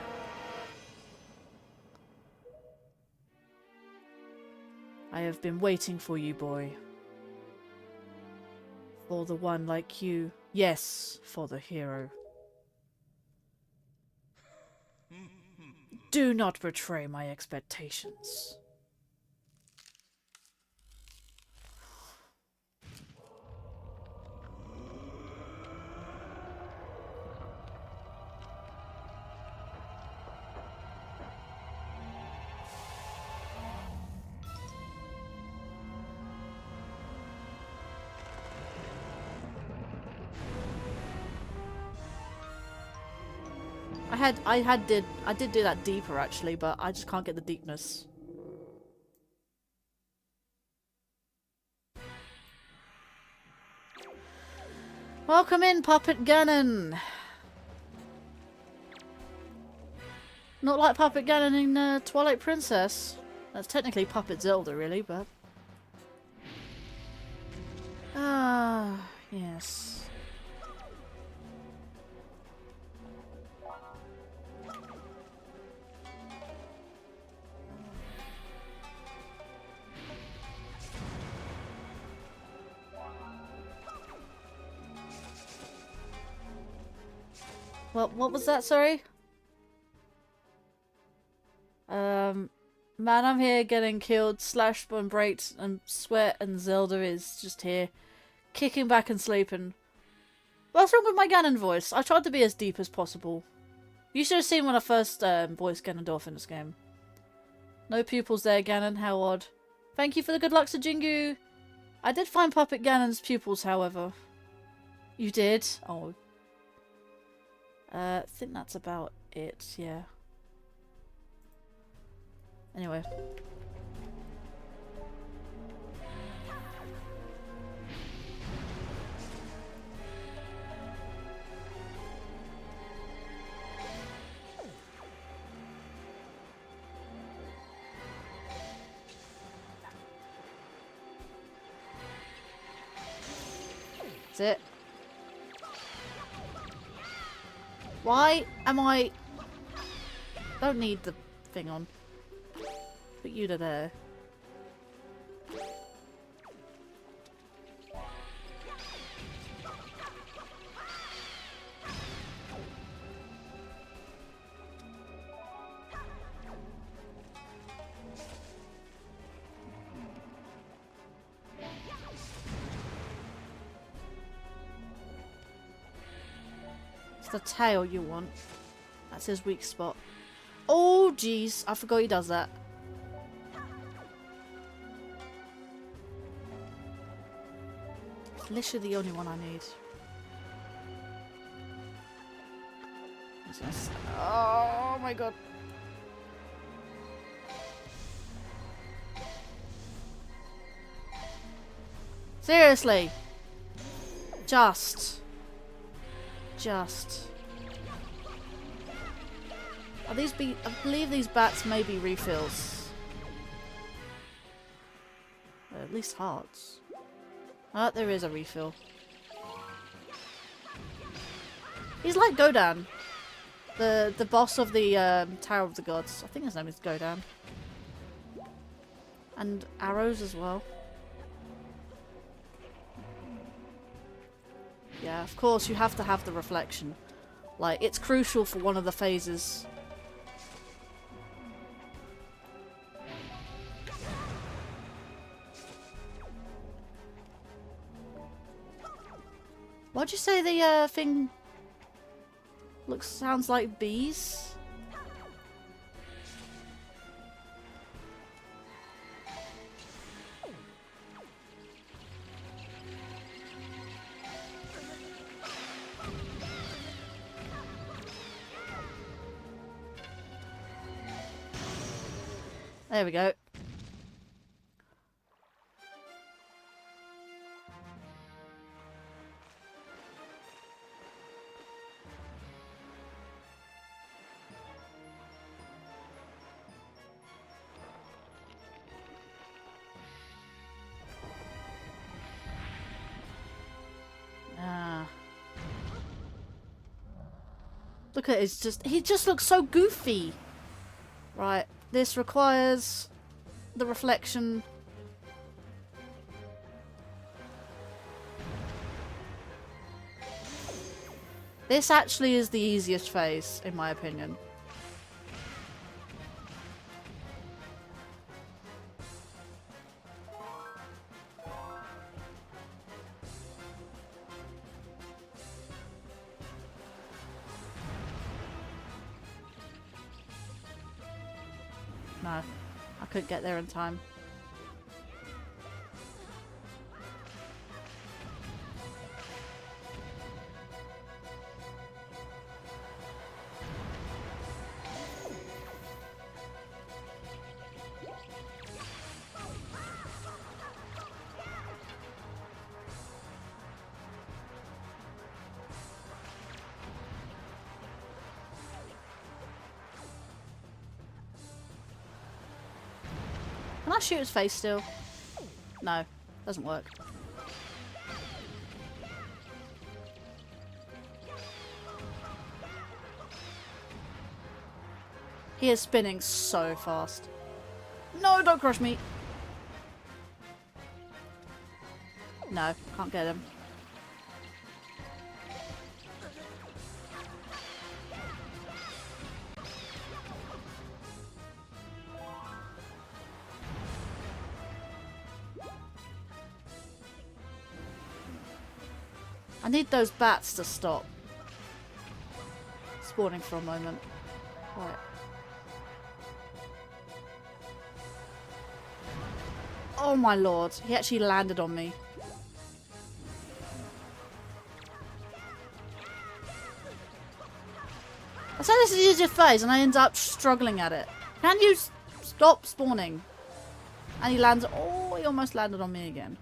I have been waiting for you, boy. For the one like you. Yes, for the hero. Do not betray my expectations. I did do that deeper actually, but I just can't get the deepness. Welcome in, Puppet Ganon. Not like Puppet Ganon in Twilight Princess. That's technically Puppet Zelda, really, but What was that, sorry? Man, I'm here getting killed, slashed and breaked, and Sweat and Zelda is just here, kicking back and sleeping. What's wrong with my Ganon voice? I tried to be as deep as possible. You should have seen when I first voiced Ganondorf in this game. No pupils there, Ganon, how odd. Thank you for the good luck to Jingu. I did find Puppet Ganon's pupils, however. You did? Oh. I think that's about it, yeah. Anyway. That's it. Why am I... Don't need the thing on. Put you to there. It's the tail you want. That's his weak spot. Oh, jeez. I forgot he does that. It's literally the only one I need. Oh my god. Seriously. Just. Are these I believe these bats may be refills. At least hearts. Ah, there is a refill. He's like Godan. The boss of the Tower of the Gods. I think his name is Godan. And arrows as well. Yeah, of course you have to have the reflection. Like, it's crucial for one of the phases. What'd you say the thing sounds like bees? There we go. Look at it, he just looks so goofy. Right, this requires the reflection. This actually is the easiest phase, in my opinion. No, I couldn't get there in time. Can I shoot his face still? No, doesn't work. He is spinning so fast. No, don't crush me. No, can't get him. I need those bats to stop spawning for a moment. Right. Oh my lord, he actually landed on me. I said this is the easiest phase and I end up struggling at it. Can you stop spawning? And he lands. Oh, he almost landed on me again.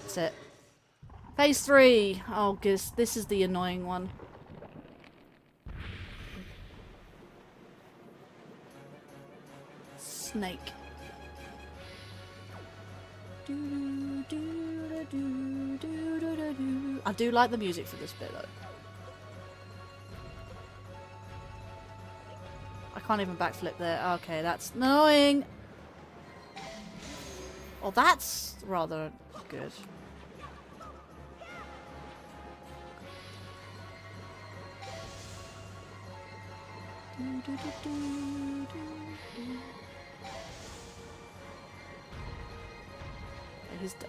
That's it. Phase 3. Oh, this is the annoying one. Snake. I do like the music for this bit though. I can't even backflip there. Okay, that's annoying. Oh, that's rather good.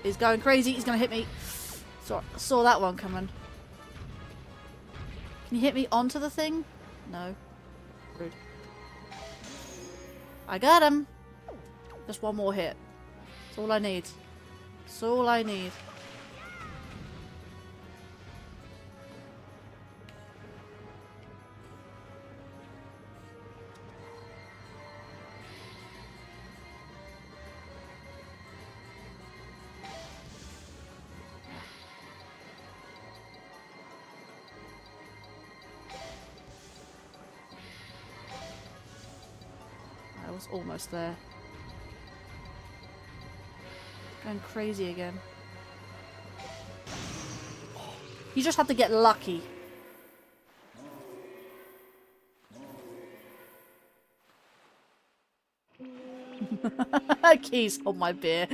He's going crazy. He's going to hit me. Saw that one coming. Can you hit me onto the thing? No. Rude. I got him. Just one more hit. That's all I need. That's all I need. I was almost there. Going crazy again. You just have to get lucky. Keys on my beer.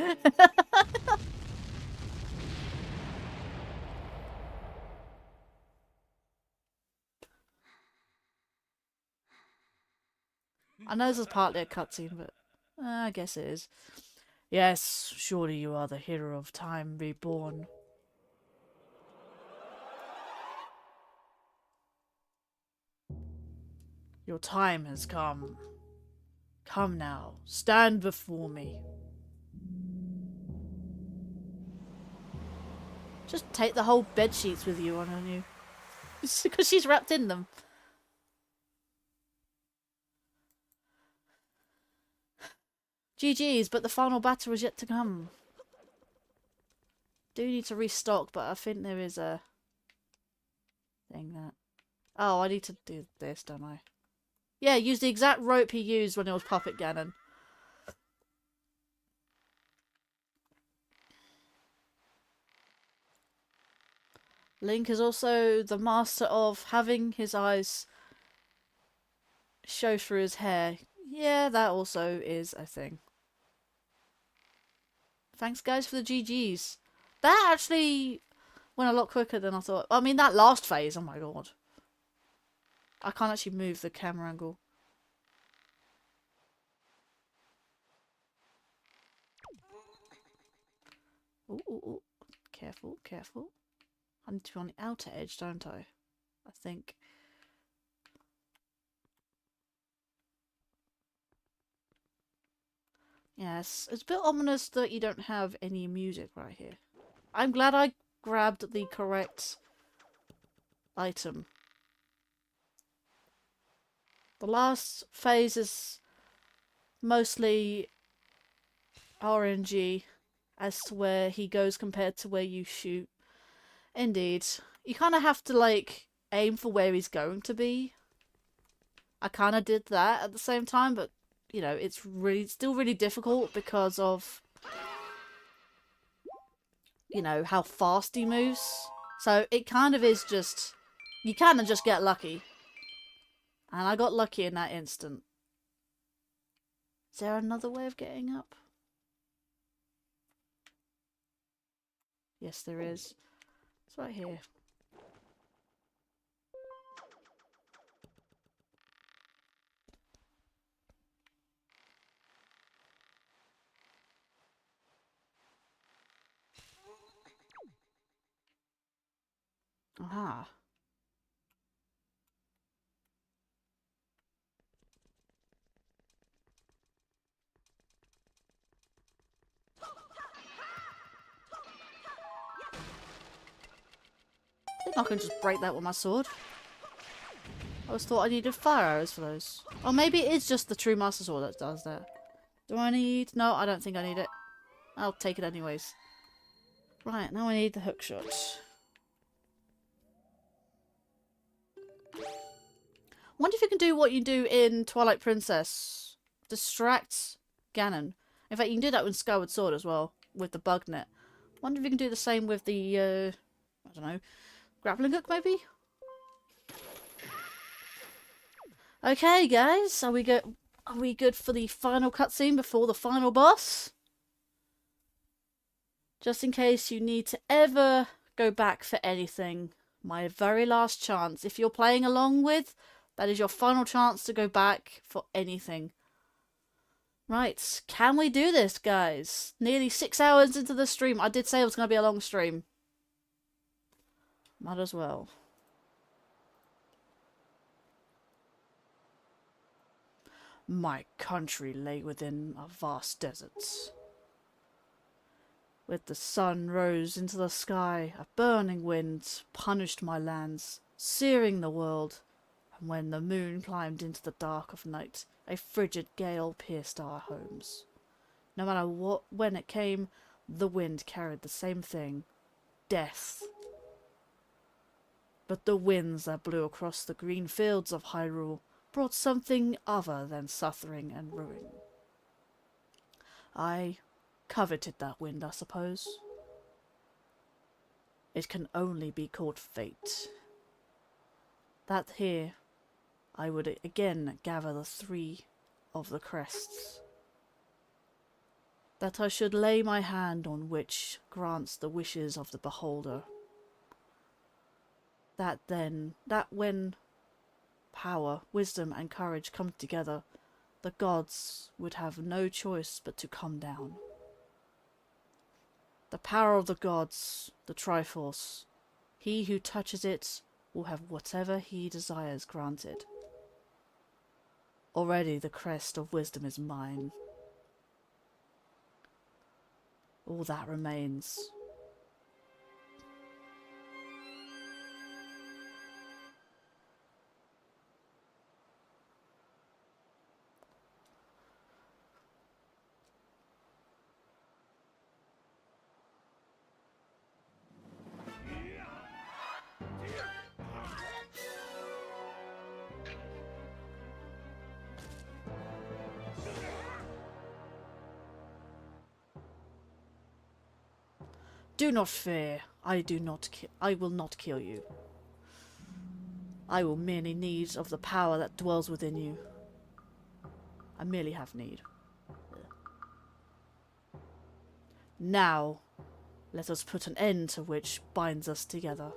I know this is partly a cutscene, but I guess it is. Yes, surely you are the hero of Time Reborn. Your time has come. Come now, stand before me. Just take the whole bed sheets with you on you. Because she's wrapped in them. GG's, but the final battle is yet to come. Do need to restock, but I think there is a thing that... Oh, I need to do this, don't I? Yeah, use the exact rope he used when it was Puppet Ganon. Link is also the master of having his eyes show through his hair. Yeah, that also is a thing. Thanks, guys, for the GGs. That actually went a lot quicker than I thought. I mean, that last phase, oh my god. I can't actually move the camera angle. Ooh, ooh, ooh. Careful, careful. I need to be on the outer edge, don't I? I think. Yes, it's a bit ominous that you don't have any music right here. I'm glad I grabbed the correct item. The last phase is mostly RNG as to where he goes compared to where you shoot. Indeed. You kind of have to, like, aim for where he's going to be. I kind of did that at the same time, but, you know, it's still really difficult because of, you know, how fast he moves. So it kind of is just, you kind of just get lucky. And I got lucky in that instant. Is there another way of getting up? Yes, there is. It's right here. Aha. I think I can just break that with my sword. I always thought I needed fire arrows for those. Or maybe it is just the true master sword that does that. Do I need... No, I don't think I need it. I'll take it anyways. Right, now I need the hook shot. Wonder if you can do what you do in Twilight Princess. Distract Ganon. In fact, you can do that with Skyward Sword as well, with the bug net. Wonder if you can do the same with the, I don't know, grappling hook maybe? Okay, guys, are we good for the final cutscene before the final boss? Just in case you need to ever go back for anything, my very last chance. If you're playing along with, that is your final chance to go back for anything. Right, can we do this, guys? Nearly 6 hours into the stream. I did say it was going to be a long stream. Might as well. My country lay within a vast desert. With the sun rose into the sky, a burning wind punished my lands, searing the world, and when the moon climbed into the dark of night, a frigid gale pierced our homes. No matter when it came, the wind carried the same thing, death. But the winds that blew across the green fields of Hyrule brought something other than suffering and ruin. I coveted that wind, I suppose. It can only be called fate. That here, I would again gather the 3 of the crests. That I should lay my hand on which grants the wishes of the beholder. That when power, wisdom, and courage come together, the gods would have no choice but to come down. The power of the gods, the Triforce. He who touches it will have whatever he desires granted. Already the crest of wisdom is mine. All that remains. Do not fear. I will not kill you. I will merely need of the power that dwells within you. I merely have need. Now, let us put an end to which binds us together.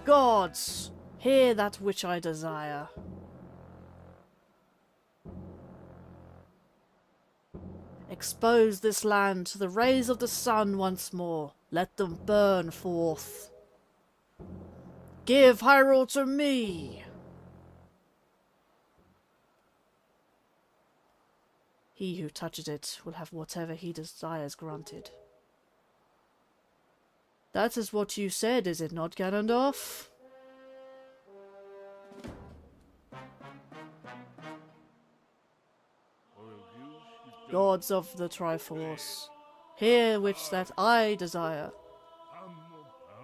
Gods, hear that which I desire. Expose this land to the rays of the sun once more. Let them burn forth. Give Hyrule to me. He who touches it will have whatever he desires granted. That is what you said, is it not, Ganondorf? Gods of the Triforce, hear which that I desire.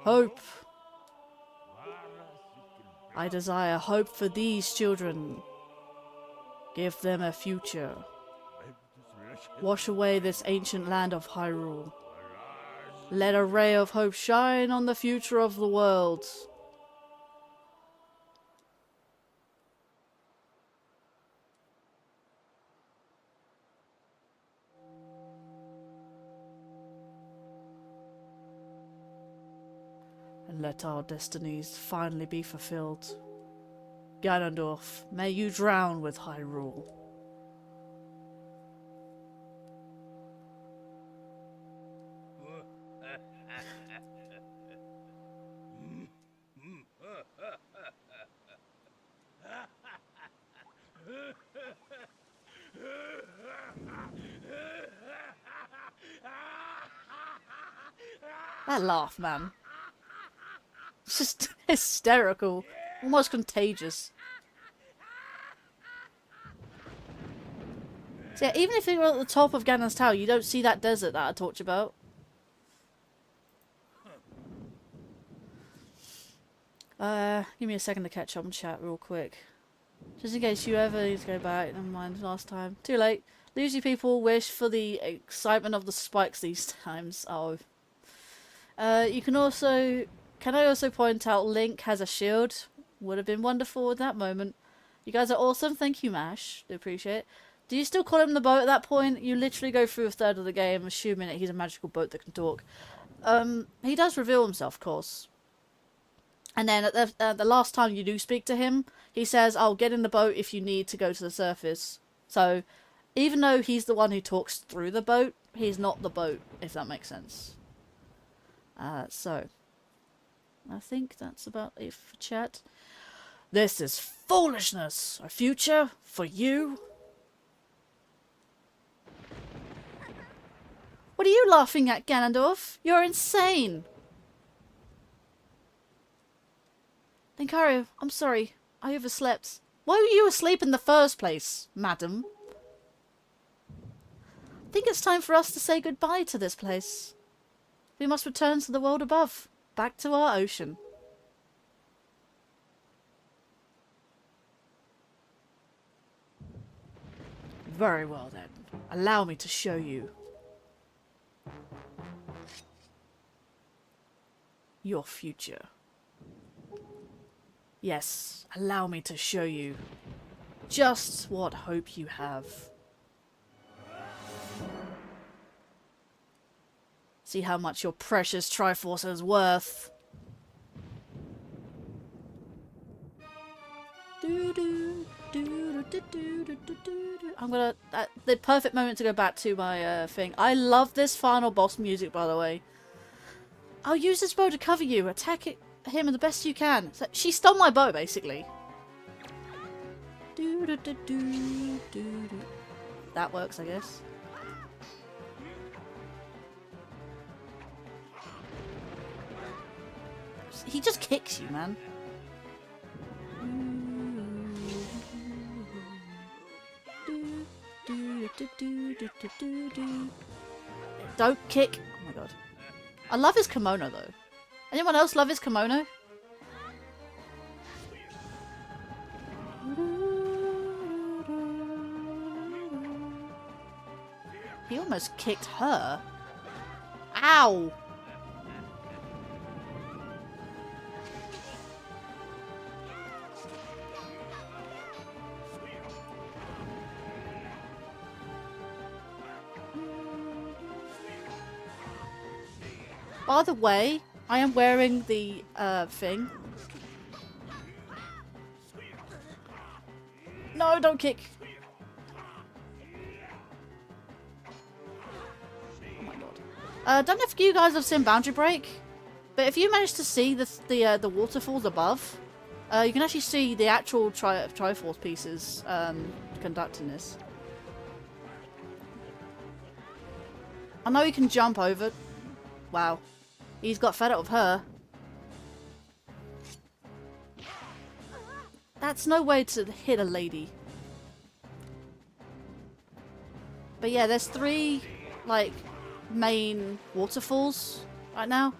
Hope. I desire hope for these children. Give them a future. Wash away this ancient land of Hyrule. Let a ray of hope shine on the future of the world. And let our destinies finally be fulfilled. Ganondorf, may you drown with Hyrule. That laugh, man. It's just hysterical. Almost contagious. So yeah, even if you're at the top of Ganon's Tower, you don't see that desert that I talked about. Give me a second to catch up and chat real quick. Just in case you ever need to go back. Never mind, last time. Too late. Usually people wish for the excitement of the spikes these times. Oh. You can also... Can I also point out Link has a shield? Would have been wonderful at that moment. You guys are awesome. Thank you, Mash. Do appreciate it. Do you still call him the boat at that point? You literally go through a third of the game assuming that he's a magical boat that can talk. He does reveal himself, of course. And then at the last time you do speak to him, he says, "I'll get in the boat if you need to go to the surface." So, even though he's the one who talks through the boat, he's not the boat, if that makes sense. So, I think that's about it for chat. This is foolishness! A future for you? What are you laughing at, Ganondorf? You're insane! Linkario, I'm sorry. I overslept. Why were you asleep in the first place, madam? I think it's time for us to say goodbye to this place. We must return to the world above. Back to our ocean. Very well then. Allow me to show you your future. Yes, allow me to show you just what hope you have. See how much your precious Triforce is worth. I'm gonna... the perfect moment to go back to my thing. I love this final boss music, by the way. I'll use this bow to cover you. Attack him the best you can. So she stole my bow, basically. That works, I guess. He just kicks you, man. Don't kick. Oh my god. I love his kimono, though. Anyone else love his kimono? He almost kicked her. Ow! By the way, I am wearing the thing. No, don't kick. Oh my god. Don't know if you guys have seen Boundary Break, but if you manage to see the waterfalls above, you can actually see the actual Triforce pieces conducting this. I know you can jump over. Wow. He's got fed up with her. That's no way to hit a lady. But yeah, there's 3, like, main waterfalls right now.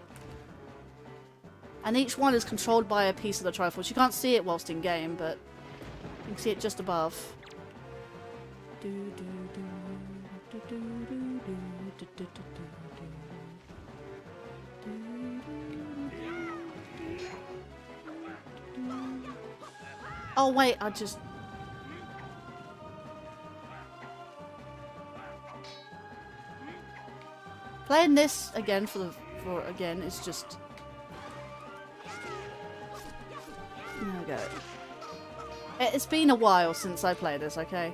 And each one is controlled by a piece of the Triforce. You can't see it whilst in game, but you can see it just above. Oh wait, I just... Playing this again for again is just... There we go. It's been a while since I played this, okay?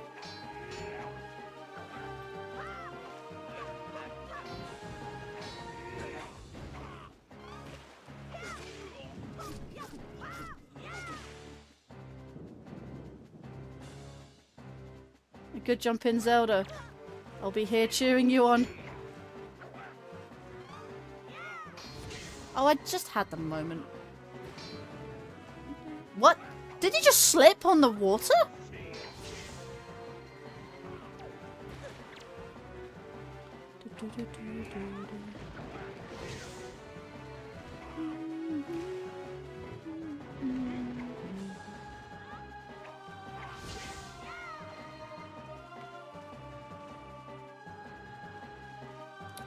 A good jump in, Zelda. I'll be here cheering you on. Oh, I just had the moment. What? Did he just slip on the water?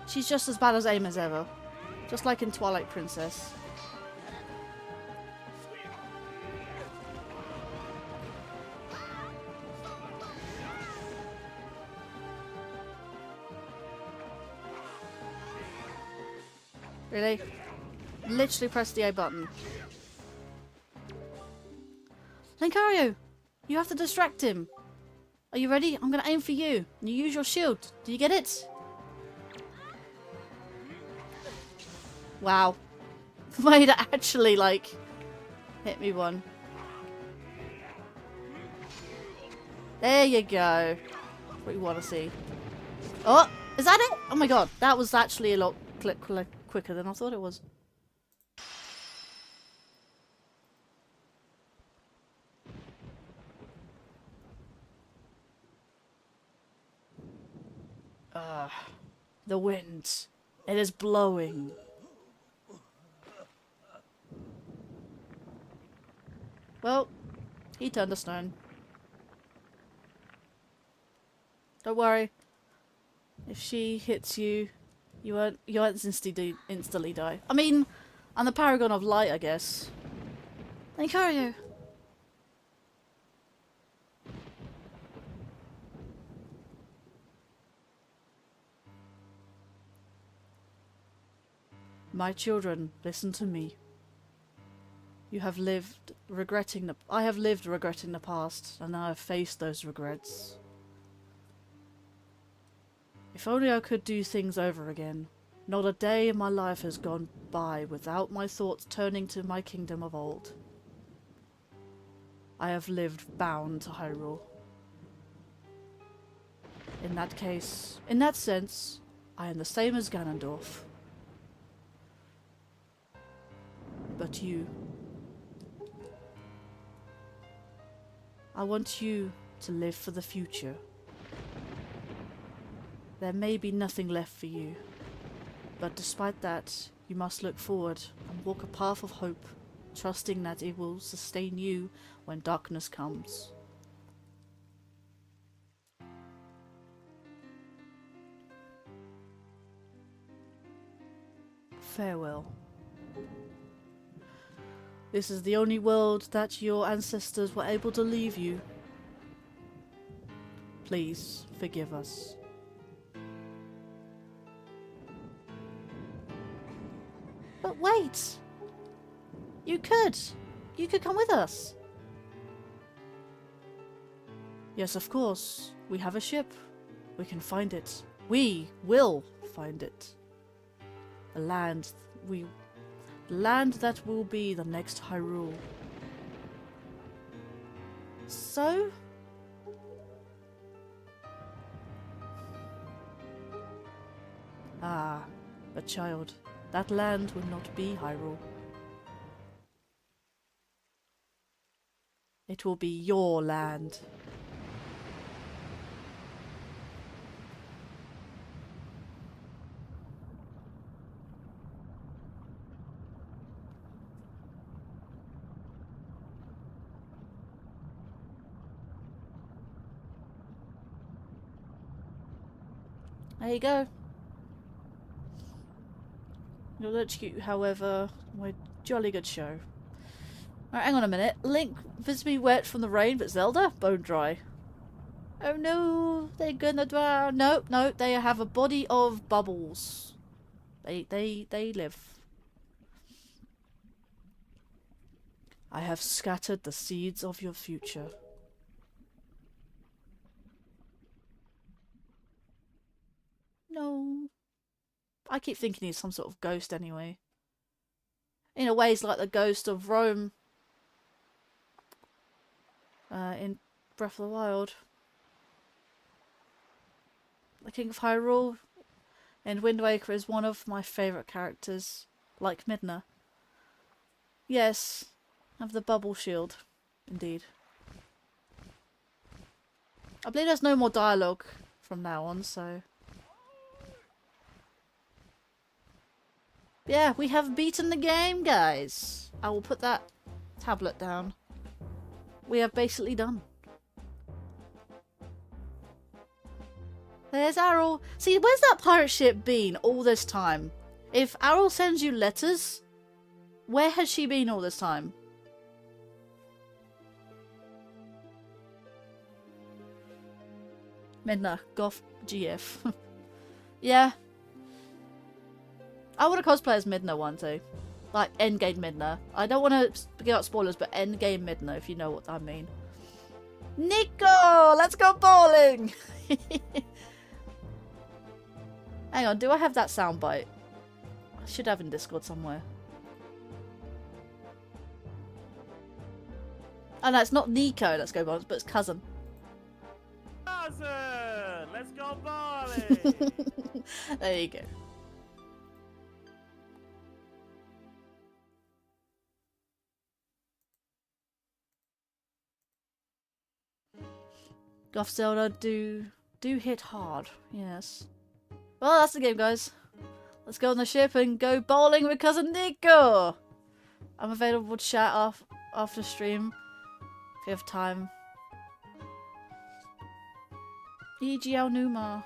She's just as bad as aim as ever. Just like in Twilight Princess. Really? Literally press the A button. Linkario! You have to distract him. Are you ready? I'm gonna aim for you. And you use your shield. Do you get it? Wow. Way to actually, like, hit me one. There you go. That's what you want to see. Oh! Is that it? Oh my god. That was actually a lot quicker than I thought it was. The wind. It is blowing. Well, he turned to stone. Don't worry. If she hits you, you won't instantly die. I mean, I'm the paragon of light, I guess. Linkario. My children, listen to me. You have lived regretting the... I have lived regretting the past, and I have faced those regrets. If only I could do things over again. Not a day in my life has gone by without my thoughts turning to my kingdom of old. I have lived bound to Hyrule. In that case, in that sense, I am the same as Ganondorf. But you... I want you to live for the future. There may be nothing left for you, but despite that, you must look forward and walk a path of hope, trusting that it will sustain you when darkness comes. Farewell. This is the only world that your ancestors were able to leave you. Please forgive us. But wait! You could come with us. Yes, of course. We have a ship. We can find it. We will find it. The land that will be the next Hyrule. So? Ah, but child, that land will not be Hyrule. It will be your land. There you go. You're not cute, however, we're jolly good show. Alright, hang on a minute. Link visibly wet from the rain, but Zelda? Bone dry. Oh no, they're gonna drown. No, no, they have a body of bubbles. They live. I have scattered the seeds of your future. No. I keep thinking he's some sort of ghost anyway. In a way, he's like the ghost of Rome in Breath of the Wild. The King of Hyrule in Wind Waker is one of my favourite characters, like Midna. Yes, have the bubble shield, indeed. I believe there's no more dialogue from now on, so... Yeah, we have beaten the game, guys. I will put that tablet down. We have basically done. There's Arrol. See, where's that pirate ship been all this time? If Arrol sends you letters, where has she been all this time? Midna, Goth GF. Yeah. I want to cosplay as Midna one too. Like, endgame Midna. I don't want to give out spoilers, but endgame Midna, if you know what I mean. Nico! Let's go bowling! Hang on, do I have that soundbite? I should have in Discord somewhere. Oh no, it's not Nico, let's go bowling, but it's cousin. Cousin! Let's go bowling! There you go. Goth Zelda do hit hard, yes. Well, that's the game, guys. Let's go on the ship and go bowling with cousin Nico. I'm available to chat after stream if you have time. E.G. Numa.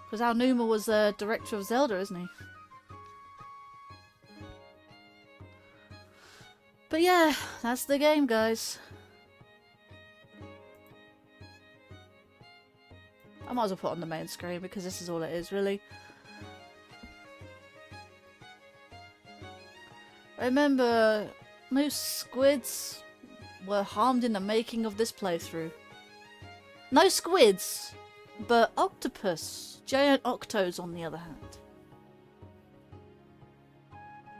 Because Aonuma was the director of Zelda, isn't he? But yeah, that's the game, guys. I might as well put it on the main screen because this is all it is, really. Remember, no squids were harmed in the making of this playthrough. No squids, but octopus. Giant octos, on the other hand.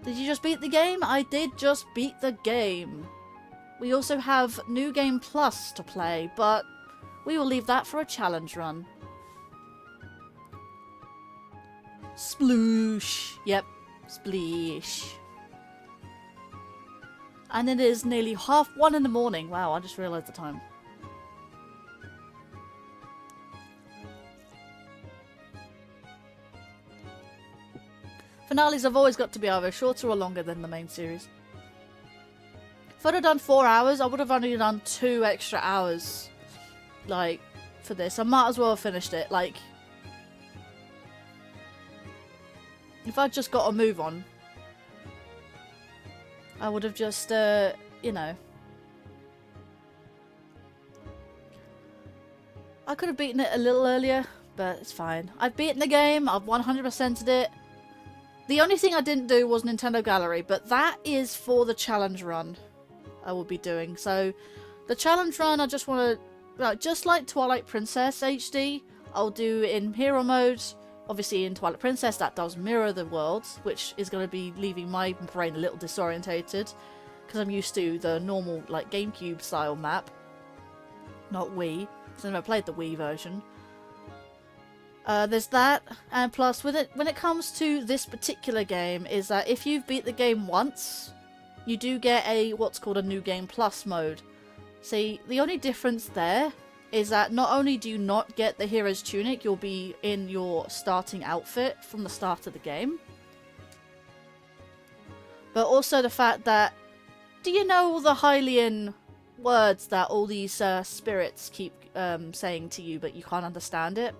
Did you just beat the game? I did just beat the game. We also have New Game Plus to play, but we will leave that for a challenge run. Sploosh. Yep, spleesh. And it is nearly 1:30 in the morning. Wow, I just realised the time. Finales have always got to be either shorter or longer than the main series. If I'd have done 4 hours, I would have only done 2 extra hours. Like, for this. I might as well have finished it. Like, if I'd just got a move on, I would have just, you know. I could have beaten it a little earlier, but it's fine. I've beaten the game, I've 100%ed it. The only thing I didn't do was Nintendo Gallery, but that is for the challenge run I will be doing. So, the challenge run, I just want to, just like Twilight Princess HD, I'll do in hero mode. Obviously, in Twilight Princess, that does mirror the worlds, which is going to be leaving my brain a little disorientated, because I'm used to the normal, like, GameCube style map, not Wii, because I've never played the Wii version. There's that, and plus, with it, when it comes to this particular game, is that if you've beat the game once, you do get a what's called a New Game Plus mode. See, the only difference there is that not only do you not get the hero's tunic, you'll be in your starting outfit from the start of the game, but also the fact that, do you know the Hylian words that all these spirits keep saying to you, but you can't understand it.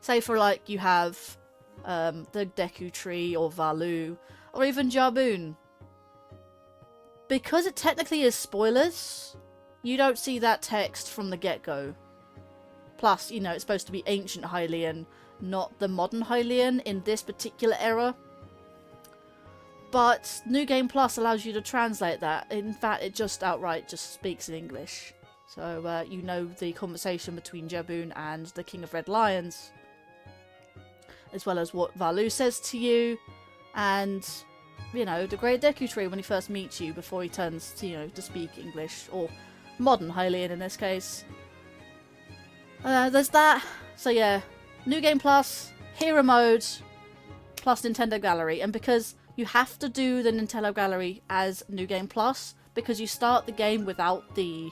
Say for like you have the Deku Tree or Valu or even Jaboon. Because it technically is spoilers, you don't see that text from the get-go. Plus, you know, it's supposed to be ancient Hylian, not the modern Hylian in this particular era. But New Game Plus allows you to translate that. In fact, it just outright just speaks in English. So you know the conversation between Jaboon and the King of Red Lions. As well as what Valu says to you. And, you know, the Great Deku Tree when he first meets you before he turns to, you know, to speak English. Or modern Hylian in this case. There's that. So yeah, New Game Plus, Hero Mode, plus Nintendo Gallery. And because you have to do the Nintendo Gallery as New Game Plus, because you start the game without the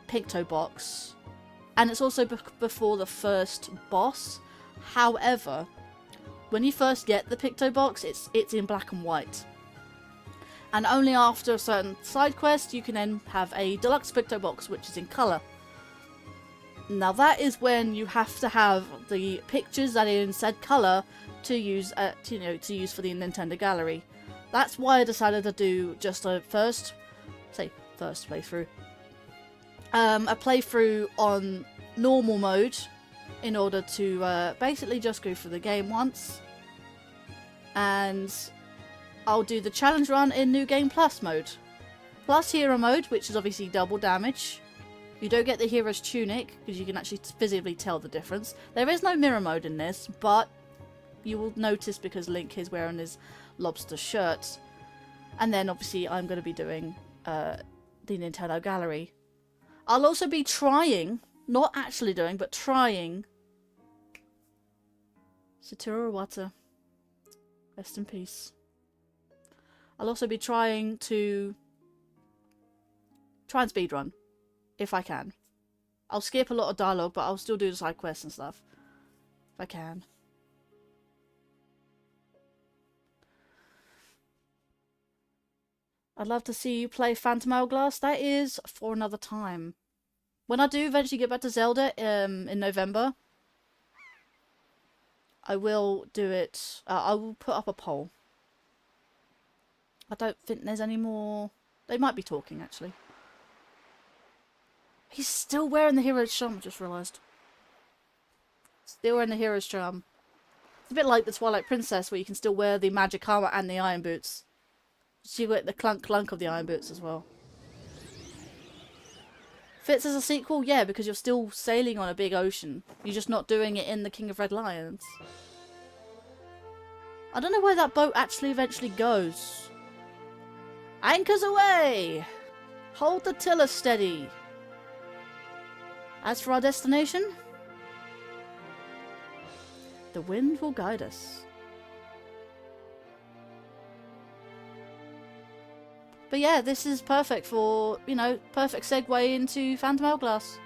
Picto box, and it's also before the first boss. However, when you first get the Picto box, it's in black and white, and only after a certain side quest you can then have a deluxe Picto box, which is in color. Now that is when you have to have the pictures that are in said color to use, to use for the Nintendo Gallery. That's why I decided to do just a first playthrough. A playthrough on normal mode in order to basically just go through the game once. And I'll do the challenge run in New Game Plus mode. Plus Hero mode, which is obviously double damage. You don't get the hero's tunic, because you can actually visibly tell the difference. There is no mirror mode in this, but you will notice because Link is wearing his lobster shirt. And then obviously I'm going to be doing the Nintendo Gallery. I'll also be trying, not actually doing, but trying Satoru Iwata. Rest in peace. I'll also be trying to try and speedrun, if I can. I'll skip a lot of dialogue, but I'll still do the side quests and stuff, if I can. I'd love to see you play Phantom Hourglass. That is for another time. When I do eventually get back to Zelda in November, I will do it. I will put up a poll. I don't think there's any more. They might be talking, actually. He's still wearing the hero's charm, I just realised. Still wearing the hero's charm. It's a bit like the Twilight Princess, where you can still wear the magic armor and the iron boots. So you get the clunk of the iron boots as well. Fits as a sequel? Yeah, because you're still sailing on a big ocean. You're just not doing it in the King of Red Lions. I don't know where that boat actually eventually goes. Anchors away! Hold the tiller steady. As for our destination, the wind will guide us. But yeah, this is perfect for, you know, perfect segue into Phantom Hourglass.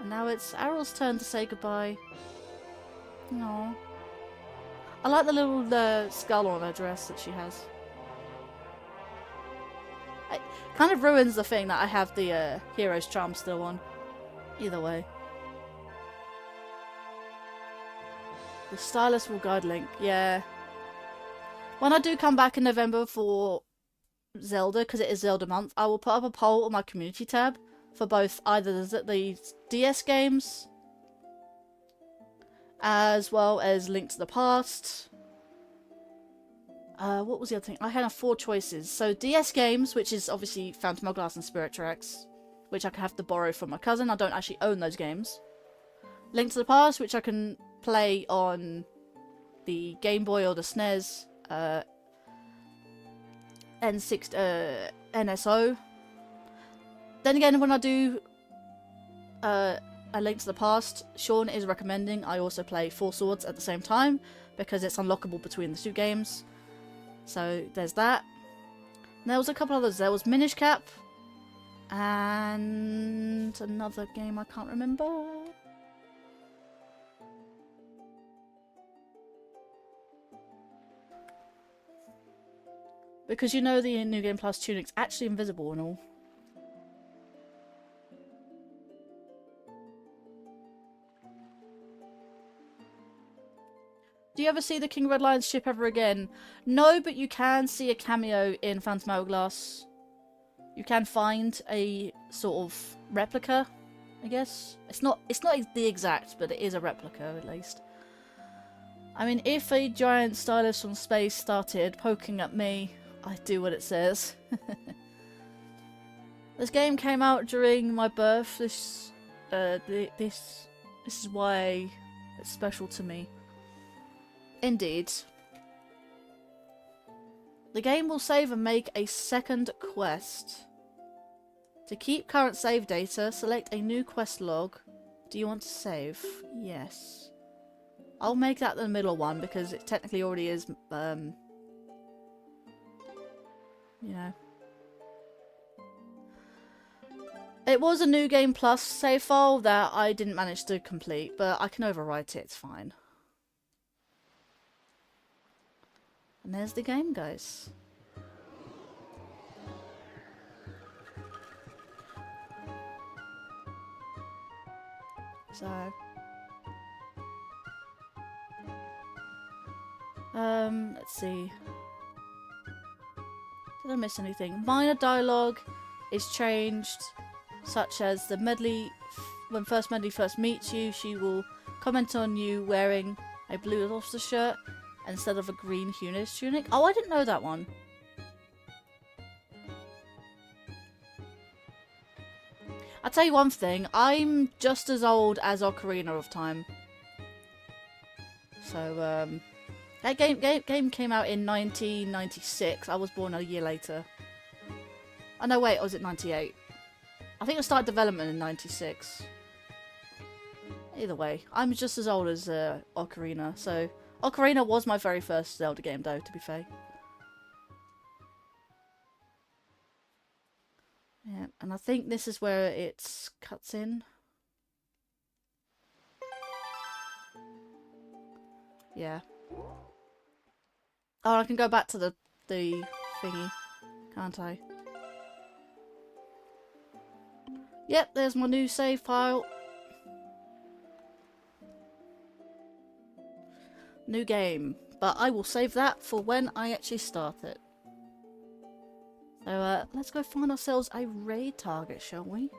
And now it's Aryl's turn to say goodbye. Aww. I like the little skull on her dress that she has. It kind of ruins the thing that I have the hero's charm still on. Either way. The stylus will guide Link. Yeah. When I do come back in November for Zelda, because it is Zelda month, I will put up a poll on my community tab for both either the DS games as well as Link to the Past. What was the other thing? I had 4 choices. So DS games, which is obviously Phantom Hourglass and Spirit Tracks, which I can have to borrow from my cousin. I don't actually own those games. Link to the Past, which I can play on the Game Boy or the SNES. NSO. Then again, when I do A Link to the Past, Sean is recommending I also play Four Swords at the same time because it's unlockable between the 2 games. So there's that. And there was a couple others. There was Minish Cap and another game I can't remember. Because you know the New Game Plus tunic's actually invisible and all. Do you ever see the King Red Lion's ship ever again? No, but you can see a cameo in Phantom Hourglass. You can find a sort of replica, I guess. It's not the exact, but it is a replica at least. I mean, if a giant stylus from space started poking at me, I'd do what it says. This game came out during my birth. This is why it's special to me. Indeed. The game will save and make a second quest. To keep current save data, select a new quest log. Do you want to save? Yes. I'll make that the middle one because it technically already is, you know. It was a New Game Plus save file that I didn't manage to complete, but I can overwrite it, it's fine. And there's the game, guys. So, let's see. Did I miss anything? Minor dialogue is changed, such as the Medley. When Medley first meets you, she will comment on you wearing a blue officer shirt instead of a green Hunis tunic. Oh, I didn't know that one. I'll tell you one thing, I'm just as old as Ocarina of Time. So, that game came out in 1996. I was born a year later. Oh no, wait, or was it 98? I think it started development in 96. Either way, I'm just as old as Ocarina, so... Ocarina was my very first Zelda game, though, to be fair. Yeah, and I think this is where it cuts in. Yeah. Oh, I can go back to the thingy, can't I? Yep, there's my new save file. New game, but I will save that for when I actually start it. So let's go find ourselves a raid target, shall we?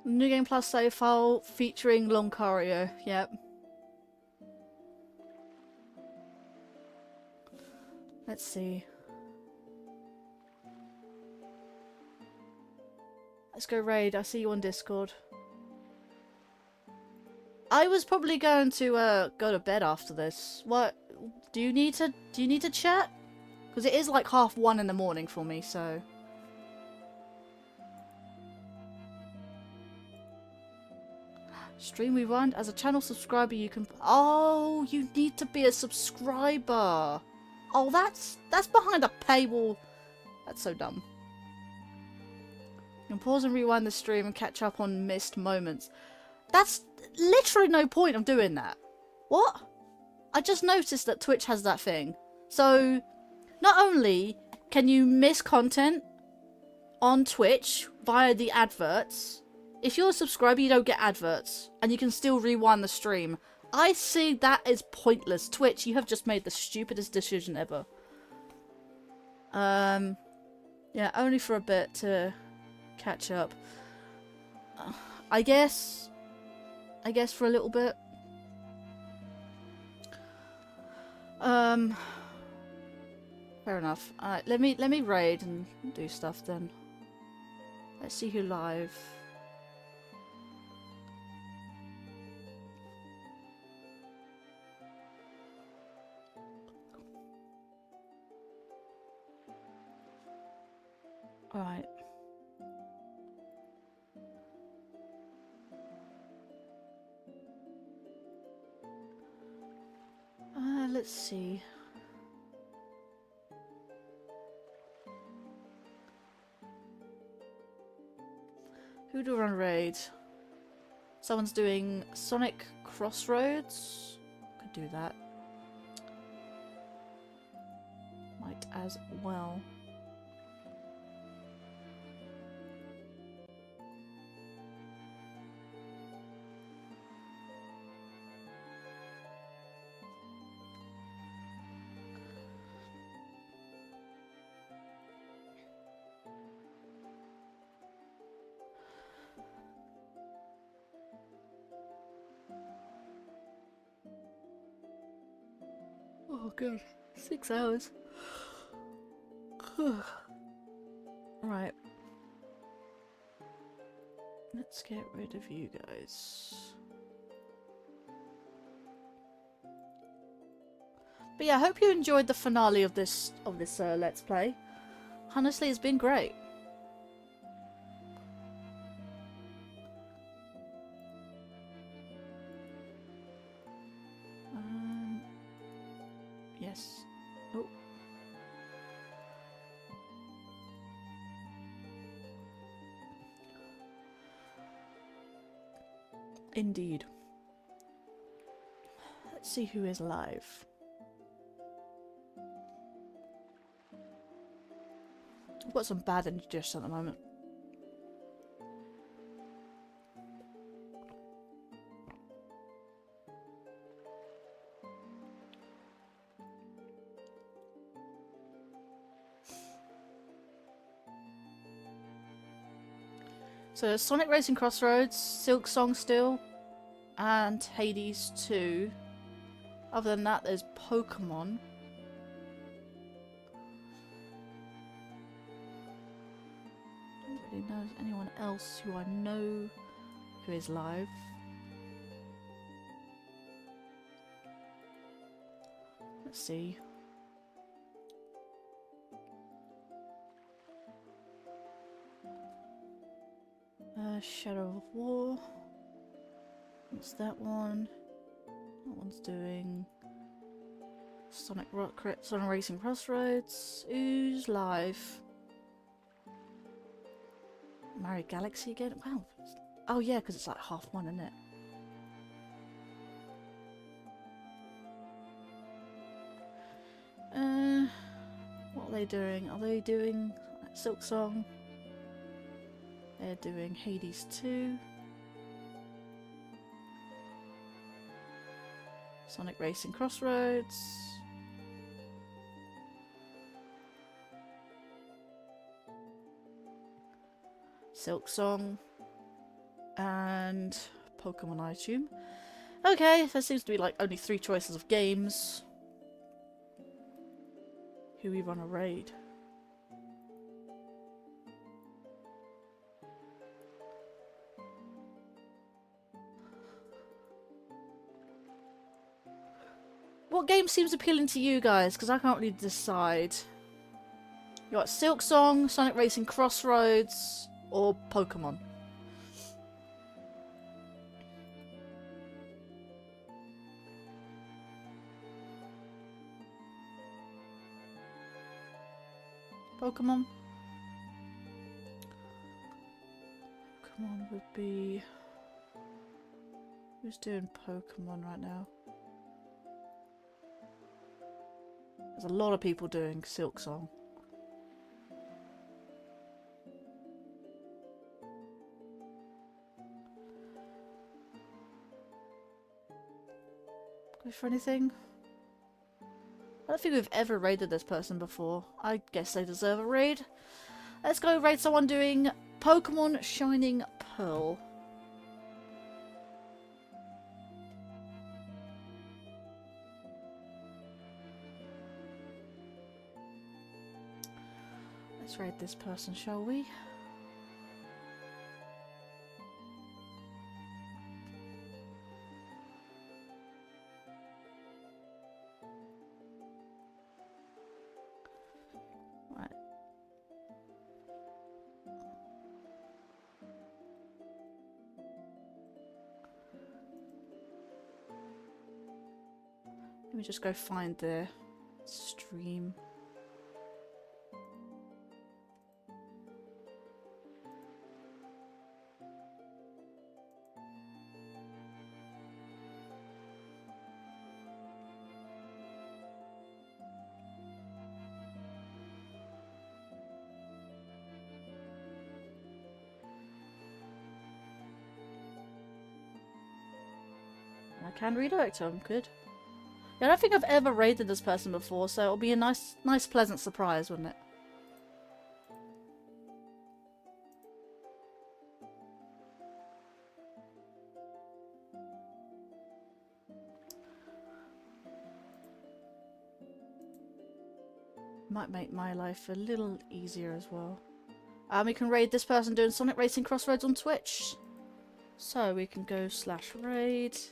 New Game Plus save file featuring Linkario. Yep. Let's see. Let's go raid. I see you on Discord. I was probably going to go to bed after this. What? Do you need to chat? Because it is like 1:30 in the morning for me, so. Stream Rewind. As a channel subscriber, you can. Oh, you need to be a subscriber. Oh, that's behind a paywall. That's so dumb. You can pause and rewind the stream and catch up on missed moments. That's literally no point of doing that. What? I just noticed that Twitch has that thing. So, not only can you miss content on Twitch via the adverts. If you're a subscriber, you don't get adverts, and you can still rewind the stream. I see that as pointless. Twitch, you have just made the stupidest decision ever. Yeah, only for a bit to catch up. I guess for a little bit. Fair enough. Alright, let me raid and do stuff then. Let's see who live. Alright. Let's see. Who do I run raid? Someone's doing Sonic Crossroads. Could do that. Might as well. Oh god, 6 hours. Right. Let's get rid of you guys. But yeah, I hope you enjoyed the finale of this Let's Play. Honestly, it's been great. Yes. Oh. Indeed. Let's see who is live. I've got some bad indigestion at the moment. So Sonic Racing Crossroads, Silk Song still, and Hades 2. Other than that, there's Pokemon. Don't really know anyone else who I know who is live. Let's see. Shadow of War. What's that one? That one's doing Sonic Racing Crossroads. Who's live? Mario Galaxy again? Wow. Oh yeah, because it's like half one, isn't it? What are they doing? Are they doing Silk Song? They're doing Hades 2. Sonic Racing Crossroads. Silk Song. And Pokemon, I assume. Okay, there seems to be like only 3 choices of games. Who we run a raid? What game seems appealing to you guys? Because I can't really decide. You got Silk Song, Sonic Racing Crossroads, or Pokemon. Pokemon? Pokemon would be... Who's doing Pokemon right now? There's a lot of people doing Silk Song. Go for anything? I don't think we've ever raided this person before. I guess they deserve a raid. Let's go raid someone doing Pokemon Shining Pearl. Let's raid this person, shall we? Right. me just go find the stream. I can redirect him, good. Yeah, I don't think I've ever raided this person before, so it'll be a nice pleasant surprise, wouldn't it? Might make my life a little easier as well. We can raid this person doing Sonic Racing Crossroads on Twitch. So we can go /raid.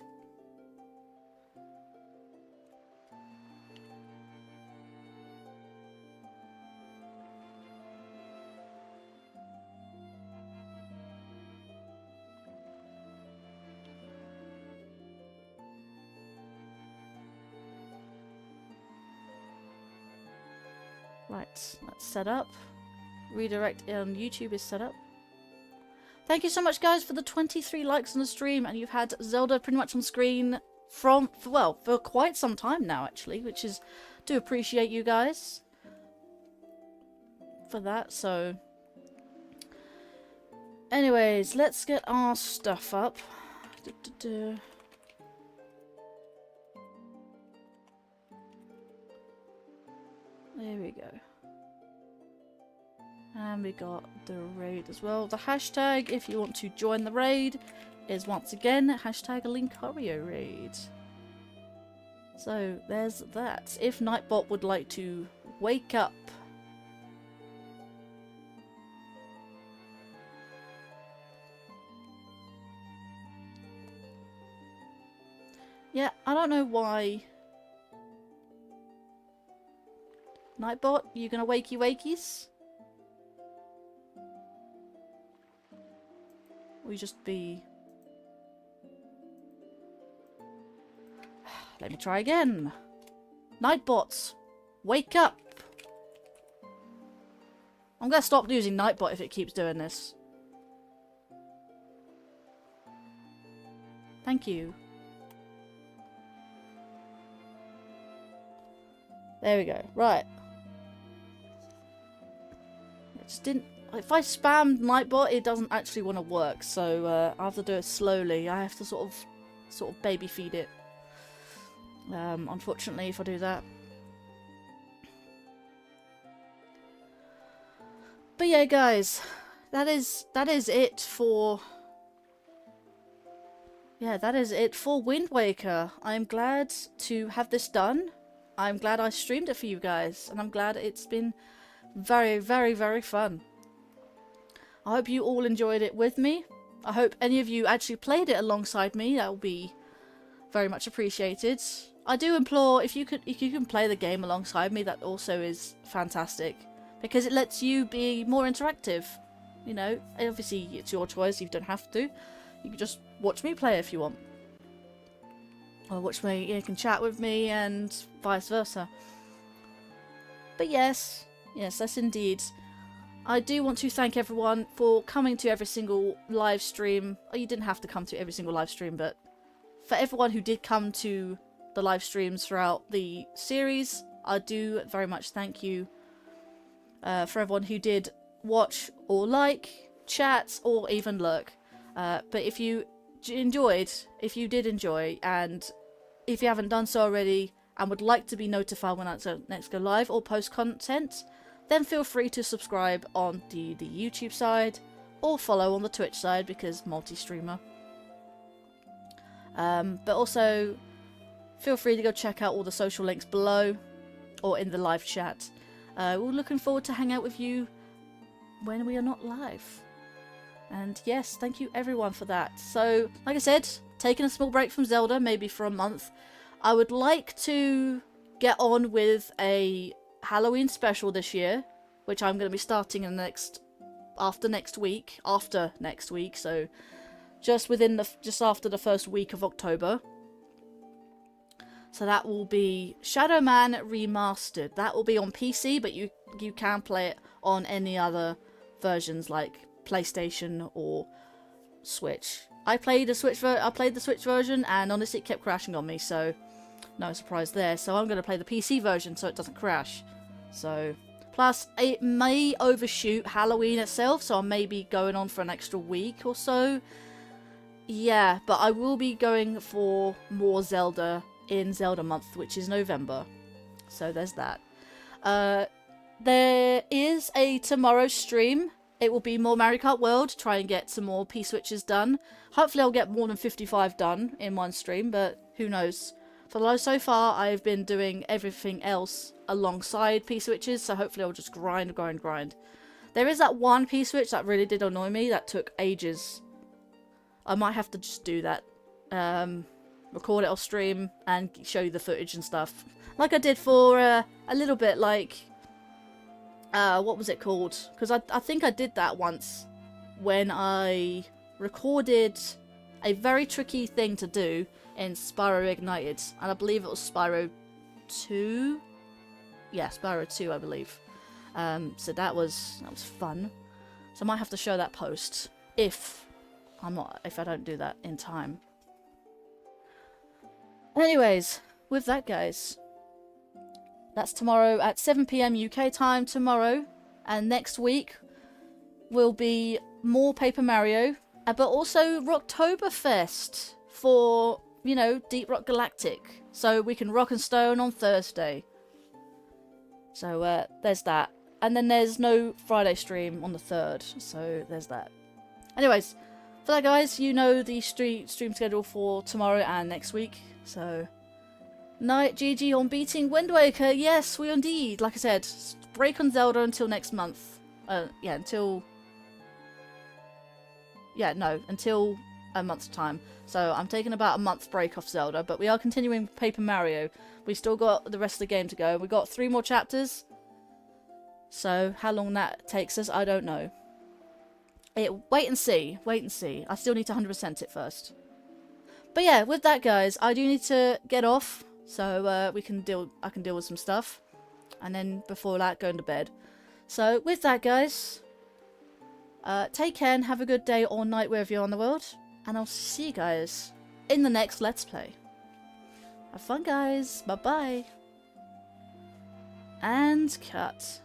Right, that's set up. Redirect on YouTube is set up. Thank you so much, guys, for the 23 likes on the stream, and you've had Zelda pretty much on screen for quite some time now, actually, which is, do appreciate you guys for that. So, anyways, let's get our stuff up. There we go. And we got the raid as well. The hashtag, if you want to join the raid, is once again hashtag Linkario raid. So there's that. If Nightbot would like to wake up. Yeah, I don't know why. Nightbot, you gonna wakey wakies? Or you just be... Let me try again. Nightbots, wake up! I'm gonna stop using Nightbot if it keeps doing this. Thank you. There we go. Right. It just didn't... If I spam Nightbot, it doesn't actually want to work, so I have to do it slowly. I have to sort of baby feed it. Unfortunately, if I do that. But yeah, guys, that is it for... Yeah, that is it for Wind Waker. I'm glad to have this done. I'm glad I streamed it for you guys, and I'm glad it's been very, very, very fun. I hope you all enjoyed it with me. I hope any of you actually played it alongside me. That will be very much appreciated. I do implore, if you can play the game alongside me, that also is fantastic, because it lets you be more interactive. You know, obviously it's your choice. You don't have to. You can just watch me play if you want. Or watch me, you can chat with me and vice versa. But yes, that's indeed. I do want to thank everyone for coming to every single live stream. Oh, you didn't have to come to every single live stream, but for everyone who did come to the live streams throughout the series, I do very much thank you. For everyone who did watch or like, chat, or even lurk. But if you did enjoy, and if you haven't done so already and would like to be notified when I next go live or post content, then feel free to subscribe on the YouTube side or follow on the Twitch side, because multi-streamer. But also feel free to go check out all the social links below or in the live chat. We're looking forward to hang out with you when we are not live. And yes, thank you everyone for that. So, like I said, taking a small break from Zelda, maybe for a month. I would like to get on with a Halloween special this year, which I'm going to be starting in after next week, so just after the first week of October. So that will be Shadow Man Remastered. That will be on PC, but you can play it on any other versions like PlayStation or Switch. I played the Switch version, and honestly, it kept crashing on me. So no surprise there. So I'm going to play the PC version so it doesn't crash. So plus it may overshoot Halloween itself, so I may be going on for an extra week or so. Yeah, but I will be going for more Zelda in Zelda month, which is November. So there's that. There is a tomorrow stream. It will be more Mario Kart World, try and get some more P-switches done. Hopefully I'll get more than 55 done in one stream, but who knows. So far I've been doing everything else alongside P-switches, so hopefully I'll just grind. There is that one P-switch that really did annoy me, that took ages. I might have to just do that. Record it off stream and show you the footage and stuff. Like I did for a little bit, like... what was it called? Because I think I did that once when I recorded a very tricky thing to do in Spyro Ignited. And I believe it was Spyro 2? Yeah, Spyro 2, I believe. So that was fun. So I might have to show that post if I don't do that in time. Anyways, with that, guys, that's tomorrow at 7 PM UK time tomorrow, and next week will be more Paper Mario, but also Rocktoberfest for, you know, Deep Rock Galactic, so we can rock and stone on Thursday. So there's that, and then there's no Friday stream on the 3rd, so there's that. Anyways, for that, guys, you know the stream schedule for tomorrow and next week. So, night, GG on beating Wind Waker. Yes, we indeed. Like I said, break on Zelda until next month. Until a month's time. So I'm taking about a month break off Zelda, but we are continuing Paper Mario. We still got the rest of the game to go. We've got 3 more chapters. So how long that takes us, I don't know. Wait and see. I still need to 100% it first. But yeah, with that, guys, I do need to get off, so I can deal with some stuff, and then before that, go into bed. So with that, guys, take care and have a good day or night wherever you're on the world, and I'll see you guys in the next Let's Play. Have fun, guys. Bye bye. And cut.